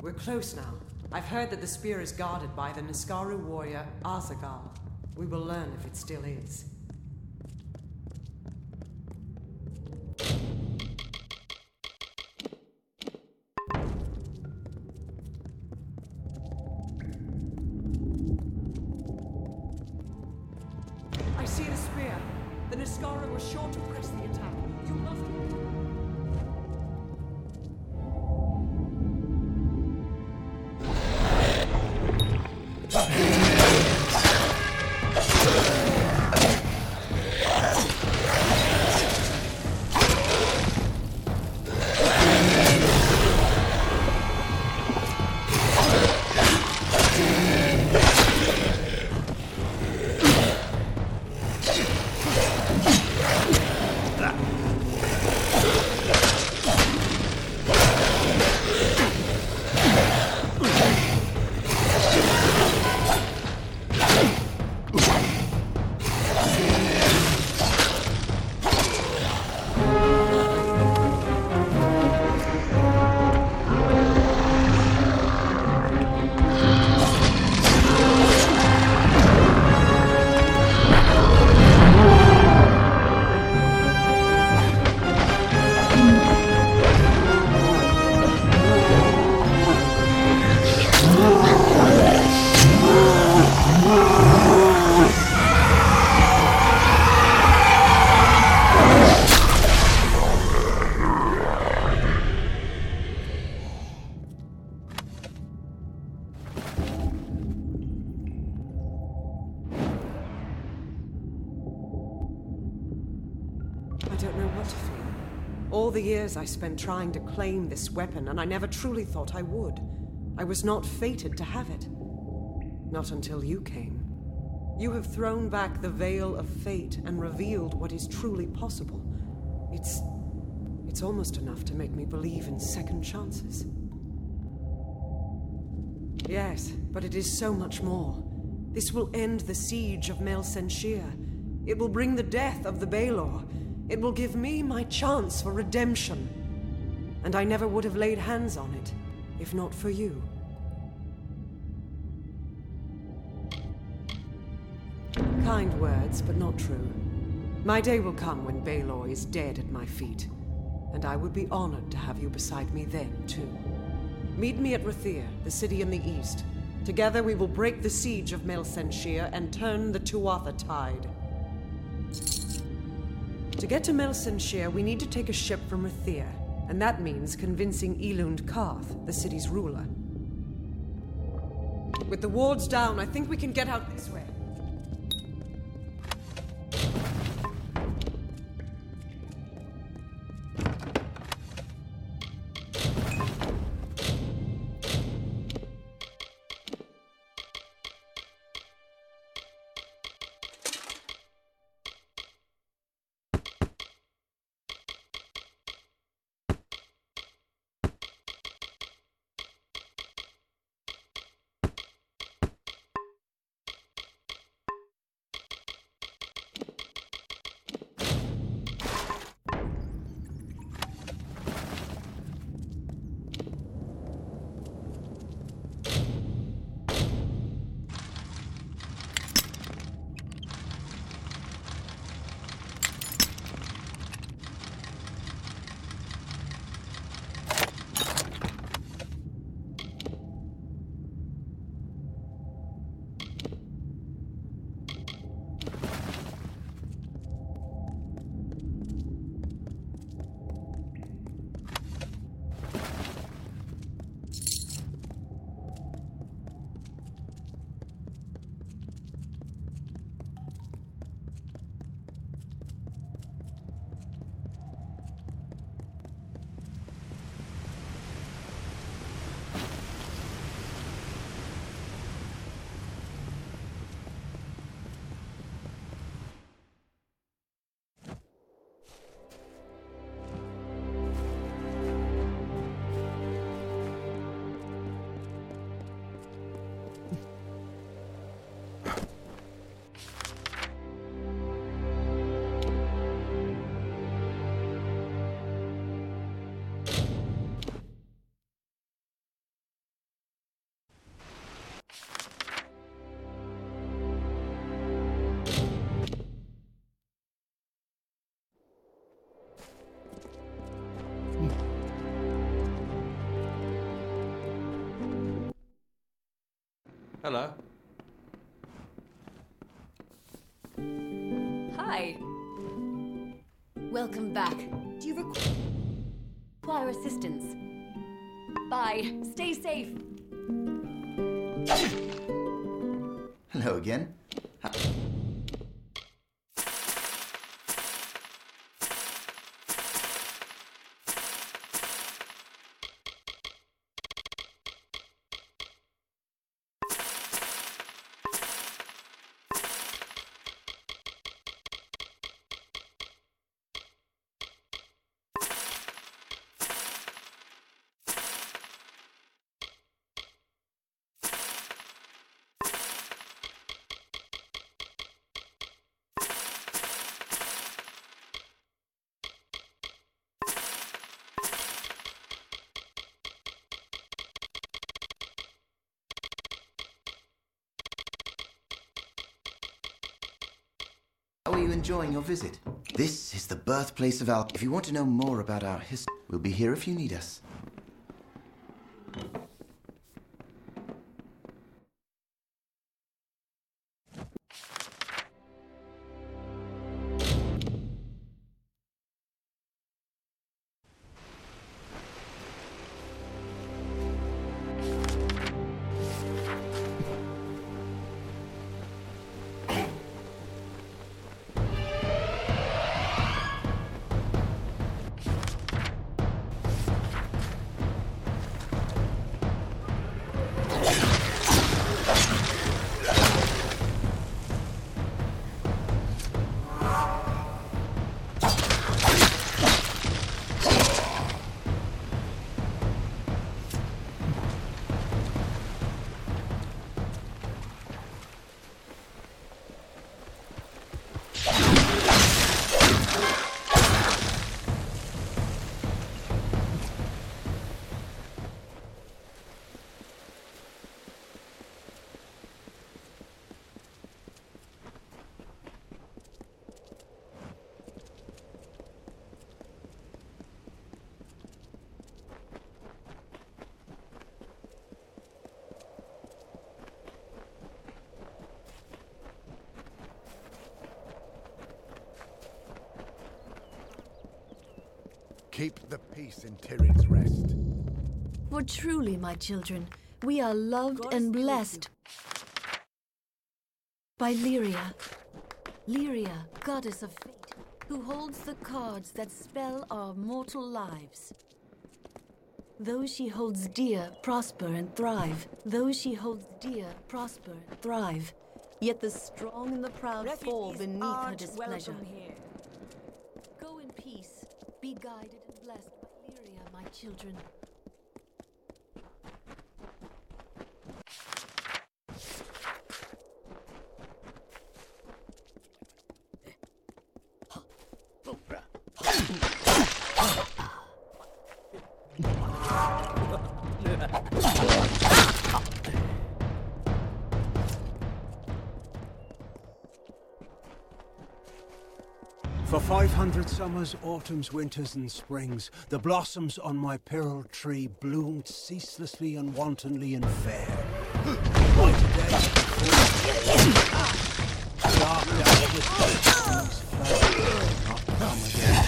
We're close now. I've heard that the spear is guarded by the Niskaru warrior Azagal. We will learn if it still is. I see the spear. The Niskaru were sure to press the attack. You must... I don't know what to feel. All the years I spent trying to claim this weapon, and I never truly thought I would. I was not fated to have it. Not until you came. You have thrown back the veil of fate and revealed what is truly possible. It's almost enough to make me believe in second chances. Yes, but it is so much more. This will end the siege of Mel Senshir. It will bring the death of the Baelor. It will give me my chance for redemption. And I never would have laid hands on it, if not for you. Kind words, but not true. My day will come when Baelor is dead at my feet, and I would be honored to have you beside me then, too. Meet me at Rathir, the city in the east. Together we will break the siege of Mel Senshir and turn the Tuatha tide. To get to Mel Senshir, we need to take a ship from Rathir, and that means convincing Elund Karth, the city's ruler. With the wards down, I think we can get out this way.
Hello.
Hi. Welcome back. Do you require assistance? Bye. Stay safe.
Hello again. How are you enjoying your visit? This is the birthplace of Al. If you want to know more about our history, we'll be here if you need us.
Keep the peace in Tyri's Rest.
For truly, my children, we are loved and blessed by Lyria. Lyria, goddess of fate, who holds the cards that spell our mortal lives. Those she holds dear prosper and thrive. Those she holds dear prosper and thrive. Yet the strong and the proud fall beneath her displeasure. Go in peace. Be guided and blessed by Lyria, my children.
For 500 summers, autumns, winters, and springs, the blossoms on my pearl tree bloomed ceaselessly and wantonly and fair. Why today? Dark as the flowers not come again.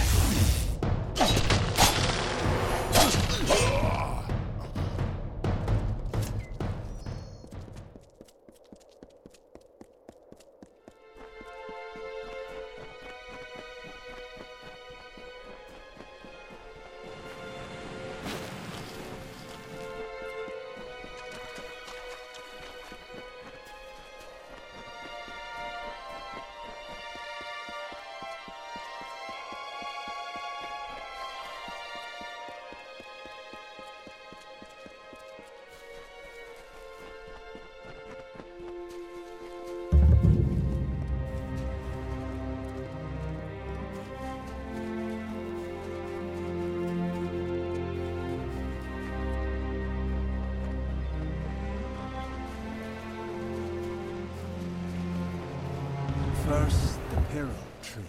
First, the pearl tree.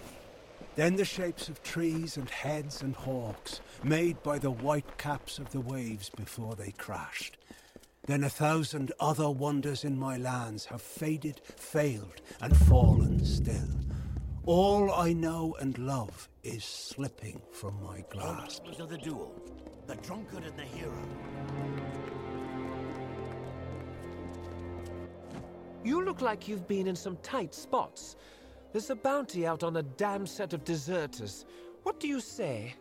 Then the shapes of trees and heads and hawks, made by the white caps of the waves before they crashed. then 1,000 other wonders in my lands have faded, failed, and fallen still. All I know and love is slipping from my grasp.
What of the duel? The drunkard and the hero.
You look like you've been in some tight spots. There's a bounty out on a damn set of deserters. What do you say?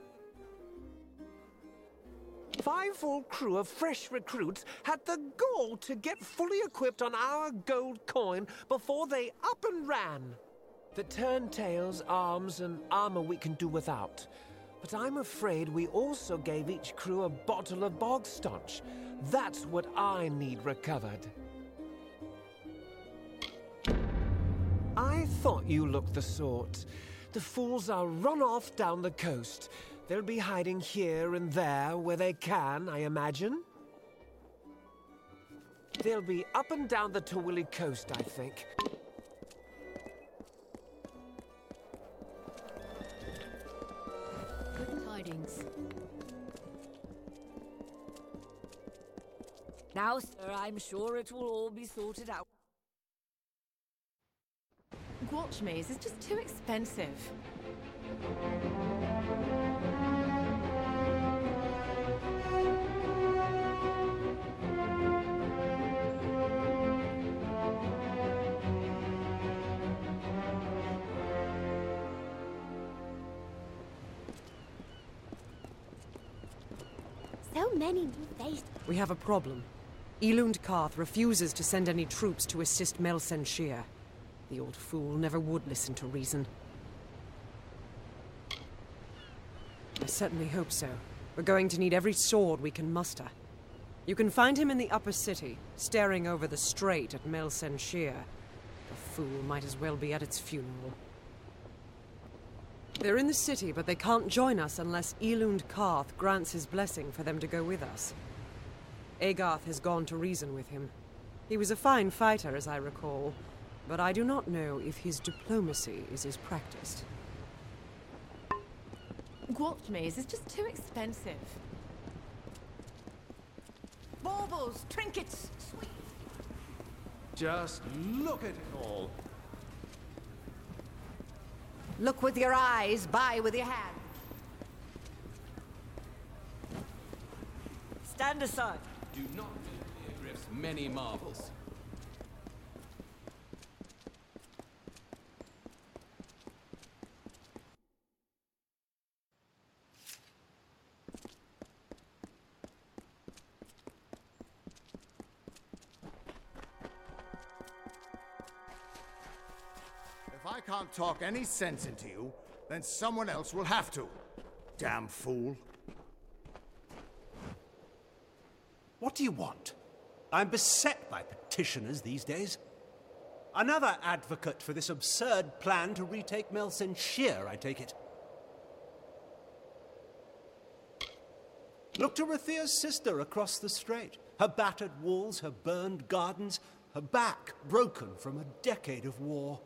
5 full crew of fresh recruits had the gall to get fully equipped on our gold coin before they up and ran. The turntails, arms, and armor we can do without. But I'm afraid we also gave each crew a bottle of bog staunch. That's what I need recovered. I thought you looked the sort. The fools are run off down the coast. They'll be hiding here and there where they can, I imagine. They'll be up and down the Tawili coast, I think.
Good tidings.
Now, sir, I'm sure it will all be sorted out.
Gwalch maize is just too expensive.
So many new faces.
We have a problem. Elund Karth refuses to send any troops to assist Melsen Shear. The old fool never would listen to reason. I certainly hope so. We're going to need every sword we can muster. You can find him in the upper city, staring over the strait at Melsen Shear. The fool might as well be at its funeral. They're in the city, but they can't join us unless Elund Karth grants his blessing for them to go with us. Agarth has gone to reason with him. He was a fine fighter, as I recall, but I do not know if his diplomacy is as practiced.
Gwalch maize is just too expensive.
Baubles, trinkets, sweet.
Just look at it all.
Look with your eyes, buy with your hand. Stand aside.
Do not make Beardrift's many marvels.
If I can't talk any sense into you, then someone else will have to. Damn fool.
What do you want? I'm beset by petitioners these days. Another advocate for this absurd plan to retake Melsen Shear, I take it. Look to Rathia's sister across the strait. Her battered walls, her burned gardens, her back broken from a decade of war.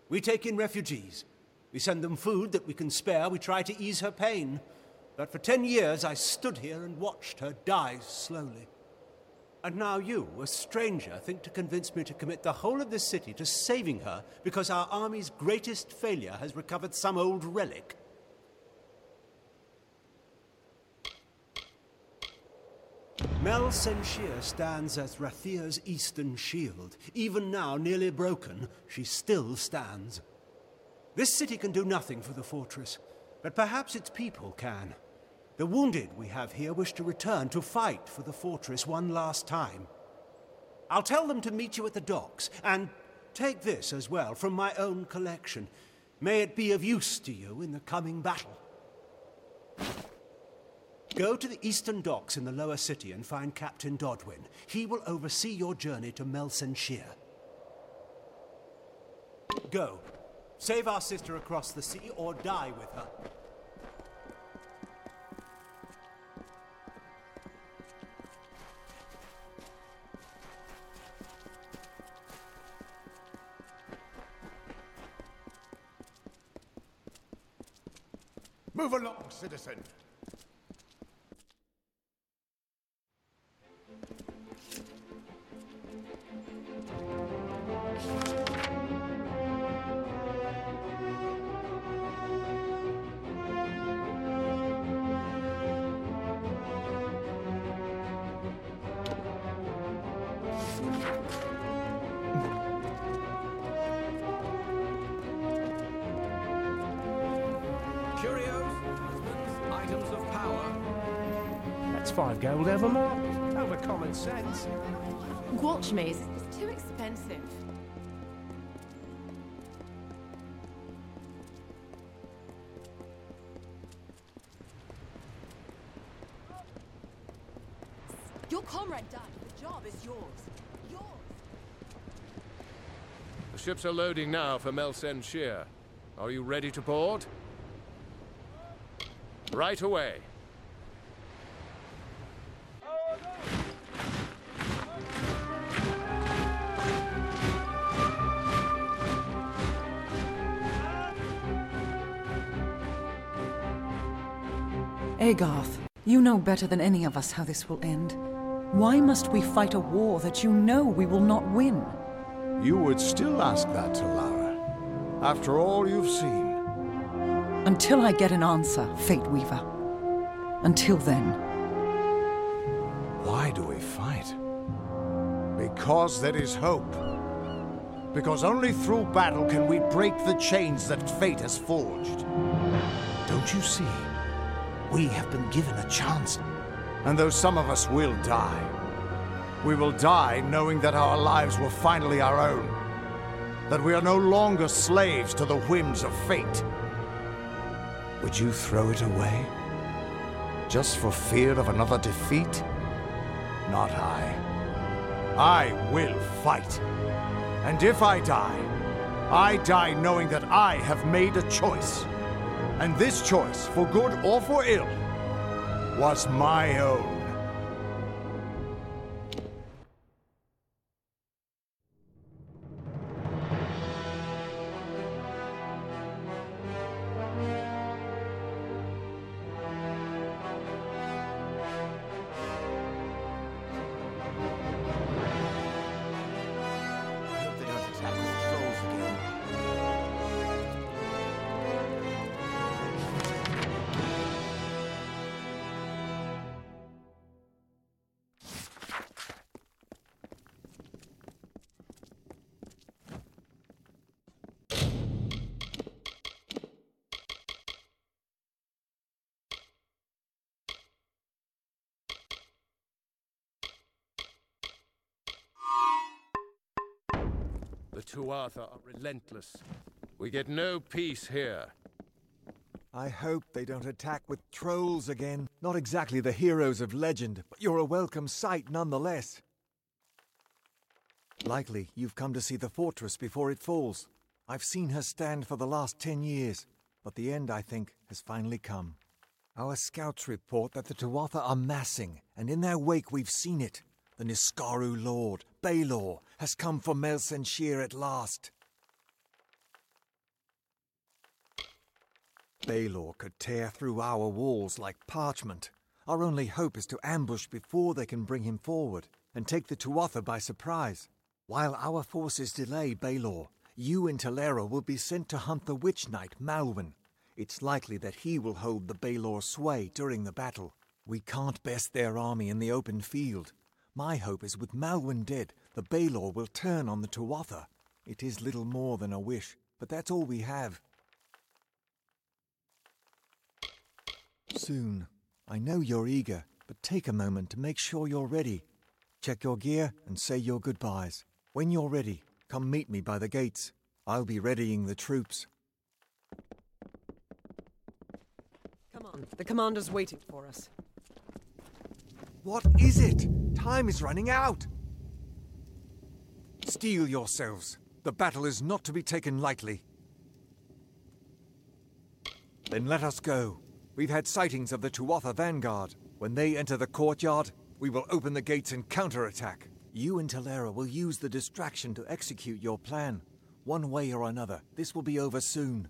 We take in refugees. We send them food that we can spare. We try to ease her pain. But for 10 years I stood here and watched her die slowly. And now you, a stranger, think to convince me to commit the whole of this city to saving her because our army's greatest failure has recovered some old relic. Melsen Shear stands as Rathia's eastern shield. Even now, nearly broken, she still stands. This city can do nothing for the fortress, but perhaps its people can. The wounded we have here wish to return to fight for the fortress one last time. I'll tell them to meet you at the docks, and take this as well from my own collection. May it be of use to you in the coming battle. Go to the eastern docks in the lower city and find Captain Dodwin. He will oversee your journey to Melsen Shear. Go. Save our sister across the sea or die with her.
Move along, citizen.
Curios, items of power.
That's 5 gold evermore. Over common sense.
Gwalchmaze is too expensive. Your comrade died. The job is yours. Yours.
The ships are loading now for Melsen Shear. Are you ready to board? Right away.
Agarth, you know better than any of us how this will end. Why must we fight a war that you know we will not win?
You would still ask that to Lara, after all you've seen.
Until I get an answer, Fate Weaver. Until then.
Why do we fight? Because there is hope. Because only through battle can we break the chains that fate has forged. Don't you see? We have been given a chance. And though some of us will die, we will die knowing that our lives were finally our own. That we are no longer slaves to the whims of fate. Would you throw it away? Just for fear of another defeat? Not I. I will fight. And if I die knowing that I have made a choice. And this choice, for good or for ill, was my own.
The Tuatha are relentless. We get no peace here.
I hope they don't attack with trolls again. Not exactly the heroes of legend, but you're a welcome sight nonetheless. Likely you've come to see the fortress before it falls. I've seen her stand for the last 10 years, but the end, I think, has finally come. Our scouts report that the Tuatha are massing, and in their wake we've seen it. The Niskaru Lord, Baelor, has come for Melsen Shear at last. Baelor could tear through our walls like parchment. Our only hope is to ambush before they can bring him forward, and take the Tuatha by surprise. While our forces delay Baelor, you and Talera will be sent to hunt the Witch Knight, Malwen. It's likely that he will hold the Baelor sway during the battle. We can't best their army in the open field. My hope is with Malwen dead, the Baelor will turn on the Tuatha. It is little more than a wish, but that's all we have. Soon. I know you're eager, but take a moment to make sure you're ready. Check your gear and say your goodbyes. When you're ready, come meet me by the gates. I'll be readying the troops.
Come on, the commander's waiting for us.
What is it? Time is running out! Steel yourselves. The battle is not to be taken lightly. Then let us go. We've had sightings of the Tuatha vanguard. When they enter the courtyard, we will open the gates and counterattack. You and Talera will use the distraction to execute your plan. One way or another, this will be over soon.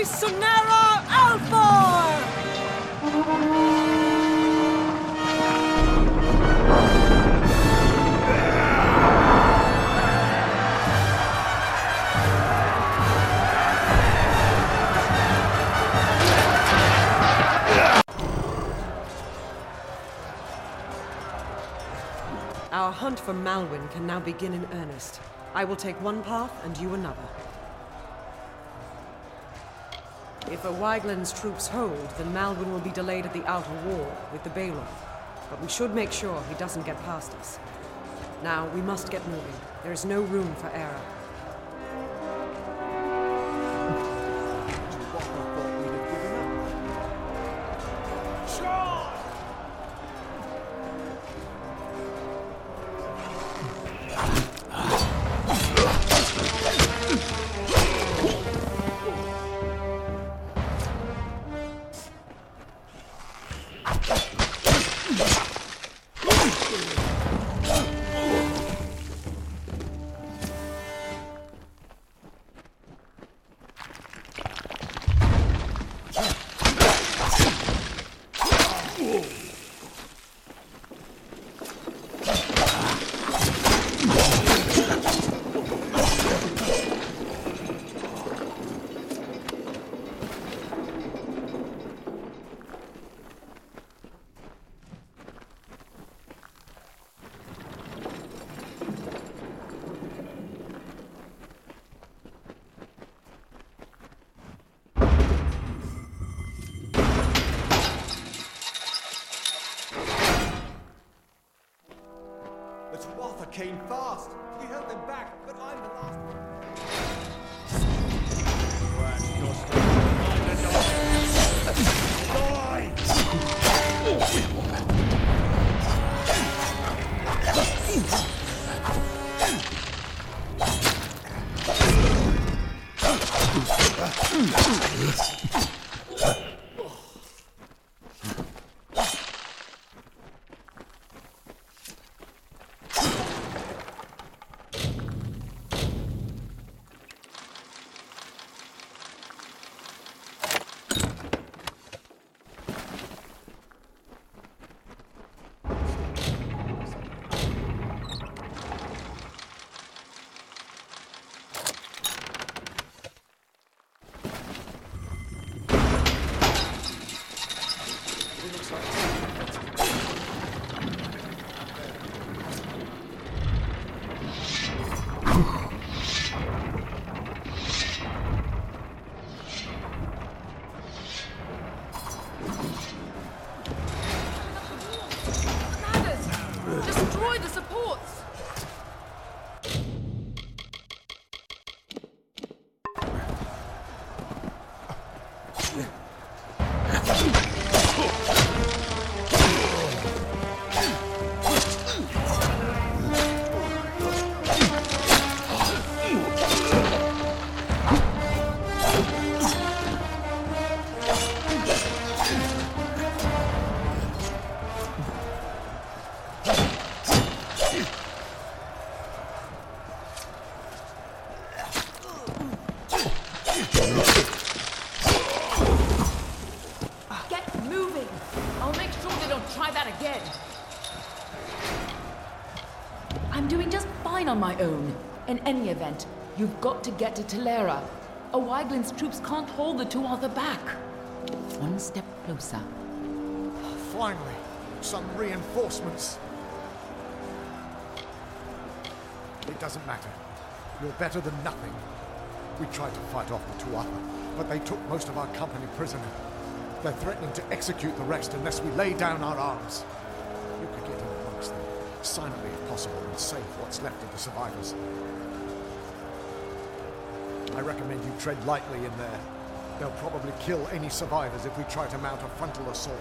Sunera Alfor! Our hunt for Malwyn can now begin in earnest. I will take one path and you another. If Wygland's troops hold, then Malwyn will be delayed at the outer wall with the Baelor. But we should make sure he doesn't get past us. Now, we must get moving. There is no room for error.
Came fast. We held them back, but I'm the last
Destroy the supports!
On my own. In any event, you've got to get to Telera. Wygland's troops can't hold the Tuatha back. One step closer.
Finally, some reinforcements. It doesn't matter. You're better than nothing. We tried to fight off the Tuatha, but they took most of our company prisoner. They're threatening to execute the rest unless we lay down our arms. You could get in amongst them, silently if possible, and save what's left of the survivors. I recommend you tread lightly in there. They'll probably kill any survivors if we try to mount a frontal assault.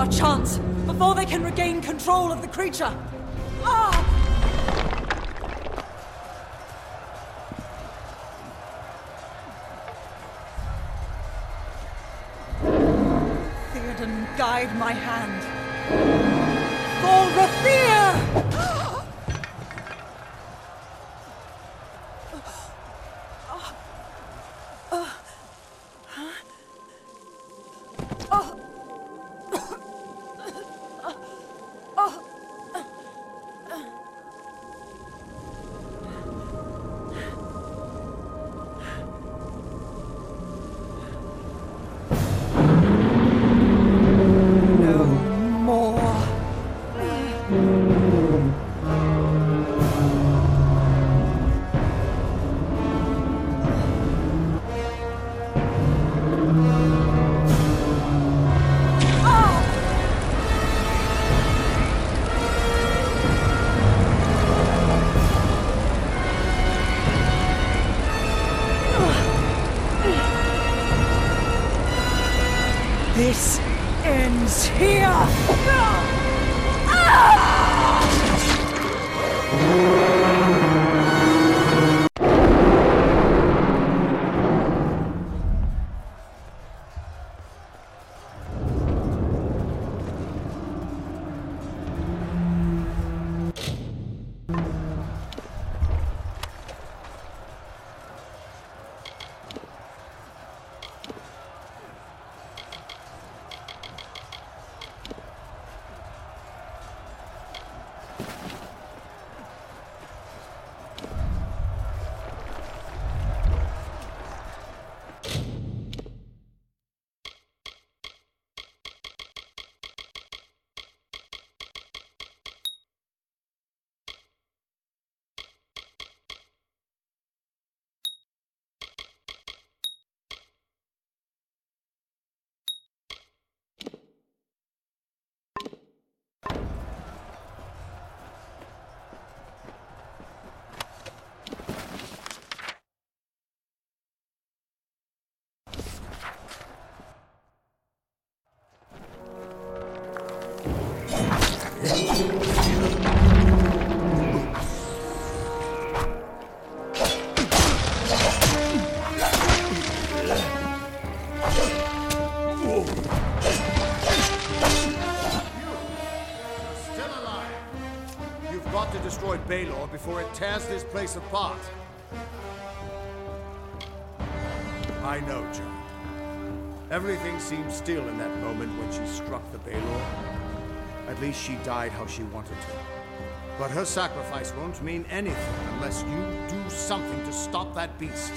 our chance before they can regain control of the creature. Theoden, guide my hand. For Rathir! This ends here!
Baelor before it tears this place apart. I know, Jon. Everything seemed still in that moment when she struck the Baelor. At least she died how she wanted to. But her sacrifice won't mean anything unless you do something to stop that beast.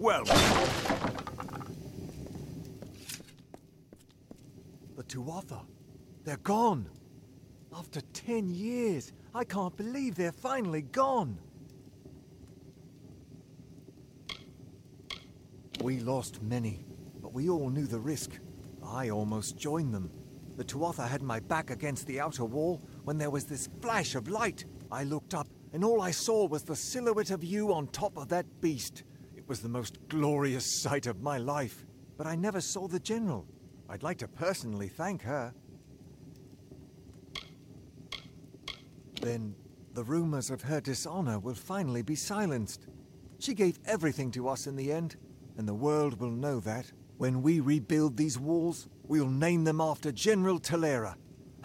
Well... The Tuatha. They're gone. After 10 years. I can't believe they're finally gone. We lost many, but we all knew the risk. I almost joined them. The Tuatha had my back against the outer wall when there was this flash of light. I looked up, and all I saw was the silhouette of you on top of that beast. It was the most glorious sight of my life. But I never saw the General. I'd like to personally thank her. Then the rumors of her dishonor will finally be silenced. She gave everything to us in the end, and the world will know that. When we rebuild these walls, we'll name them after General Talera.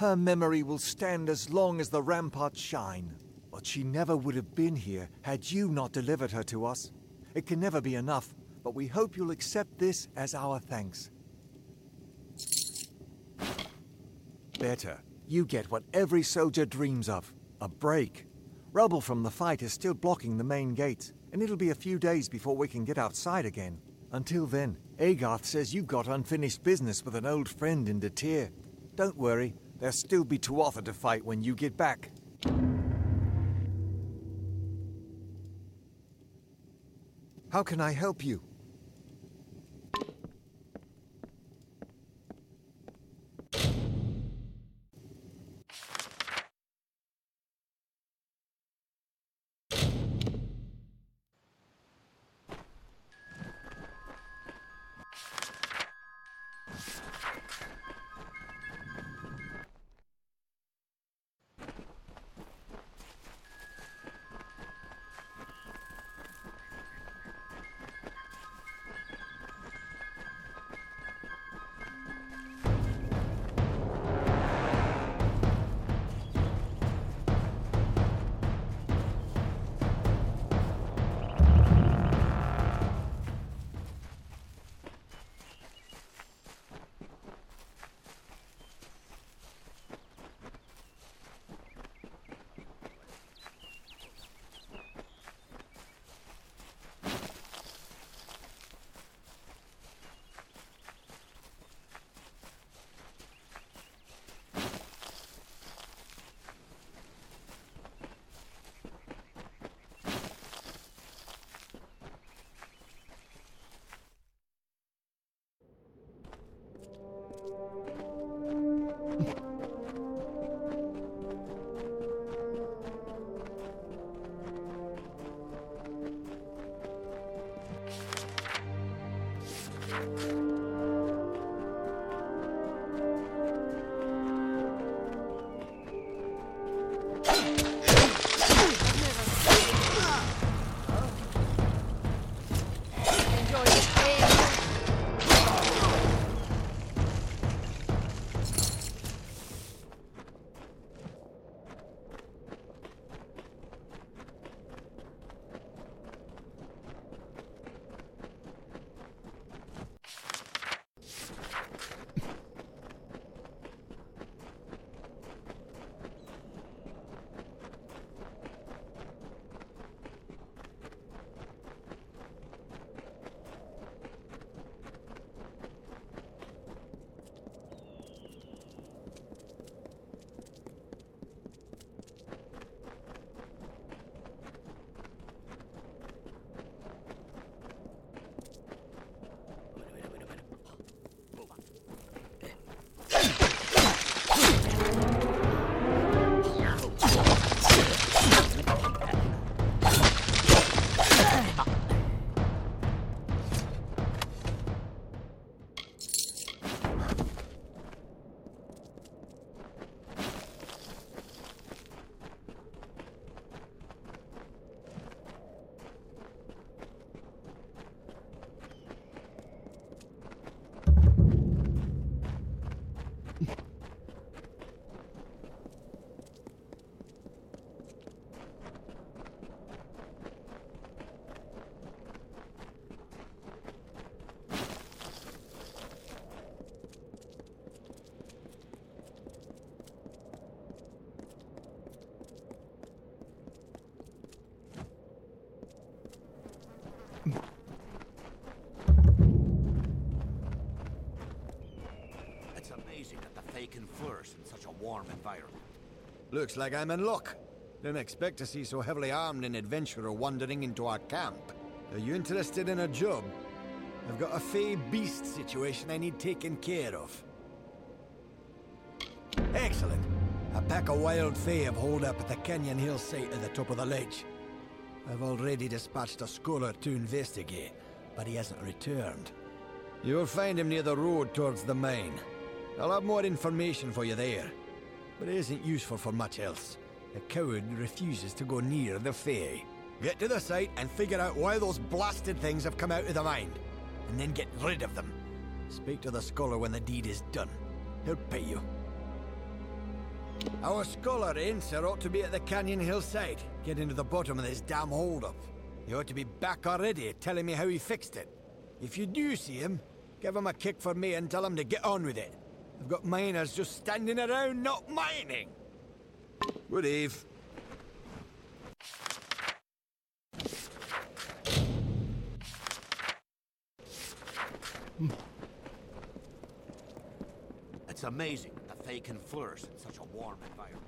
Her memory will stand as long as the ramparts shine. But she never would have been here had you not delivered her to us. It can never be enough, but we hope you'll accept this as our thanks. Better. You get what every soldier dreams of. A break. Rubble from the fight is still blocking the main gates, and it'll be a few days before we can get outside again. Until then, Agarth says you've got unfinished business with an old friend in Detir. Don't worry, there'll still be Tuatha to fight when you get back. How can I help you? Looks like I'm in luck. Didn't expect to see so heavily armed an adventurer wandering into our camp. Are you interested in a job? I've got a fey beast situation I need taken care of. Excellent. A pack of wild fae have holed up at the Canyon Hill site at the top of the ledge. I've already dispatched a scholar to investigate, but he hasn't returned. You'll find him near the road towards the mine. I'll have more information for you there, but it isn't useful for much else. The coward refuses to go near the fae. Get to the site and figure out why those blasted things have come out of the mine, and then get rid of them. Speak to the scholar when the deed is done. He'll pay you. Our scholar, Ainser, ought to be at the Canyon Hill site, getting to the bottom of this damn holdup. He ought to be back already, telling me how he fixed it. If you do see him, give him a kick for me and tell him to get on with it. I've got miners just standing around not mining. Good eve.
It's amazing that they can flourish in such a warm environment.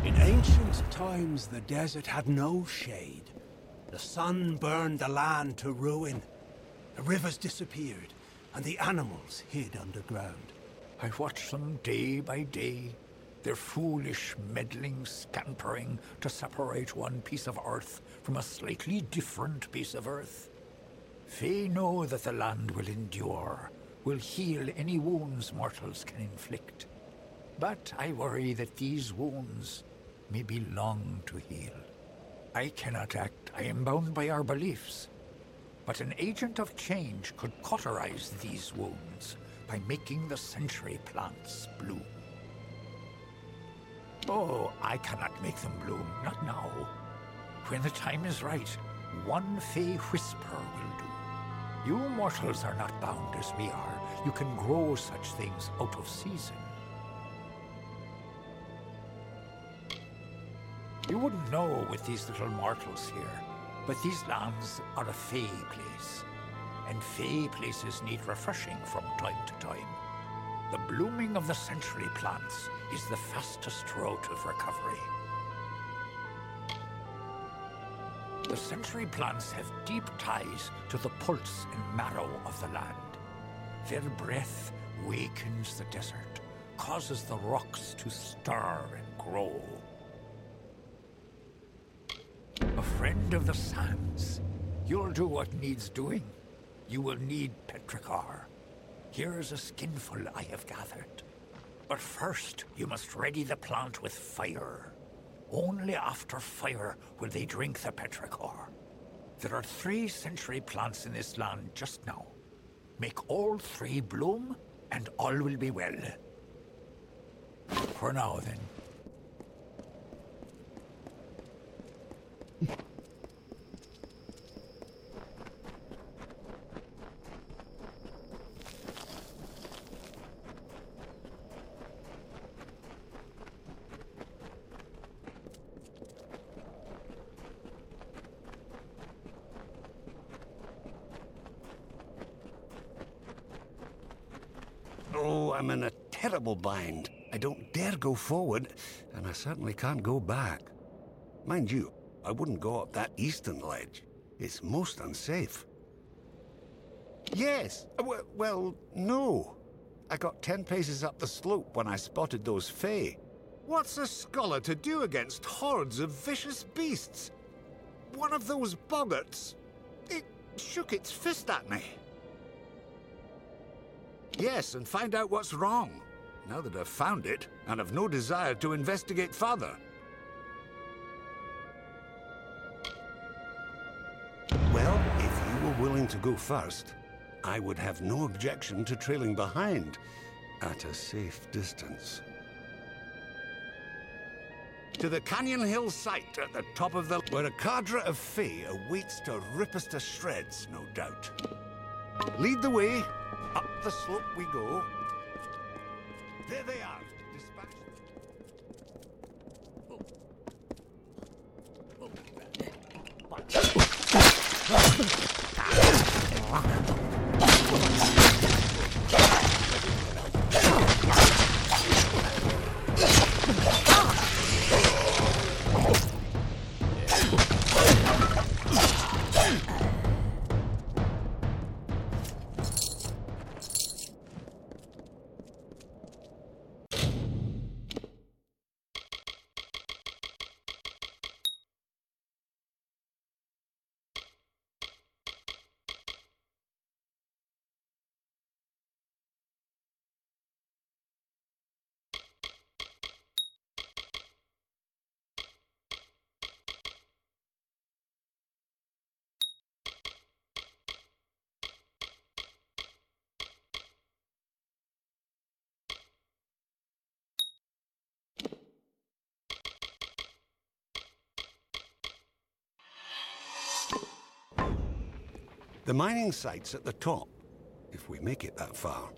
In ancient times, the desert had no shade. The sun burned the land to ruin. The rivers disappeared, and the animals hid underground.
I watch them day by day, their foolish, meddling scampering to separate one piece of earth from a slightly different piece of earth. Fae know that the land will endure, will heal any wounds mortals can inflict. But I worry that these wounds may be long to heal. I cannot act. I am bound by our beliefs. But an agent of change could cauterize these wounds by making the century plants bloom. Oh, I cannot make them bloom, not now. When the time is right, one Fey whisper will do. You mortals are not bound as we are. You can grow such things out of season. You wouldn't know with these little mortals here, but these lands are a Fey place, and Fey places need refreshing from time to time. The blooming of the century plants is the fastest route of recovery. The century plants have deep ties to the pulse and marrow of the land. Their breath wakens the desert, causes the rocks to stir and grow. A friend of the sands. You'll do what needs doing. You will need Petrichor. Here's a skinful I have gathered. But first, you must ready the plant with fire. Only after fire will they drink the Petrichor. There are 3 century plants in this land just now. Make all 3 bloom, and all will be well. For now, then.
Oh, I'm in a terrible bind. I don't dare go forward, and I certainly can't go back. Mind you, I wouldn't go up that eastern ledge. It's most unsafe. Yes, well, no. I got 10 paces up the slope when I spotted those Fae. What's a scholar to do against hordes of vicious beasts? One of those boggarts, it shook its fist at me. Yes, and find out what's wrong. Now that I've found it, and have no desire to investigate further. Well, if you were willing to go first, I would have no objection to trailing behind at a safe distance. To the Canyon Hill site at the top of the... where a cadre of Fae awaits to rip us to shreds, no doubt. Lead the way. Up the slope we go. There they are. Dispatch The mining site's at the top, if we make it that far.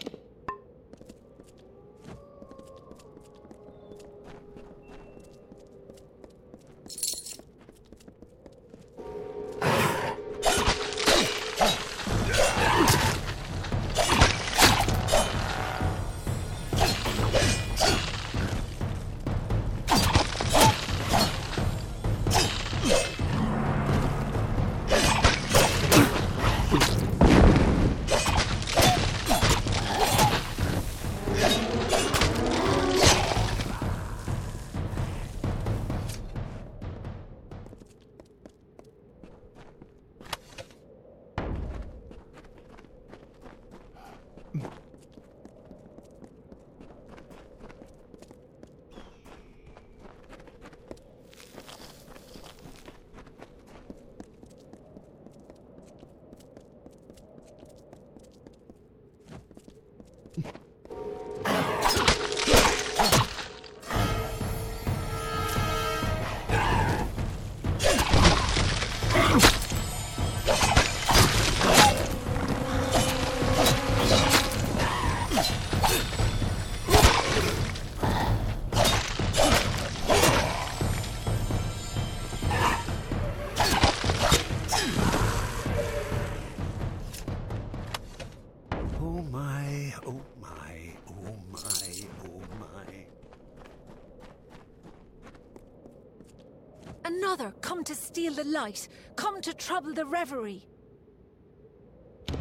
Another, come to steal the light, come to trouble the reverie.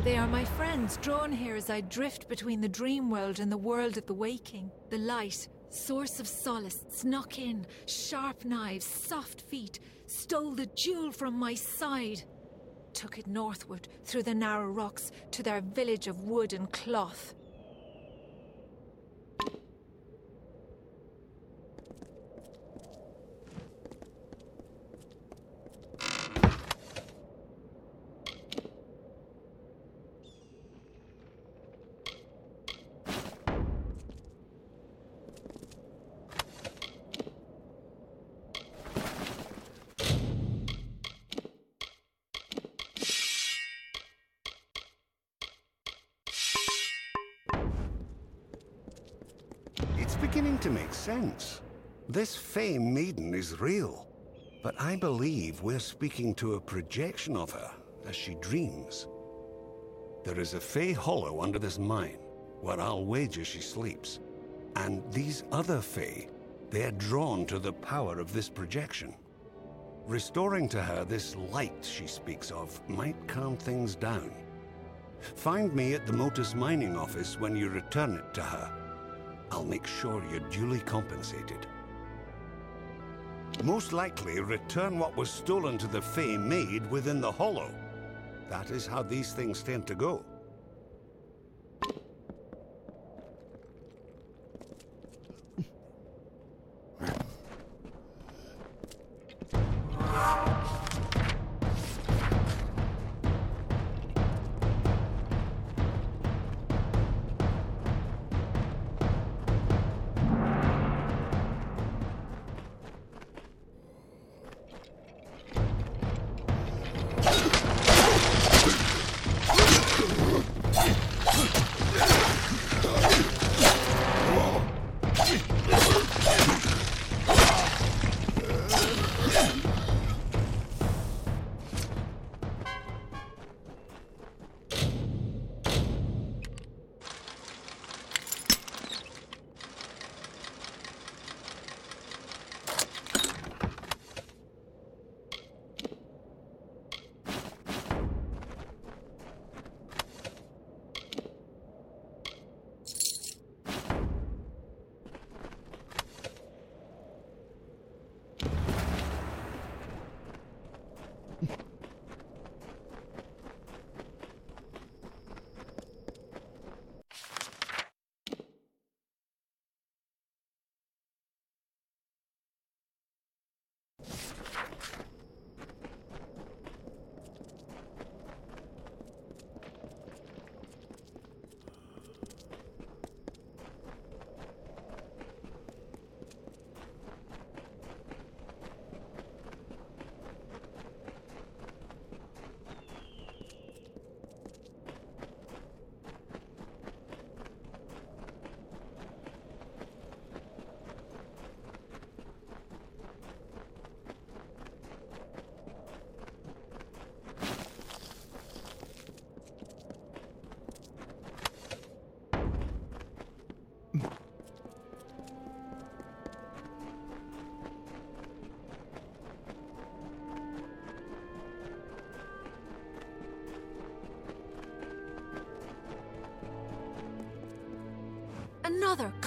They are my friends, drawn here as I drift between the dream world and the world of the waking. The light, source of solace, snuck in, sharp knives, soft feet, stole the jewel from my side. Took it northward, through the narrow rocks, to their village of wood and cloth.
It's beginning to make sense. This Fey maiden is real, but I believe we're speaking to a projection of her as she dreams. There is a Fey hollow under this mine, where I'll wager she sleeps. And these other Fey, they're drawn to the power of this projection. Restoring to her this light she speaks of might calm things down. Find me at the Motus mining office when you return it to her. I'll make sure you're duly compensated. Most likely return what was stolen to the Fey maid within the hollow. That is how these things tend to go.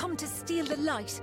come to steal the light.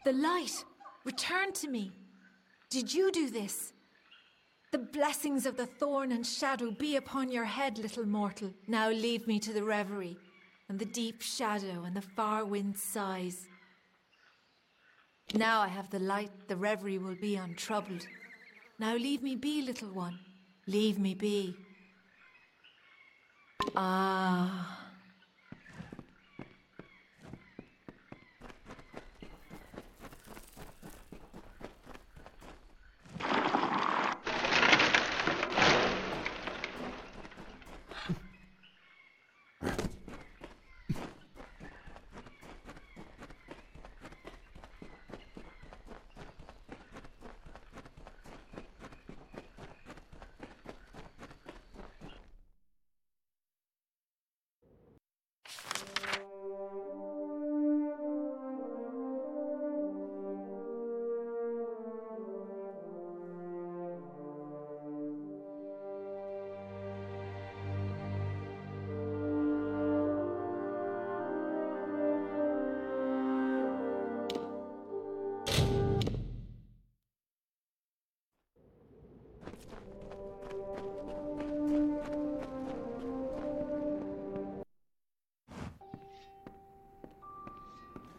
The light returned to me. Did you do this? The blessings of the thorn and shadow be upon your head, little mortal. Now leave me to the reverie, and the deep shadow and the far wind sighs. Now I have the light, the reverie will be untroubled. Now leave me be, little one, Leave me be. Ah.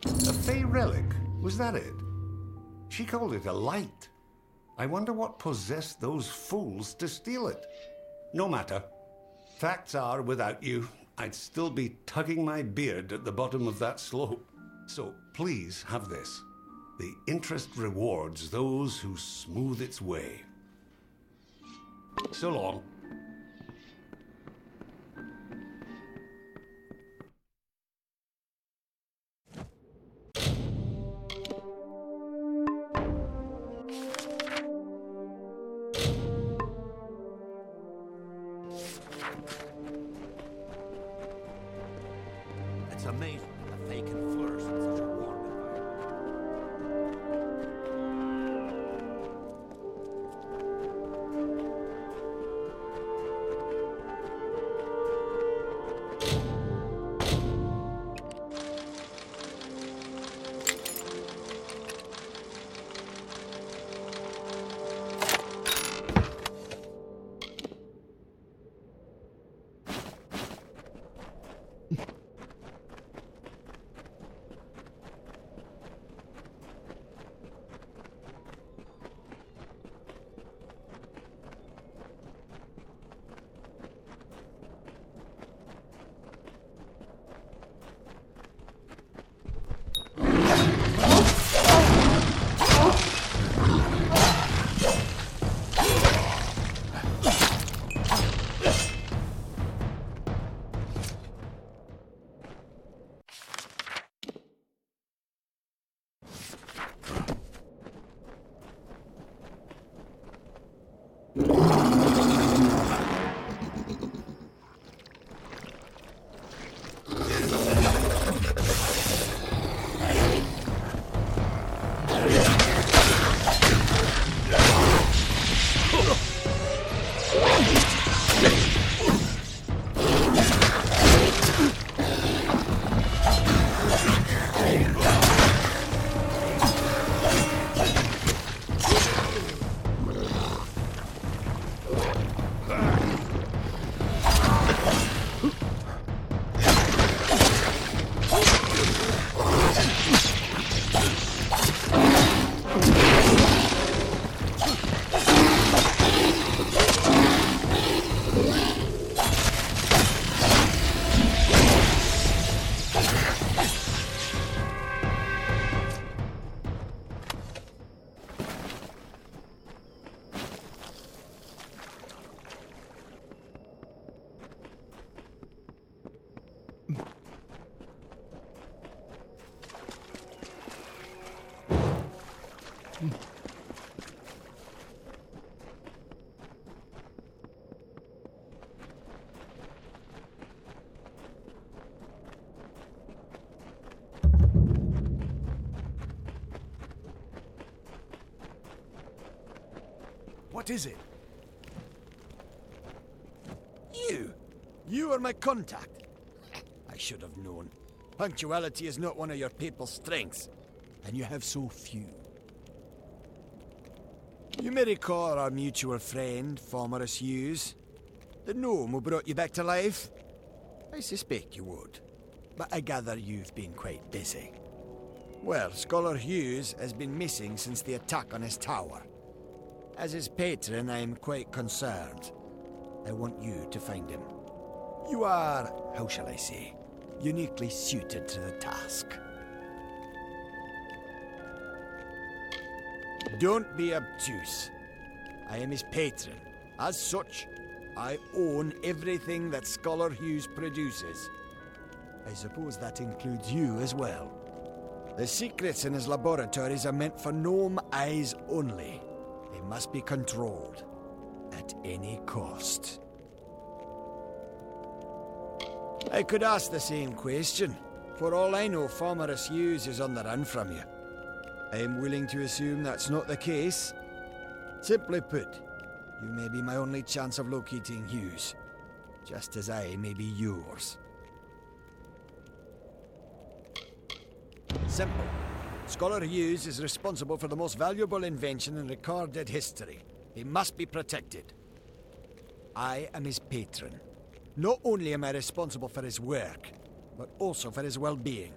A Fey relic? Was that it? She called it a light. I wonder what possessed those fools to steal it. No matter. Facts are, without you, I'd still be tugging my beard at the bottom of that slope. So please have this. The interest rewards those who smooth its way. So long.
It's amazing that they can flourish in such a warm environment.
What is it? You are my contact. I should have known. Punctuality is not one of your people's strengths, and you have so few. You may recall our mutual friend, Fomorus Hughes, the gnome who brought you back to life. I suspect you would, but I gather you've been quite busy. Well, Scholar Hughes has been missing since the attack on his tower. As his patron, I am quite concerned.
I want you to find him. You are, how shall I say, uniquely suited to the task. Don't be obtuse. I am his patron. As such, I own everything that Scholar Hughes produces. I suppose that includes you as well. The secrets in his laboratories are meant for gnome eyes only. They must be controlled at any cost. I could ask the same question. For all I know, Fomerus Hughes is on the run from you. I am willing to assume that's not the case. Simply put, you may be my only chance of locating Hughes, just as I may be yours. Simple. Scholar Hughes is responsible for the most valuable invention in recorded history. He must be protected. I am his patron. Not only am I responsible for his work, but also for his well-being.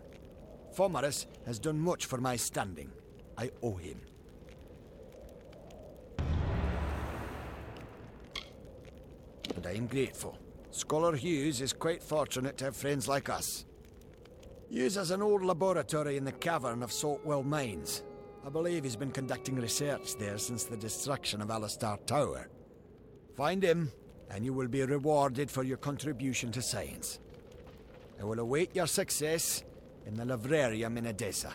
Fomerus has done much for my standing. I owe him. And I am grateful. Scholar Hughes is quite fortunate to have friends like us. Hughes has an old laboratory in the cavern of Saltwell Mines. I believe he's been conducting research there since the destruction of Alistar Tower. Find him, and you will be rewarded for your contribution to science. I will await your success in the Librarium in Edessa.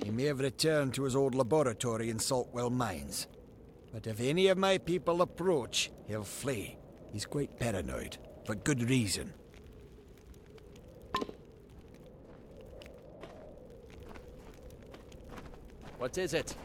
He may have returned to his old laboratory in Saltwell Mines, but if any of my people approach, he'll flee. He's quite paranoid, for good reason.
What is it?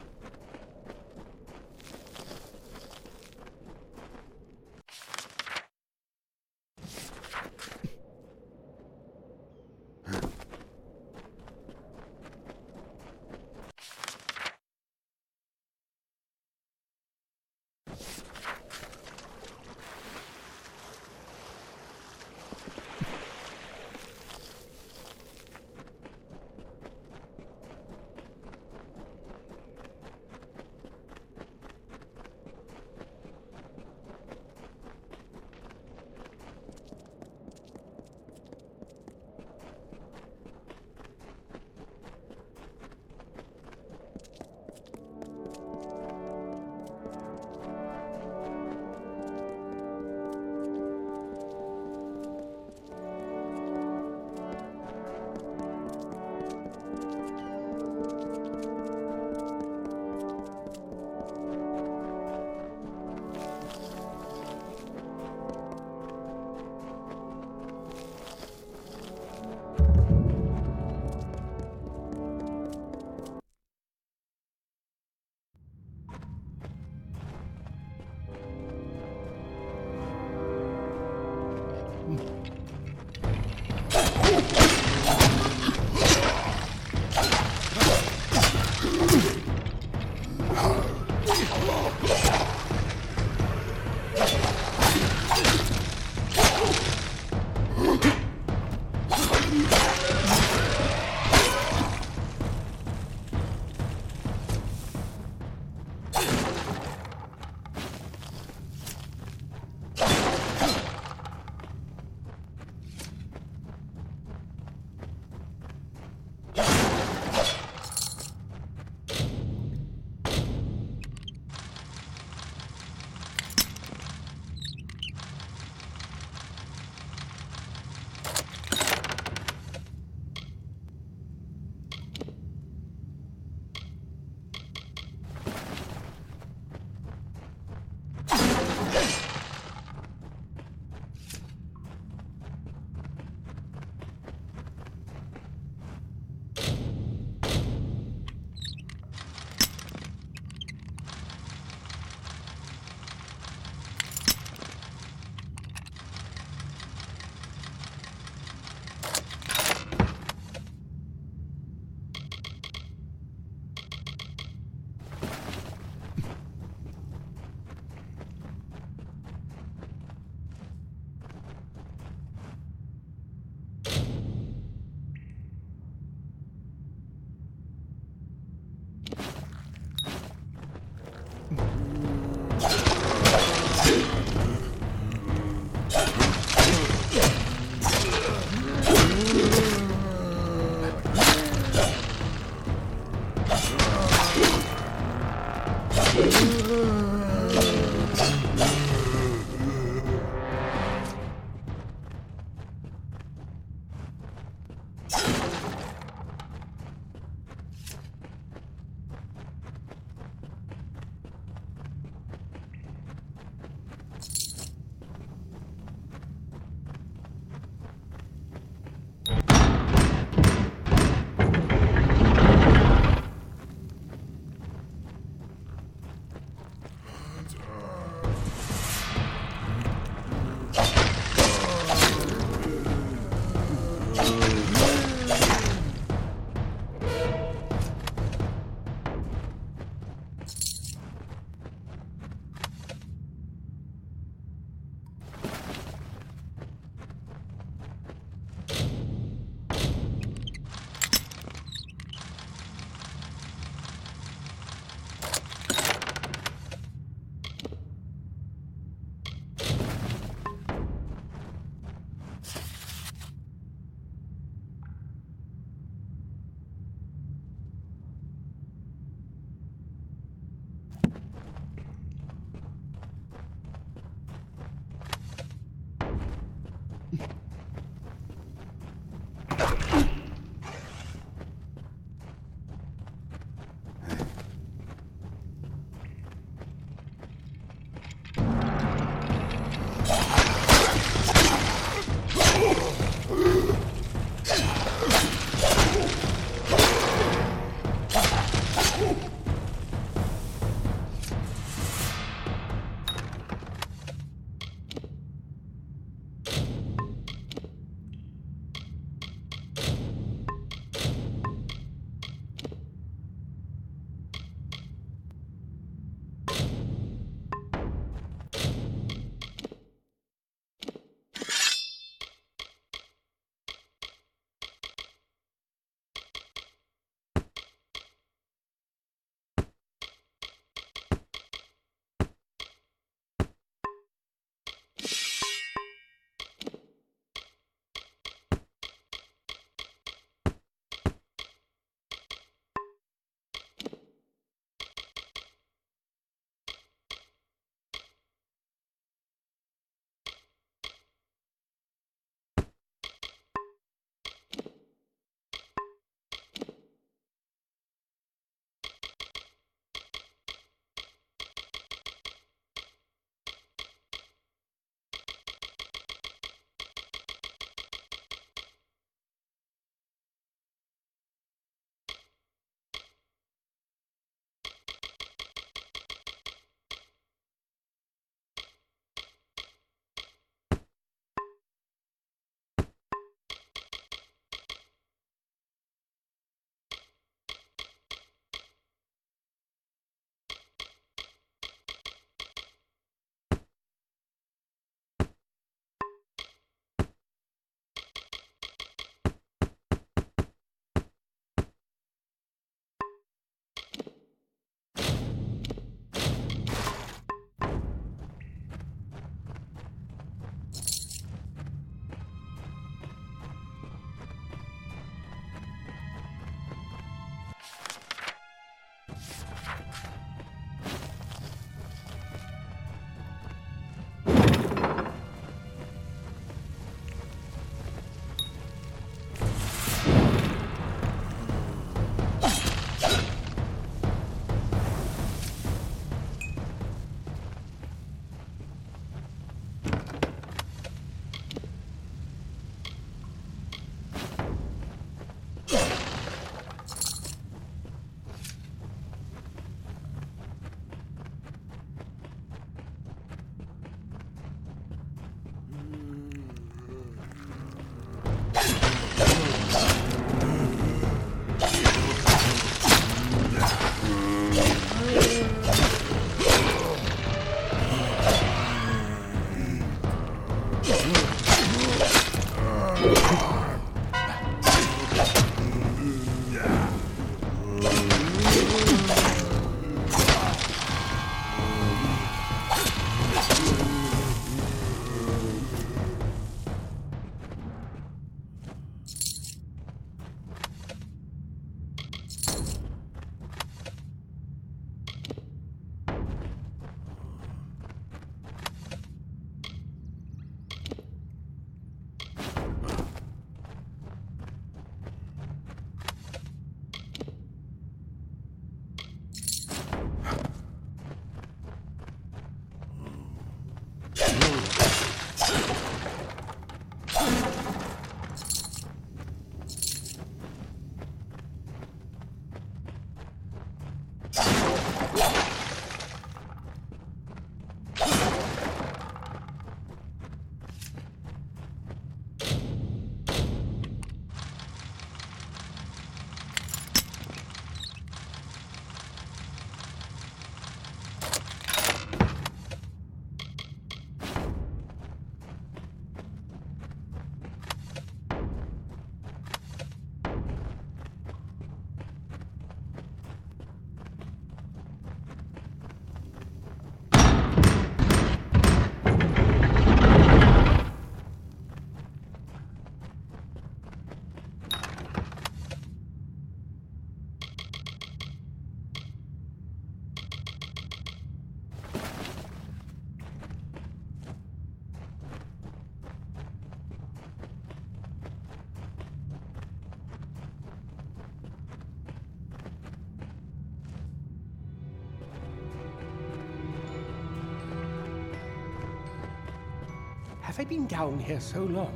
Have I been down here so long?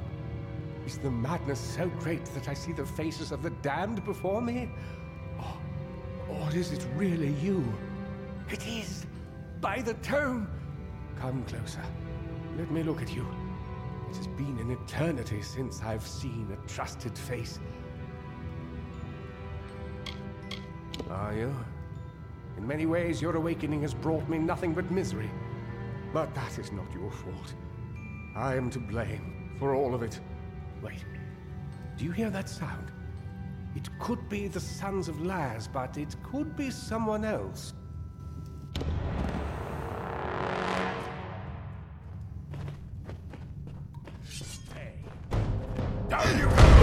Is the madness so great that I see the faces of the damned before me? Or is it really you? It is! By the tome! Come closer. Let me look at you. It has been an eternity since I've seen a trusted face. Are you? In many ways, your awakening has brought me nothing but misery. But that is not your fault. I am to blame for all of it. Wait. Do you hear that sound? It could be the Sons of Laz, but it could be someone else. Hey. Down you go!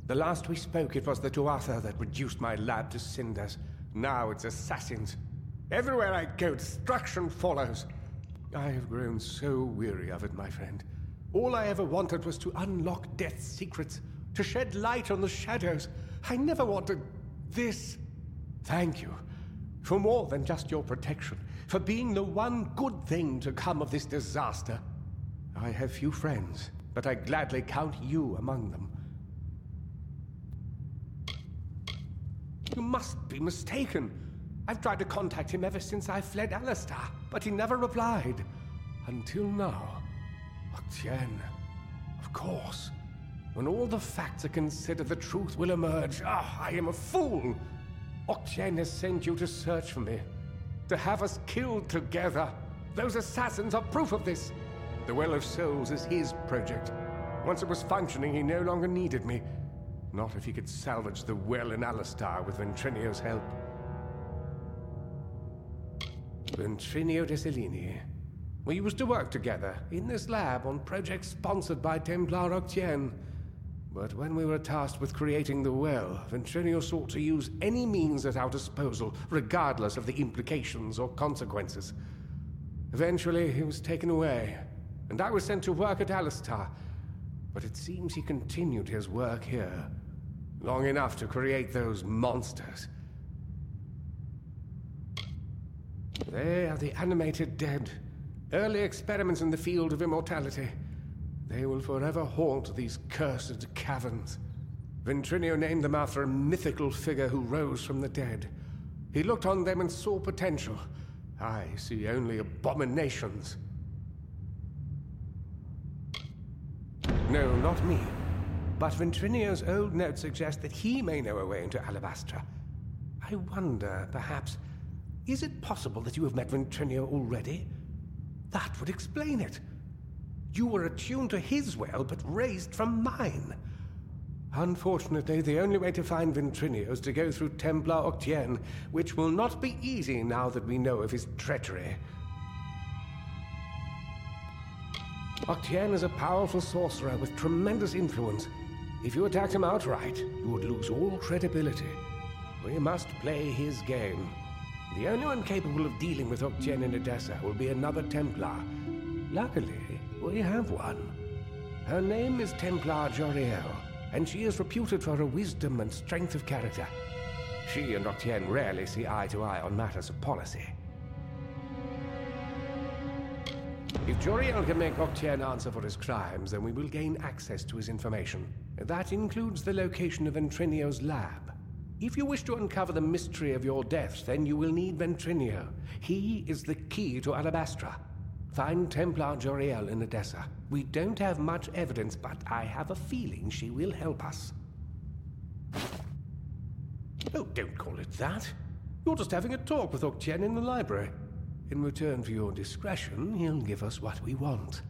The last we spoke, it was the Tuatha that reduced my lab to cinders. Now it's assassins. Everywhere I go, destruction follows. I have grown so weary of it, my friend. All I ever wanted was to unlock death's secrets, to shed light on the shadows. I never wanted this. Thank you for more than just your protection, for being the one good thing to come of this disaster. I have few friends, but I gladly count you among them. You must be mistaken. I've tried to contact him ever since I fled Alistar, but he never replied. Until now. Octien. Of course. When all the facts are considered, the truth will emerge. I am a fool! Octien has sent you to search for me. To have us killed together. Those assassins are proof of this. The Well of Souls is his project. Once it was functioning, he no longer needed me. Not if he could salvage the well in Alistar with Ventrinio's help. Ventrinio de Cellini. We used to work together in this lab on projects sponsored by Templar Octien. But when we were tasked with creating the well, Ventrinio sought to use any means at our disposal, regardless of the implications or consequences. Eventually, he was taken away, and I was sent to work at Alistar. But it seems he continued his work here. Long enough to create those monsters. They are the animated dead. Early experiments in the field of immortality. They will forever haunt these cursed caverns. Ventrinio named them after a mythical figure who rose from the dead. He looked on them and saw potential. I see only abominations. No, not me. But Ventrinio's old notes suggest that he may know a way into Alabastra. I wonder, perhaps, is it possible that you have met Ventrinio already? That would explain it. You were attuned to his well, but raised from mine. Unfortunately, the only way to find Ventrinio is to go through Templar Octien, which will not be easy now that we know of his treachery. Octien is a powerful sorcerer with tremendous influence. If you attacked him outright, you would lose all credibility. We must play his game. The only one capable of dealing with Octien in Edessa will be another Templar. Luckily, we have one. Her name is Templar Joriel, and she is reputed for her wisdom and strength of character. She and Octien rarely see eye to eye on matters of policy. If Joriel can make Octien answer for his crimes, then we will gain access to his information. That includes the location of Ventrinio's lab. If you wish to uncover the mystery of your deaths, then you will need Ventrinio. He is the key to Alabastra. Find Templar Joriel in Edessa. We don't have much evidence, but I have a feeling she will help us. Oh, don't call it that. You're just having a talk with Oktien in the library. In return for your discretion, he'll give us what we want.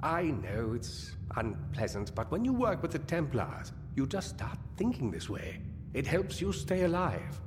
I know it's unpleasant, but when you work with the Templars, you just start thinking this way. It helps you stay alive.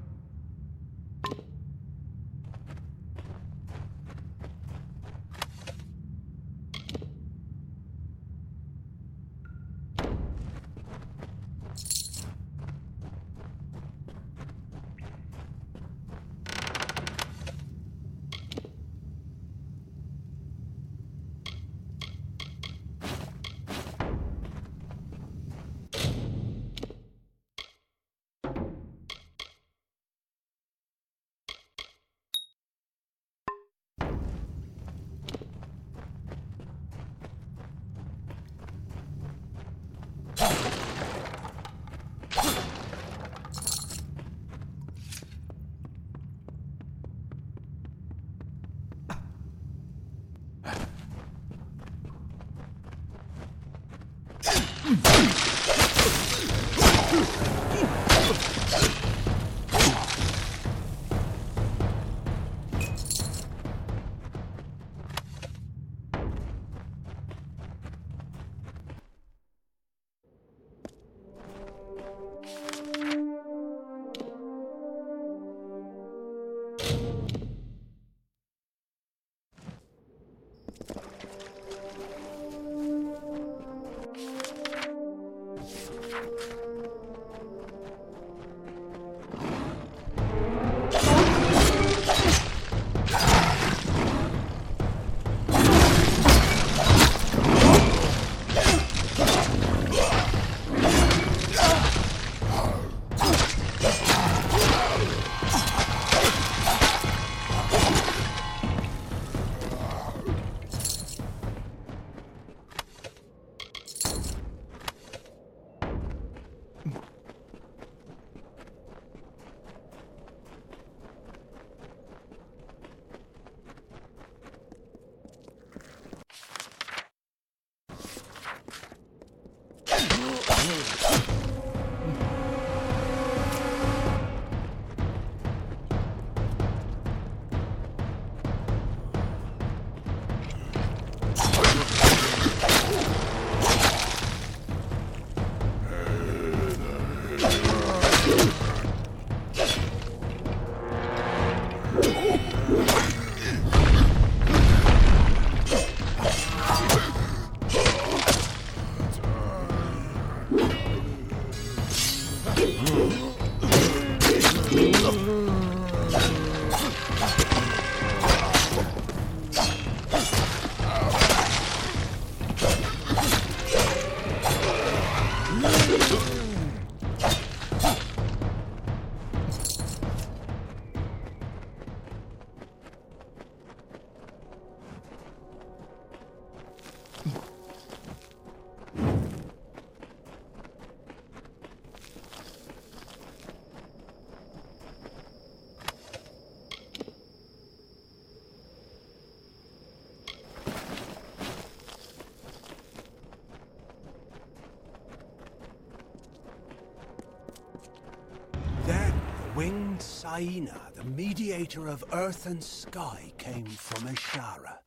Winged Saina, the mediator of earth and sky, came from Ashara.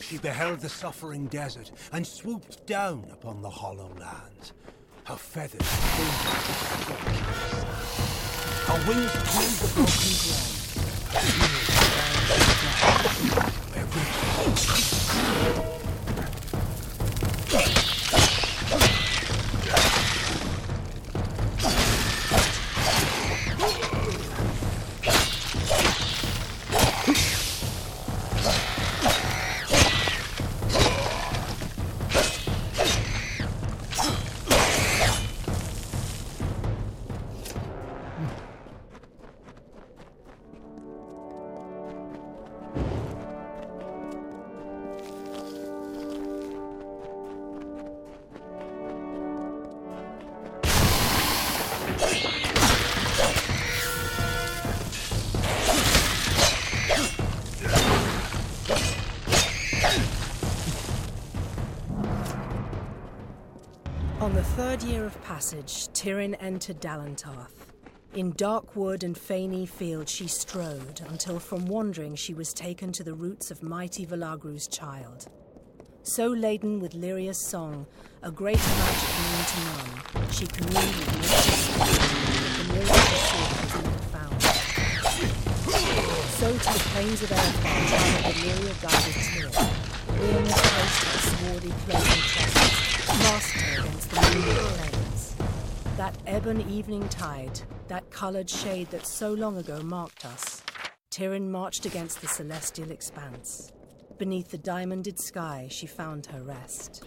She beheld the suffering desert and swooped down upon the hollow lands. Her feathers filled with the her wings pulled the broken ground.
On the third year of passage, Tyrion entered Dalantarth. In dark wood and fany field she strode, until from wandering she was taken to the roots of mighty Velagru's child. So laden with Lyria's song, a greater magic known to none, she communed with nature's spirit, the miracle sword was even found. So to the plains of Earthbound traveled the Lyria guided Tyr. Liam was placed with swarthy cloven tresses, masked her against the moonlit plains. That ebon evening tide, that coloured shade that so long ago marked us, Tyrion marched against the celestial expanse. Beneath the diamonded sky, she found her rest.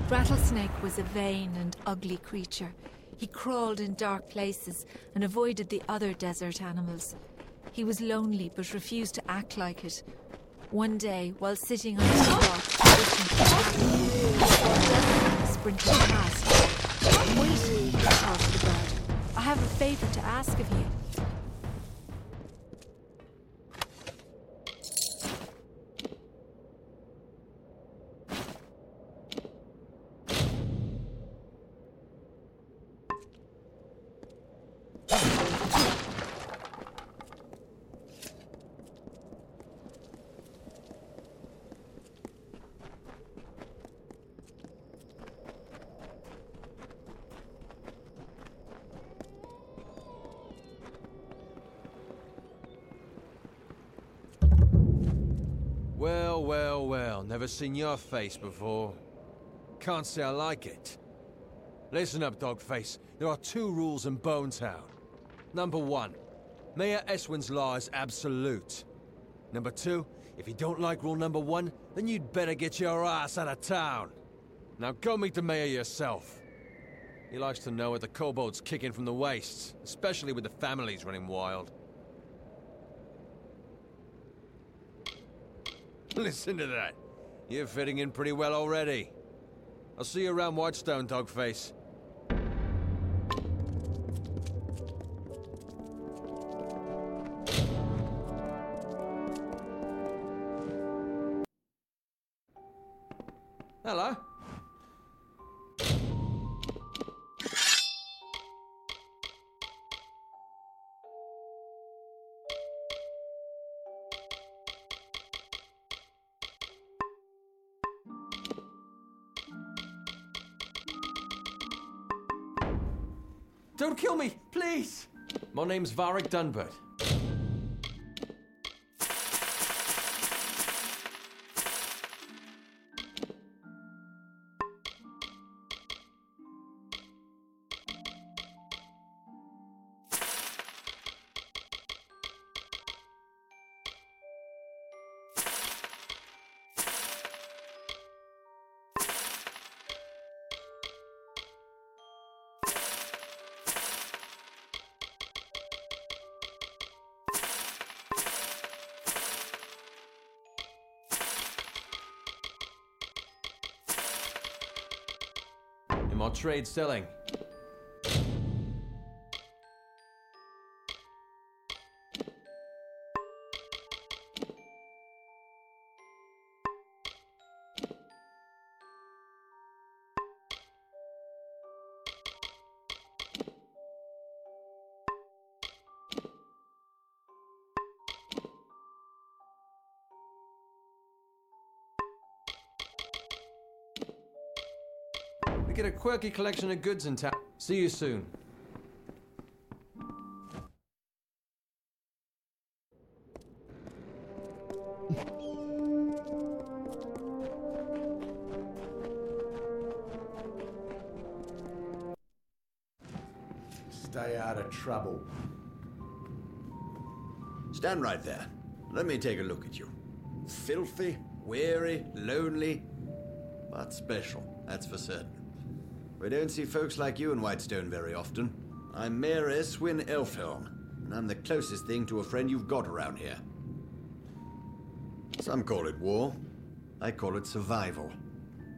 Rattlesnake was a vain and ugly creature. He crawled in dark places and avoided the other desert animals. He was lonely but refused to act like it. One day, while sitting on a rock, sprinting past. Wait, calls the bird. I have a favor to ask of you.
Well, well, well. Never seen your face before. Can't say I like it. Listen up, Dogface. There are 2 rules in Bonetown. Number 1, Mayor Eswin's law is absolute. Number 2, if you don't like rule number 1, then you'd better get your ass out of town. Now go meet the mayor yourself. He likes to know what the kobolds kicking from the wastes, especially with the families running wild. Listen to that. You're fitting in pretty well already. I'll see you around Whitestone, Dogface. Hello. Don't kill me, please! My name's Varric Dunbert. In my trade selling. We get a quirky collection of goods in town. See you soon.
Stay out of trouble.
Stand right there. Let me take a look at you. Filthy, weary, lonely, but special, that's for certain. We don't see folks like you in Whitestone very often. I'm Mayor Eswin Elfhelm, and I'm the closest thing to a friend you've got around here. Some call it war. I call it survival.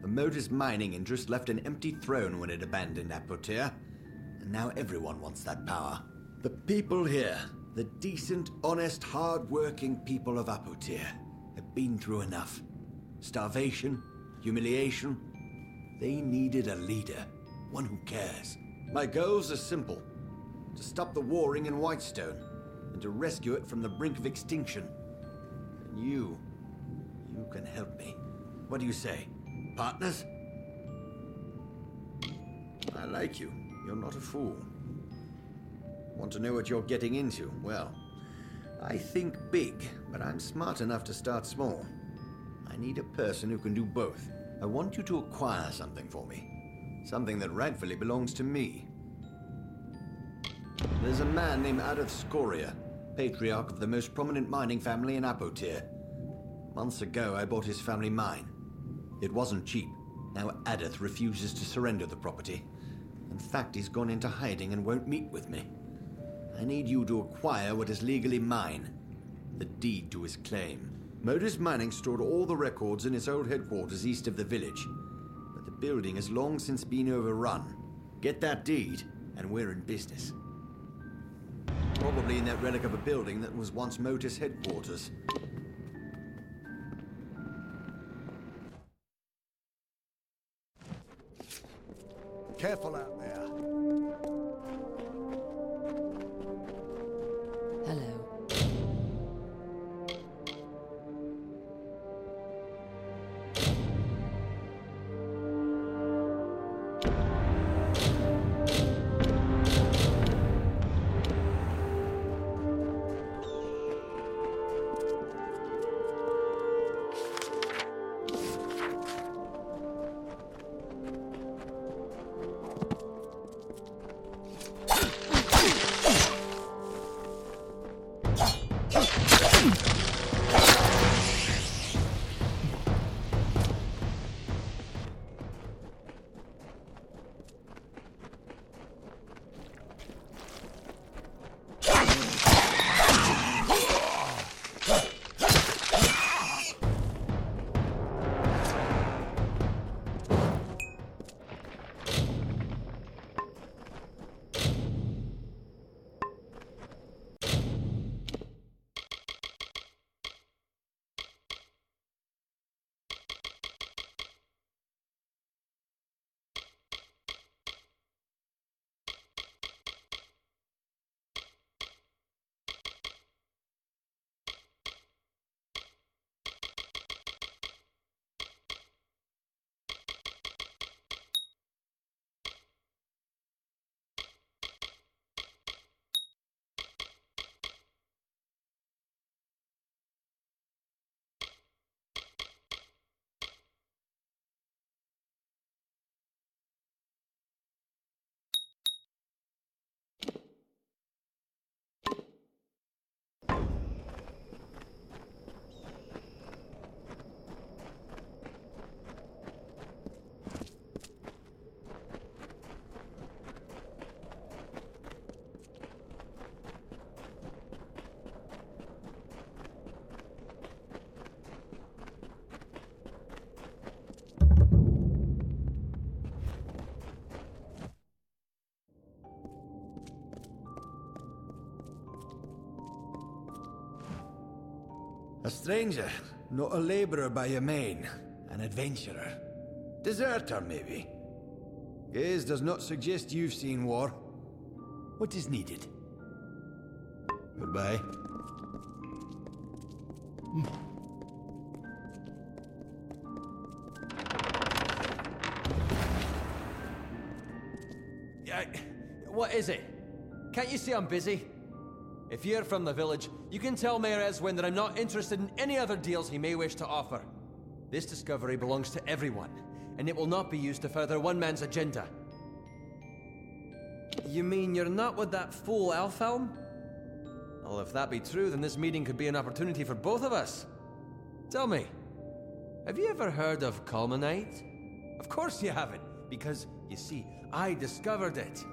The Modus mining interest left an empty throne when it abandoned Apotyre, and now everyone wants that power. The people here, the decent, honest, hard-working people of Apotyre, have been through enough. Starvation, humiliation. They needed a leader, one who cares. My goals are simple. To stop the warring in Whitestone, and to rescue it from the brink of extinction. And you can help me. What do you say? Partners? I like you. You're not a fool. Want to know what you're getting into? Well, I think big, but I'm smart enough to start small. I need a person who can do both. I want you to acquire something for me. Something that rightfully belongs to me. There's a man named Adeth Scoria, patriarch of the most prominent mining family in Apotyre. Months ago, I bought his family mine. It wasn't cheap. Now Adeth refuses to surrender the property. In fact, he's gone into hiding and won't meet with me. I need you to acquire what is legally mine. The deed to his claim. Modus Mining stored all the records in its old headquarters east of the village. But the building has long since been overrun. Get that deed, and we're in business. Probably in that relic of a building that was once Modus headquarters. Careful out there.
Hello.
A stranger, not a laborer by your main. An adventurer. Deserter, maybe. Gaze does not suggest you've seen war. What is needed? Goodbye.
What is it? Can't you see I'm busy? If you're from the village, you can tell Mayor Eswin that I'm not interested in any other deals he may wish to offer. This discovery belongs to everyone, and it will not be used to further one man's agenda. You mean you're not with that fool Elfhelm? Well, if that be true, then this meeting could be an opportunity for both of us. Tell me, have you ever heard of Culminite? Of course you haven't, because, you see, I discovered it.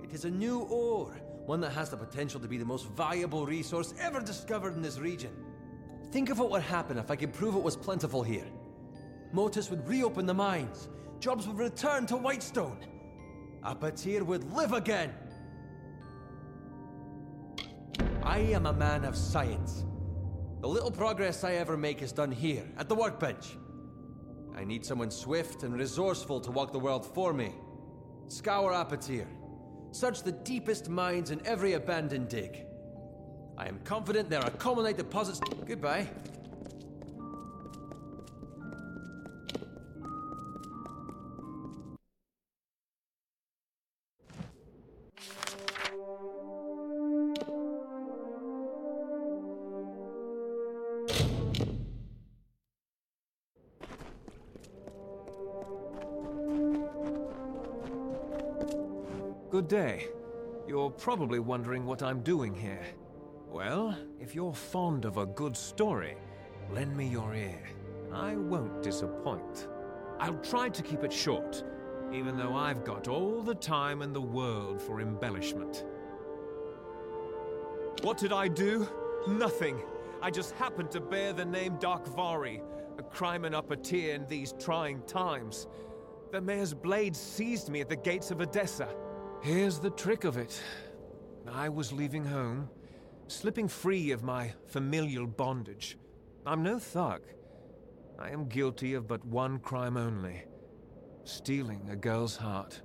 It is a new ore, one that has the potential to be the most valuable resource ever discovered in this region. Think of what would happen if I could prove it was plentiful here. Motus would reopen the mines, jobs would return to Whitestone. Apatir would live again! I am a man of science. The little progress I ever make is done here, at the workbench. I need someone swift and resourceful to walk the world for me. Scour Apatir. Search the deepest mines in every abandoned dig. I am confident there are Culminite deposits. Goodbye.
Good day. You're probably wondering what I'm doing here. Well, if you're fond of a good story, lend me your ear. I won't disappoint. I'll try to keep it short, even though I've got all the time in the world for embellishment. What did I do? Nothing. I just happened to bear the name Darkvari, a crime in Apatir in these trying times. The mayor's blade seized me at the gates of Edessa. Here's the trick of it. I was leaving home, slipping free of my familial bondage. I'm no thug. I am guilty of but one crime only. Stealing a girl's heart.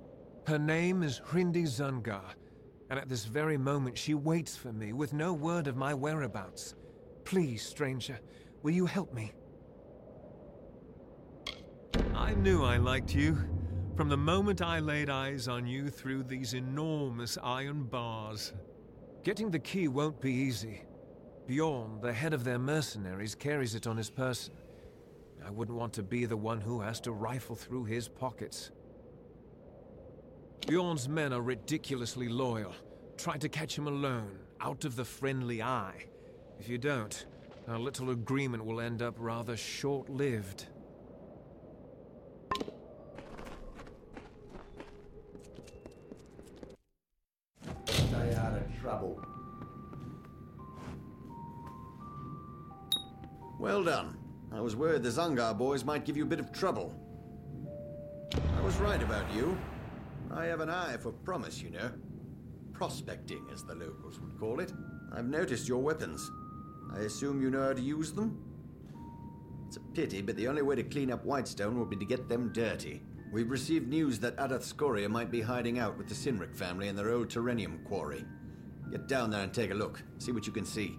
Her name is Hrindi Zungar, and at this very moment she waits for me with no word of my whereabouts. Please, stranger, will you help me? I knew I liked you. From the moment I laid eyes on you through these enormous iron bars. Getting the key won't be easy. Bjorn, the head of their mercenaries, carries it on his person. I wouldn't want to be the one who has to rifle through his pockets. Bjorn's men are ridiculously loyal. Try to catch him alone, out of the friendly eye. If you don't, our little agreement will end up rather short-lived.
Stay out of trouble.
Well done. I was worried the Zungar boys might give you a bit of trouble. I was right about you. I have an eye for promise, you know. Prospecting, as the locals would call it. I've noticed your weapons. I assume you know how to use them? It's a pity, but the only way to clean up Whitestone will be to get them dirty. We've received news that Adath Scoria might be hiding out with the Sinric family in their old Terrenium quarry. Get down there and take a look. See what you can see.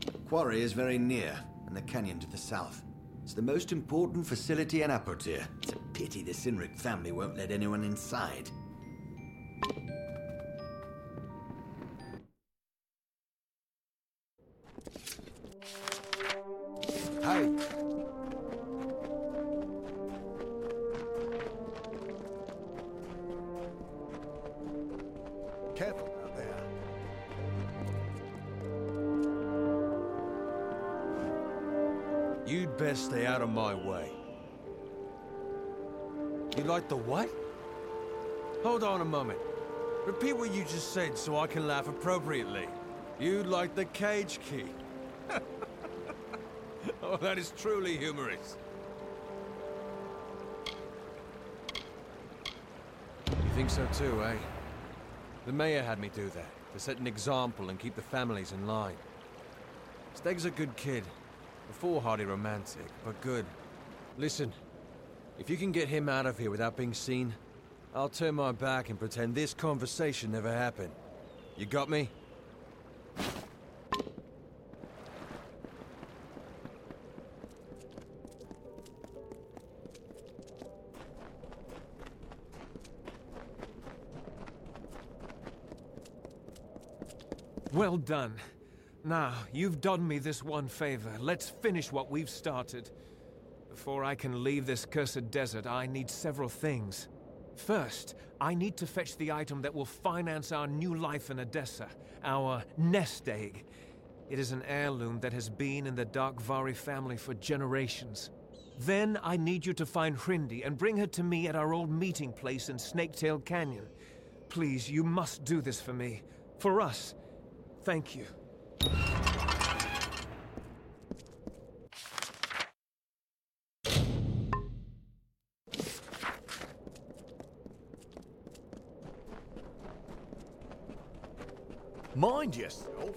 The quarry is very near, in the canyon to the south. It's the most important facility in Apatir. It's a pity the Sinric family won't let anyone inside.
Hey! Careful out there.
You'd best stay out of my way. You like the what? Hold on a moment. Repeat what you just said so I can laugh appropriately. You'd like the cage key. Oh, that is truly humorous. You think so too, eh? The mayor had me do that, to set an example and keep the families in line. Steg's a good kid. A foolhardy romantic, but good. Listen, if you can get him out of here without being seen, I'll turn my back and pretend this conversation never happened. You got me?
Well done. Now, you've done me this one favor. Let's finish what we've started. Before I can leave this cursed desert, I need several things. First, I need to fetch the item that will finance our new life in Edessa, our nest egg. It is an heirloom that has been in the Darkvari family for generations. Then I need you to find Hrindi and bring her to me at our old meeting place in Snaketail Canyon. Please, you must do this for me. For us. Thank you.
Mind yourself.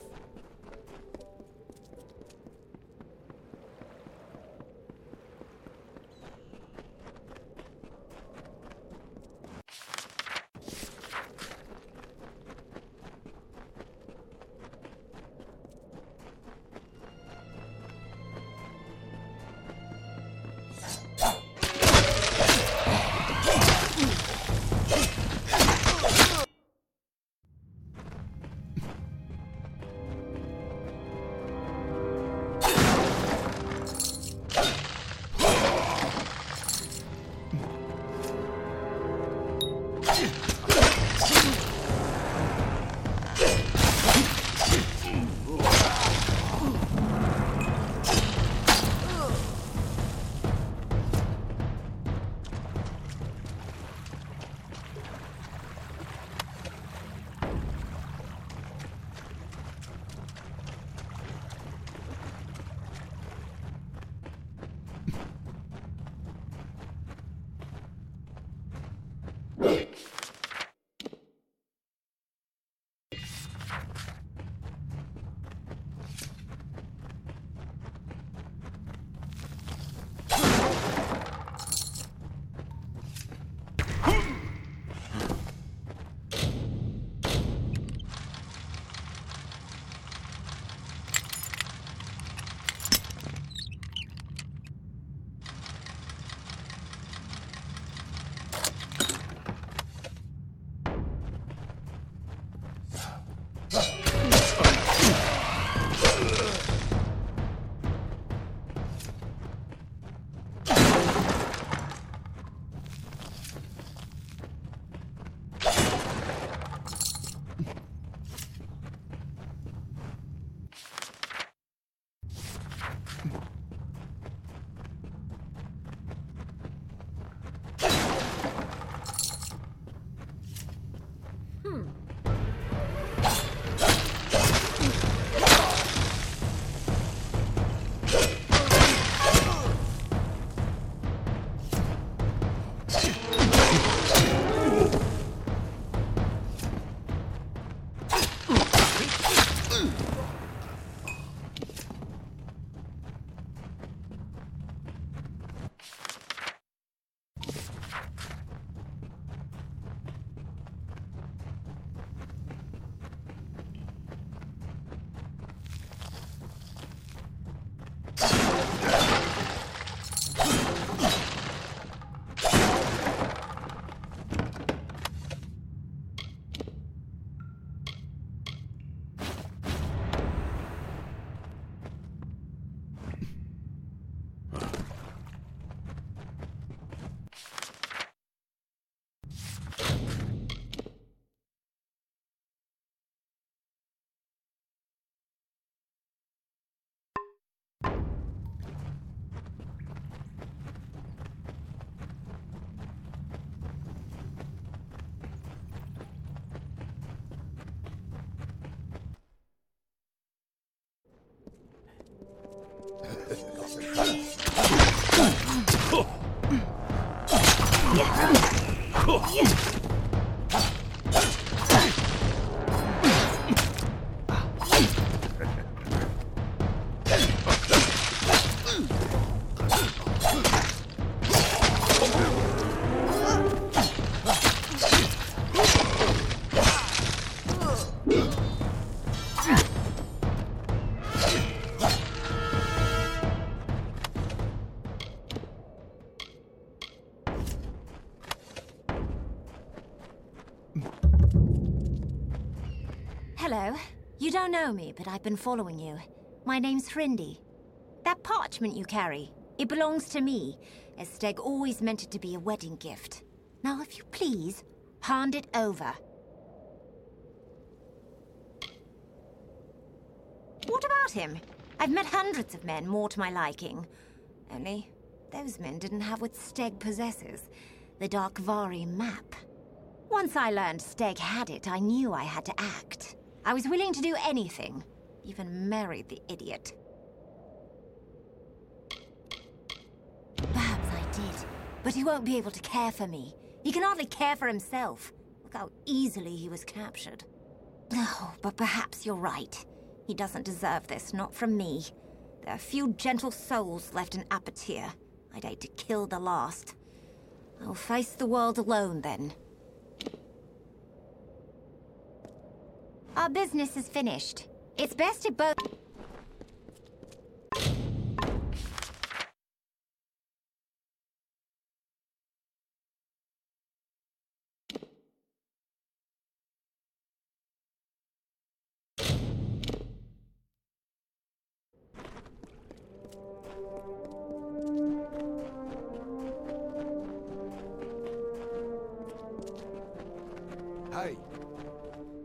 Hello. You don't know me, but I've been following you. My name's Hrindi. That parchment you carry, it belongs to me, as Steg always meant it to be a wedding gift. Now, if you please, hand it over. What about him? I've met hundreds of men more to my liking. Only, those men didn't have what Steg possesses, the Darkvari map. Once I learned Steg had it, I knew I had to act. I was willing to do anything, even marry the idiot. Perhaps I did, but he won't be able to care for me. He can hardly care for himself. Look how easily he was captured. Oh, but perhaps you're right. He doesn't deserve this, not from me. There are few gentle souls left in Apatir. I'd hate to kill the last. I'll face the world alone, then. Our business is finished. It's best if both...
Hey.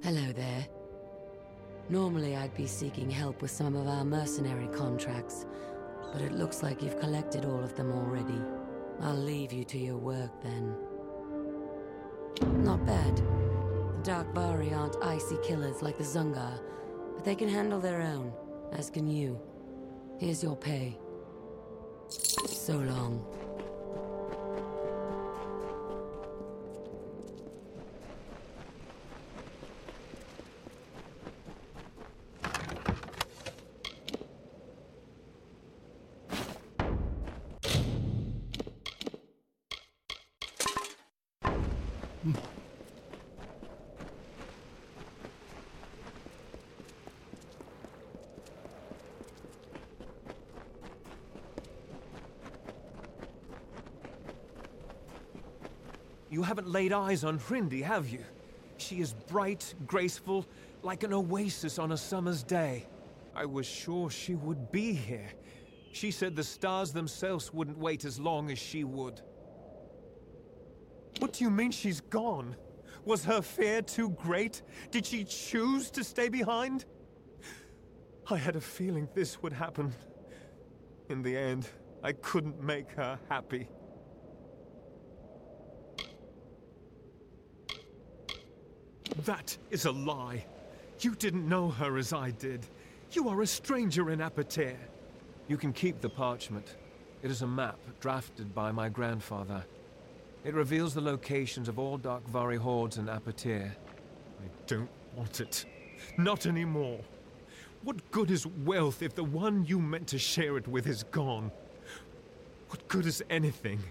Hello there. Normally I'd be seeking help with some of our mercenary contracts, but it looks like you've collected all of them already. I'll leave you to your work then. Not bad. The Darkvari aren't icy killers like the Zungar, but they can handle their own, as can you. Here's your pay. So long.
You haven't laid eyes on Hrindi, have you? She is bright, graceful, like an oasis on a summer's day. I was sure she would be here. She said the stars themselves wouldn't wait as long as she would. What do you mean she's gone? Was her fear too great? Did she choose to stay behind? I had a feeling this would happen. In the end, I couldn't make her happy. That is a lie. You didn't know her as I did. You are a stranger in Apatir. You can keep the parchment. It is a map drafted by my grandfather. It reveals the locations of all Darkvari hordes in Apatir. I don't want it. Not anymore. What good is wealth if the one you meant to share it with is gone? What good is anything?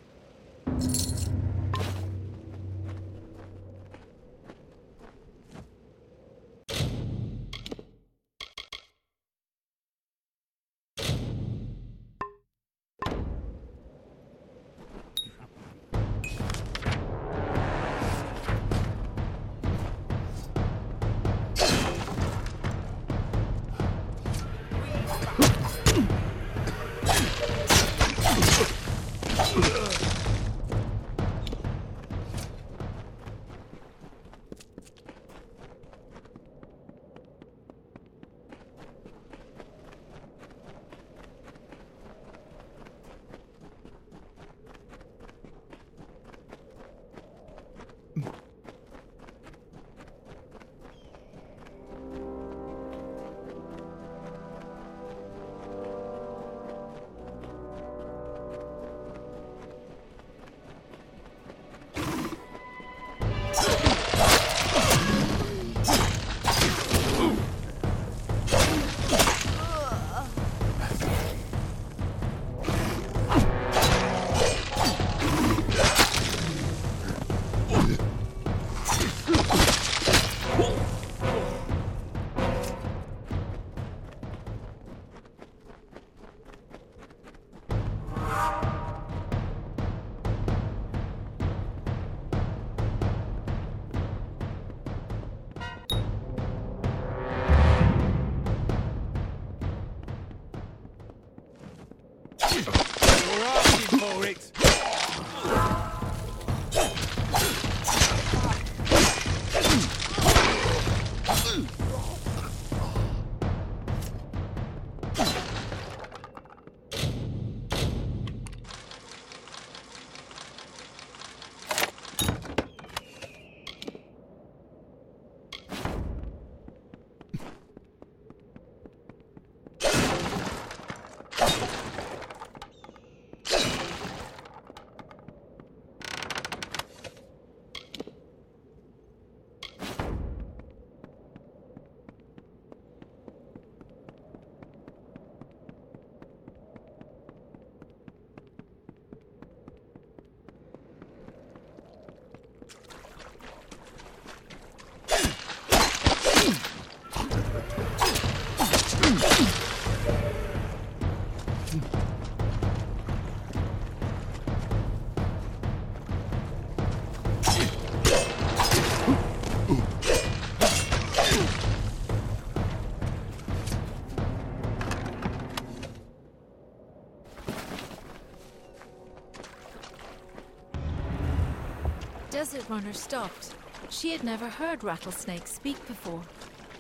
Desert Runner stopped. She had never heard Rattlesnake speak before.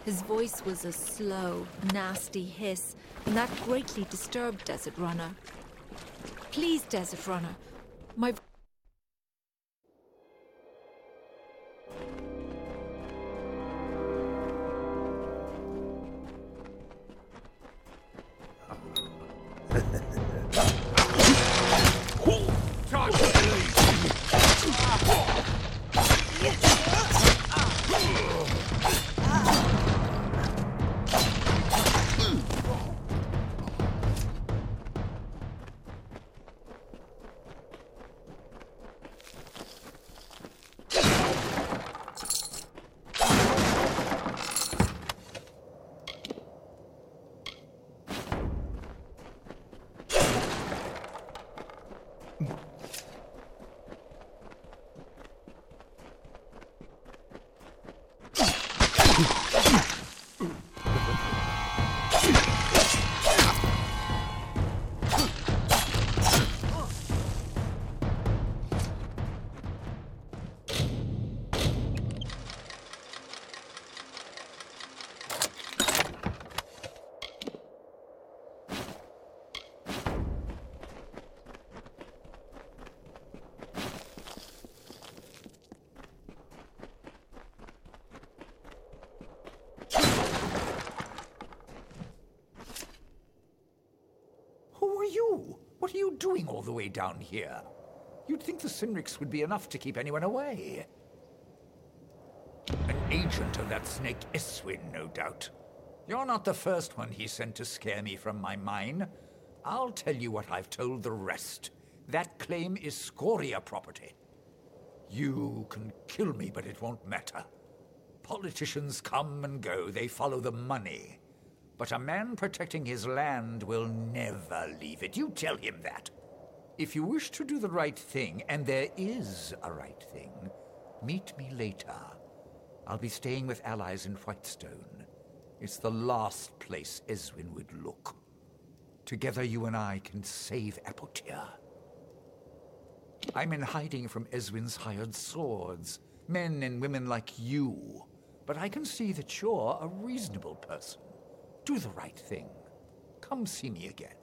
His voice was a slow, nasty hiss, and that greatly disturbed Desert Runner. Please, Desert Runner, my...
What are you doing all the way down here? You'd think the Cynrics would be enough to keep anyone away. An agent of that snake Eswin, no doubt. You're not the first one he sent to scare me from my mine. I'll tell you what I've told the rest. That claim is Scoria property. You can kill me, but it won't matter. Politicians come and go, they follow the money. But a man protecting his land will never leave it. You tell him that. If you wish to do the right thing, and there is a right thing, meet me later. I'll be staying with allies in Whitestone. It's the last place Eswin would look. Together you and I can save Apotyre. I'm in hiding from Eswin's hired swords, men and women like you. But I can see that you're a reasonable person. Do the right thing. Come see me again.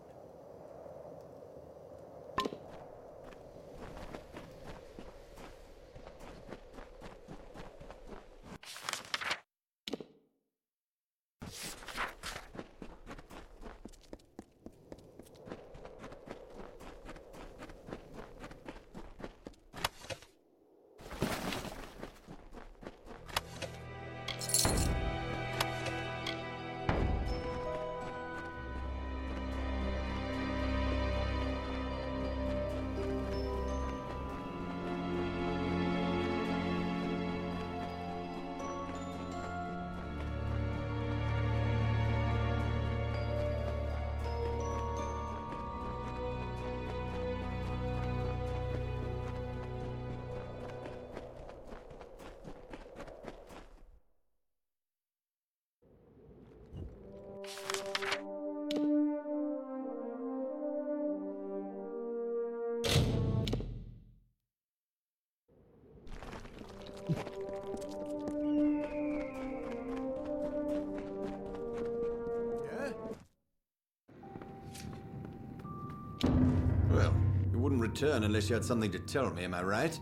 Well, you wouldn't return unless you had something to tell me, am I right?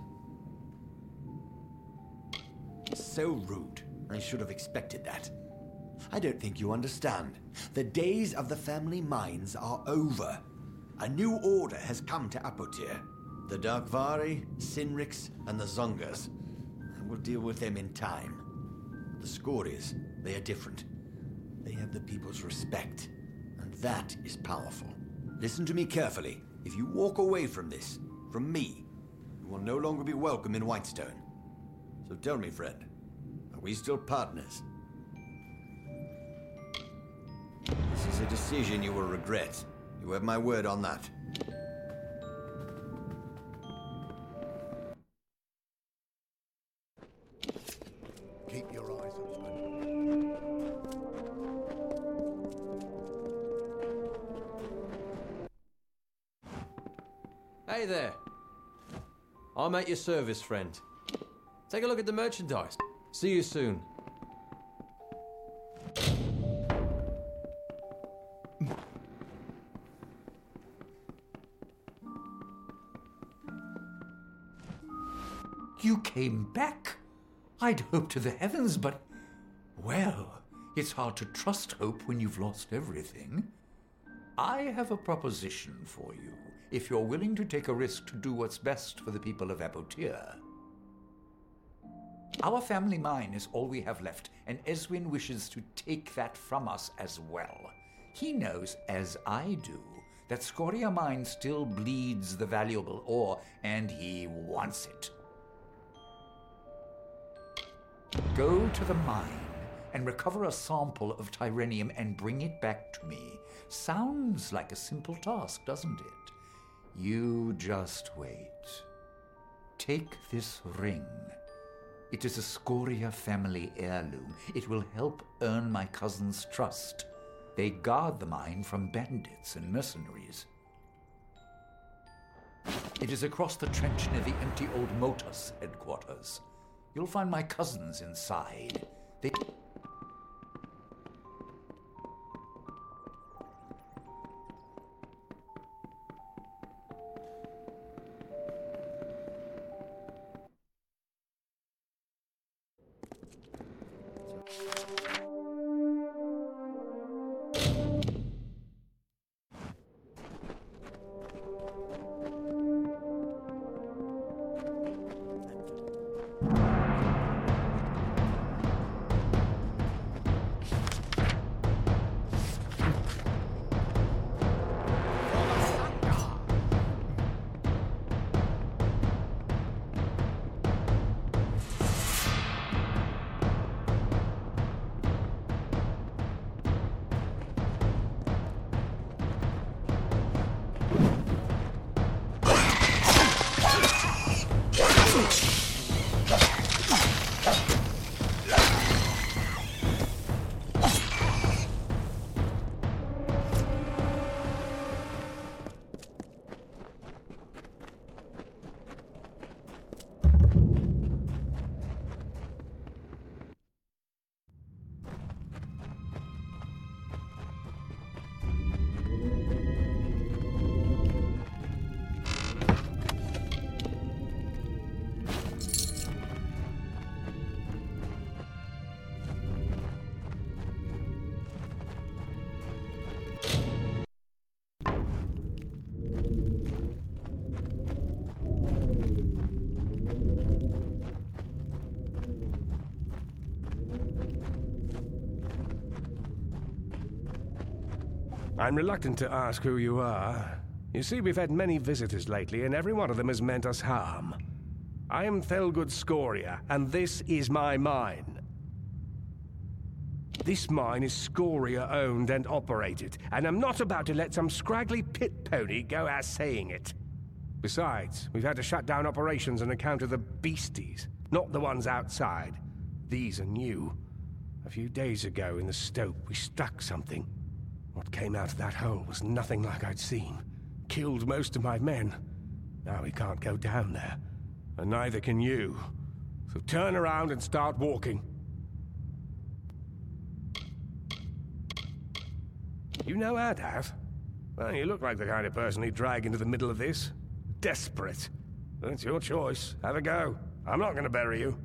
So rude. I should have expected that. I don't think you understand. The days of the family mines are over. A new order has come to Apotyre. The Darkvari, Cynrics, and the Zungas. We'll deal with them in time. The Scories, they are different. They have the people's respect, and that is powerful. Listen to me carefully. If you walk away from this, from me, you will no longer be welcome in Whitestone. So tell me, friend, are we still partners? This is a decision you will regret. You have my word on that.
Keep your eyes open.
Hey there. I'm at your service, friend. Take a look at the merchandise. See you soon.
You came back? I'd hoped to the heavens, but... Well, it's hard to trust hope when you've lost everything. I have a proposition for you, if you're willing to take a risk to do what's best for the people of Apotyr. Our family mine is all we have left, and Eswin wishes to take that from us as well. He knows, as I do, that Scoria Mine still bleeds the valuable ore, and he wants it. Go to the mine and recover a sample of Tyrenium and bring it back to me. Sounds like a simple task, doesn't it? You just wait. Take this ring. It is a Scoria family heirloom. It will help earn my cousin's trust. They guard the mine from bandits and mercenaries. It is across the trench near the empty old Motus headquarters. You'll find my cousins inside. They...
I'm reluctant to ask who you are. You see, we've had many visitors lately, and every one of them has meant us harm. I am Thelgud Scoria, and this is my mine. This mine is Scoria-owned and operated, and I'm not about to let some scraggly pit pony go out saying it. Besides, we've had to shut down operations on account of the beasties, not the ones outside. These are new. A few days ago in the stope, we struck something. What came out of that hole was nothing like I'd seen. Killed most of my men. Now we can't go down there. And neither can you. So turn around and start walking. You know Adav? Well, you look like the kind of person he'd drag into the middle of this. Desperate. Well, it's your choice. Have a go. I'm not going to bury you.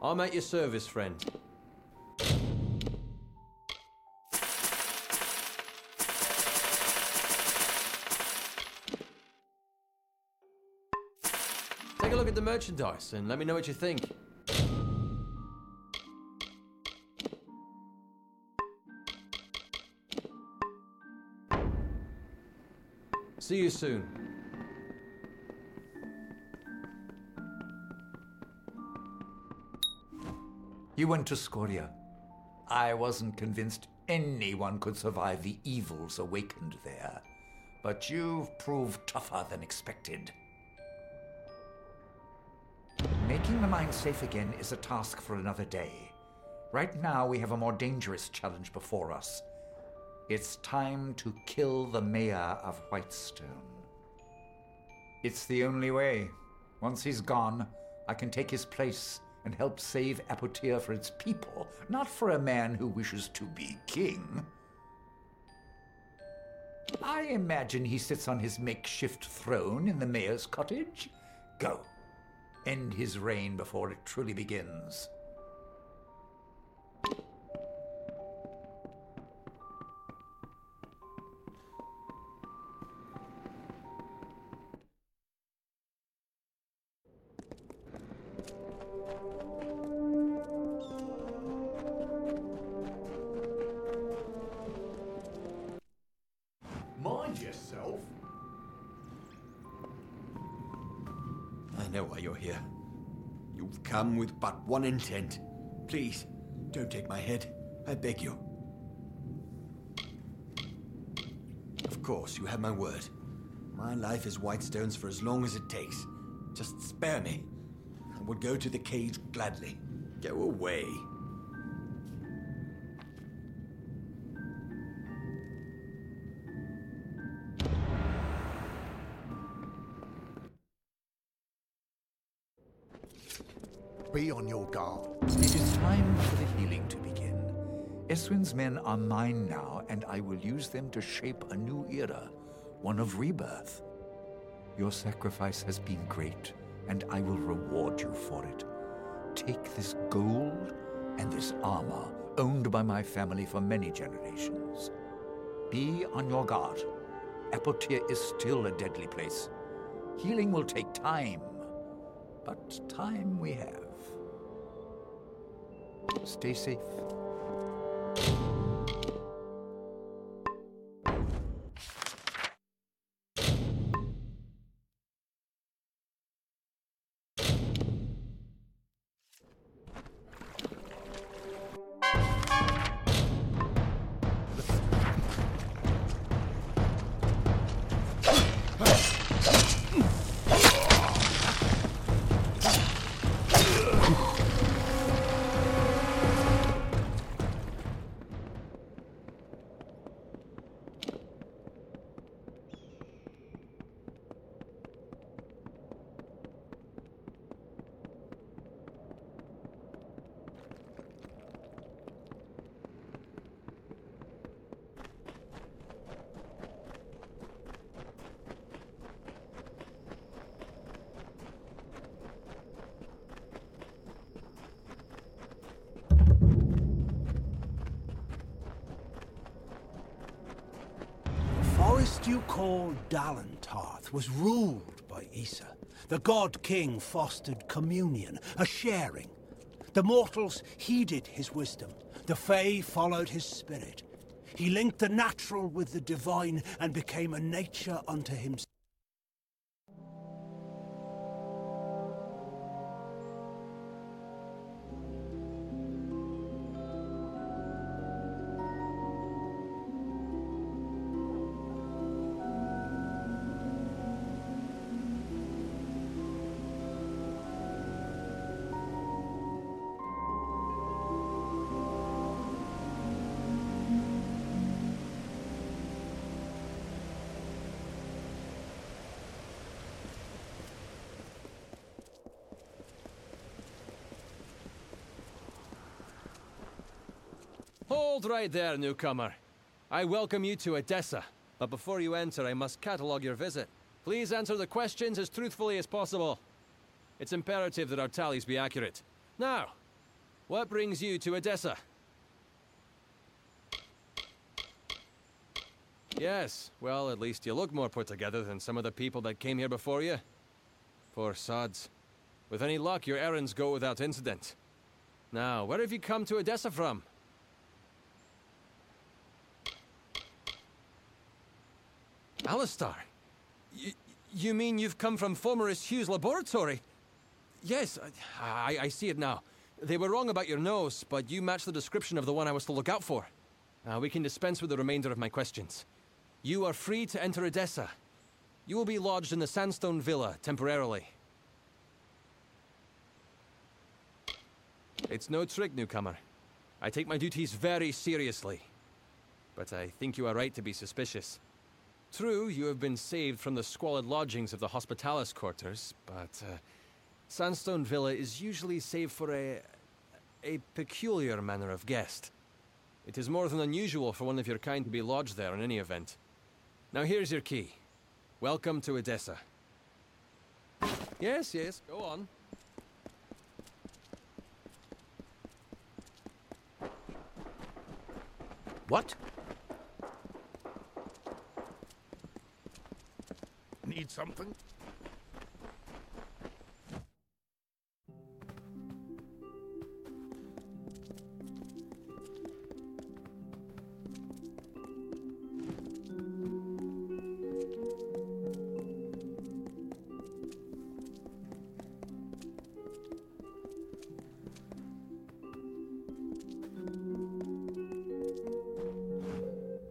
I'm at your service, friend. Take a look at the merchandise and let me know what you think. See you soon.
You went to Scoria. I wasn't convinced anyone could survive the evils awakened there. But you've proved tougher than expected. Making the mine safe again is a task for another day. Right now, we have a more dangerous challenge before us. It's time to kill the mayor of Whitestone. It's the only way. Once he's gone, I can take his place and help save Apotyre for its people, not for a man who wishes to be king. I imagine he sits on his makeshift throne in the mayor's cottage. Go. End his reign before it truly begins.
Mind yourself.
I know why you're here. You've come with but one intent. Please, don't take my head. I beg you. Of course, you have my word. My life is Whitestone's for as long as it takes. Just spare me. I would go to the cage gladly. Go away.
Be on your guard.
It is time for the healing to begin. Eswin's men are mine now, and I will use them to shape a new era, one of rebirth. Your sacrifice has been great, and I will reward you for it. Take this gold and this armor, owned by my family for many generations. Be on your guard. Apotyre is still a deadly place. Healing will take time, but time we have. Stay safe.
The forest you call Dalentarth was ruled by Issa. The god-king fostered communion, a sharing. The mortals heeded his wisdom. The Fae followed his spirit. He linked the natural with the divine and became a nature unto himself.
Hold right there, newcomer. I welcome you to Edessa, but before you enter, I must catalogue your visit. Please answer the questions as truthfully as possible. It's imperative that our tallies be accurate. Now, What brings you to Edessa? Yes, well, at least you look more put together than some of the people that came here before you. Poor sods. With any luck, your errands go without incident. Now, where have you come to Edessa from? Alistar? You mean you've come from Fomorus Hugh's laboratory? Yes, I see it now. They were wrong about your nose, but you match the description of the one I was to look out for. We can dispense with the remainder of my questions. You are free to enter Edessa. You will be lodged in the Sandstone Villa, temporarily. It's no trick, newcomer. I take my duties very seriously. But I think you are right to be suspicious. True, you have been saved from the squalid lodgings of the Hospitalis quarters, but Sandstone Villa is usually saved for a peculiar manner of guest. It is more than unusual for one of your kind to be lodged there in any event. Now here's your key. Welcome to Edessa. Yes, go on.
What? Need something?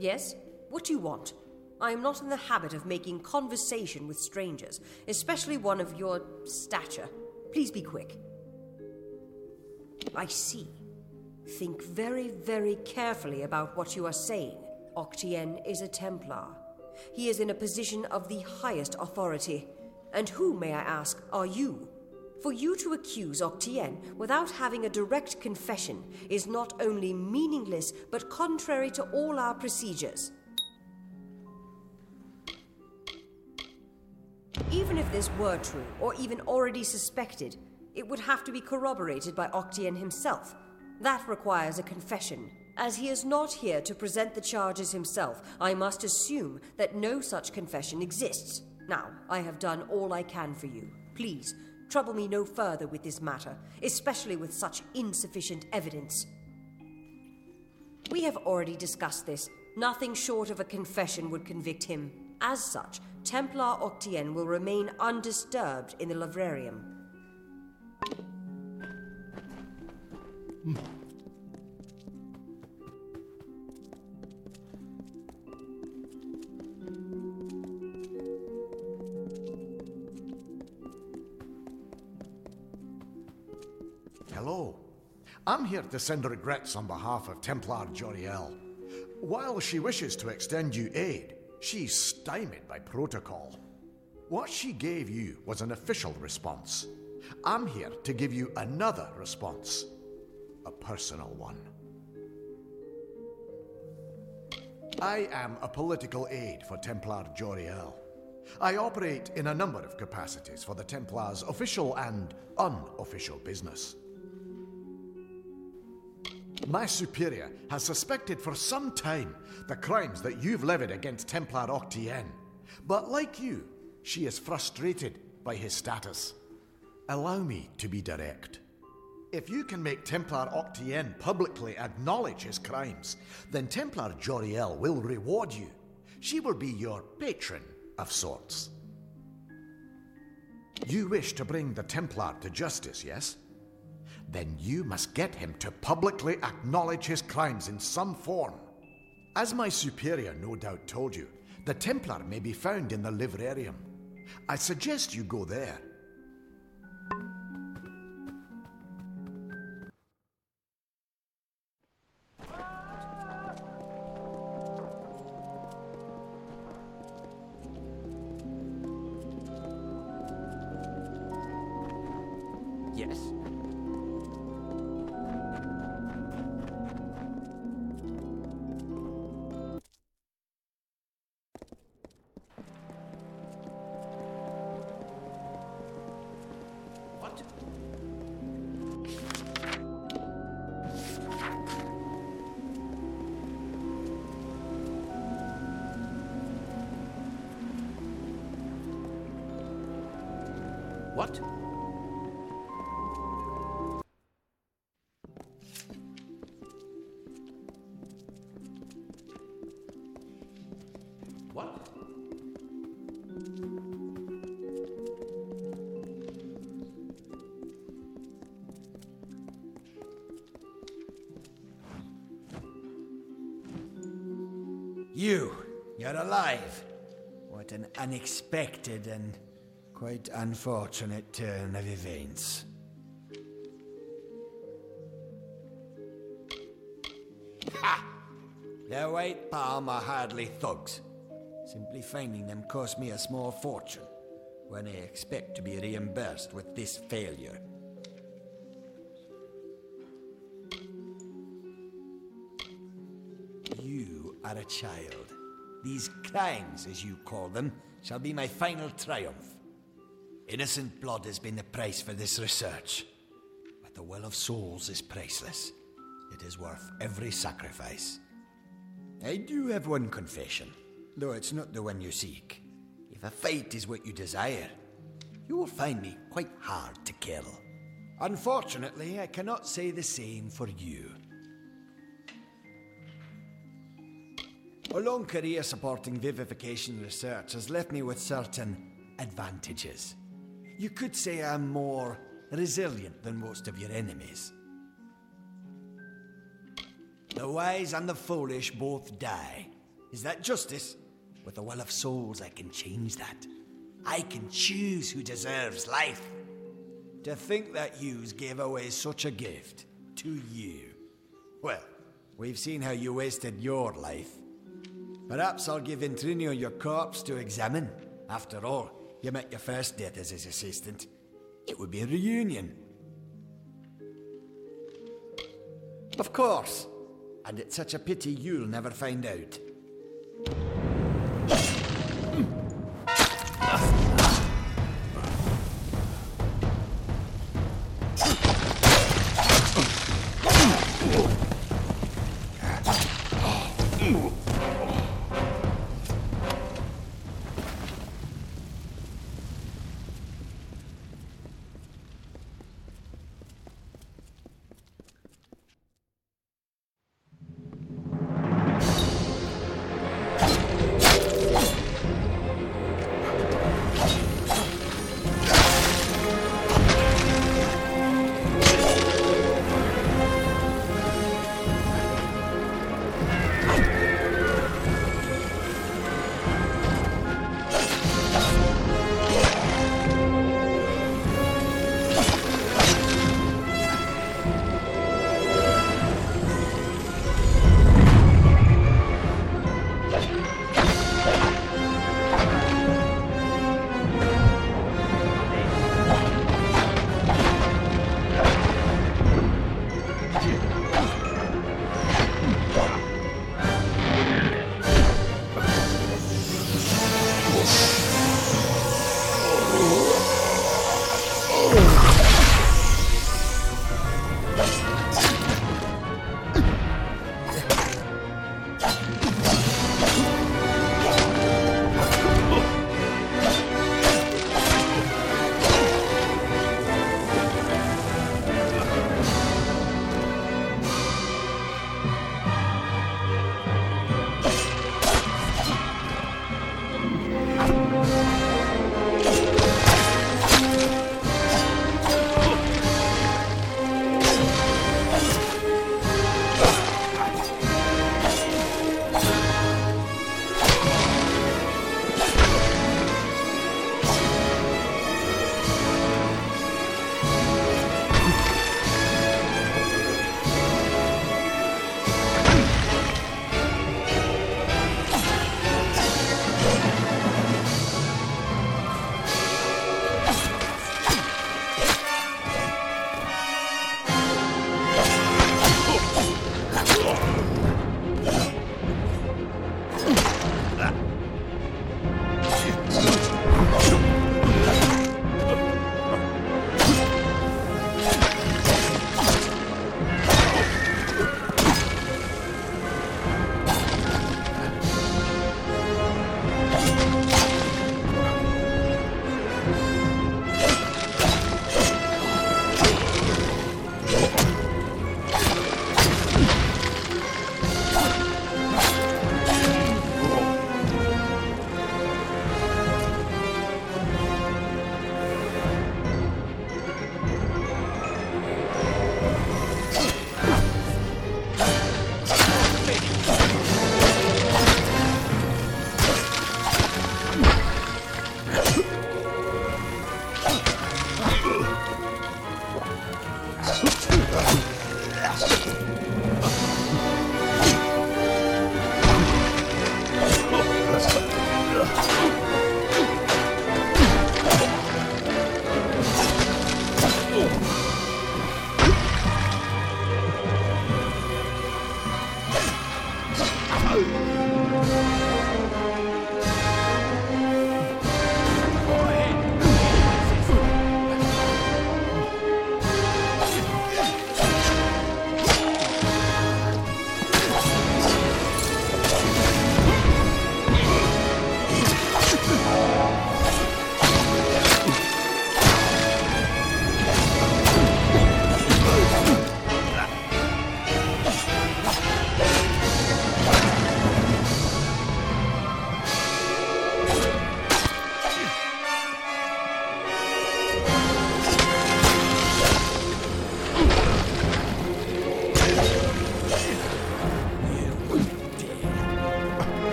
Yes? What do you want? I am not in the habit of making conversation with strangers, especially one of your stature. Please be quick. I see. Think very, very carefully about what you are saying. Octien is a Templar. He is in a position of the highest authority. And who, may I ask, are you? For you to accuse Octien without having a direct confession is not only meaningless, but contrary to all our procedures. Even if this were true, or even already suspected, it would have to be corroborated by Octien himself. That requires a confession. As he is not here to present the charges himself, I must assume that no such confession exists. Now, I have done all I can for you. Please, trouble me no further with this matter, especially with such insufficient evidence. We have already discussed this. Nothing short of a confession would convict him. As such, Templar Octien will remain undisturbed in the Livrarium.
Hello. I'm here to send regrets on behalf of Templar Joriel. While she wishes to extend you aid, she's stymied by protocol. What she gave you was an official response. I'm here to give you another response. A personal one. I am a political aide for Templar Joriel. I operate in a number of capacities for the Templars' official and unofficial business. My superior has suspected for some time the crimes that you've levied against Templar Octien. But like you, she is frustrated by his status. Allow me to be direct. If you can make Templar Octien publicly acknowledge his crimes, then Templar Joriel will reward you. She will be your patron of sorts. You wish to bring the Templar to justice, yes? Then you must get him to publicly acknowledge his crimes in some form. As my superior no doubt told you, the Templar may be found in the Livrarium. I suggest you go there.
Yes?
What? What?
You're alive. What an unexpected and quite unfortunate turn of events. Ha! The White Palm are hardly thugs. Simply finding them cost me a small fortune, when I expect to be reimbursed with this failure. You are a child. These crimes, as you call them, shall be my final triumph. Innocent blood has been the price for this research. But the Well of Souls is priceless. It is worth every sacrifice. I do have one confession, though it's not the one you seek. If a fight is what you desire, you will find me quite hard to kill. Unfortunately, I cannot say the same for you. A long career supporting vivification research has left me with certain advantages. You could say I'm more resilient than most of your enemies. The wise and the foolish both die. Is that justice? With the Well of Souls, I can change that. I can choose who deserves life. To think that yous gave away such a gift to you. Well, we've seen how you wasted your life. Perhaps I'll give Intrinio your corpse to examine. After all, you met your first death as his assistant. It would be a reunion. Of course. And it's such a pity you'll never find out.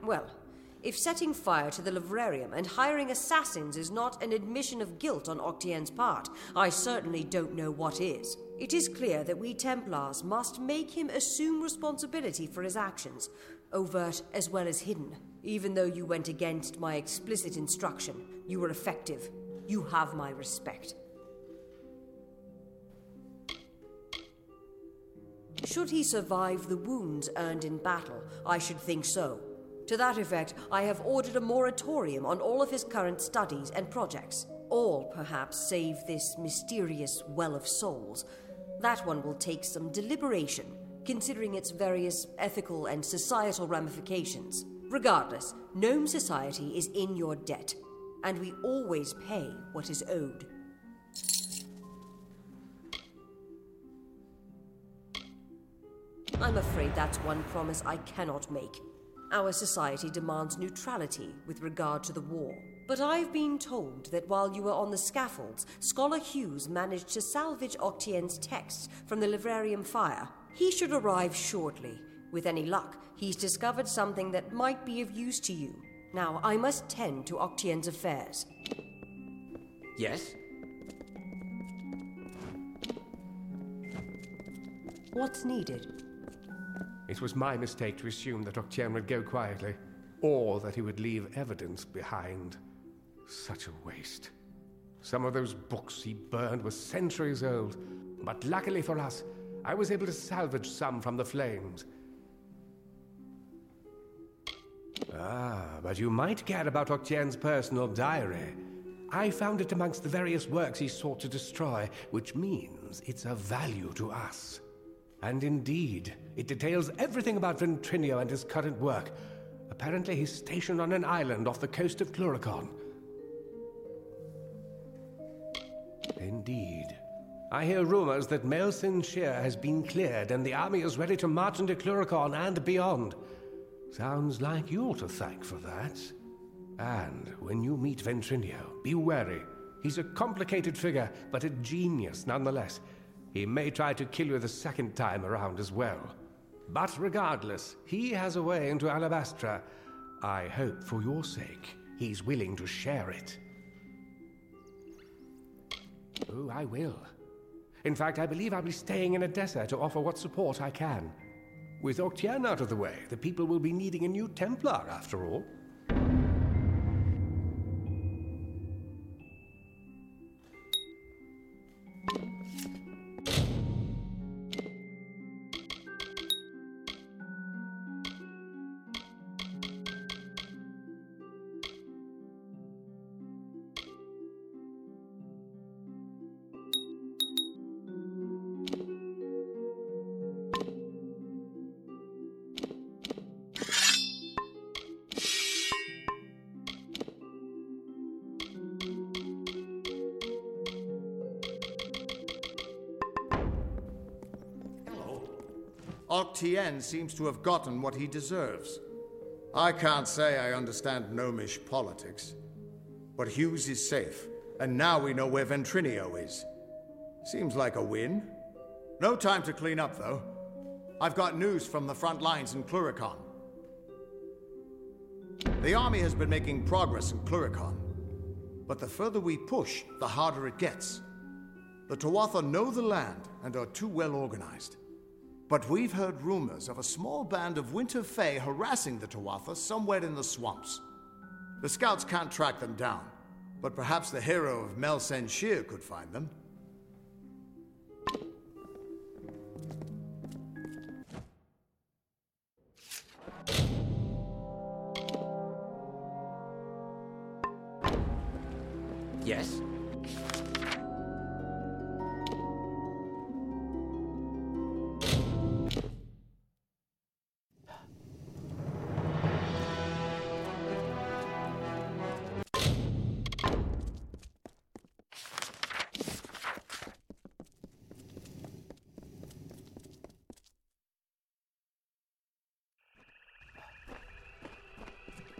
Well, if setting fire to the Livrarium and hiring assassins is not an admission of guilt on Octien's part, I certainly don't know what is. It is clear that we Templars must make him assume responsibility for his actions, overt as well as hidden. Even though you went against my explicit instruction, you were effective. You have my respect. Should he survive the wounds earned in battle, I should think so. To that effect, I have ordered a moratorium on all of his current studies and projects. All, perhaps, save this mysterious Well of Souls. That one will take some deliberation, considering its various ethical and societal ramifications. Regardless, Gnome Society is in your debt, and we always pay what is owed. I'm afraid that's one promise I cannot make. Our society demands neutrality with regard to the war. But I've been told that while you were on the scaffolds, Scholar Hughes managed to salvage Octien's texts from the Livrarium fire. He should arrive shortly. With any luck, he's discovered something that might be of use to you. Now, I must tend to Octien's affairs.
Yes?
What's needed?
It was my mistake to assume that Octien would go quietly, or that he would leave evidence behind. Such a waste. Some of those books he burned were centuries old, but luckily for us, I was able to salvage some from the flames. But you might care about Octien's personal diary. I found it amongst the various works he sought to destroy, which means it's of value to us. And indeed, it details everything about Ventrinio and his current work. Apparently he's stationed on an island off the coast of Cluricon. Indeed. I hear rumors that Mel Sincere has been cleared and the army is ready to march into Cluricon and beyond. Sounds like you're to thank for that. And when you meet Ventrinio, be wary. He's a complicated figure, but a genius nonetheless. He may try to kill you the second time around as well. But regardless, he has a way into Alabastra. I hope for your sake, he's willing to share it. Oh, I will. In fact, I believe I'll be staying in Edessa to offer what support I can. With Octien out of the way, the people will be needing a new Templar after all.
Octien seems to have gotten what he deserves. I can't say I understand gnomish politics, but Hughes is safe, and now we know where Ventrinio is. Seems like a win. No time to clean up, though. I've got news from the front lines in Cluricon. The army has been making progress in Cluricon, but the further we push, the harder it gets. The Tuatha know the land and are too well organized. But we've heard rumors of a small band of Winter Fae harassing the Tuatha somewhere in the swamps. The scouts can't track them down, but perhaps the hero of Mel Sincere could find them.
Yes?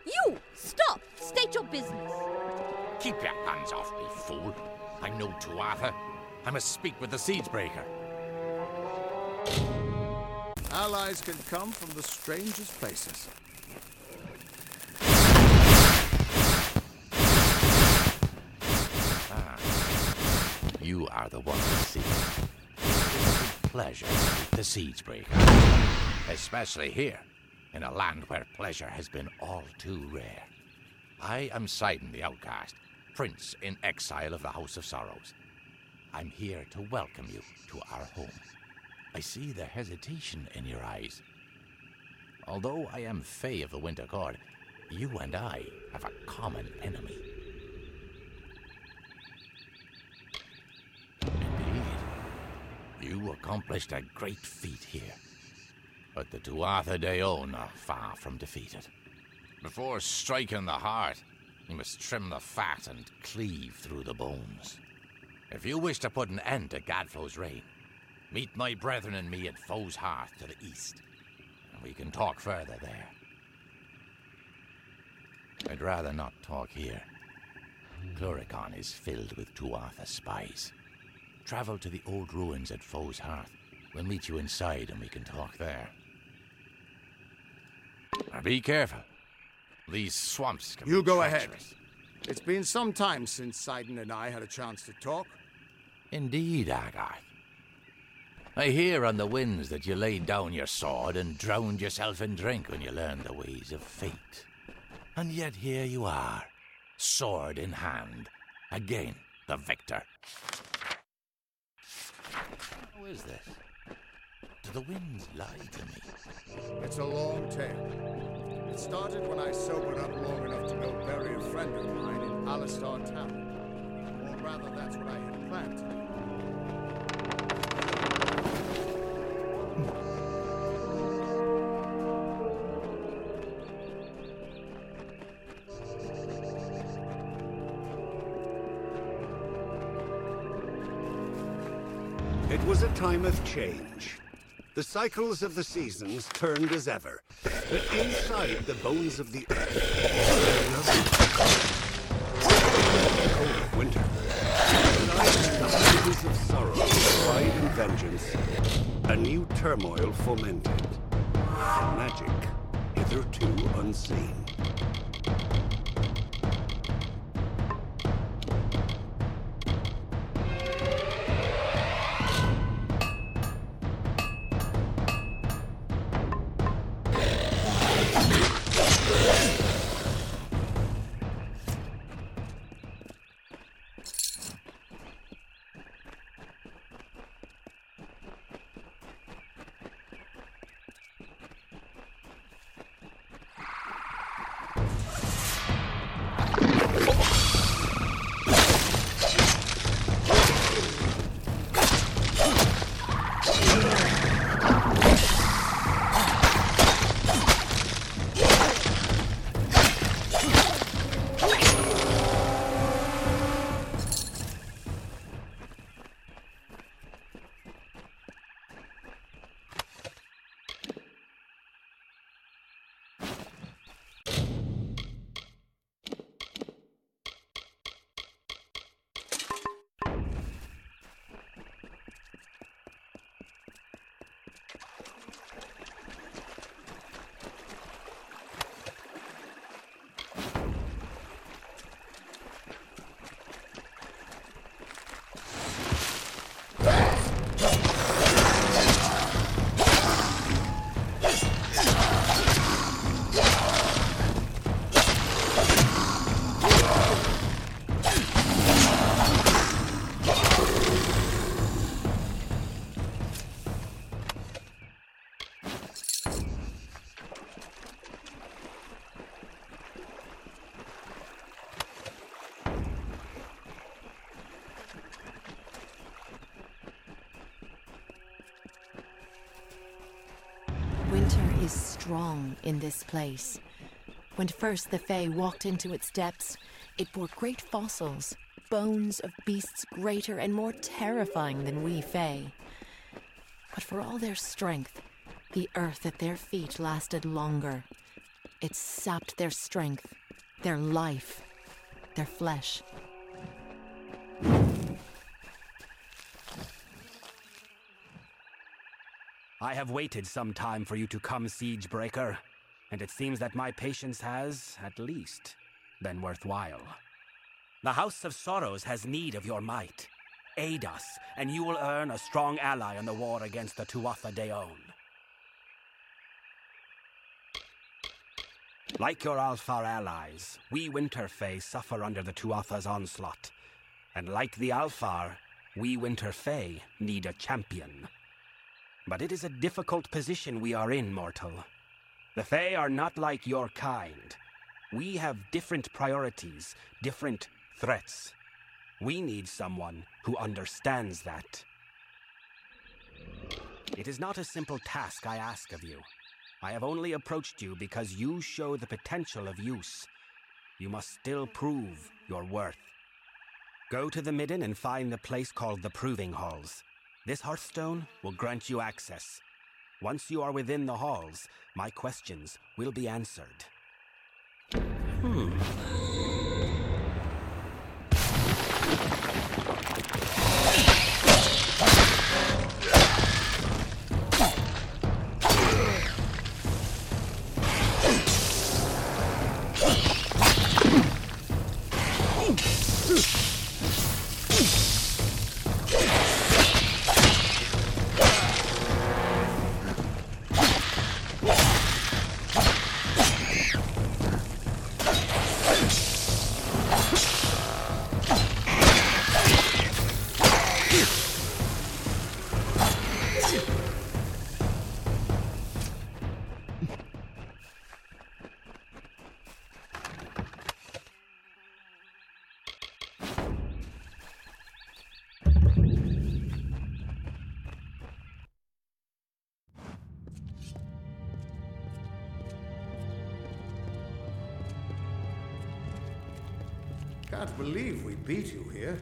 You! Stop! State your business!
Keep your hands off me, fool. I'm no Tuatha. I must speak with the Siegebreaker.
Allies can come from the strangest places.
You are the one to see. It's a pleasure to meet the Siegebreaker. Especially here, in a land where pleasure has been all too rare. I am Sidon the Outcast, Prince in exile of the House of Sorrows. I'm here to welcome you to our home. I see the hesitation in your eyes. Although I am Fae of the Winter Court, you and I have a common enemy. Indeed, you accomplished a great feat here. But the Tuatha De Own are far from defeated. Before striking the heart, you must trim the fat and cleave through the bones. If you wish to put an end to Gadflo's reign, meet my brethren and me at Foe's Hearth to the east, and we can talk further there. I'd rather not talk here. Cluricon is filled with Tuatha spies. Travel to the old ruins at Foe's Hearth. We'll meet you inside and we can talk there. Now be careful. These swamps can
You
be
go ahead.
treacherous.
It's been some time since Sidon and I had a chance to talk.
Indeed, Agarth. I hear on the winds that you laid down your sword and drowned yourself in drink when you learned the ways of fate. And yet here you are, sword in hand, again the victor. How is this? Do the winds lie to me?
It's a long tale. It started when I sobered up long enough to go bury a friend of mine in Alistar Town. Or rather, that's what I had planned to do.
It was a time of change. The cycles of the seasons turned as ever, but inside the bones of the earth, cold of winter, lies the houses of sorrow, pride and vengeance. A new turmoil fomented. Magic hitherto unseen.
Winter is strong in this place. When first the Fae walked into its depths, it bore great fossils, bones of beasts greater and more terrifying than we Fae. But for all their strength, the earth at their feet lasted longer. It sapped their strength, their life, their flesh.
I have waited some time for you to come, Siegebreaker, and it seems that my patience has, at least, been worthwhile. The House of Sorrows has need of your might. Aid us, and you will earn a strong ally in the war against the Tuatha Dé Ón. Like your Alfar allies, we Winterfey suffer under the Tuatha's onslaught. And like the Alfar, we Winterfey need a champion. But it is a difficult position we are in, mortal. The Fae are not like your kind. We have different priorities, different threats. We need someone who understands that. It is not a simple task I ask of you. I have only approached you because you show the potential of use. You must still prove your worth. Go to the Midden and find the place called the Proving Halls. This Hearthstone will grant you access. Once you are within the halls, my questions will be answered.
Can't believe we beat you here.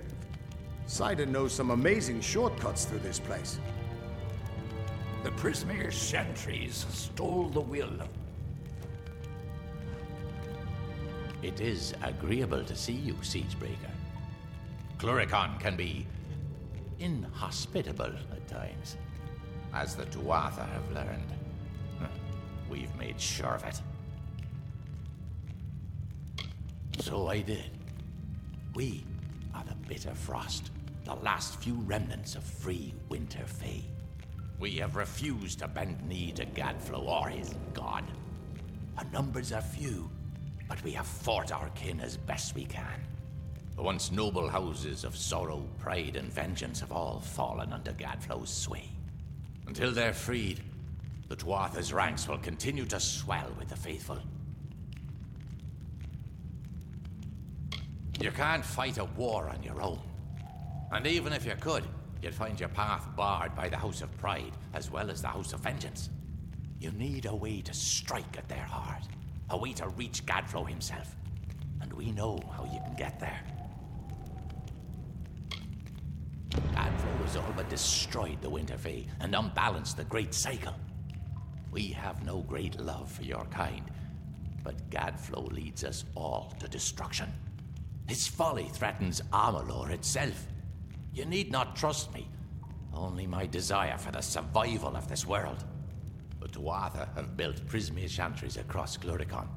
Sidon knows some amazing shortcuts through this place.
The Prismere sentries stole the will of... It is agreeable to see you, Siegebreaker. Cluricon can be inhospitable at times, as the Tuatha have learned. We've made sure of it. So I did. We are the Bitter Frost, the last few remnants of free Winterfey. We have refused to bend knee to Gadflow or his god. Our numbers are few, but we have fought our kin as best we can. The once noble houses of Sorrow, Pride, and Vengeance have all fallen under Gadflow's sway. Until they're freed, the Tuatha's ranks will continue to swell with the faithful. You can't fight a war on your own. And even if you could, you'd find your path barred by the House of Pride, as well as the House of Vengeance. You need a way to strike at their heart. A way to reach Gadflow himself. And we know how you can get there. Gadflow has all but destroyed the Winterfey and unbalanced the Great Cycle. We have no great love for your kind, but Gadflow leads us all to destruction. His folly threatens Amalur itself. You need not trust me, only my desire for the survival of this world. The Tuatha have built Prismere chantries across Cluricon.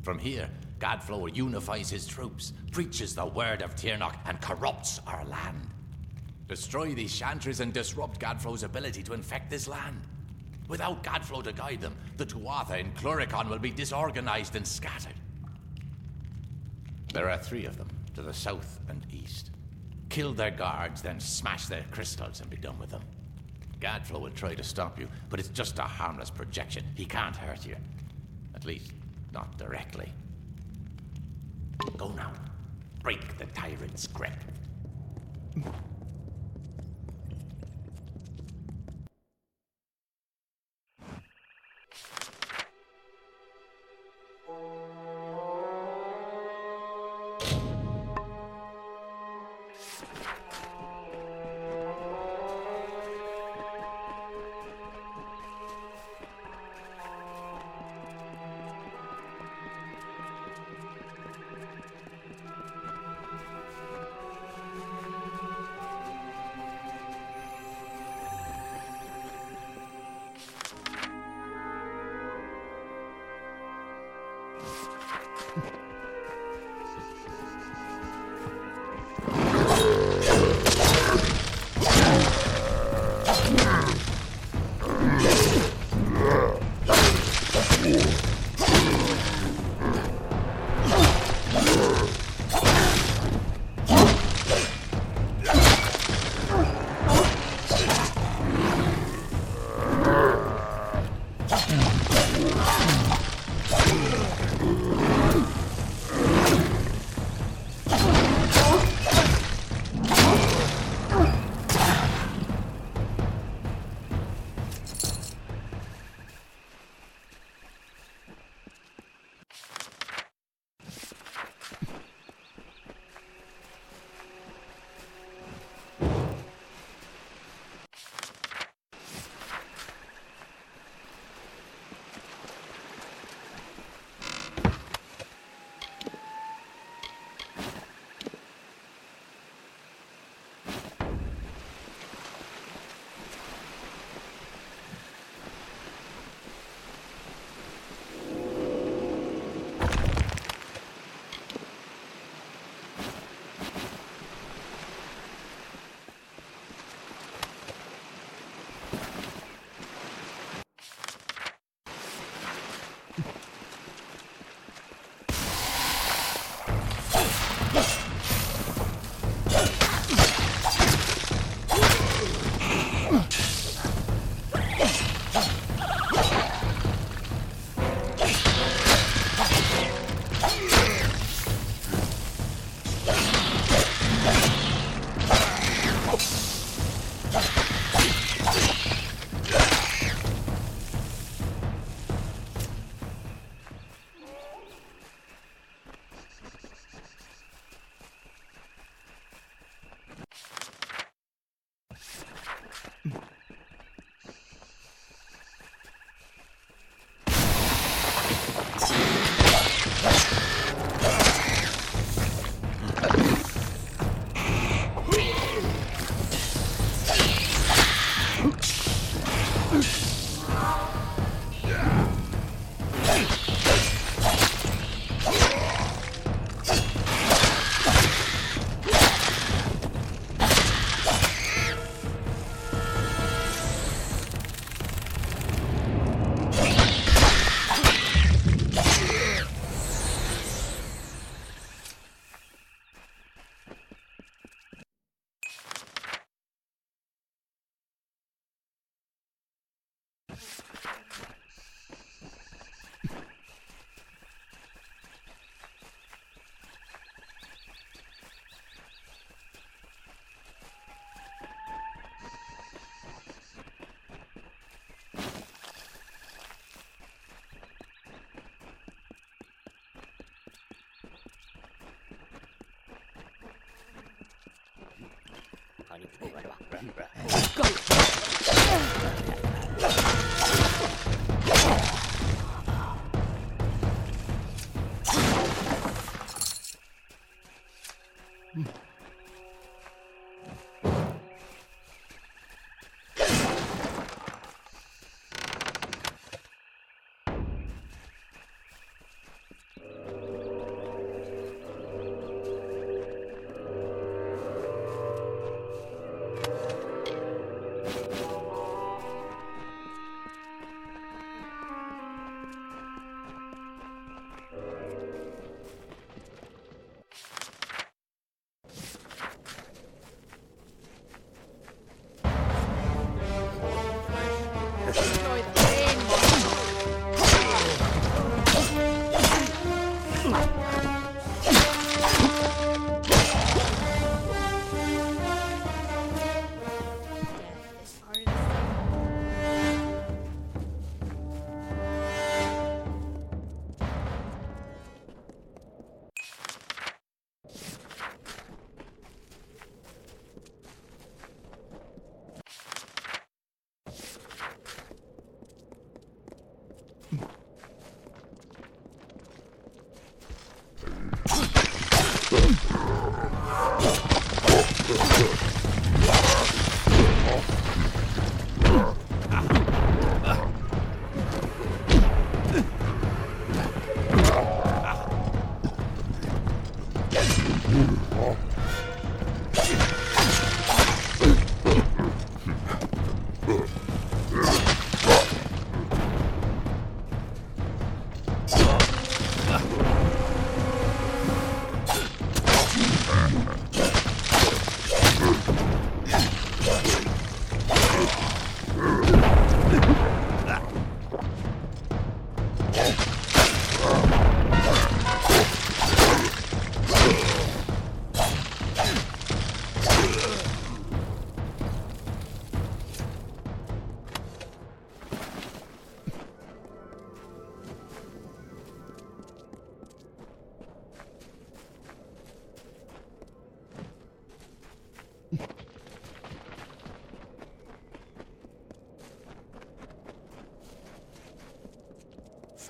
From here, Gadflow unifies his troops, preaches the word of Tirnoch, and corrupts our land. Destroy these chantries and disrupt Gadflow's ability to infect this land. Without Gadflow to guide them, the Tuatha in Cluricon will be disorganized and scattered. There are 3 of them, to the south and east. Kill their guards, then smash their crystals and be done with them. Gadflow will try to stop you, but it's just a harmless projection. He can't hurt you. At least, not directly. Go now. Break the tyrant's grip.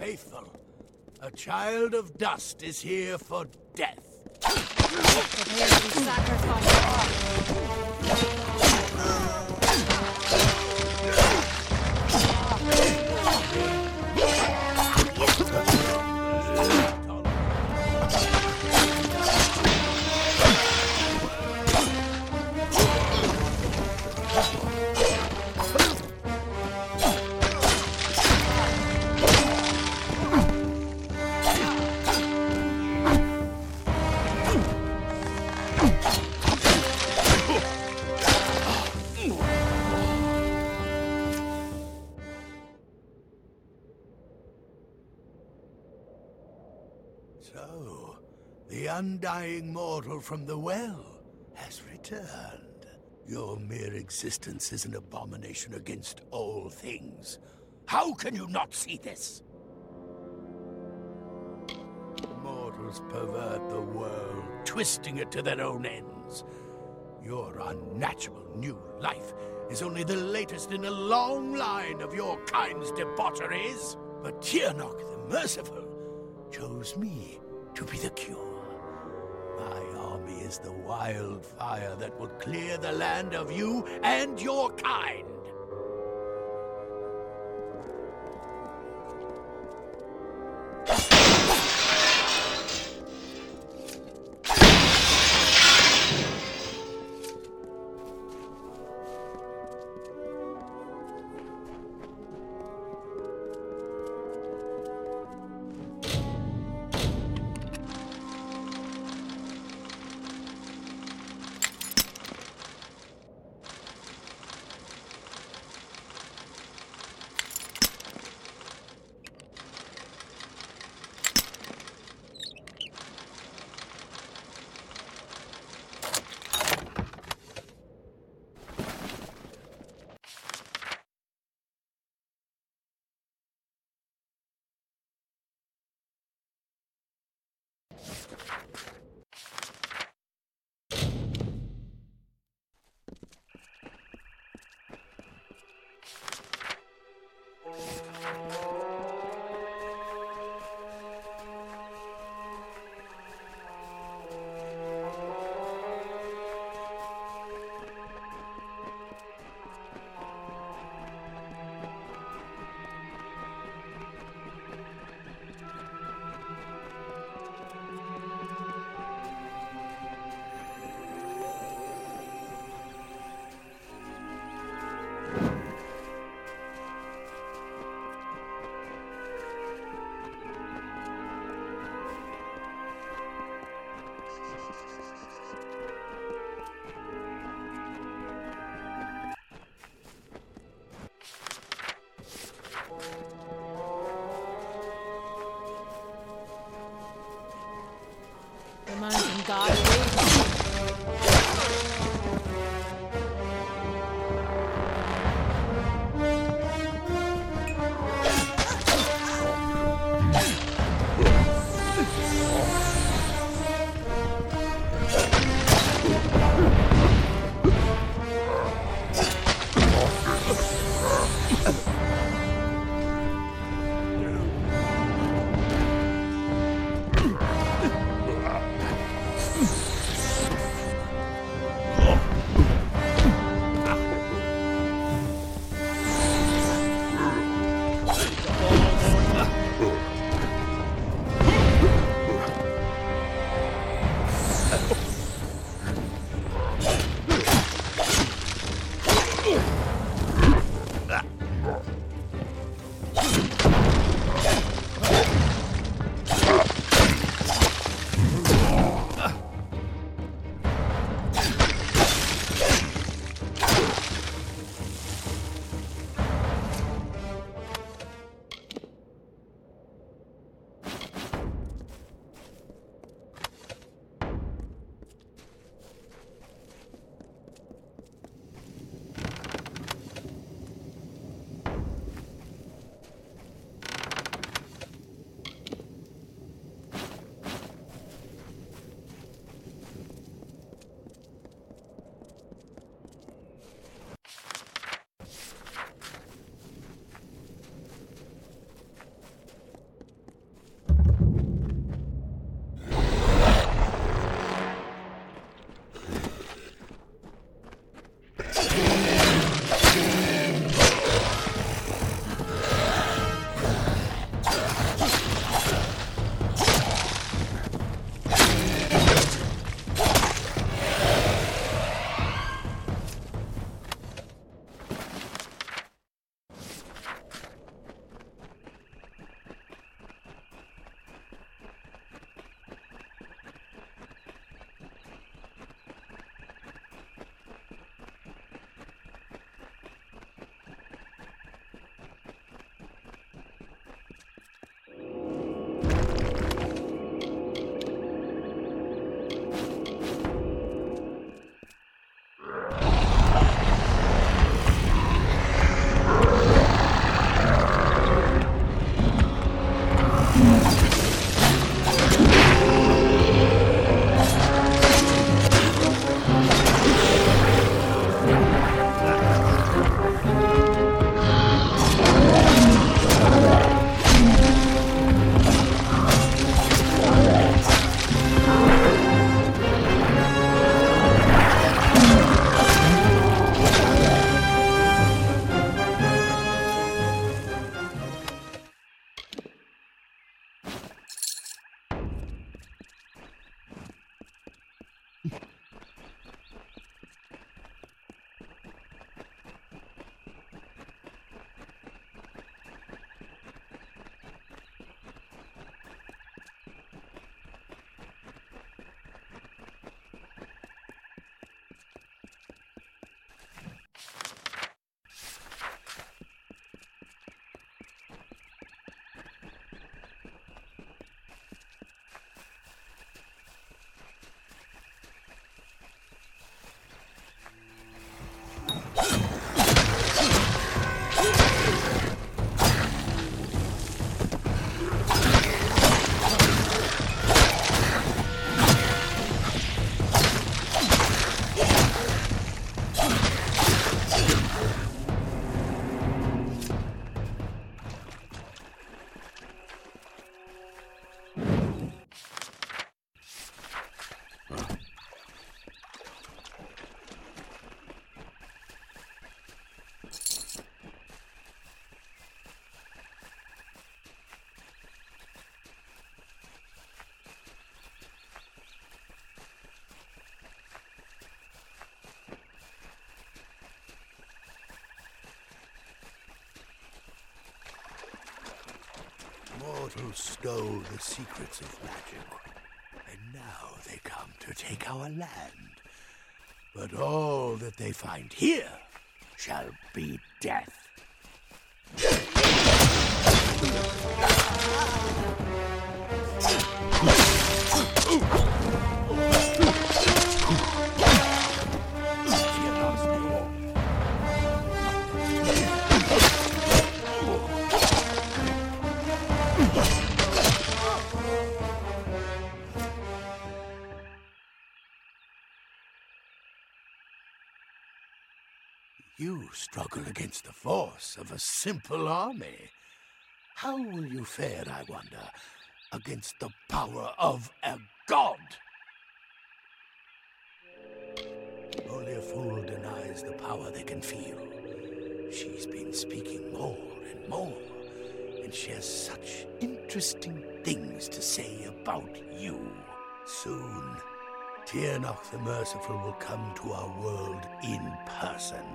Faithful, a child of dust is here for death. So, the undying mortal from the well has returned. Your mere existence is an abomination against all things. How can you not see this? Mortals pervert the world, twisting it to their own ends. Your unnatural new life is only the latest in a long line of your kind's debaucheries. But Tiernok the Merciful chose me to be the cure. My army is the wildfire that will clear the land of you and your kind.
One guard awaits.
Mortals stole the secrets of magic, and now they come to take our land. But all that they find here shall be death.
You struggle against the force of a simple army. How will you fare, I wonder, against the power of a god? Only a fool denies the power they can feel. She's been speaking more and more, and she has such interesting things to say about you. Soon, Tirnoch the Merciful will come to our world in person.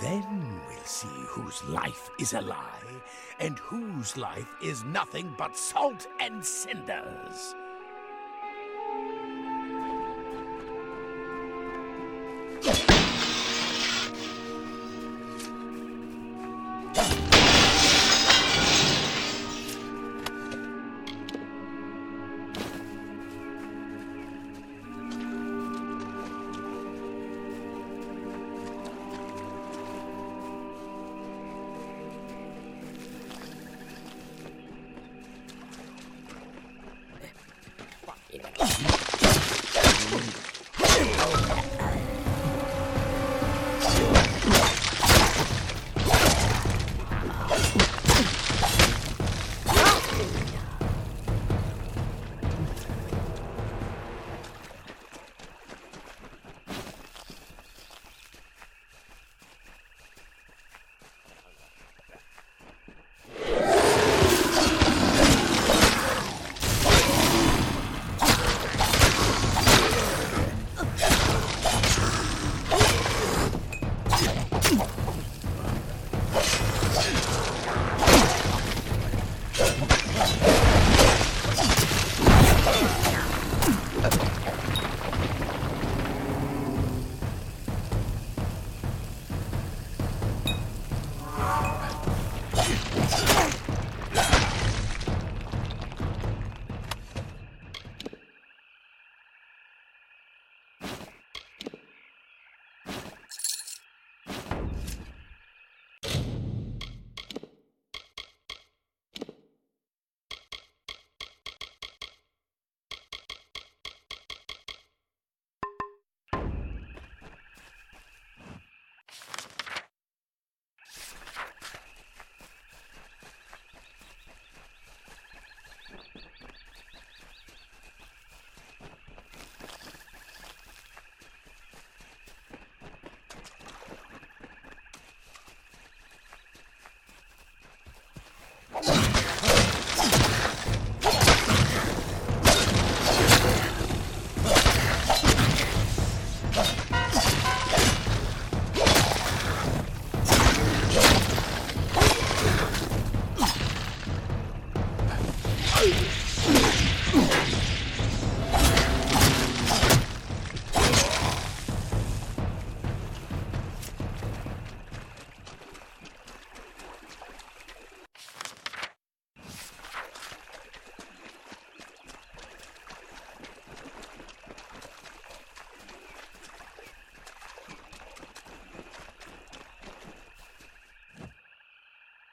Then we'll see whose life is a lie, and whose life is nothing but salt and cinders.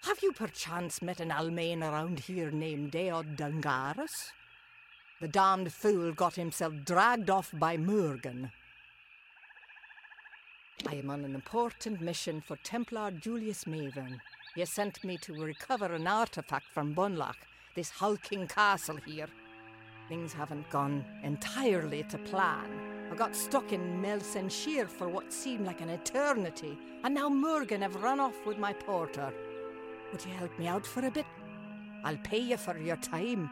Have you perchance met an Almain around here named Deod Dungaris? The damned fool got himself dragged off by Murgan. I am on an important mission for Templar Julius Mavern. He has sent me to recover an artifact from Bunlock, this hulking castle here. Things haven't gone entirely to plan. I got stuck in Melsenshire for what seemed like an eternity, and now Murgan have run off with my porter. Would you help me out for a bit? I'll pay you for your time.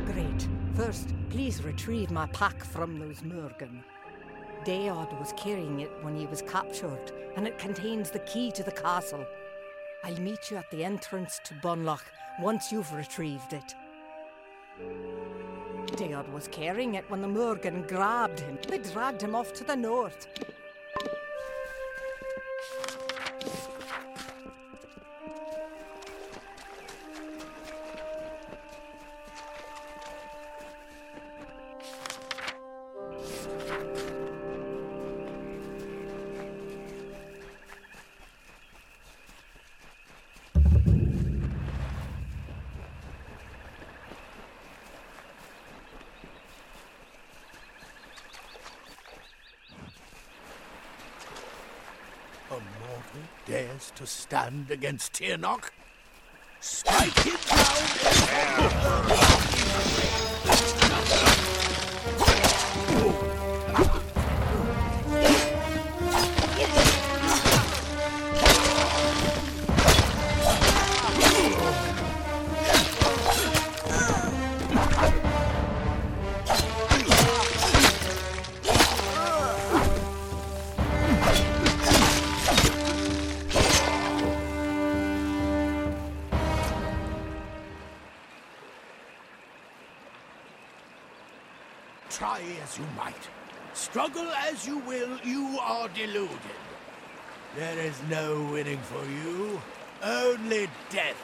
Great. First, please retrieve my pack from those Murgan. Deod was carrying it when he was captured, and it contains the key to the castle. I'll meet you at the entrance to Bunlock once you've retrieved it. Deod was carrying it when the Murgan grabbed him. They dragged him off to the north.
dares to stand against Tirnoch? Strike him down! Try as you might, struggle as you will, you are deluded. There is no winning for you, only death.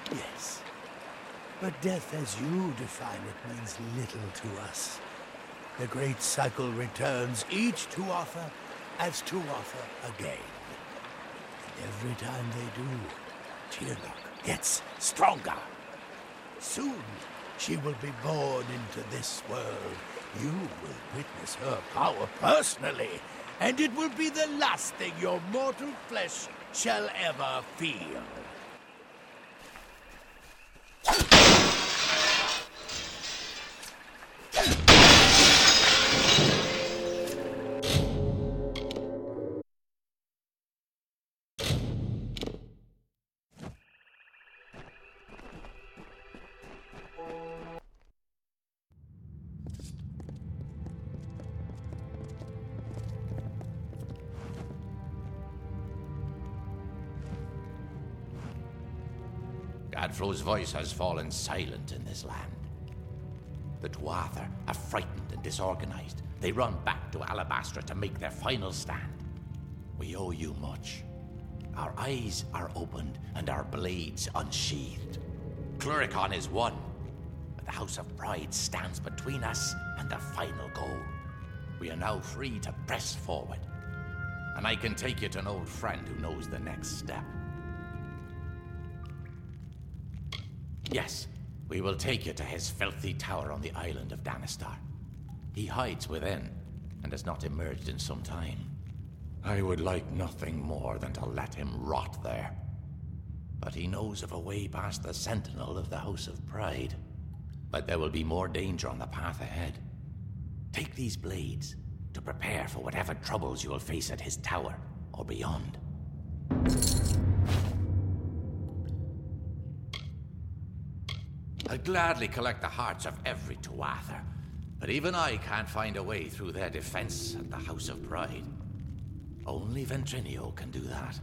Yes, but death as you define it means little to us. The great cycle returns each Tuatha as Tuatha again. And every time they do, Tirnoch gets stronger. Soon, she will be born into this world. You will witness her power personally, and it will be the last thing your mortal flesh shall ever feel.
Gadflo's voice has fallen silent in this land. The Tuatha are frightened and disorganized. They run back to Alabastra to make their final stand. We owe you much. Our eyes are opened and our blades unsheathed. Cluricon is won, but the House of Pride stands between us and the final goal. We are now free to press forward. And I can take you to an old friend who knows the next step. Yes, we will take you to his filthy tower on the island of Danistar. He hides within, and has not emerged in some time. I would like nothing more than to let him rot there. But he knows of a way past the sentinel of the House of Pride. But there will be more danger on the path ahead. Take these blades to prepare for whatever troubles you will face at his tower or beyond. I'd gladly collect the hearts of every Tuatha, but even I can't find a way through their defense at the House of Pride. Only Ventrinio can do that.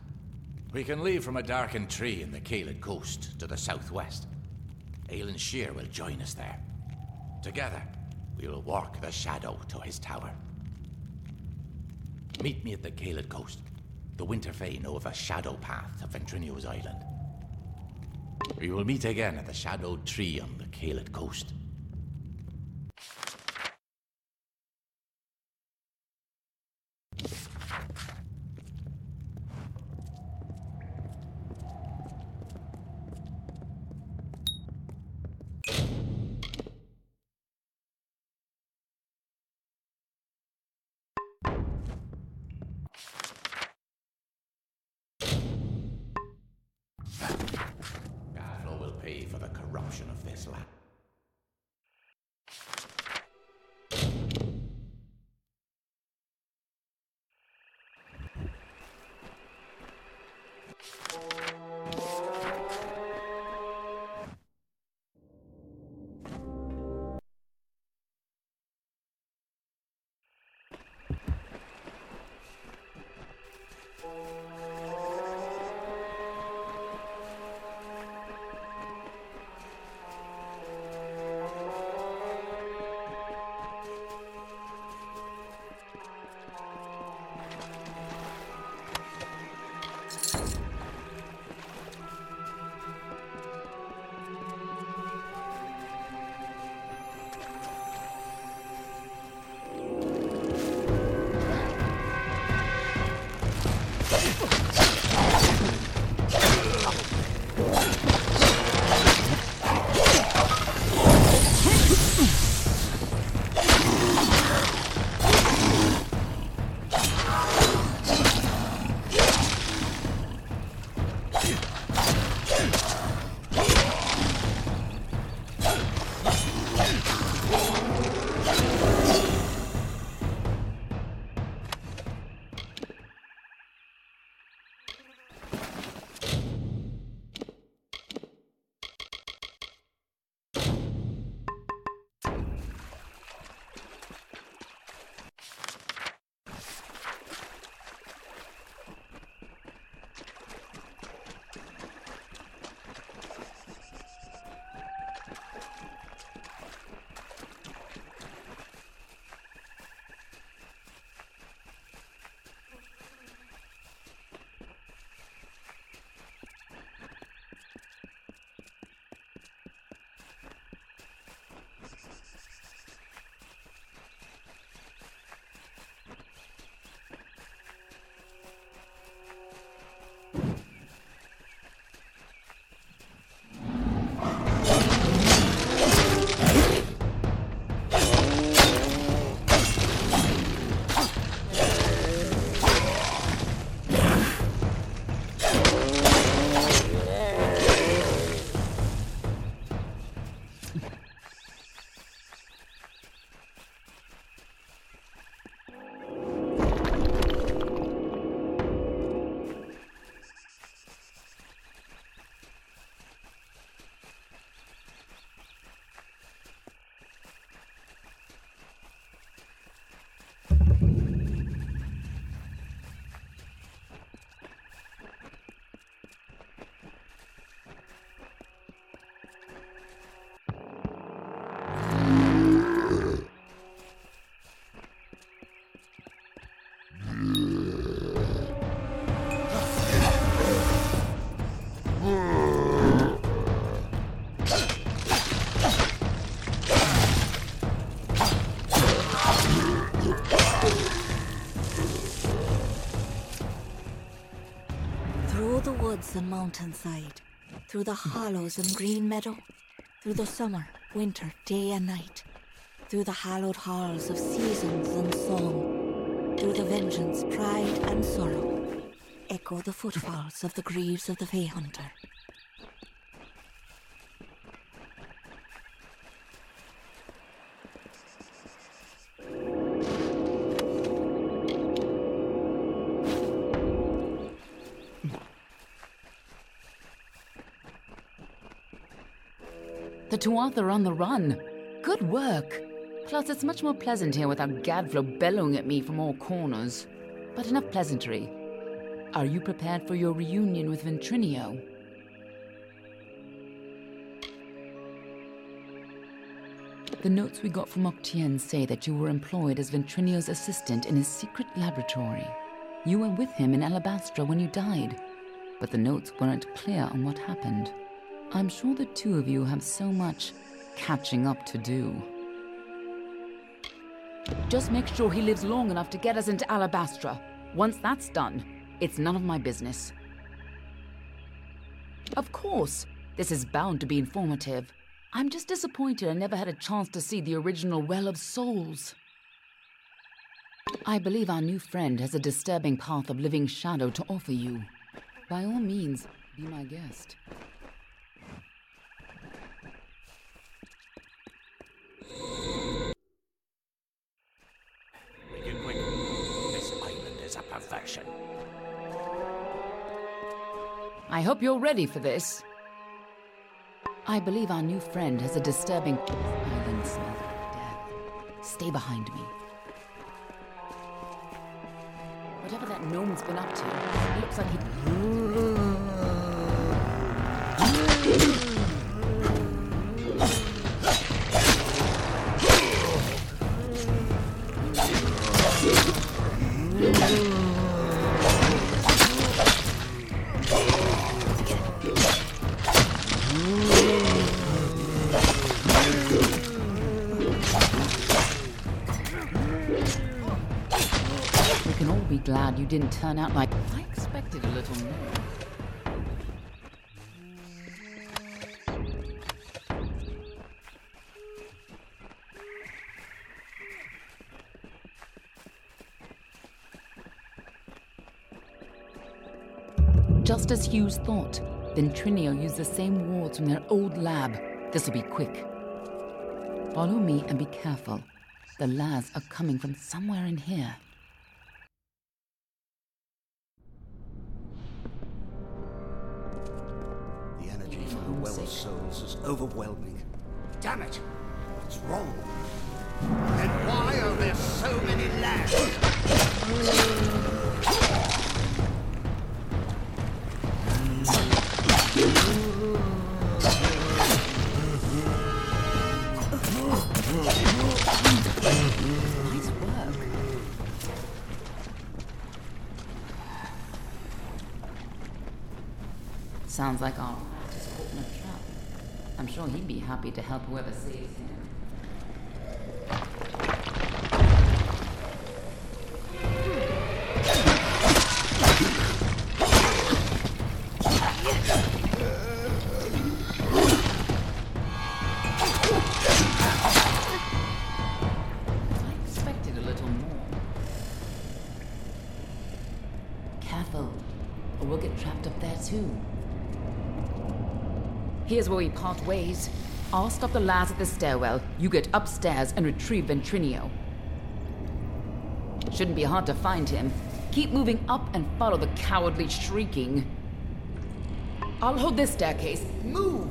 We can leave from a darkened tree in the Caelid coast to the southwest. Aelin Shear will join us there. Together, we will walk the shadow to his tower. Meet me at the Caelid coast. The Winter Fae know of a shadow path to Ventrinio's island. We will meet again at the shadowed tree on the Caelid coast. Pay for the corruption of this land.
And mountainside, through the hollows and green meadow, through the summer, winter, day and night, through the hallowed halls of seasons and song, through the vengeance, pride and sorrow, echo the footfalls of the greaves of the Fey Hunter.
The Tuatha are on the run. Good work. Plus, it's much more pleasant here without Gadflow bellowing at me from all corners. But enough pleasantry. Are you prepared for your reunion with Ventrinio? The notes we got from Octien say that you were employed as Ventrinio's assistant in his secret laboratory. You were with him in Alabastra when you died, but the notes weren't clear on what happened. I'm sure the two of you have so much catching up to do. Just make sure he lives long enough to get us into Alabastra. Once that's done, it's none of my business. Of course, this is bound to be informative. I'm just disappointed I never had a chance to see the original Well of Souls. I believe our new friend has a disturbing path of living shadow to offer you. By all means, be my guest.
Quick. This island is a perfection.
I hope you're ready for this. I believe our new friend has a disturbing... Island smells like death. Stay behind me. Whatever that gnome's been up to, it looks like he... We can all be glad you didn't turn out like... I expected a little more. Just as Hughes thought, Ventrinio used the same wards from their old lab. This'll be quick. Follow me and be careful. The Laz are coming from somewhere in here.
The energy from the Well of Souls is overwhelming.
Damn it! What's wrong? And why are there so many lads?
Nice work. Sounds like our rat is caught in a trap. I'm sure he'd be happy to help whoever saves him. careful, or we'll get trapped up there too. Here's where we part ways. I'll stop the lads at the stairwell. You get upstairs and retrieve Ventrinio. Shouldn't be hard to find him. Keep moving up and follow the cowardly shrieking. I'll hold this staircase. Move!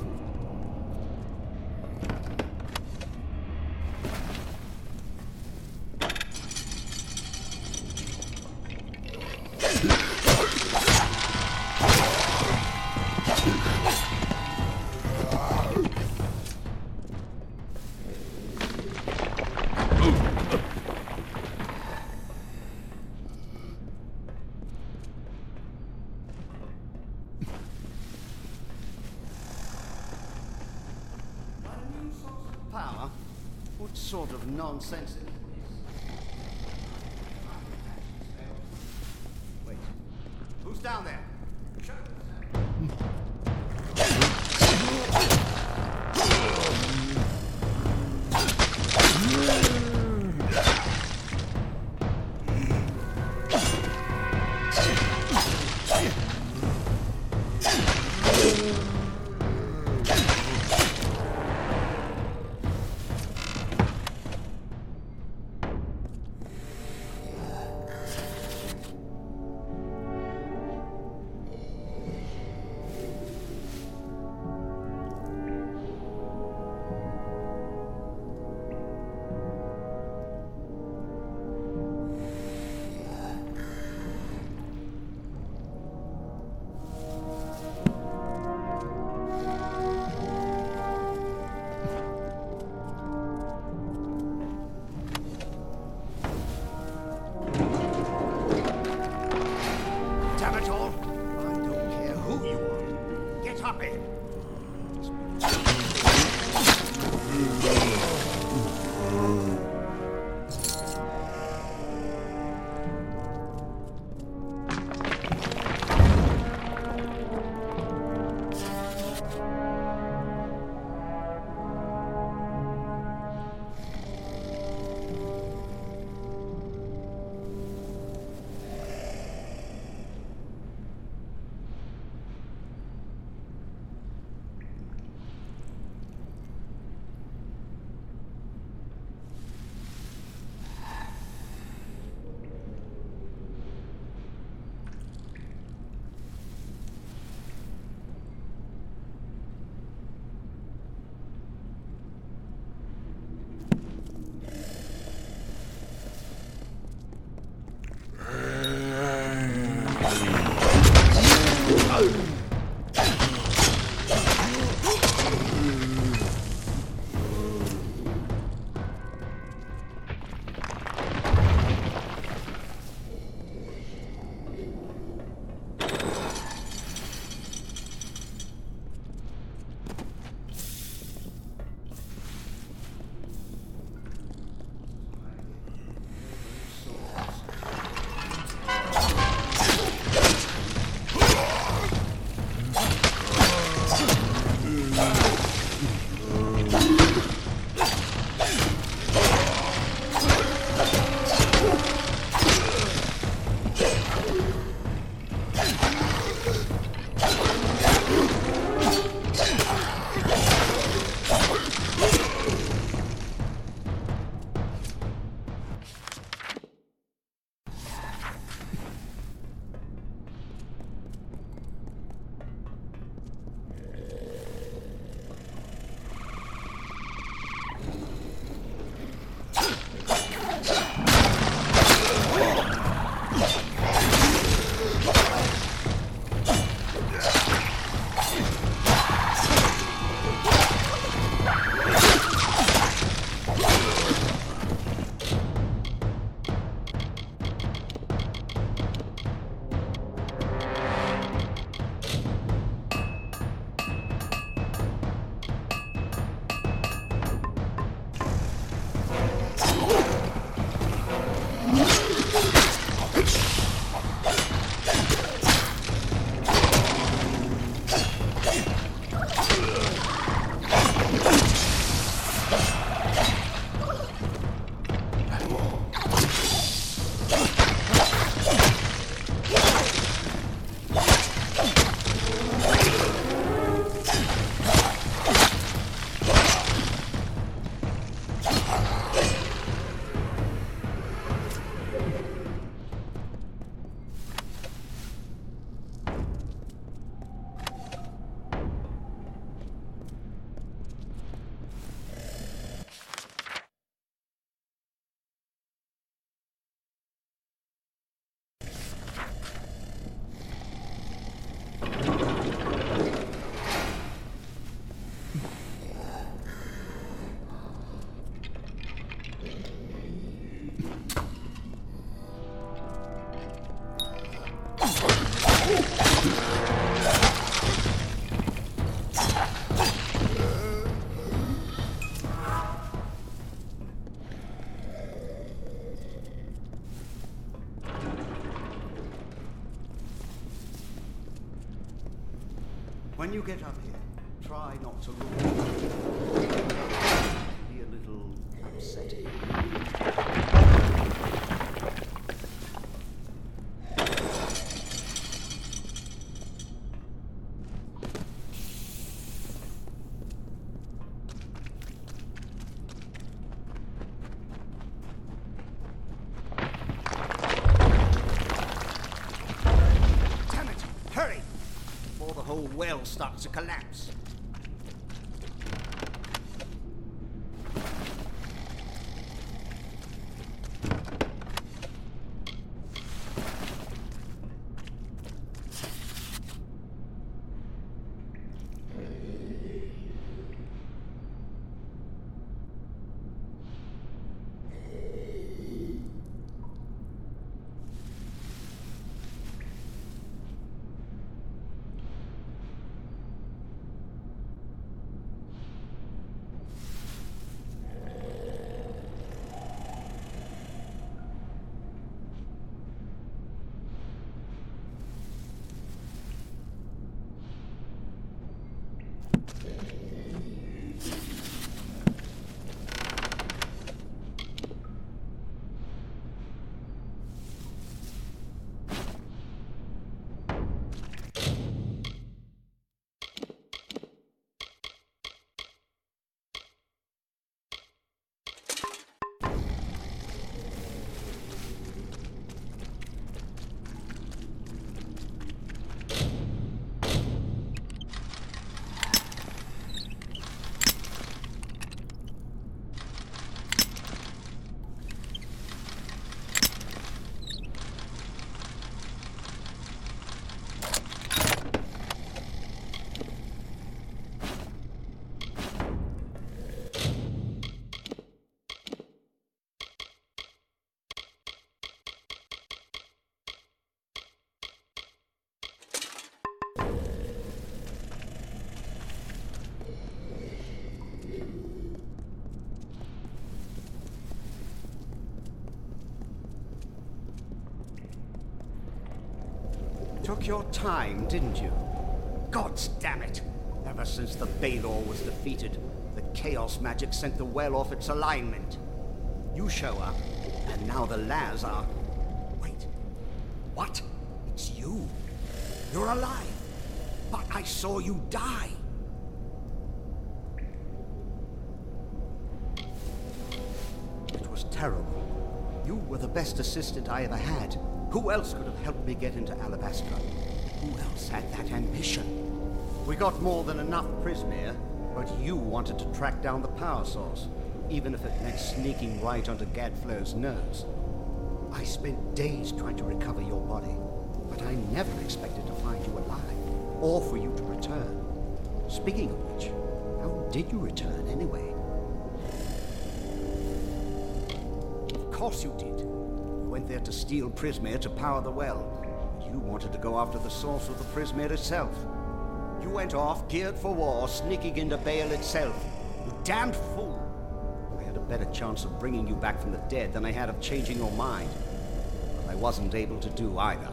Power? What sort of nonsense is this? Wait. Who's down there? When you get up here, try not to look. Be a little upsetting. Well starts to collapse. Took your time, didn't you? Gods damn it! Ever since the Balor was defeated, the Chaos magic sent the well off its alignment. You show up, and now the Laz are... Wait. What? It's you. You're alive. But I saw you die. It was terrible. You were the best assistant I ever had. Who else could have helped me get into Alabastra? Who else had that ambition? We got more than enough Prismeer, but you wanted to track down the power source, even if it meant sneaking right onto Gadflow's nose. I spent days trying to recover your body, but I never expected to find you alive, or for you to return. Speaking of which, how did you return anyway? Of course you did. Went there to steal Prismeer to power the well. You wanted to go after the source of the Prismeer itself. You went off, geared for war, sneaking into Baal itself. You damned fool! I had a better chance of bringing you back from the dead than I had of changing your mind. But I wasn't able to do either.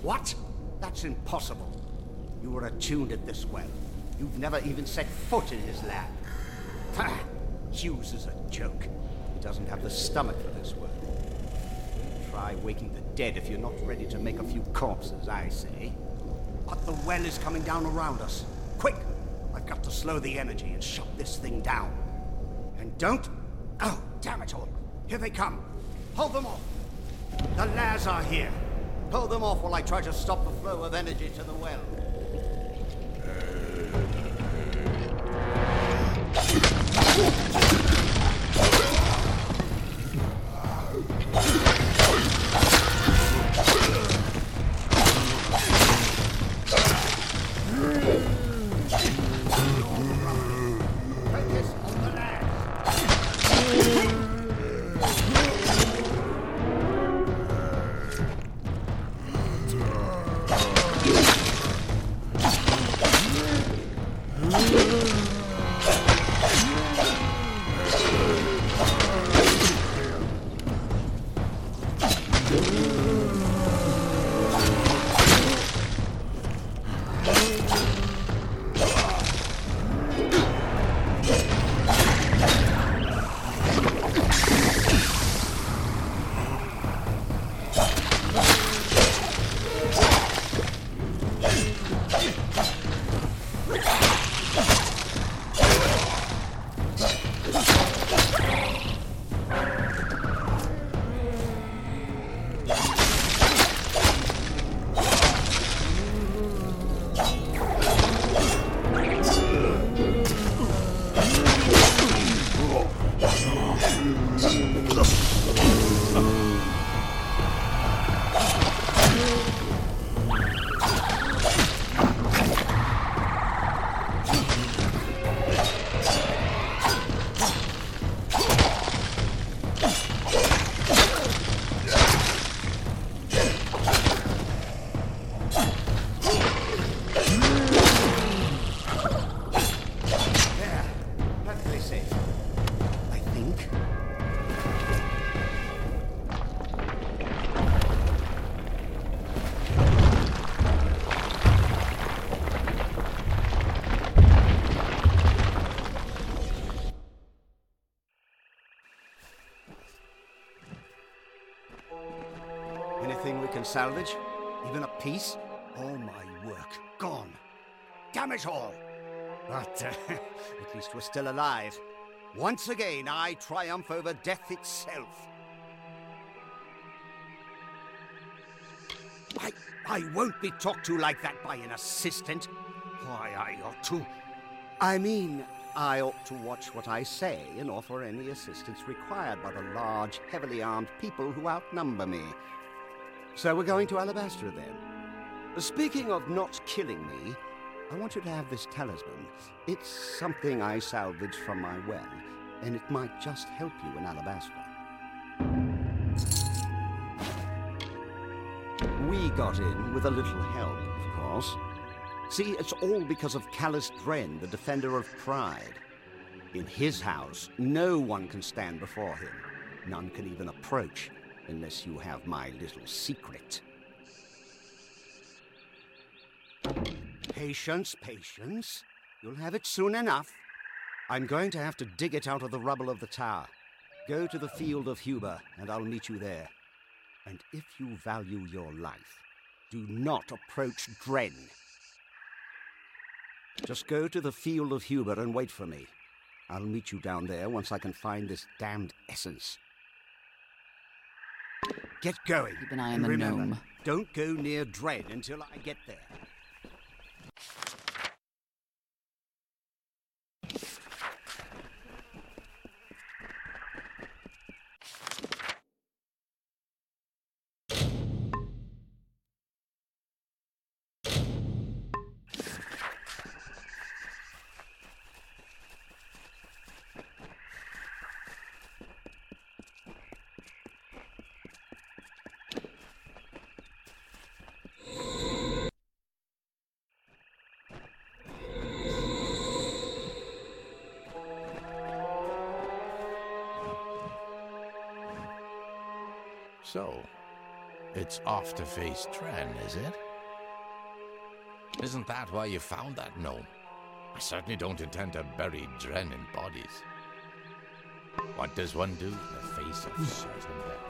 What? That's impossible. You were attuned at this well. You've never even set foot in his lab. Ha! Hughes is a joke. He doesn't have the stomach for this work. Don't try waking the dead if you're not ready to make a few corpses, I say. But the well is coming down around us. Quick! I've got to slow the energy and shut this thing down. And don't... Oh, damn it all. Here they come. Hold them off. The Laz are here. Hold them off while I try to stop the flow of energy to the well. Anything we can salvage? Even a piece? All my work gone. Damn it all! But at least we're still alive. Once again, I triumph over death itself. I won't be talked to like that by an assistant. Why, I ought to... I ought to watch what I say and offer any assistance required by the large, heavily armed people who outnumber me. So we're going to Alabaster, then. Speaking of not killing me, I want you to have this talisman. It's something I salvaged from my well, and it might just help you in Alabaster. We got in with a little help, of course. See, it's all because of Callus Dren, the defender of pride. In his house, no one can stand before him. None can even approach, unless you have my little secret. Patience, patience. You'll have it soon enough. I'm going to have to dig it out of the rubble of the tower. Go to the field of Huber, and I'll meet you there. And if you value your life, do not approach Dren. Just go to the field of Huber and wait for me. I'll meet you down there once I can find this damned essence. Get going.
Keep an eye on
and
the
remember,
gnome.
don't go near Dren until I get there.
So, it's off to face Dren, is it? Isn't that why you found that gnome? I certainly don't intend to bury Dren in bodies. What does one do in the face of certain death?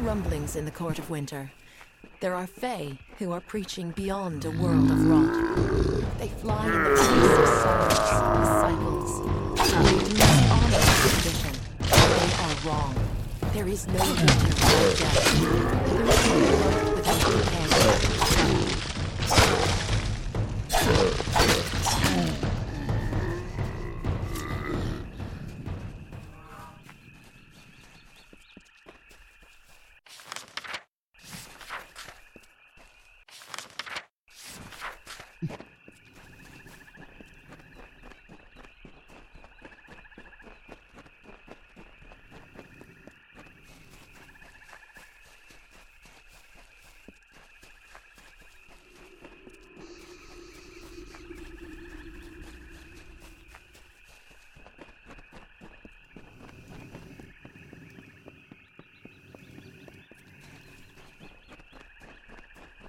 Rumblings in the Court of Winter. There are Fae who are preaching beyond a world of rot. They fly in the face of sorrows, cycles. They do not honor tradition. They are wrong. There is no winter without death. There is no growth without decay.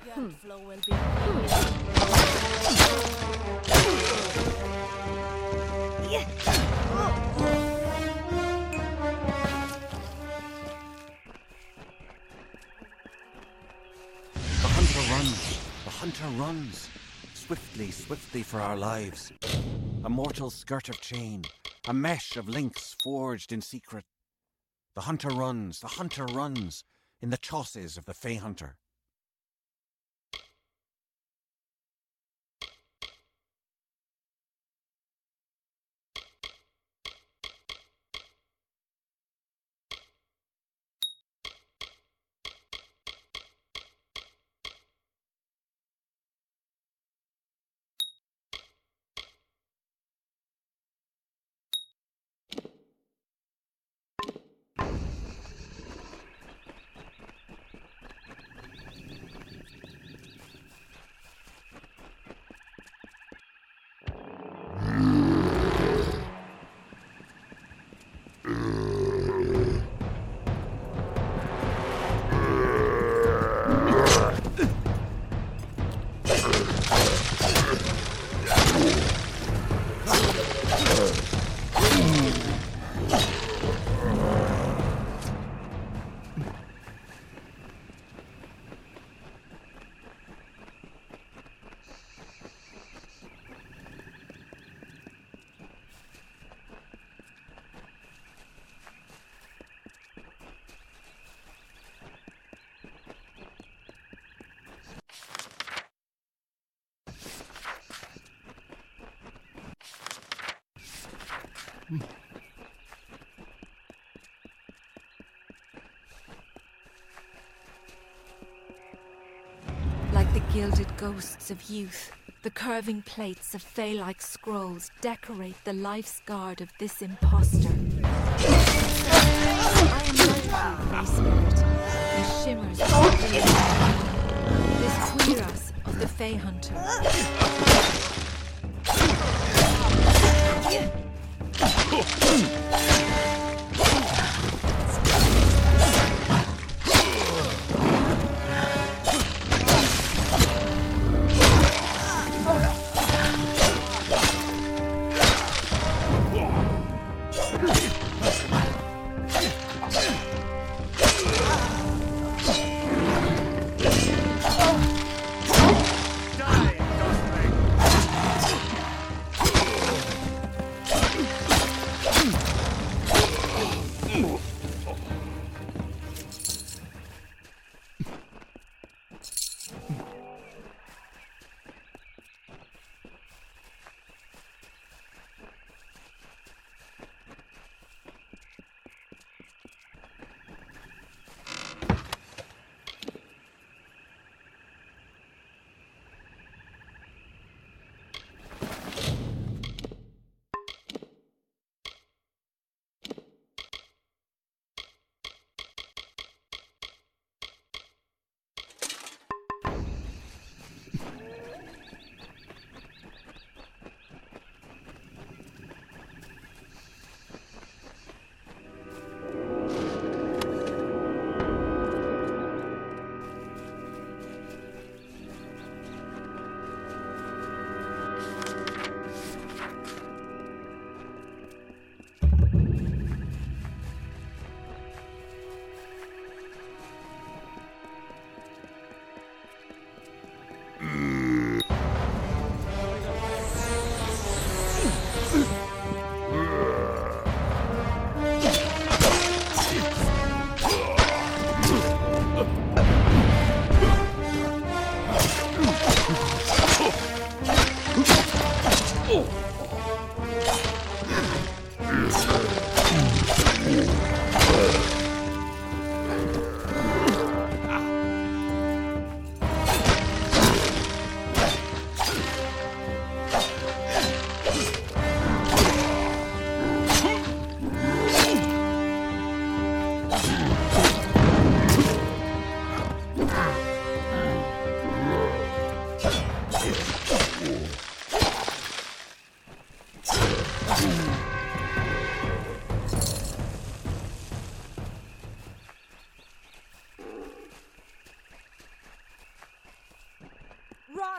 Gadflow will be
The hunter runs. The hunter runs. Swiftly, swiftly for our lives. A mortal skirt of chain. A mesh of links forged in secret. The hunter runs. The hunter runs. In the chausses of the Fey Hunter.
Like the gilded ghosts of youth, the curving plates of fey-like scrolls decorate the life's guard of this impostor. I am like you, Fey Spirit, who shimmers with this cuirass of the Fey Hunter.
Die, Ghostwing!
'Tis I, Ghostwing!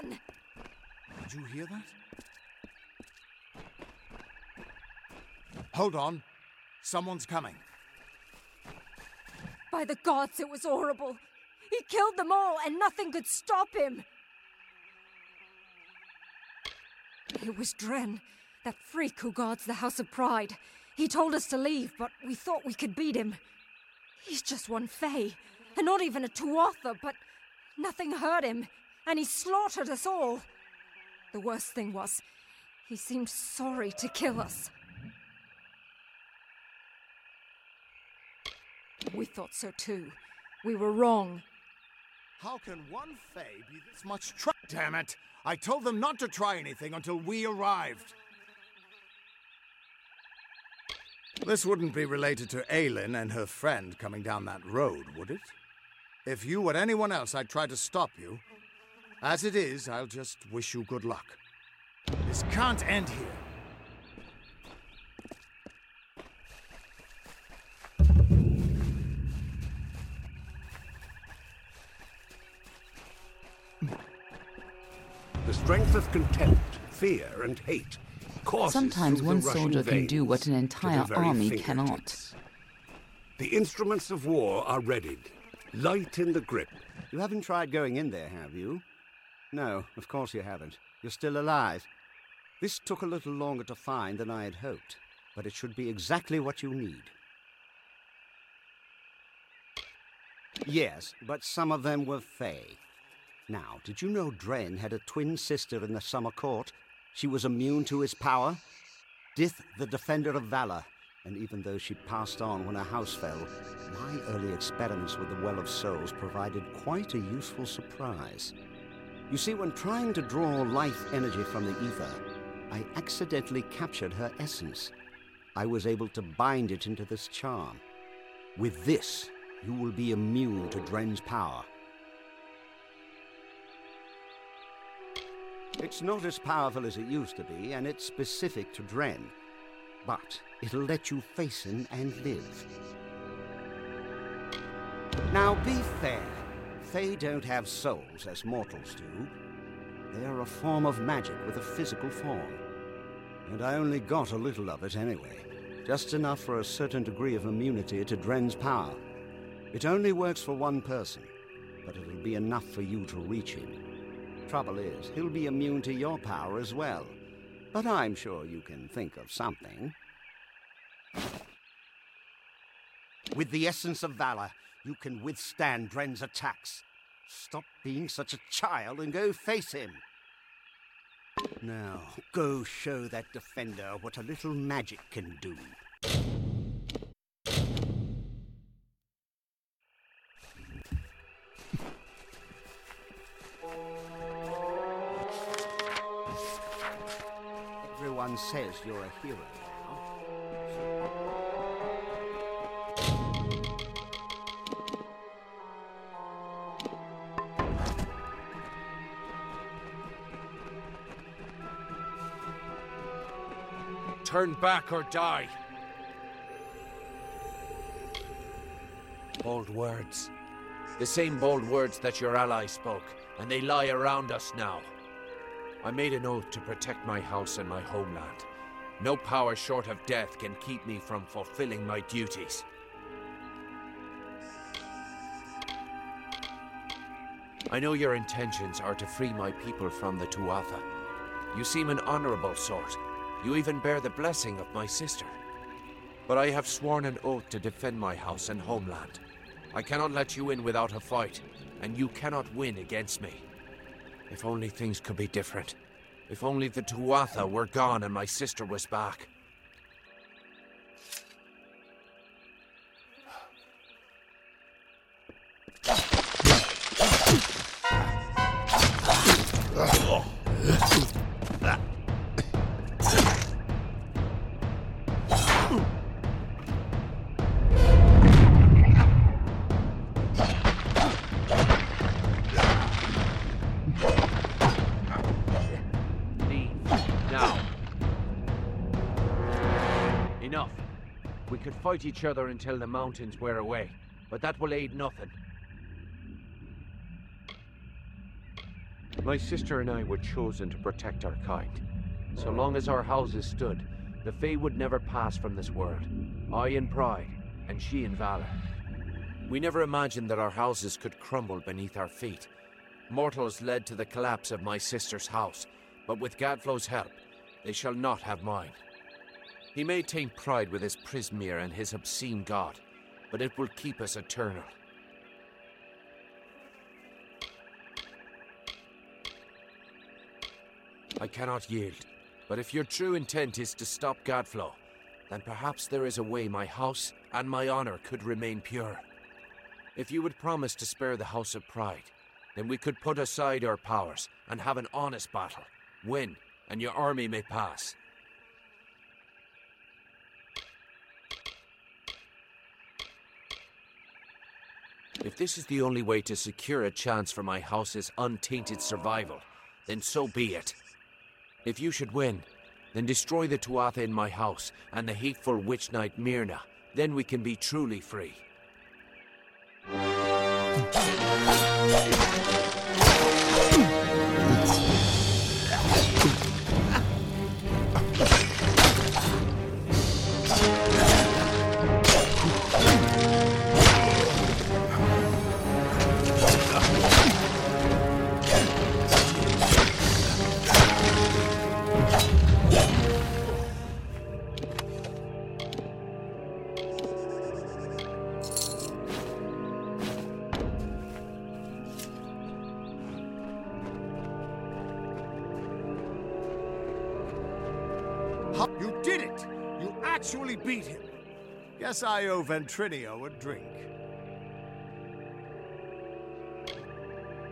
done!
Did you hear that? Hold on. Someone's coming.
By the gods, it was horrible. He killed them all, and nothing could stop him. It was Dren, that freak who guards the House of Pride. He told us to leave, but we thought we could beat him. He's just one Fae, and not even a Tuatha, but nothing hurt him, and he slaughtered us all. The worst thing was, he seemed sorry to kill us. We thought so too. We were wrong.
How can one Fae be this much trouble? Damn it! I told them not to try anything until we arrived. This wouldn't be related to Aylin and her friend coming down that road, would it? If you or anyone else, I'd try to stop you. As it is, I'll just wish you good luck. This can't end here.
The strength of contempt, fear, and hate causes
Sometimes one
through the
soldier
Russian
can do what an
veins
entire
to the very
army
fingertips.
cannot.
The instruments of war are readied, light in the grip.
You haven't tried going in there, have you? No, of course you haven't. You're still alive. This took a little longer to find than I had hoped, but it should be exactly what you need. Yes, but some of them were Fae. Now, did you know Dren had a twin sister in the Summer Court? She was immune to his power. Dith, the Defender of Valor. And even though she passed on when her house fell, my early experiments with the Well of Souls provided quite a useful surprise. You see, when trying to draw life energy from the ether, I accidentally captured her essence. I was able to bind it into this charm. With this, you will be immune to Dren's power. It's not as powerful as it used to be, and it's specific to Dren. But it'll let you face him and live. Now, be fair. Fae don't have souls as mortals do. They're a form of magic with a physical form. And I only got a little of it anyway. Just enough for a certain degree of immunity to Dren's power. It only works for one person, but it'll be enough for you to reach him. Trouble is, he'll be immune to your power as well. But I'm sure you can think of something. With the essence of valor, you can withstand Dren's attacks. Stop being such a child and go face him. Now, go show that defender what a little magic can do. Everyone says you're a hero now.
Turn back or die.
Bold words. The same bold words that your ally spoke, and they lie around us now. I made an oath to protect my house and my homeland. No power short of death can keep me from fulfilling my duties. I know your intentions are to free my people from the Tuatha. You seem an honorable sort. You even bear the blessing of my sister. But I have sworn an oath to defend my house and homeland. I cannot let you in without a fight, and you cannot win against me. If only things could be different. If only the Tuatha were gone and my sister was back. Fight each other until the mountains wear away, but that will aid nothing. My sister and I were chosen to protect our kind. So long as our houses stood, the Fae would never pass from this world. I in pride, and she in valor. We never imagined that our houses could crumble beneath our feet. Mortals led to the collapse of my sister's house, but with Gadflow's help, they shall not have mine. He may taint pride with his Prismere and his obscene god, but it will keep us eternal. I cannot yield, but if your true intent is to stop Gadflow, then perhaps there is a way my house and my honor could remain pure. If you would promise to spare the House of Pride, then we could put aside our powers and have an honest battle. Win, and your army may pass. If this is the only way to secure a chance for my house's untainted survival, then so be it. If you should win, then destroy the Tuatha in my house and the hateful witch knight Myrna. Then we can be truly free.
You did it! You actually beat him! Guess I owe Ventrinio a drink.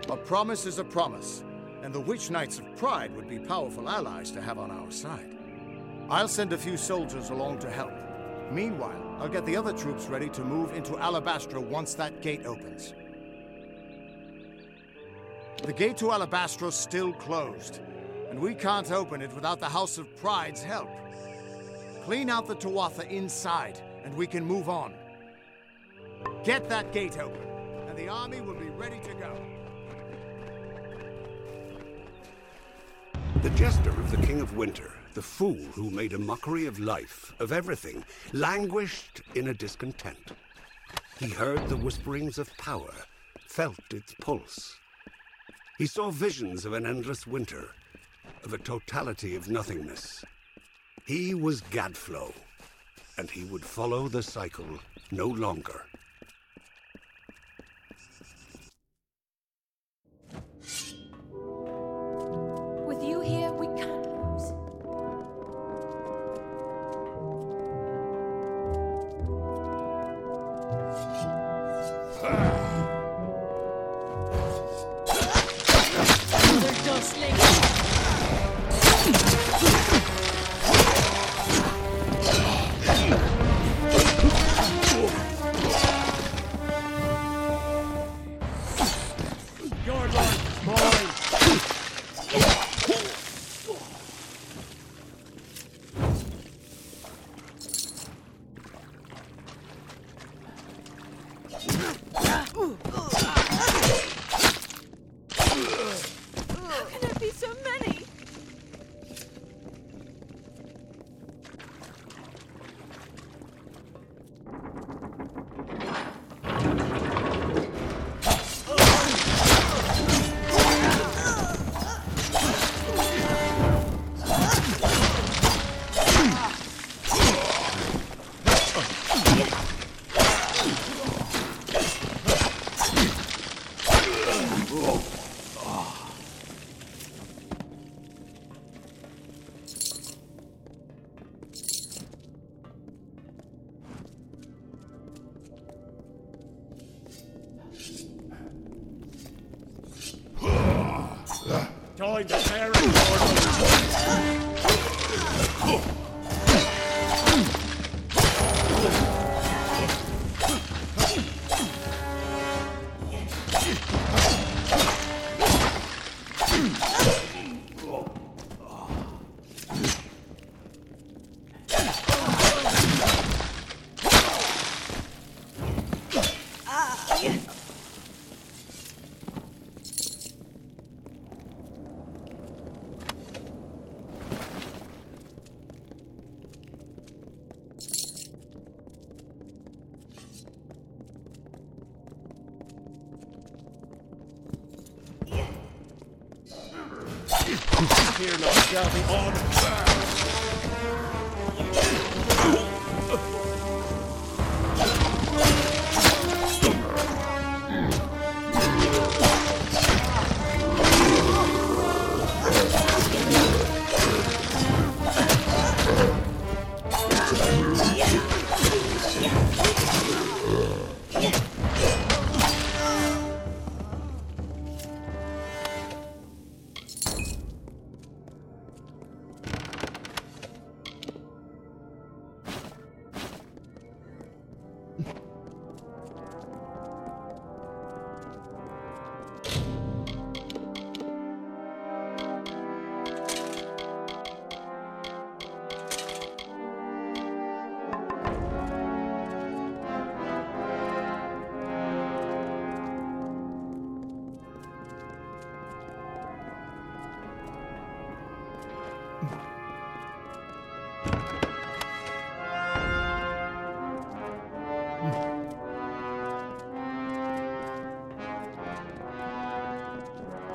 A promise is a promise, and the Witch Knights of Pride would be powerful allies to have on our side. I'll send a few soldiers along to help. Meanwhile, I'll get the other troops ready to move into Alabastra once that gate opens. The gate to Alabastra's still closed, and we can't open it without the House of Pride's help. Clean out the Tuatha inside, and we can move on. Get that gate open, and the army will be ready to go.
The jester of the King of Winter, the fool who made a mockery of life, of everything, languished in a discontent. He heard the whisperings of power, felt its pulse. He saw visions of an endless winter, of a totality of nothingness. He was Gadflow, and he would follow the cycle no longer.
With you here, we can't lose. They're jostling.
Time to tear it, Fear not, shall the order.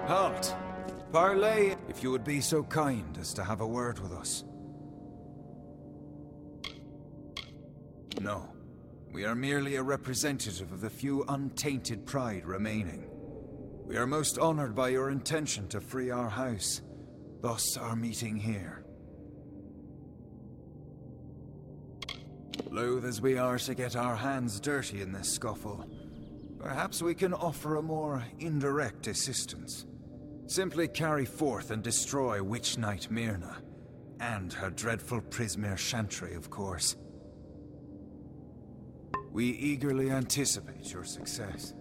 Halt! Parley, if you would be so kind as to have a word with us. No. We are merely a representative of the few untainted pride remaining. We are most honored by your intention to free our house, thus our meeting here. Loath as we are to get our hands dirty in this scuffle, perhaps we can offer a more indirect assistance. Simply carry forth and destroy Witch Knight Myrna, and her dreadful Prismere Chantry, of course. We eagerly anticipate your success.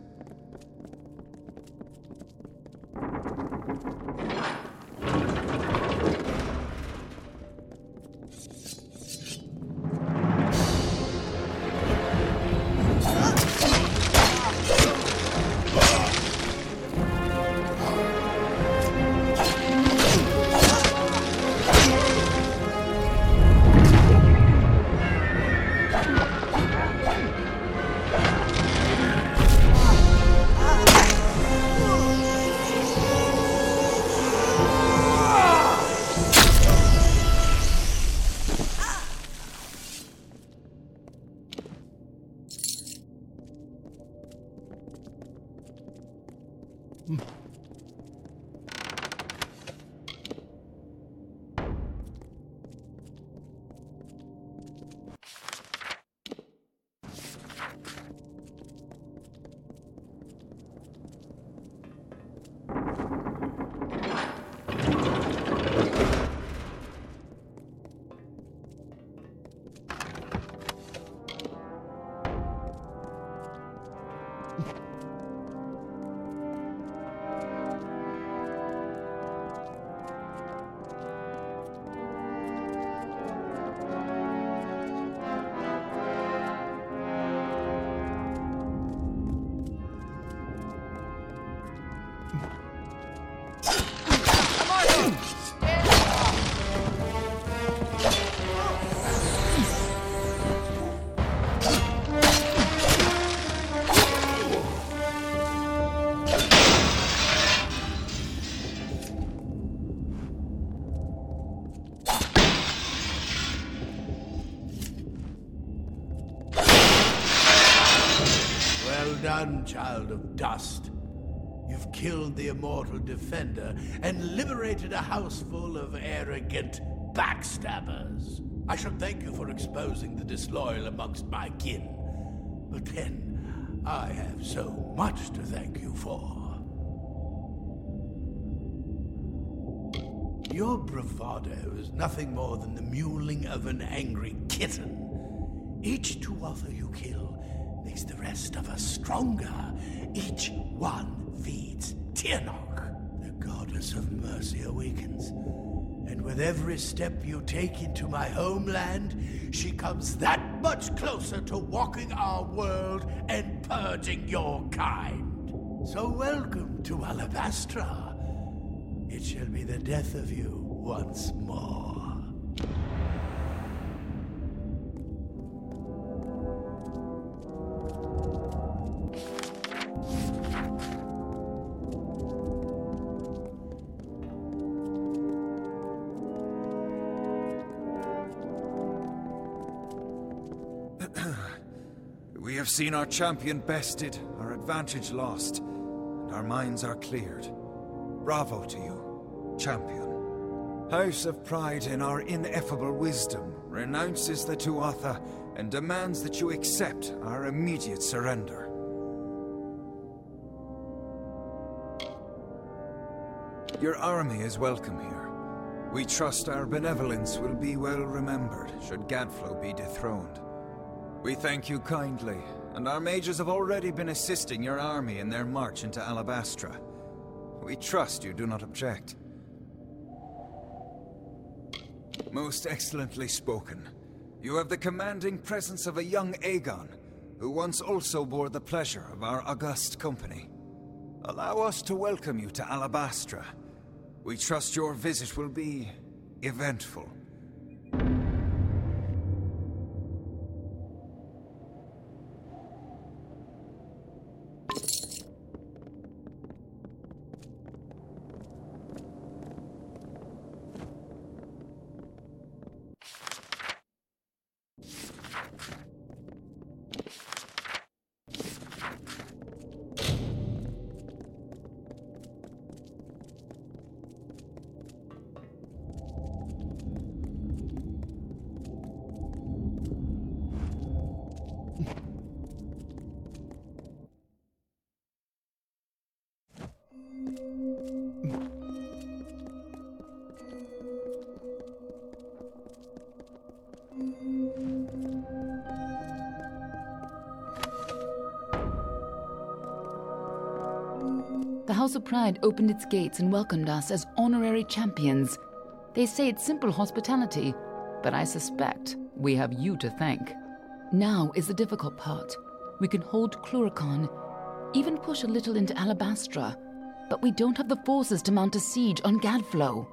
done, child of dust. You've killed the immortal defender and liberated a house full of arrogant backstabbers. I should thank you for exposing the disloyal amongst my kin. But then, I have so much to thank you for. Your bravado is nothing more than the mewling of an angry kitten. Each Tuatha you kill makes the rest of us stronger. Each one feeds Tirnoch. The goddess of mercy awakens. And with every step you take into my homeland, she comes that much closer to walking our world and purging your kind. So welcome to Alabastra. It shall be the death of you once more.
have seen our champion bested, our advantage lost, and our minds are cleared. Bravo to you, champion. House of Pride, in our ineffable wisdom, renounces the Tuatha and demands that you accept our immediate surrender. Your army is welcome here. We trust our benevolence will be well remembered should Gadflow be dethroned. We thank you kindly, and our mages have already been assisting your army in their march into Alabastra. We trust you do not object. Most excellently spoken. You have the commanding presence of a young Aegon, who once also bore the pleasure of our august company. Allow us to welcome you to Alabastra. We trust your visit will be eventful.
The House of Pride opened its gates and welcomed us as honorary champions. They say it's simple hospitality, but I suspect we have you to thank. Now is the difficult part. We can hold Cluracan, even push a little into Alabastra, but we don't have the forces to mount a siege on Gadflow.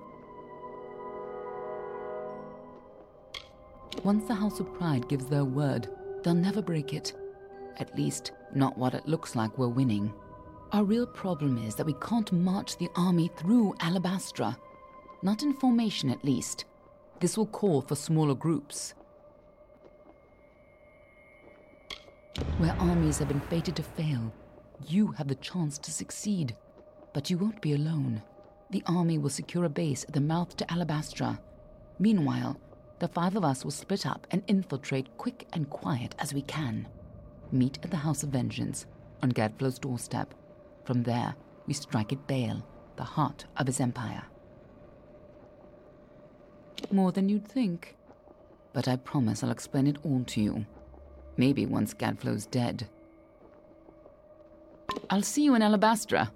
Once the House of Pride gives their word, they'll never break it. At least, not what it looks like we're winning. Our real problem is that we can't march the army through Alabastra. Not in formation, at least. This will call for smaller groups. Where armies have been fated to fail, you have the chance to succeed. But you won't be alone. The army will secure a base at the mouth to Alabastra. Meanwhile, the 5 of us will split up and infiltrate quick and quiet as we can. Meet at the House of Vengeance, on Gadflow's doorstep. From there, we strike at Bale, the heart of his empire. More than you'd think. But I promise I'll explain it all to you. Maybe once Gadflow's dead. I'll see you in Alabastra.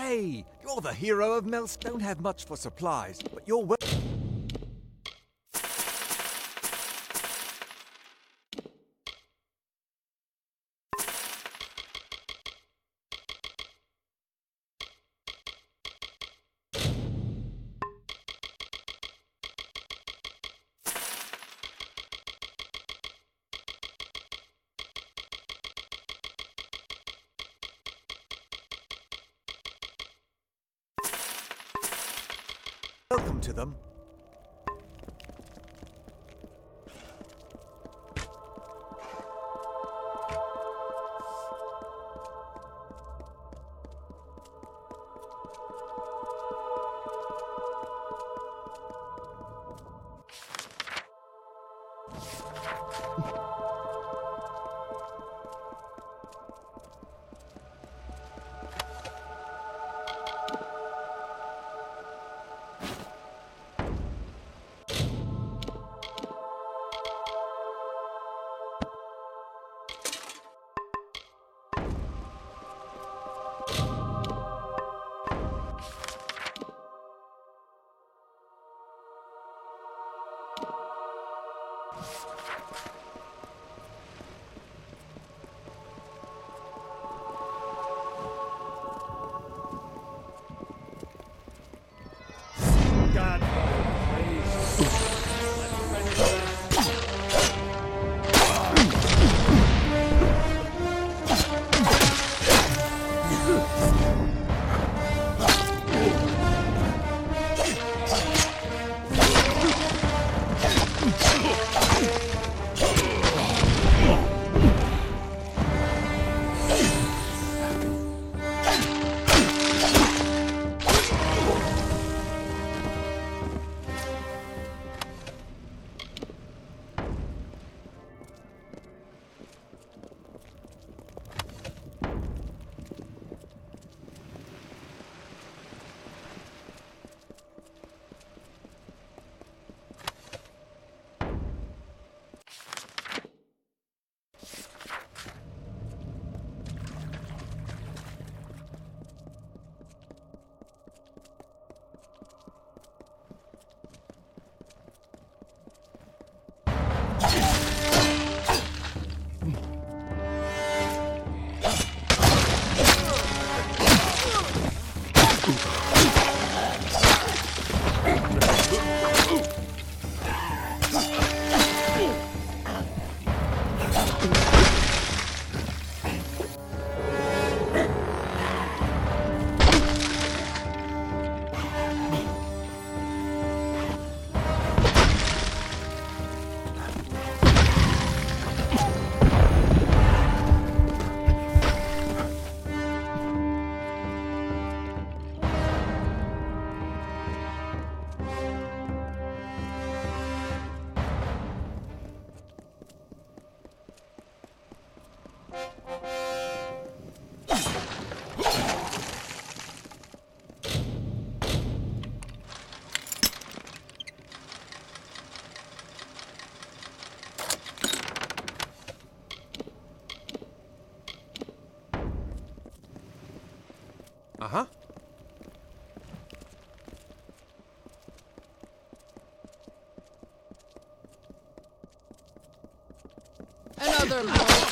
Hey, you're the hero of Melst. Don't have much for supplies, but you're well.
Welcome to them.
Uh-huh.
Another mortal.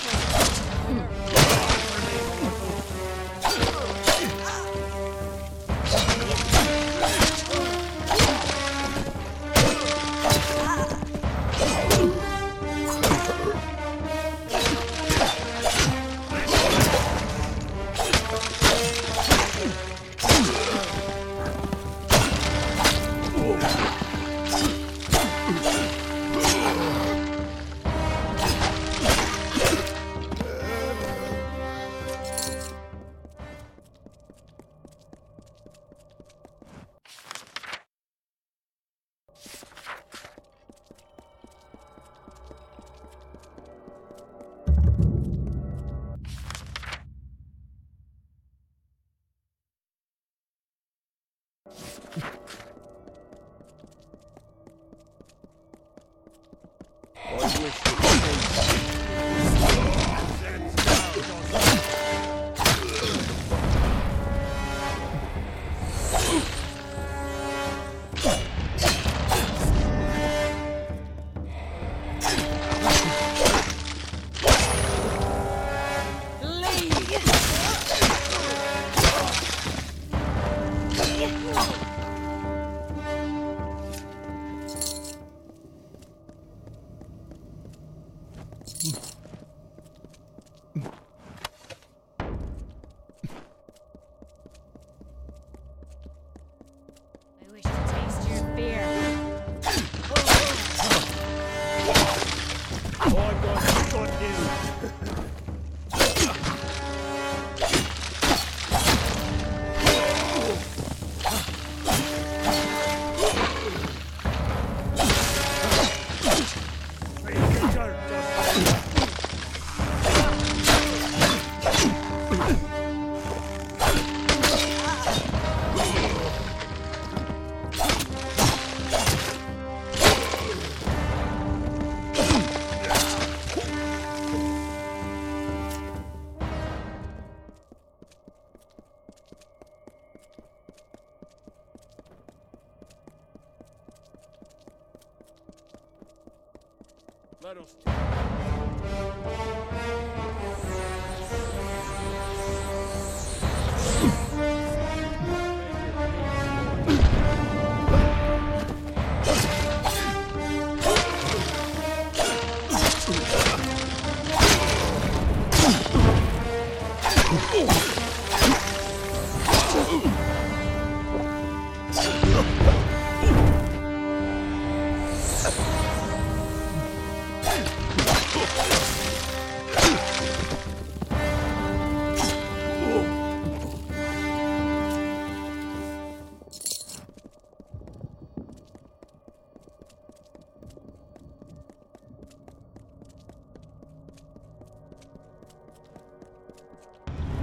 Let us...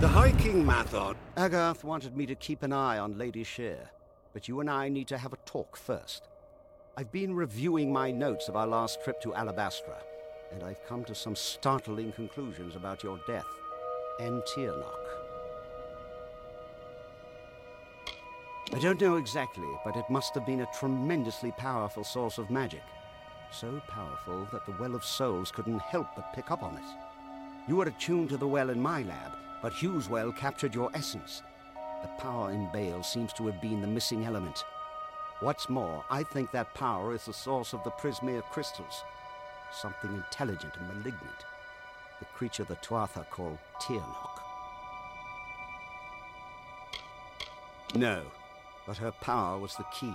The High King Mathod.
Agarth wanted me to keep an eye on Lady Shear, but you and I need to have a talk first. I've been reviewing my notes of our last trip to Alabastra, and I've come to some startling conclusions about your death and Tirnoch. I don't know exactly, but it must have been a tremendously powerful source of magic. So powerful that the Well of Souls couldn't help but pick up on it. You were attuned to the well in my lab, but Hugh's well captured your essence. The power in Bale seems to have been the missing element. What's more, I think that power is the source of the Prismere crystals. Something intelligent and malignant. The creature the Tuatha call Tirnoch. No, but her power was the key.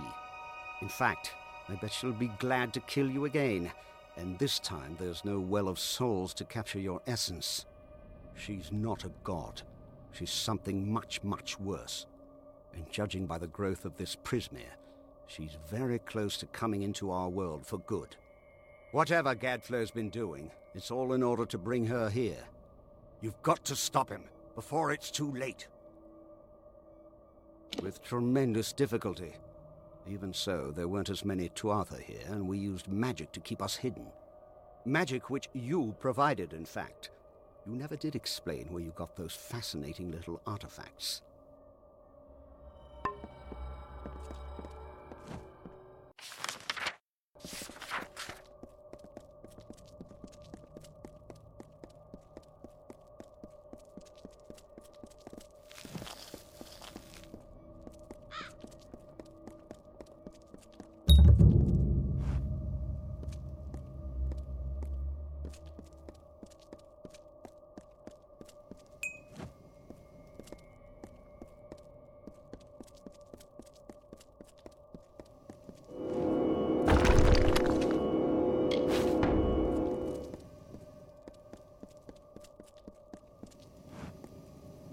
In fact, I bet she'll be glad to kill you again. And this time there's no Well of Souls to capture your essence. She's not a god. She's something much, much worse. And judging by the growth of this Prismere, she's very close to coming into our world for good. Whatever Gadflo's been doing, it's all in order to bring her here. You've got to stop him before it's too late. With tremendous difficulty. Even so, there weren't as many Tuatha here, and we used magic to keep us hidden. Magic which you provided, in fact. You never did explain where you got those fascinating little artifacts.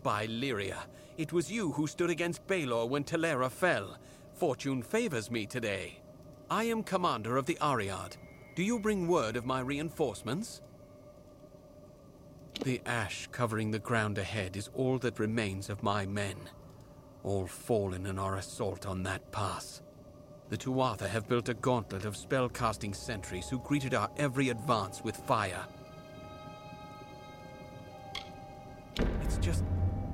By Lyria, it was you who stood against Balor when Telera fell. Fortune favors me today. I am commander of the Ariad. Do you bring word of my reinforcements? The ash covering the ground ahead is all that remains of my men. All fallen in our assault on that pass. The Tuatha have built a gauntlet of spell-casting sentries who greeted our every advance with fire. It's just...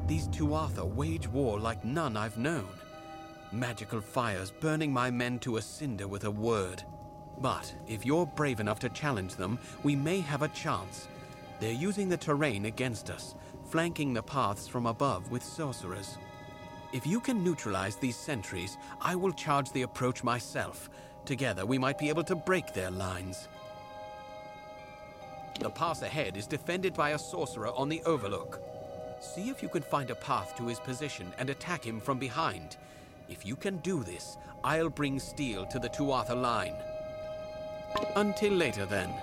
these Tuatha wage war like none I've known. Magical fires burning my men to a cinder with a word. But if you're brave enough to challenge them, we may have a chance. They're using the terrain against us, flanking the paths from above with sorcerers. If you can neutralize these sentries, I will charge the approach myself. Together we might be able to break their lines. The pass ahead is defended by a sorcerer on the overlook. See if you can find a path to his position and attack him from behind. If you can do this, I'll bring steel to the Tuatha line. Until later, then.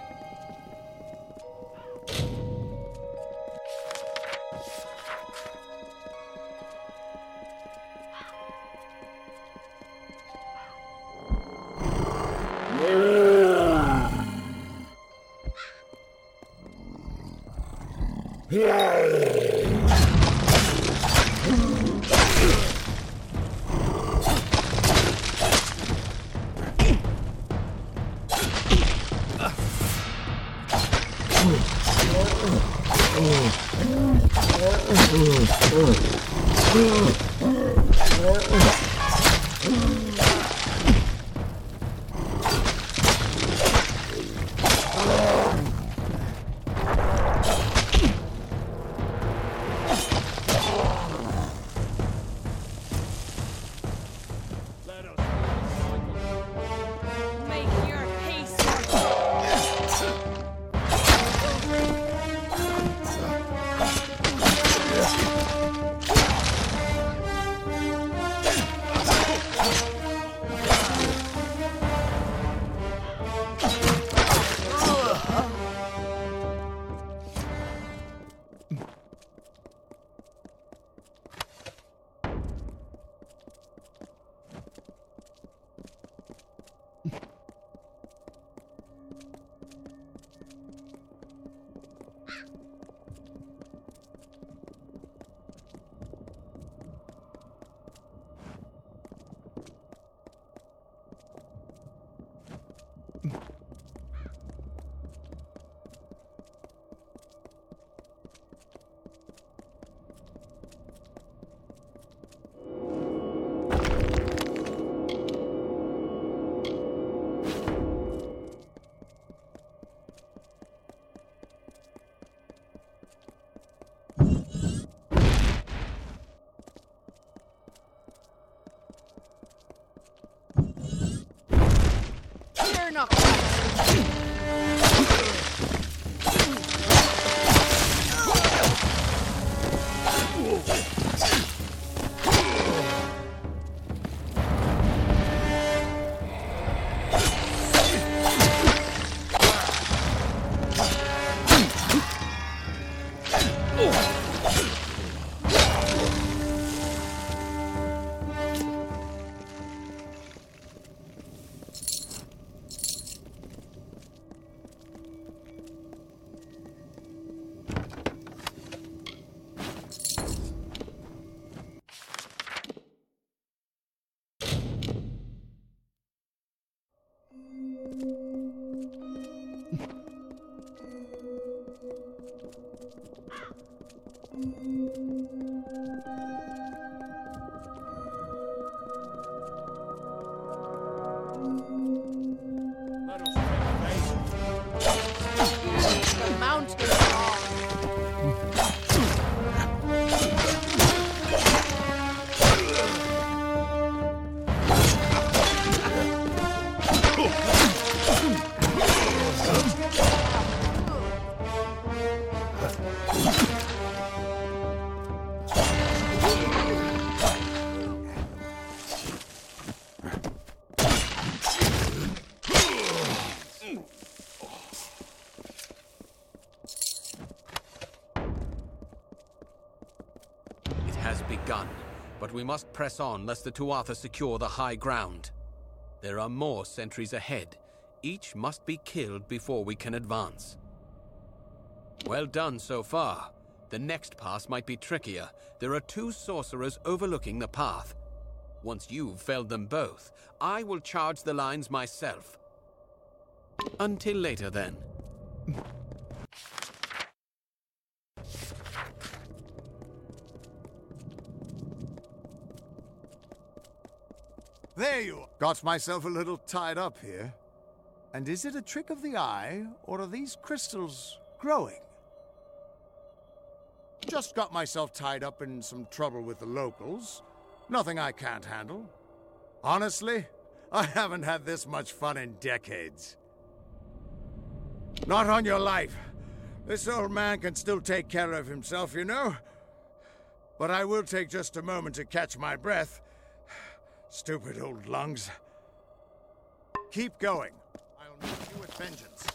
The mountain
begun, but we must press on lest the Tuatha secure the high ground. There are more sentries ahead. Each must be killed before we can advance. Well done so far. The next pass might be trickier. There are 2 sorcerers overlooking the path. Once you've felled them both, I will charge the lines myself. Until later, then.
There you are. Got myself a little tied up here. And is it a trick of the eye, or are these crystals growing? Just got myself tied up in some trouble with the locals. Nothing I can't handle. Honestly, I haven't had this much fun in decades. Not on your life. This old man can still take care of himself, you know. But I will take just a moment to catch my breath. Stupid old lungs. Keep going. I'll meet you with vengeance.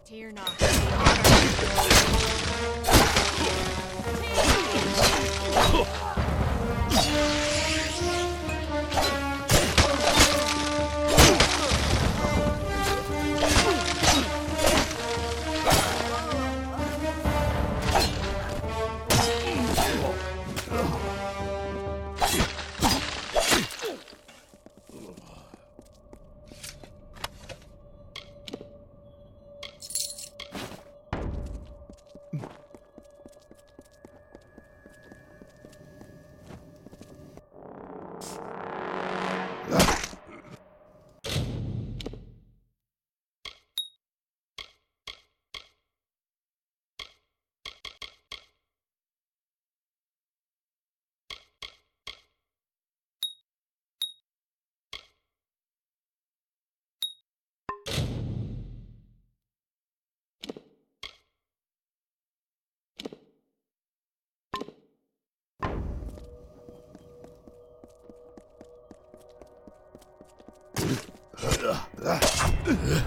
Tyrna.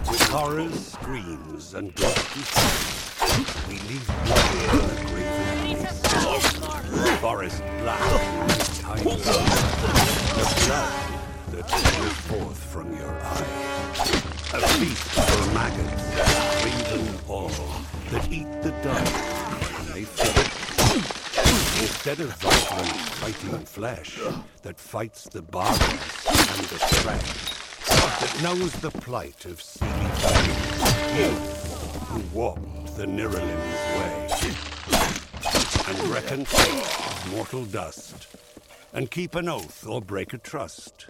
With horrors, screams, and ghostly sights, we leave blood in the graven place. Forest black with time. The blood that pours forth from your eye. A feast for maggots, craven all, that eat the dust when they feed. Instead of vibrant fighting flesh that fights the barbs and the threat, that knows the plight of Seelie Valley, you who walked the Niralim's way, and reckon fate mortal dust, and keep an oath or break a trust.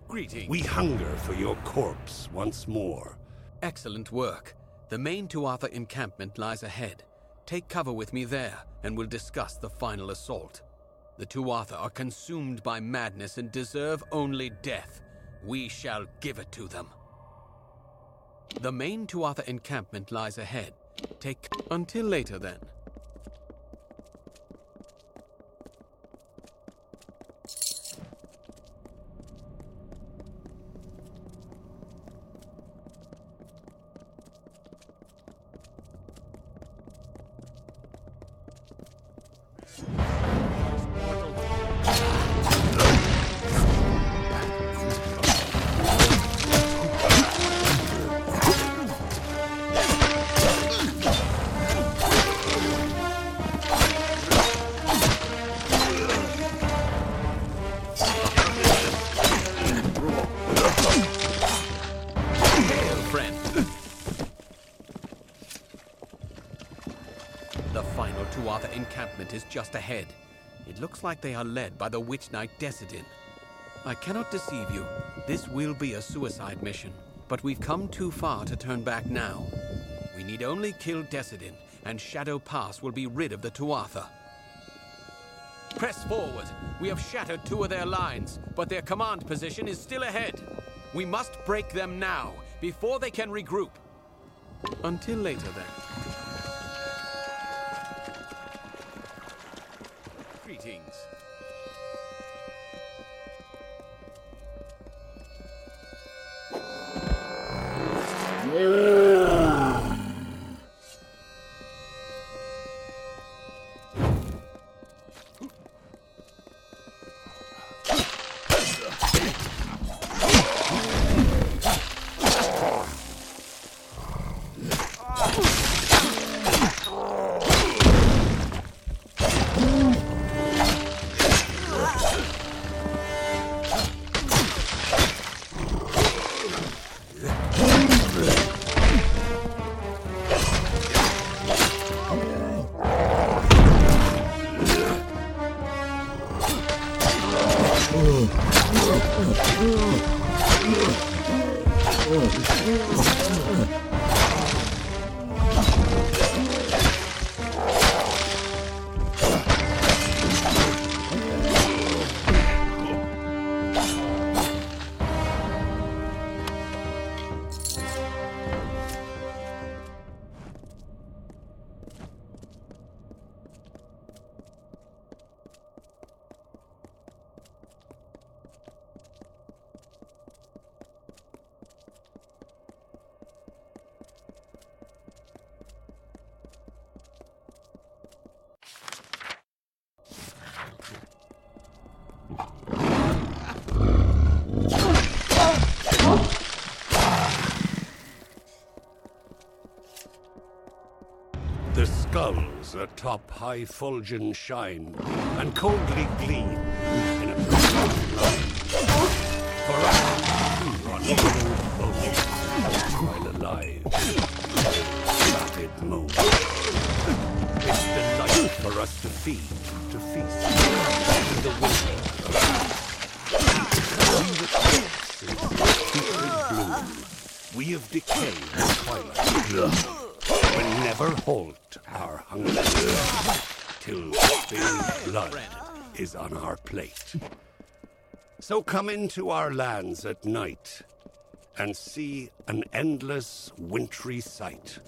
Greetings.
We hunger for your corpse once more.
Excellent work. The main Tuatha encampment lies ahead. Take cover with me there, and we'll discuss the final assault. The Tuatha are consumed by madness and deserve only death. We shall give it to them. The main Tuatha encampment lies ahead. Take... Until later, then. Tuatha encampment is just ahead. It looks like they are led by the Witch Knight Decidin. I cannot deceive you. This will be a suicide mission, but we've come too far to turn back now. We need only kill Decidin, and Shadow Pass will be rid of the Tuatha. Press forward. We have shattered 2 of their lines, but their command position is still ahead. We must break them now, before they can regroup. Until later, then. Greetings.
stars atop high Fulgen shine and coldly gleam in a line. For us to on both while alive. Rapid move. It's delight for us to feed, to feast in the winter. Bloom. We of decay and twilight will never halt our hunger till spilled blood is on our plate. So come into our lands at night and see an endless wintry sight.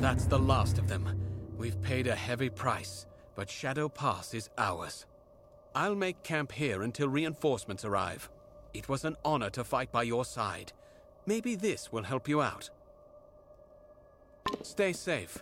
That's the last of them. We've paid a heavy price, but Shadow Pass is ours. I'll make camp here until reinforcements arrive. It was an honor to fight by your side. Maybe this will help you out. Stay safe.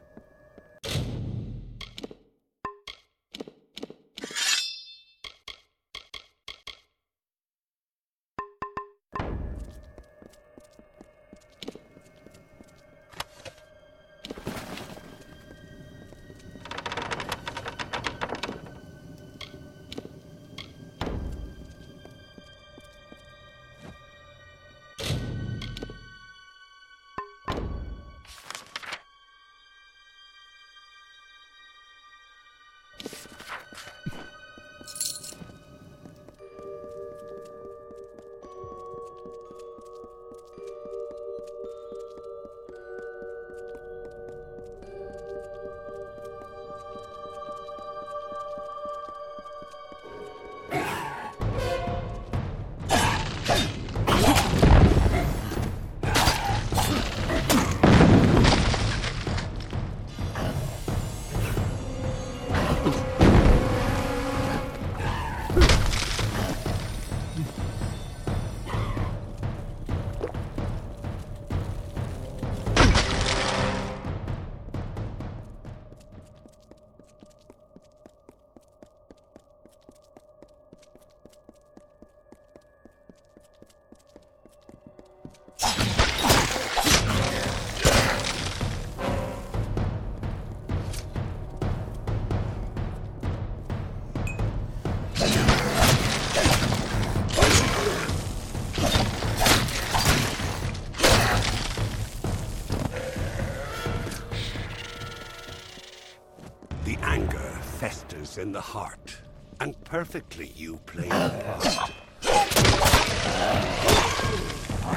In the heart, and perfectly you play the part,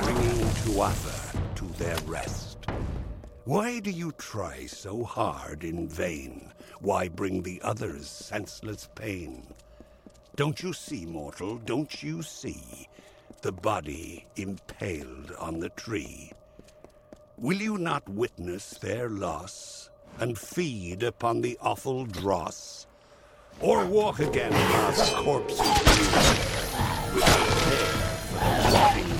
bringing Tuatha to their rest. Why do you try so hard in vain? Why bring the others senseless pain? Don't you see, mortal, don't you see the body impaled on the tree? Will you not witness their loss and feed upon the awful dross? Or walk again past corpses with a care for the rotting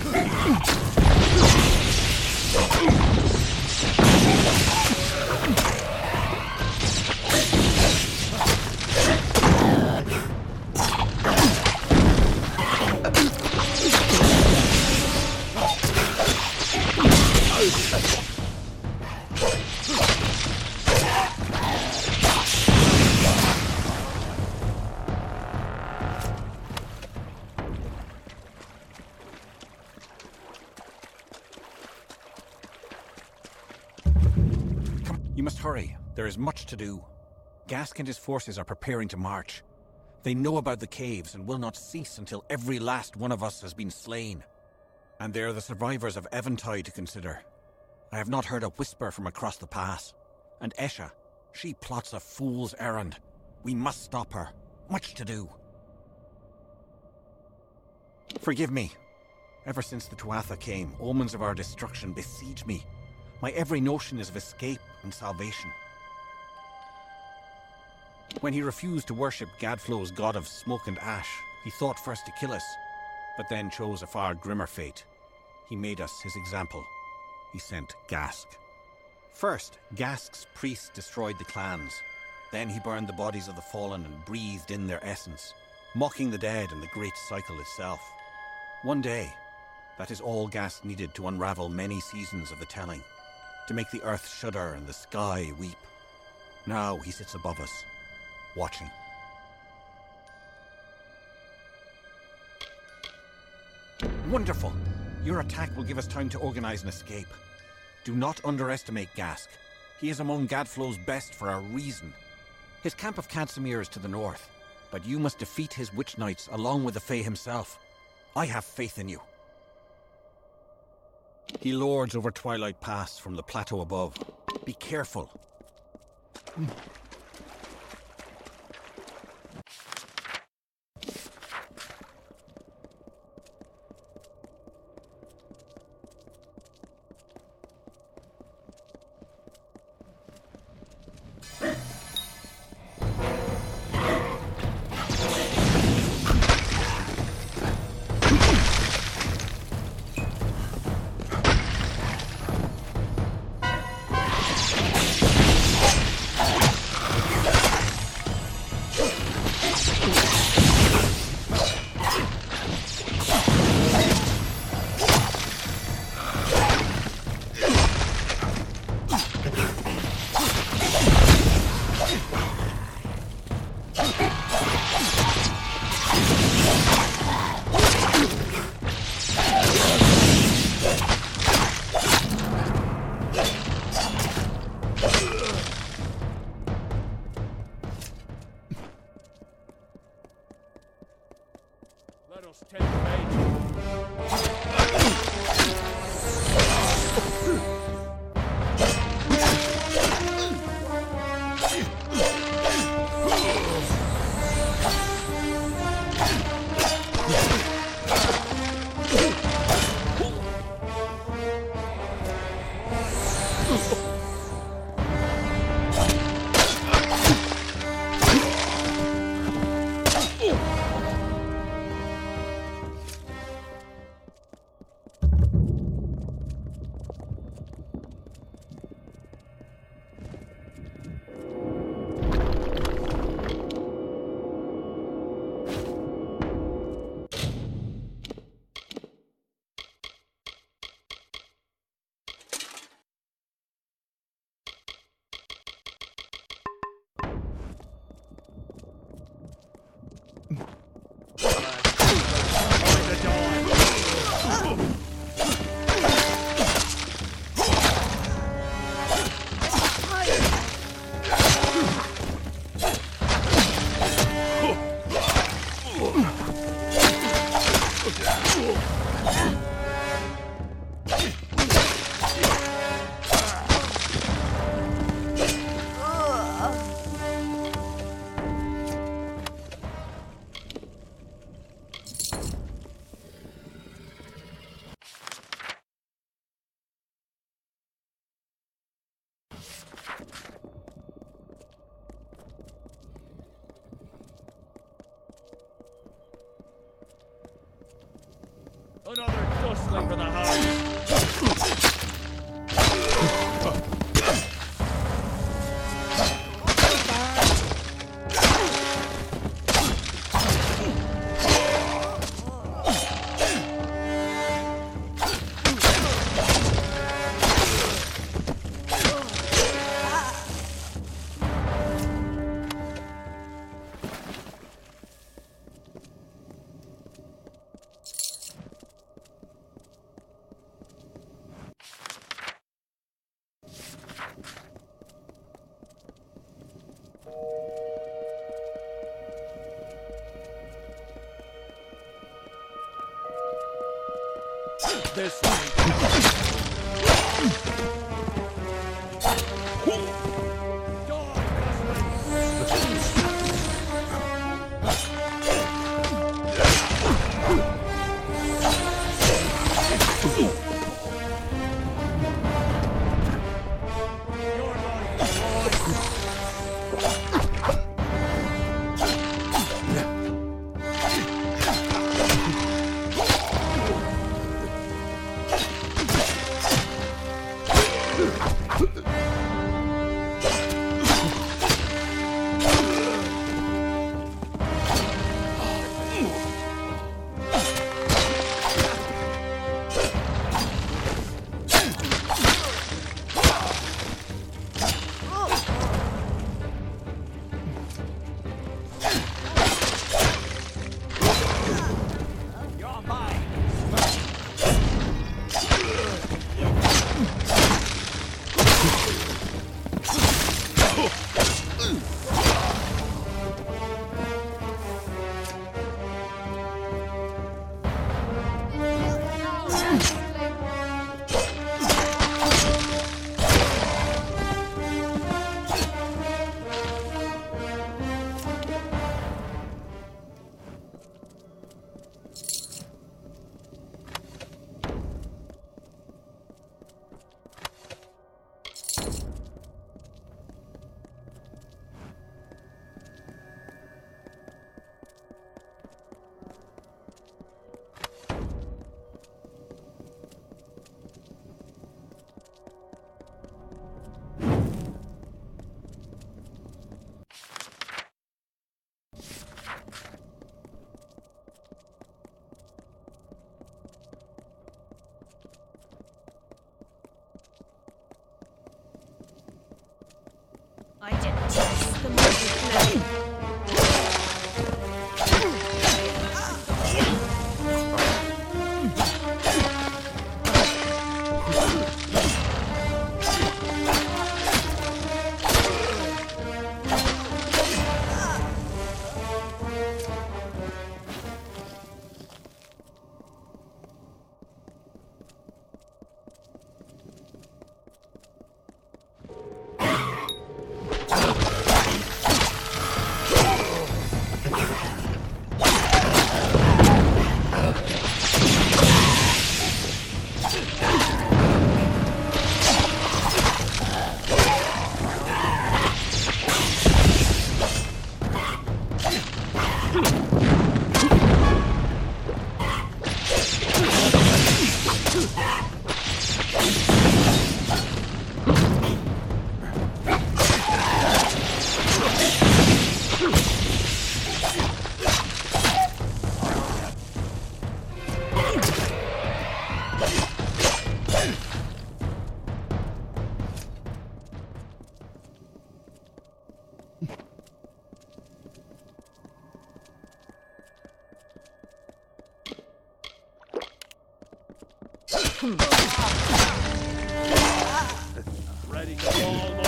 You must hurry. There is much to do. Gask and his forces are preparing to march. They know about the caves and will not cease until every last one of us has been slain. And there are the survivors of Eventide to consider. I have not heard a whisper from across the pass. And Esha, she plots a fool's errand. We must stop her. Much to do. Forgive me. Ever since the Tuatha came, omens of our destruction besiege me. My every notion is of escape and salvation. When he refused to worship Gadflow's god of smoke and ash, he thought first to kill us, but then chose a far grimmer fate. He made us his example. He sent Gask. First, Gask's priests destroyed the clans. Then he burned the bodies of the fallen and breathed in their essence, mocking the dead and the great cycle itself. One day, that is all Gask needed to unravel many seasons of the telling, to make the earth shudder and the sky weep. Now he sits above us, watching. Wonderful! Your attack will give us time to organize an escape. Do not underestimate Gask. He is among Gadflow's best for a reason. His camp of Cadsimir is to the north, but you must defeat his witch knights along with the Fae himself. I have faith in you. He lords over Twilight Pass from the plateau above. Be careful.
the mighty flame.
Ready to fall,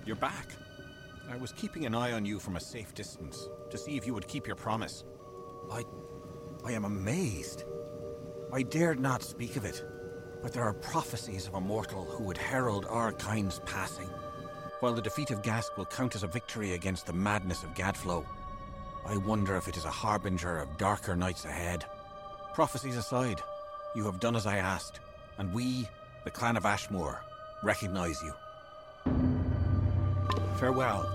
You're back. I was keeping an eye on you from a safe distance, to see if you would keep your promise. I am amazed. I dared not speak of it. But there are prophecies of a mortal who would herald our kind's passing, while the defeat of Gask will count as a victory against the madness of Gadflow. I wonder if it is a harbinger of darker nights ahead. Prophecies aside, you have done as I asked, and we, the Clan of Ashmore, recognize you. Farewell.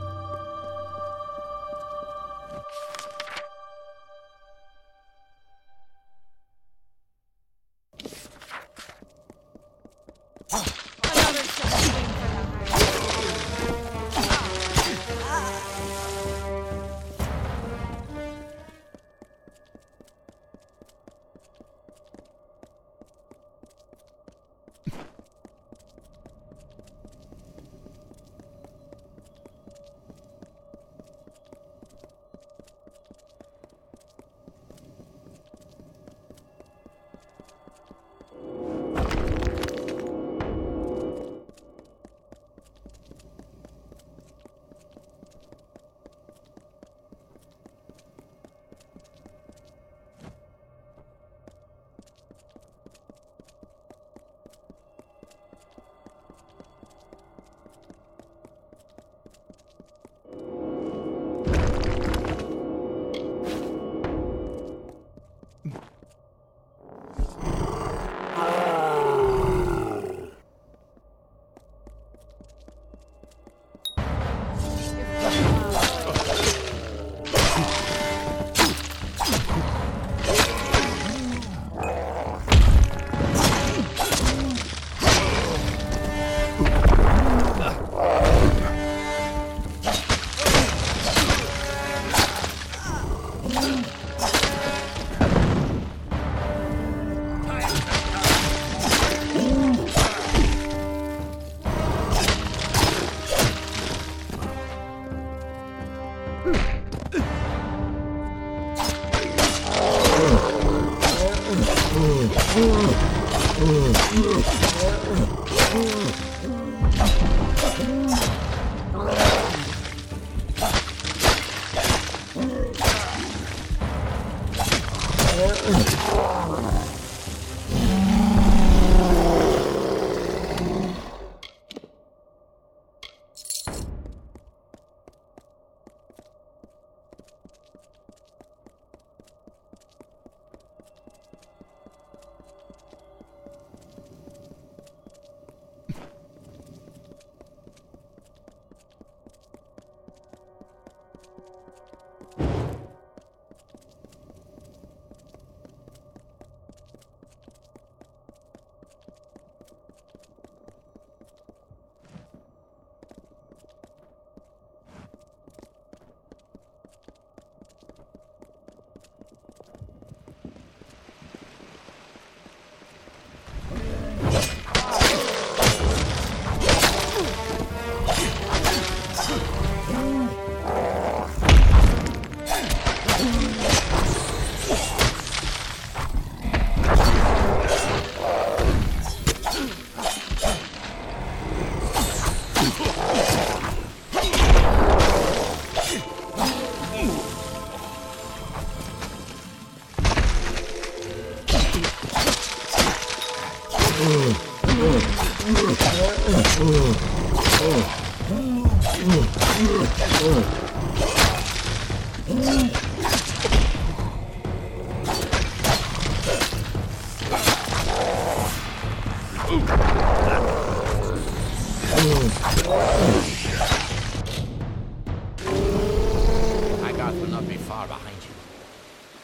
Haggarth will not be far behind you.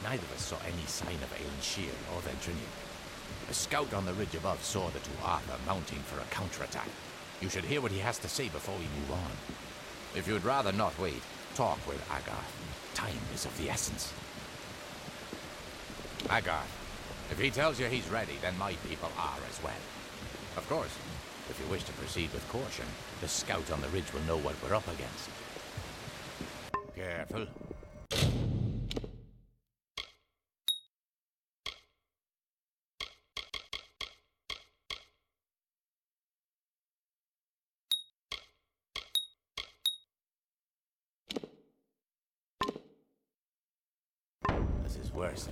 Neither of us saw any sign of Aelin Shear or Vendrinian. A scout on the ridge above saw the Tuatha mounting for a counterattack. You should hear what he has to say before we move on. If you'd rather not wait, talk with Haggarth. Time is of the essence. Haggarth, if he tells you he's ready, then my people are as well. Of course, if you wish to proceed with caution, the scout on the ridge will know what we're up against. Careful. This is worse.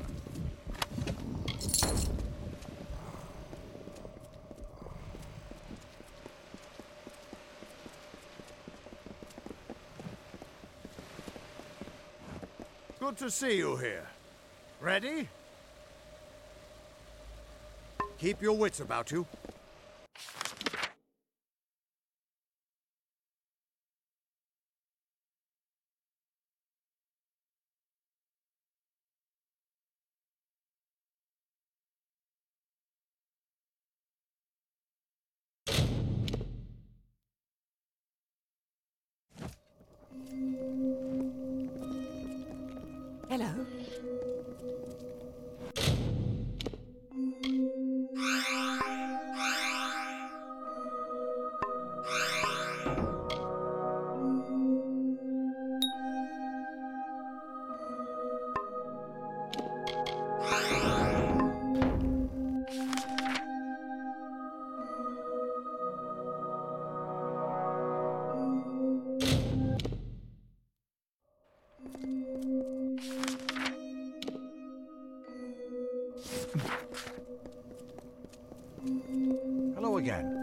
Good to see you here. Ready? Keep your wits about you.
Hello.
Hello again.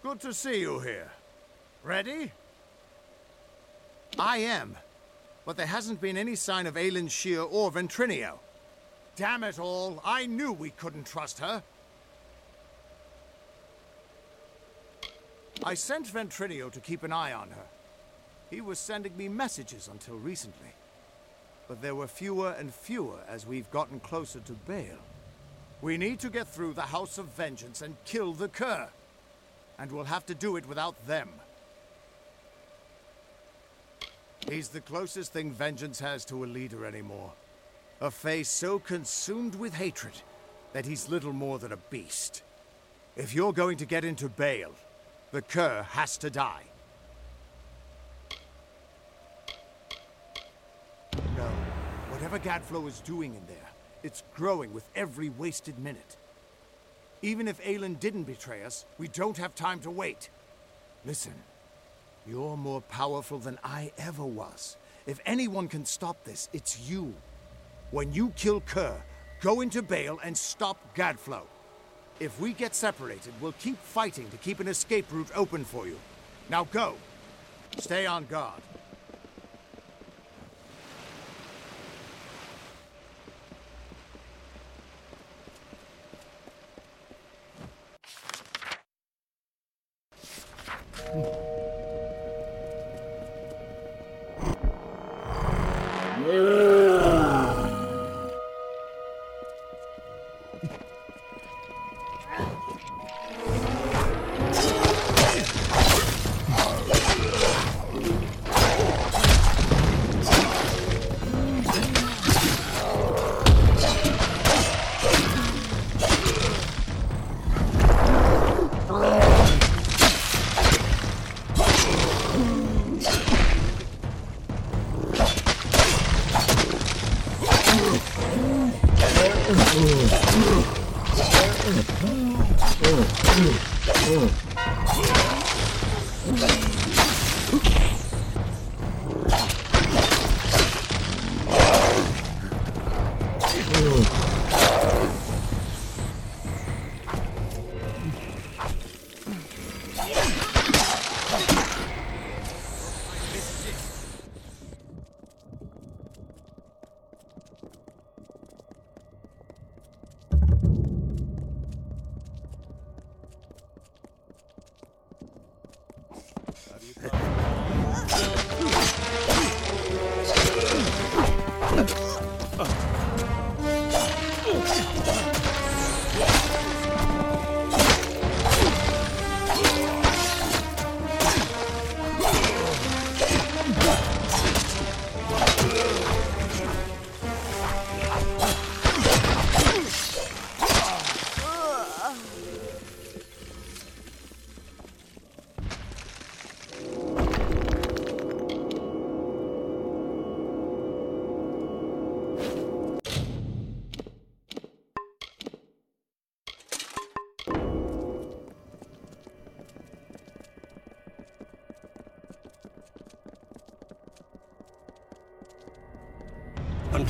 Good to see you here. Ready? I am. But there hasn't been any sign of Aelin Shear or Ventrinio. Damn it all, I knew we couldn't trust her. I sent Ventrinio to keep an eye on her. He was sending me messages until recently. But there were fewer and fewer as we've gotten closer to Baal. We need to get through the House of Vengeance and kill the Cur. And we'll have to do it without them. He's the closest thing Vengeance has to a leader anymore. A face so consumed with hatred that he's little more than a beast. If you're going to get into Baal, the Cur has to die. No, whatever Gadflow is doing in there, it's growing with every wasted minute. Even if Aelin didn't betray us, we don't have time to wait. Listen, you're more powerful than I ever was. If anyone can stop this, it's you. When you kill Cur, go into Baal and stop Gadflow. If we get separated, we'll keep fighting to keep an escape route open for you. Now go. Stay on guard.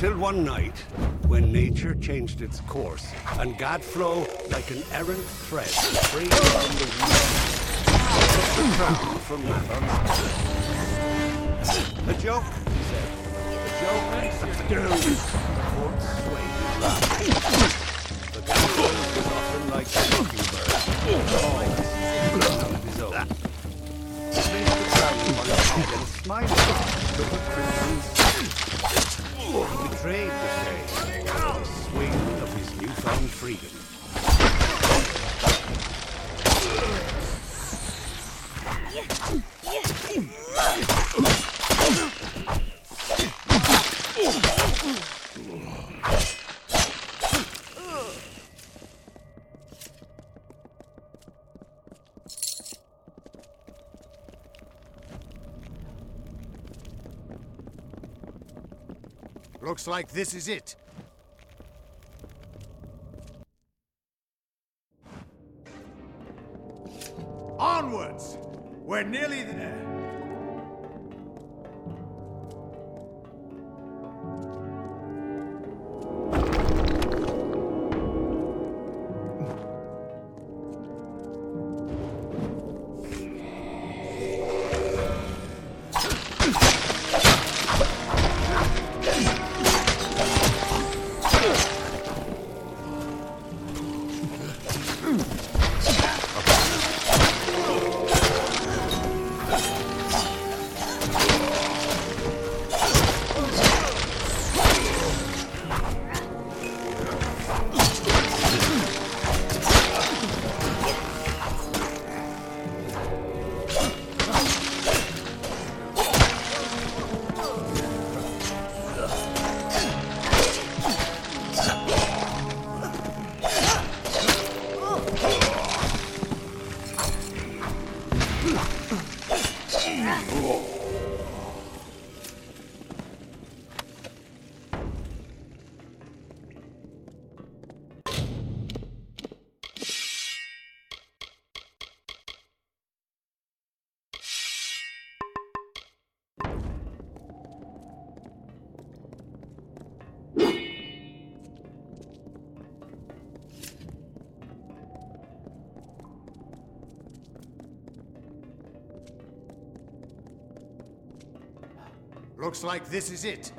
Until one night, when nature changed its course, and Gadflow, like an errant thread, free around the world, took the crown from Mathers. A joke, he said. A joke, dude. The court swayed his laugh. The Gadflow was often like a mockingbird, always around his own. He placed the crown on his head and smiled took a crimson stitch. He betrayed the shade, the swing of his newfound freedom.
Looks like this is it. Onwards! We're nearly there. Looks like this is it.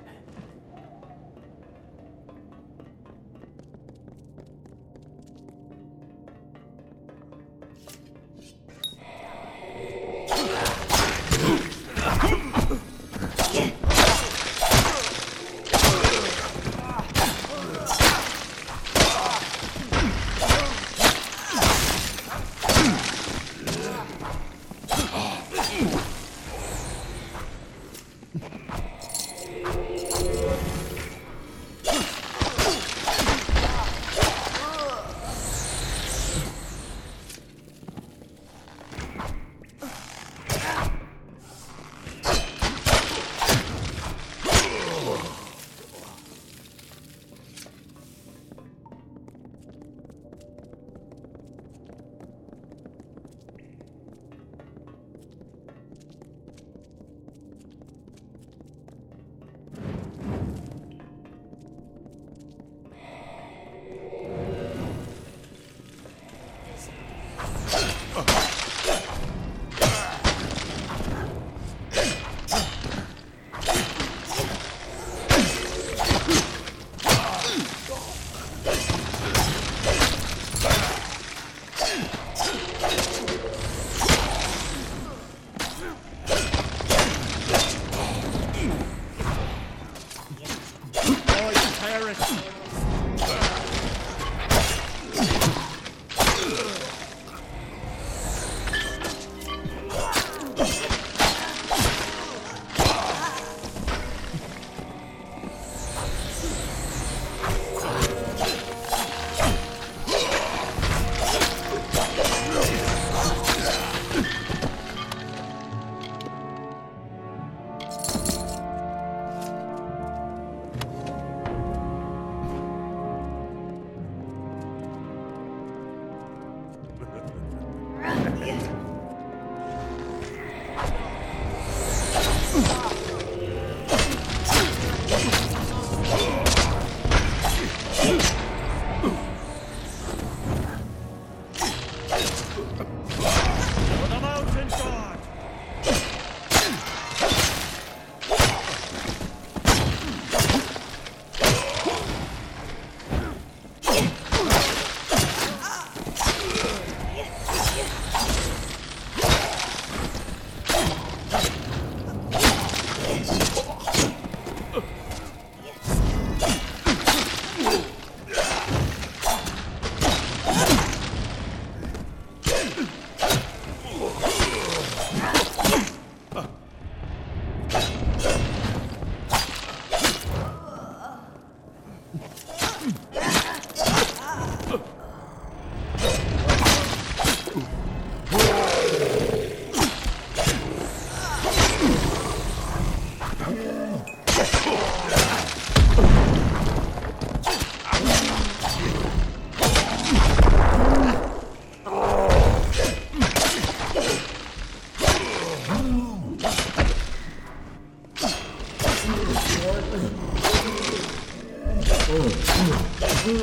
Let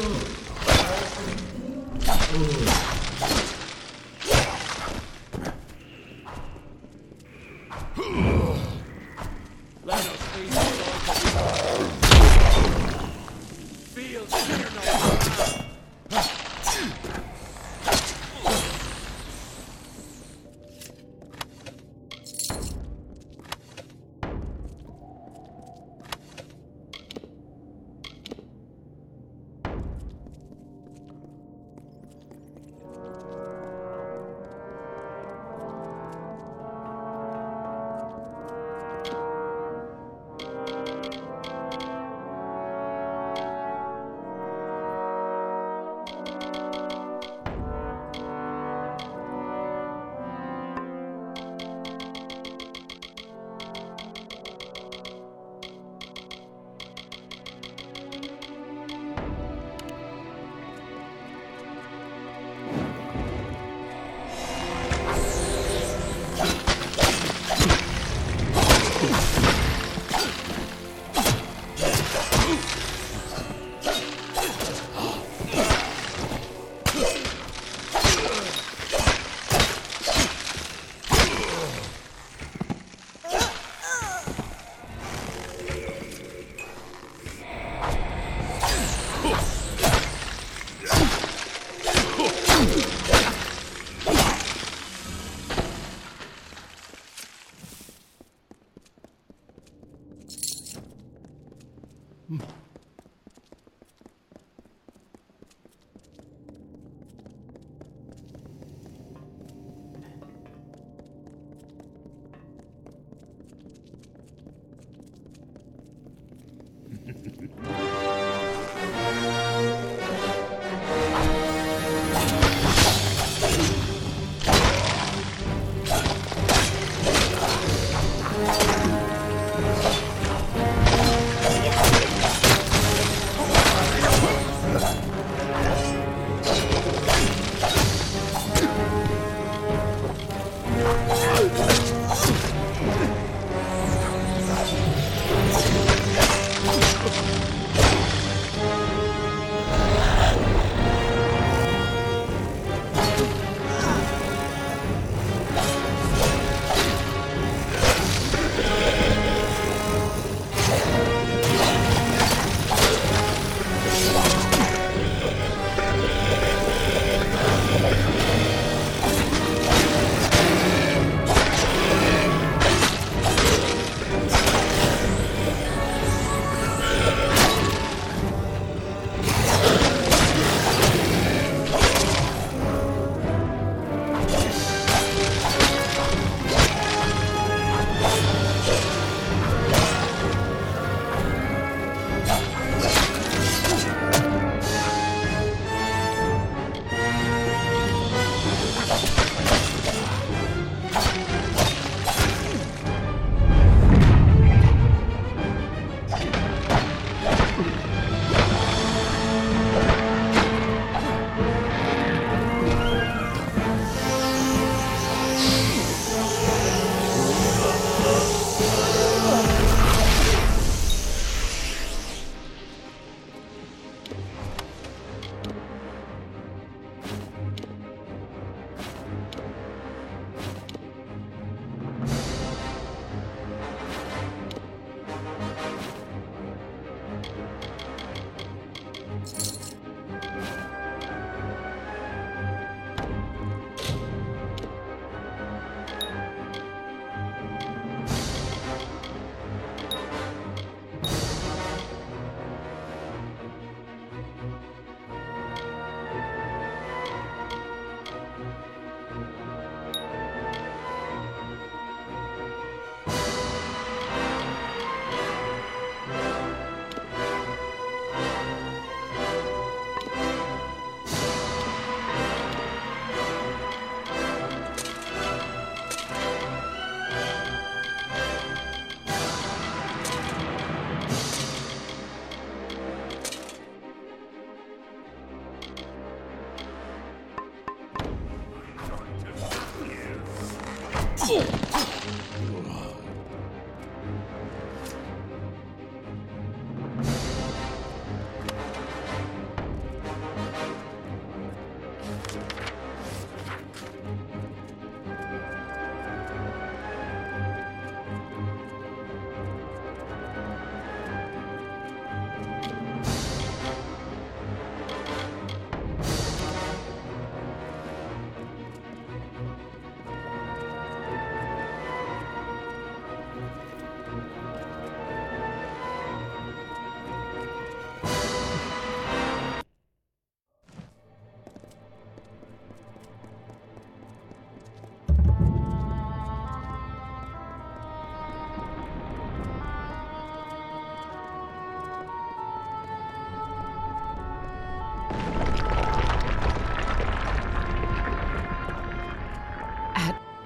us face the Feel fear no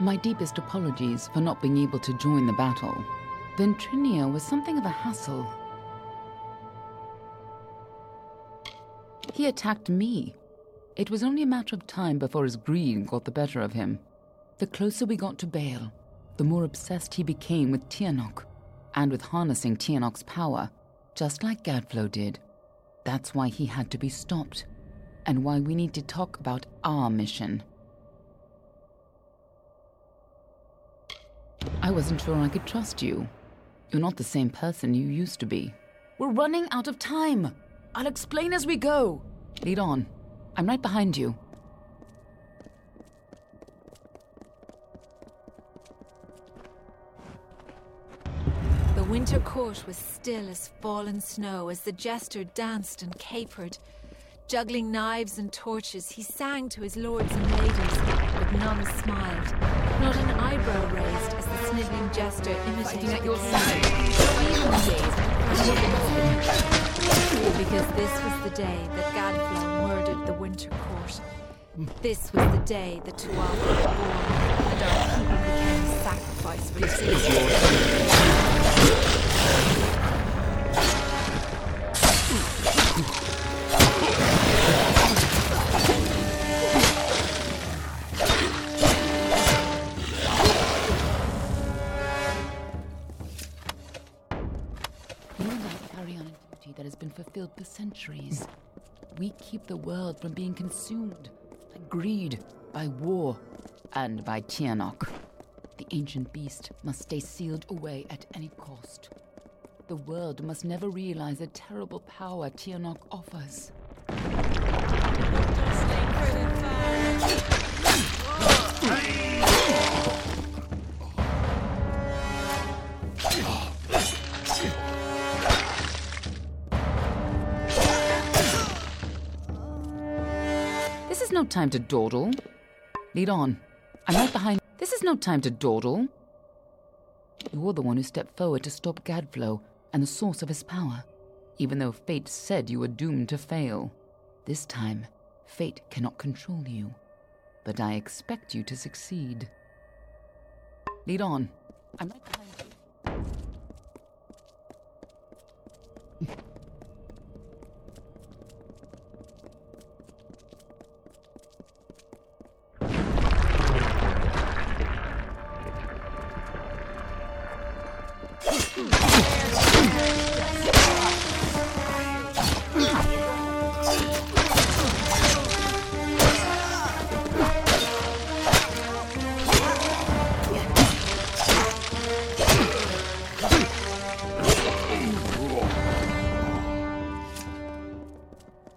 My deepest apologies for not being able to join the battle. Ventrinia was something of a hassle. He attacked me. It was only a matter of time before his greed got the better of him. The closer we got to Bale, the more obsessed he became with Tianok, and with harnessing Tianok's power, just like Gadflow did. That's why he had to be stopped, and why we need to talk about our mission. I wasn't sure I could trust you. You're not the same person you used to be. We're running out of time. I'll explain as we go. Lead on. I'm right behind you.
The winter court was still as fallen snow as the jester danced and capered. Juggling knives and torches, he sang to his lords and ladies, but none smiled. Not an eyebrow raised as the sniveling jester imitated at your side. Because this was the day that Gadflow murdered the winter court. This was the day the Tuatha were born, and our people became a sacrifice for the season.
That has been fulfilled for centuries. We keep the world from being consumed by greed, by war, and by Tianok. The ancient beast must stay sealed away at any cost. The world must never realize the terrible power Tianok offers. This is no time to dawdle. Lead on. I'm right behind. This is no time to dawdle. You're the one who stepped forward to stop Gadflow and the source of his power, even though fate said you were doomed to fail. This time, fate cannot control you, but I expect you to succeed. Lead on. I'm right behind you.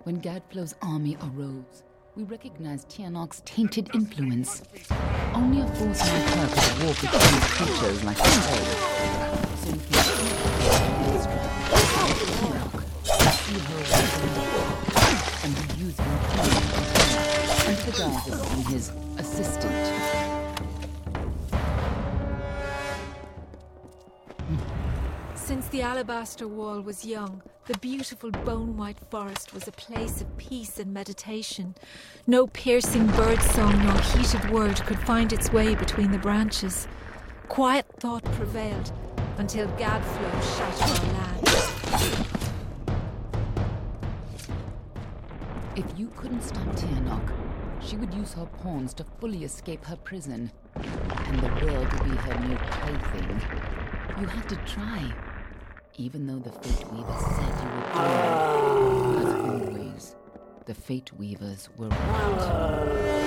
When Gadflow's army arose, we recognized Tianok's tainted influence. Only a force like her could walk between creatures like the so if you see her and we use him under the guise of being his assistant.
Since the Alabaster Wall was young, the beautiful bone-white forest was a place of peace and meditation. No piercing birdsong nor heated word could find its way between the branches. Quiet thought prevailed until Gadflow shattered our land.
If you couldn't stop Tianok, she would use her pawns to fully escape her prison, and the world would be her new plaything. You had to try. Even though the Fate Weavers said you would do. As always, the Fate Weavers were right.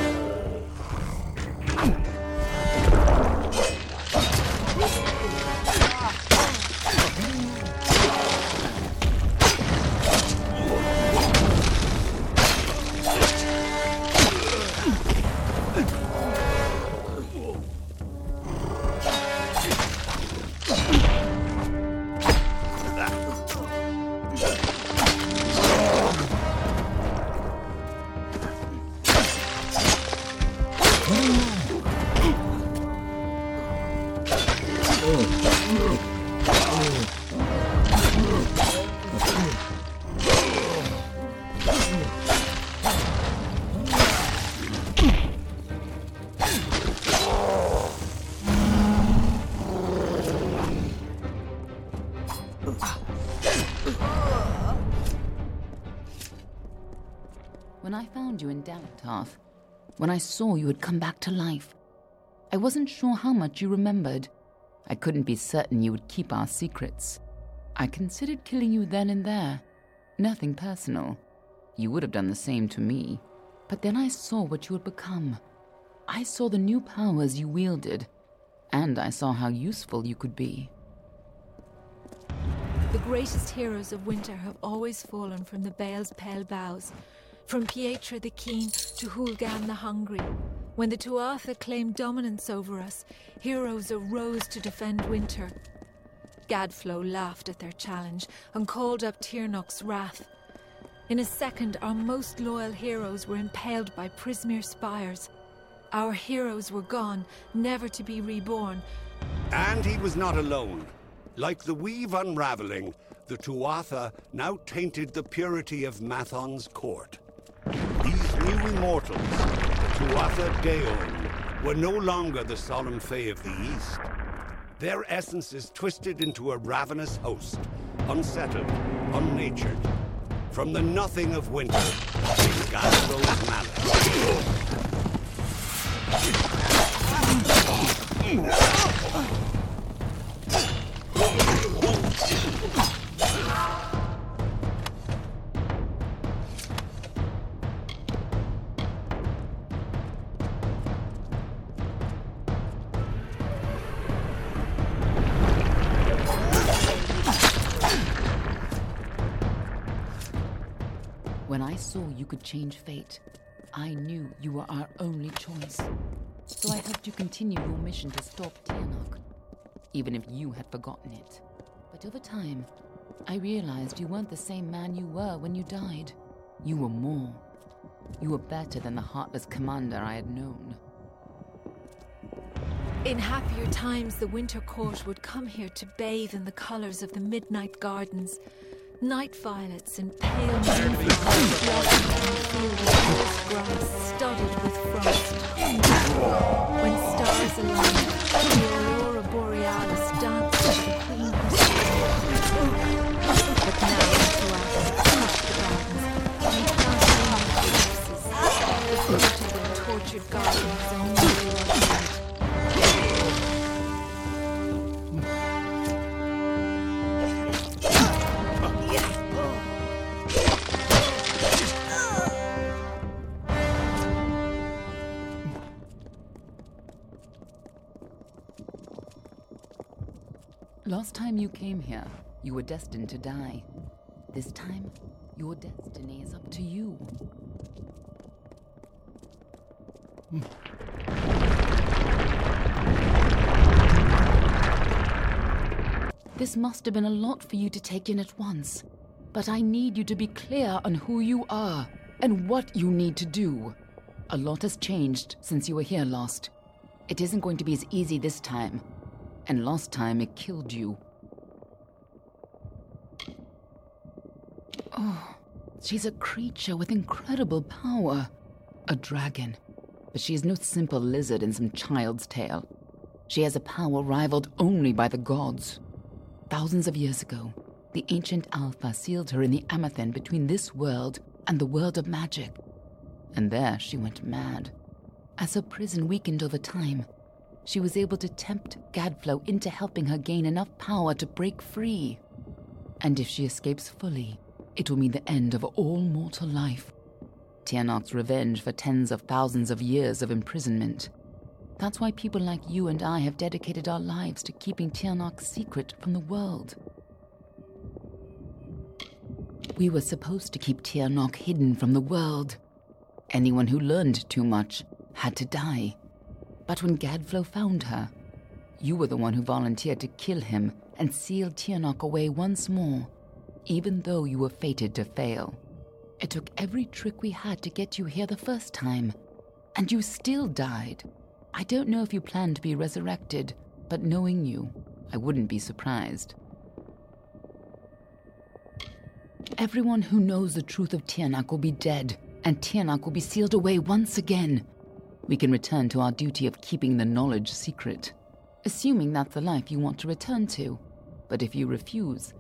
When I found you in Dalatarth, when I saw you had come back to life, I wasn't sure how much you remembered. I couldn't be certain you would keep our secrets. I considered killing you then and there. Nothing personal. You would have done the same to me. But then I saw what you had become. I saw the new powers you wielded, and I saw how useful you could be.
The greatest heroes of winter have always fallen from the Bale's pale bows, from Pietra the Keen to Hulgan the Hungry. When the Tuatha claimed dominance over us, heroes arose to defend winter. Gadflo laughed at their challenge and called up Tirnoch's wrath. In a second, our most loyal heroes were impaled by Prismere spires. Our heroes were gone, never to be reborn.
And he was not alone. Like the weave unraveling, the Tuatha now tainted the purity of Mathon's court. These new immortals, the Tuatha Daon, were no longer the solemn Fae of the East. Their essences twisted into a ravenous host, unsettled, unnatured. From the nothing of winter came Gadflo's malice.
When I saw you could change fate, I knew you were our only choice. So I helped you continue your mission to stop Tirnoch, even if you had forgotten it. But over time, I realized you weren't the same man you were when you died. You were more. You were better than the heartless commander I had known.
In happier times, the Winter Court would come here to bathe in the colors of the midnight gardens. Night violets and pale moonflowers blossomed on the field of grass studded with frost. When stars aligned, the aurora borealis danced to the queen herself. But now into our touched the gardens, we found only corpses, the floated and tortured gardens only they were dead.
Last time you came here, you were destined to die. This time, your destiny is up to you. This must have been a lot for you to take in at once, but I need you to be clear on who you are and what you need to do. A lot has changed since you were here last. It isn't going to be as easy this time. And last time it killed you. Oh, she's a creature with incredible power. A dragon. But she is no simple lizard in some child's tale. She has a power rivaled only by the gods. Thousands of years ago, the ancient Alpha sealed her in the Amathen between this world and the world of magic. And there she went mad. As her prison weakened over time, she was able to tempt Gadflo into helping her gain enough power to break free. And if she escapes fully, it will mean the end of all mortal life. Tirnoch's revenge for tens of thousands of years of imprisonment. That's why people like you and I have dedicated our lives to keeping Tirnoch secret from the world. We were supposed to keep Tirnoch hidden from the world. Anyone who learned too much had to die. But when Gadflo found her, you were the one who volunteered to kill him and seal Tirnoch away once more, even though you were fated to fail. It took every trick we had to get you here the first time, and you still died. I don't know if you plan to be resurrected, but knowing you, I wouldn't be surprised. Everyone who knows the truth of Tirnoch will be dead, and Tirnoch will be sealed away once again. We can return to our duty of keeping the knowledge secret, assuming that's the life you want to return to. But if you refuse,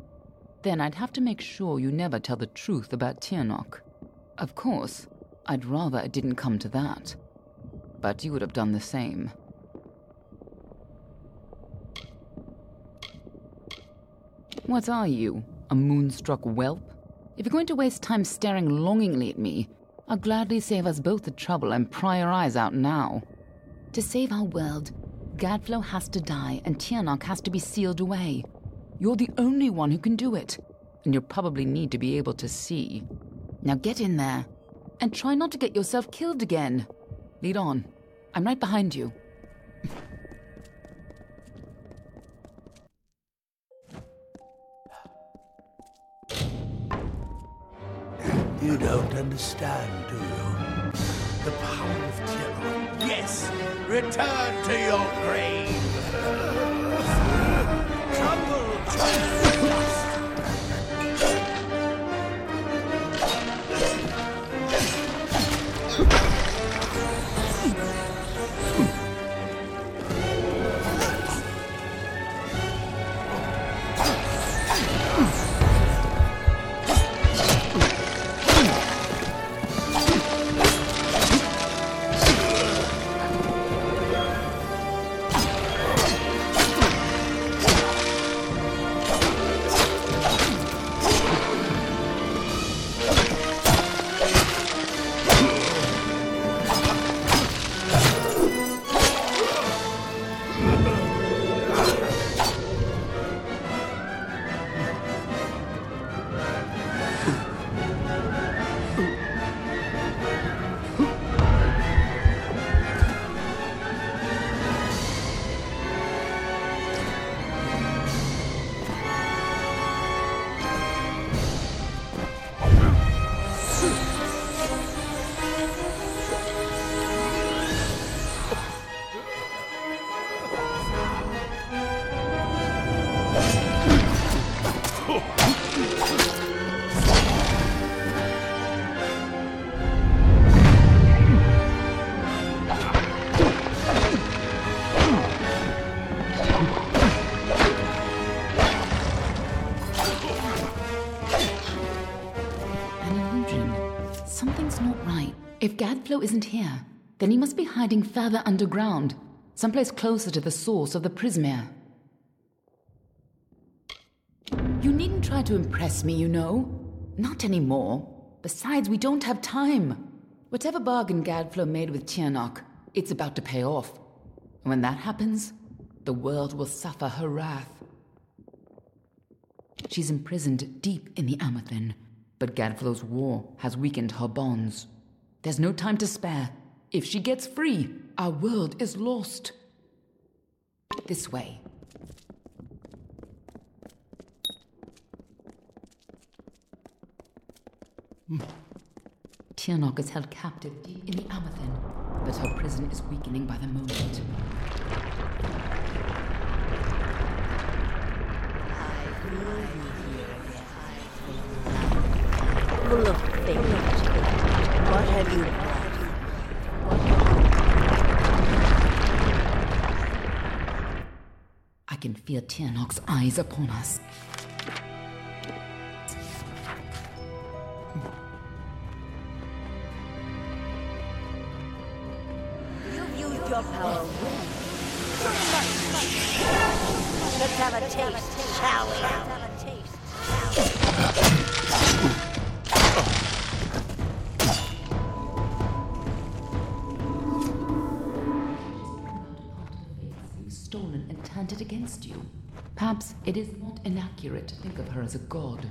then I'd have to make sure you never tell the truth about Tirnoch. Of course, I'd rather it didn't come to that. But you would have done the same. What are you? A moonstruck whelp? If you're going to waste time staring longingly at me, I'll gladly save us both the trouble and pry your eyes out now. To save our world, Gadflow has to die and Tirnoch has to be sealed away. You're the only one who can do it, and you'll probably need to be able to see. Now get in there, and try not to get yourself killed again. Lead on. I'm right behind you.
You don't understand, do you? The power of Tirnoch. Yes! Return to your grave! Crumble to dust!
If Gadflow isn't here, then he must be hiding further underground, someplace closer to the source of the Prismere. You needn't try to impress me, you know. Not anymore. Besides, we don't have time. Whatever bargain Gadflow made with Tirnoch, it's about to pay off. And when that happens, the world will suffer her wrath. She's imprisoned deep in the Amethyn, but Gadflow's war has weakened her bonds. There's no time to spare. If she gets free, our world is lost. This way. Tirnoch is held captive deep in the Amethyn, but her prison is weakening by the moment.
Full of things. What have you brought?
I can feel Tirnoch's eyes upon us.
You've used your power well. Let's have a taste, shall we?
Stolen and turned it against you. Perhaps it is not inaccurate to think of her as a god.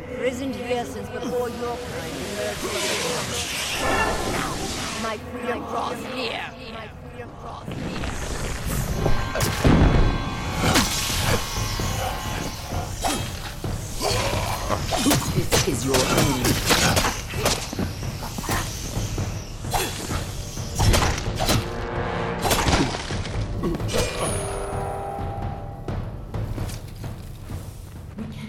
Imprisoned here since before your time emerged from the water. My freedom draws near. My freedom draws near.
This is your end. We can't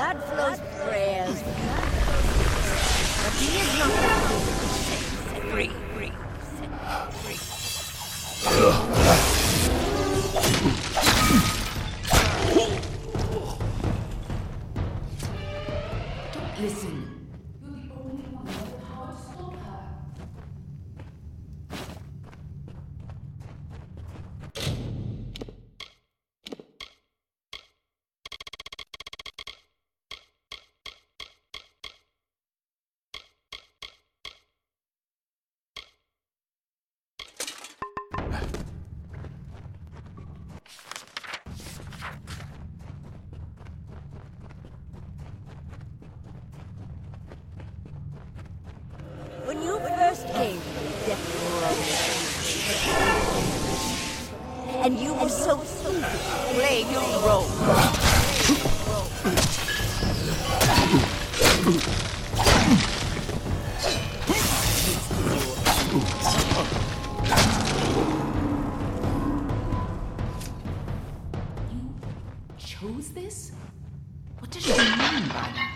Godflow's prayers. But he is not free.
Don't listen.
When you first came to the Death Road, and you were so eager to play your role.
You chose this? What does she mean by that?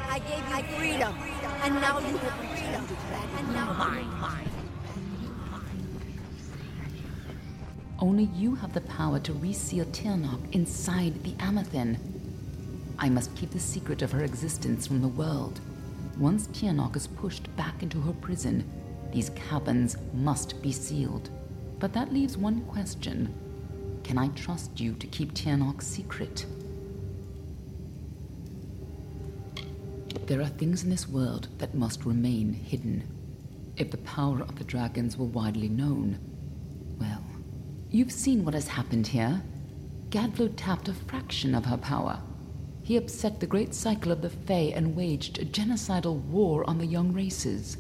I gave you freedom, and now you have returned it back, and now mine.
Only you have the power to reseal Tirnoch inside the Amethyn. I must keep the secret of her existence from the world. Once Tirnoch is pushed back into her prison, these caverns must be sealed. But that leaves one question. Can I trust you to keep Tirnoch's secret? There are things in this world that must remain hidden. If the power of the dragons were widely known, well, you've seen what has happened here. Gadflow tapped a fraction of her power. He upset the great cycle of the Fae and waged a genocidal war on the young races.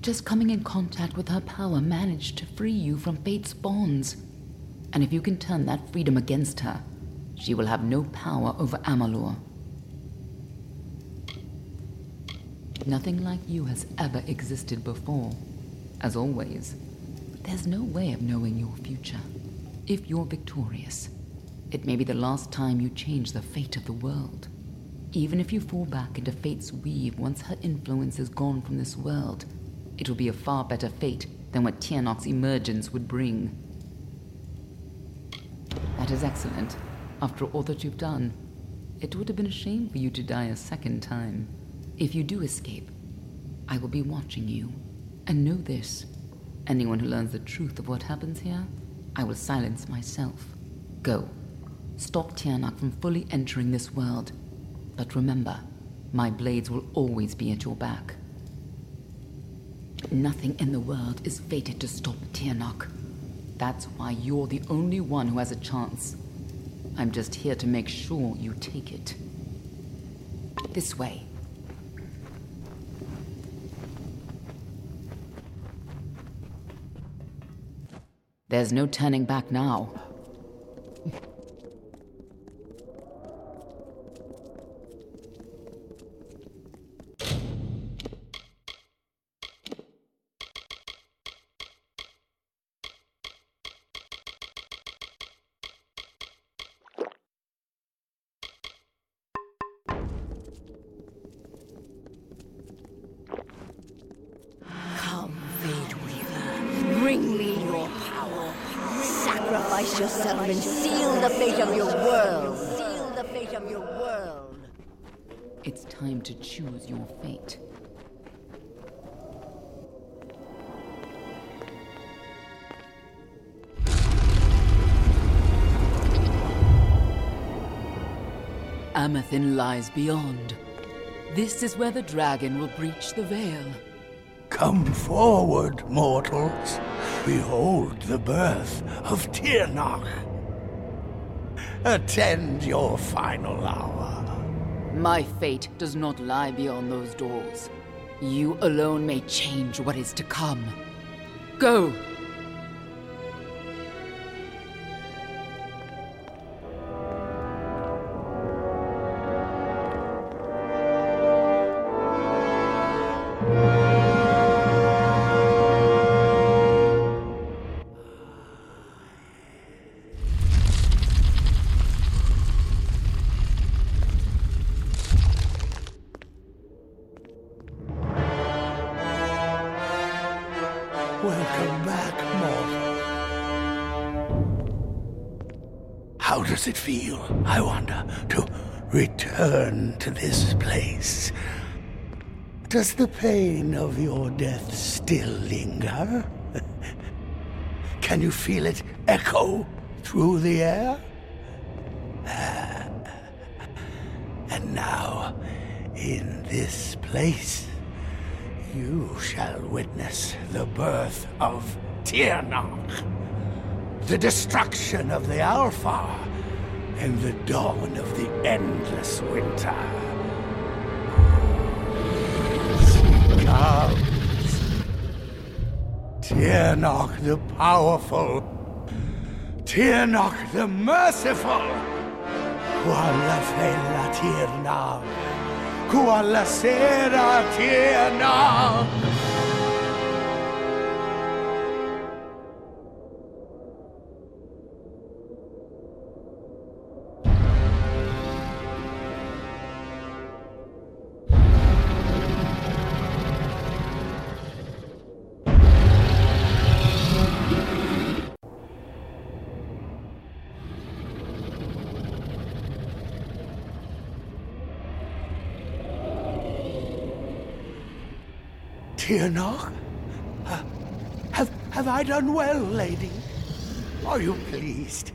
Just coming in contact with her power managed to free you from fate's bonds. And if you can turn that freedom against her, she will have no power over Amalur. Nothing like you has ever existed before. As always, there's no way of knowing your future. If you're victorious, it may be the last time you change the fate of the world. Even if you fall back into fate's weave once her influence is gone from this world, it will be a far better fate than what Tirnoch's emergence would bring. That is excellent. After all that you've done, it would have been a shame for you to die a second time. If you do escape, I will be watching you. And know this, anyone who learns the truth of what happens here, I will silence myself. Go. Stop Tirnoch from fully entering this world. But remember, my blades will always be at your back. Nothing in the world is fated to stop Tirnoch. That's why you're the only one who has a chance. I'm just here to make sure you take it. This way. There's no turning back now.
Come, Fate Weaver, bring me your power. Sacrifice yourself and seal the fate of your world. Seal the fate of your world.
It's time to choose your fate. Amethyn lies beyond. This is where the dragon will breach the veil.
Come forward, mortals. Behold the birth of Tirnoch. attend your final hour.
My fate does not lie beyond those doors. You alone may change what is to come. Go!
Welcome back, mortal. How does it feel, I wonder, to return to this place? Does the pain of your death still linger? Can you feel it echo through the air? And now, in this place, you shall witness the birth of Tirnach, the destruction of the Alfar, and the dawn of the endless winter. Comes Tirnach the powerful, Tirnach the merciful, Qualla fella Tirnach, Qualla sera Tirnach. Tirnach? Have I done well, lady? Are you pleased?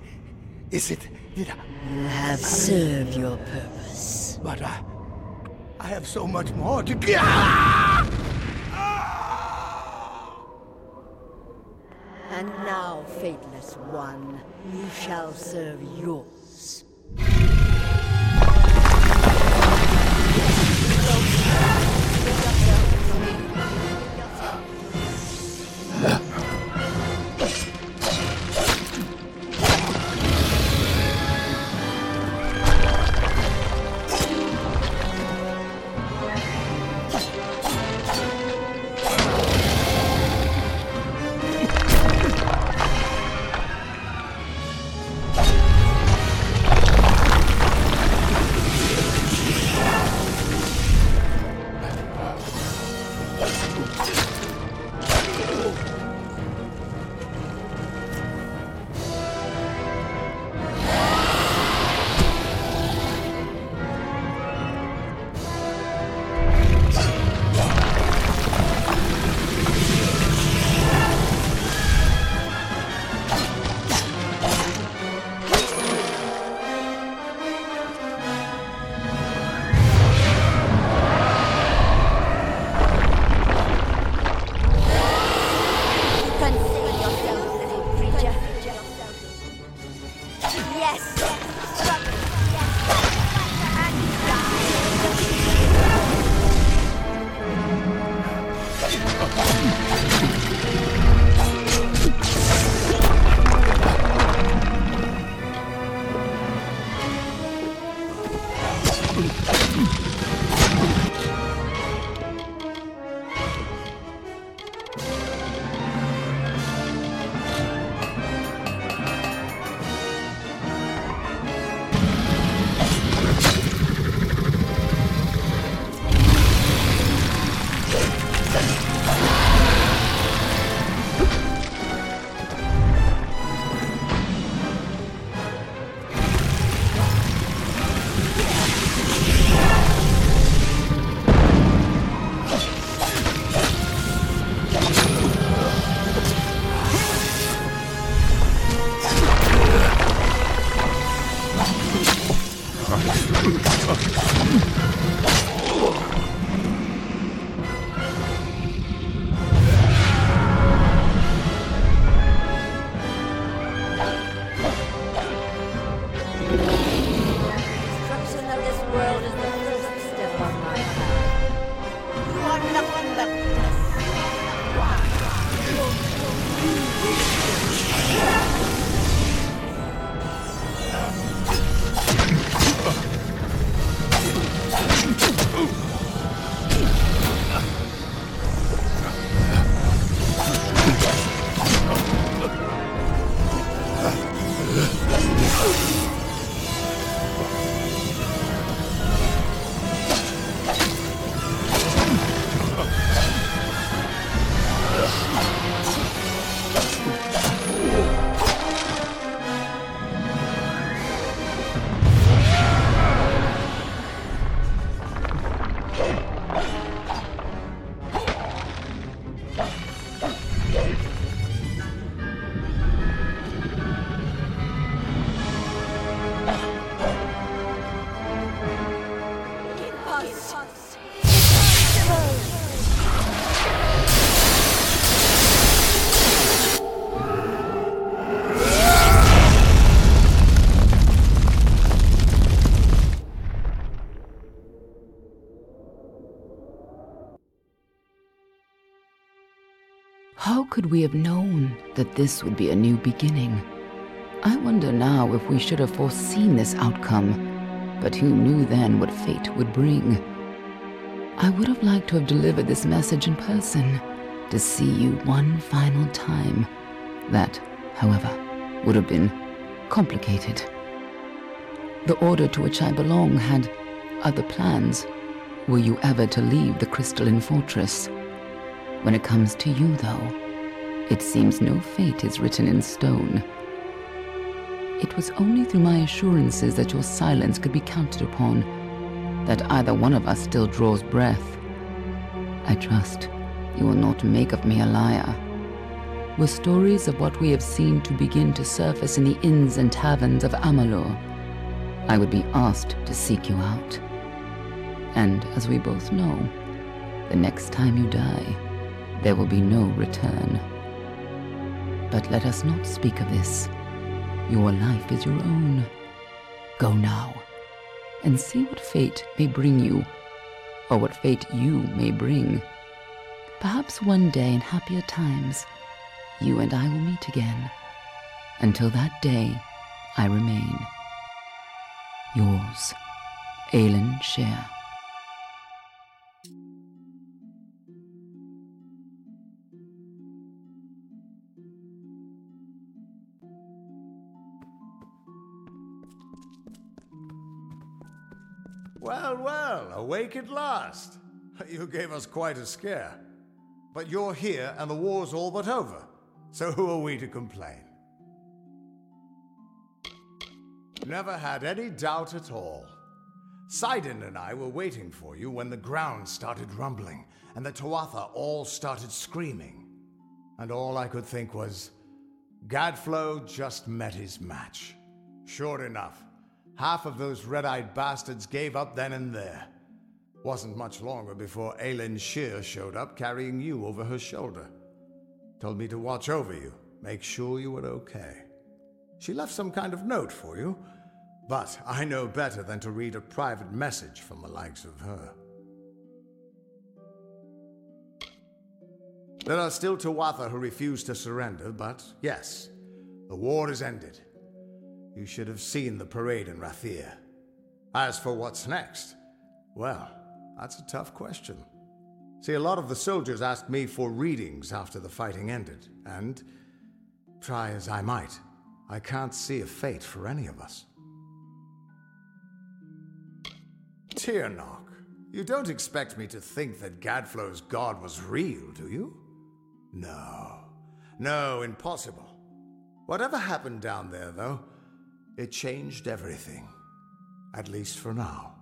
Is it that
You have served your purpose.
But I have so much more to give.
And now, faithless one, you shall serve yours.
How could we have known that this would be a new beginning? I wonder now if we should have foreseen this outcome, but who knew then what fate would bring? I would have liked to have delivered this message in person, to see you one final time. That, however, would have been complicated. The order to which I belong had other plans. Were you ever to leave the crystalline fortress? When it comes to you, though, it seems no fate is written in stone. It was only through my assurances that your silence could be counted upon that either one of us still draws breath. I trust you will not make of me a liar. Were stories of what we have seen to begin to surface in the inns and taverns of Amalur, I would be asked to seek you out. And as we both know, the next time you die, there will be no return. But let us not speak of this. Your life is your own. Go now, and see what fate may bring you, or what fate you may bring. Perhaps one day in happier times, you and I will meet again. Until that day, I remain yours, Aelin Shear.
Well, well, awake at last. You gave us quite a scare. But you're here and the war's all but over. So who are we to complain? Never had any doubt at all. Sidon and I were waiting for you when the ground started rumbling and the Tuatha all started screaming. And all I could think was, Gadflow just met his match. Sure enough, half of those red-eyed bastards gave up then and there. Wasn't much longer before Aelin Shear showed up carrying you over her shoulder. Told me to watch over you, make sure you were okay. She left some kind of note for you, but I know better than to read a private message from the likes of her. There are still Tuatha who refuse to surrender, but yes, the war is ended. You should have seen the parade in Rathir. As for what's next, well, that's a tough question. See, a lot of the soldiers asked me for readings after the fighting ended, and try as I might, I can't see a fate for any of us. Tirnoch, you don't expect me to think that Gadflow's god was real, do you? No, impossible. Whatever happened down there, though, it changed everything. At least for now.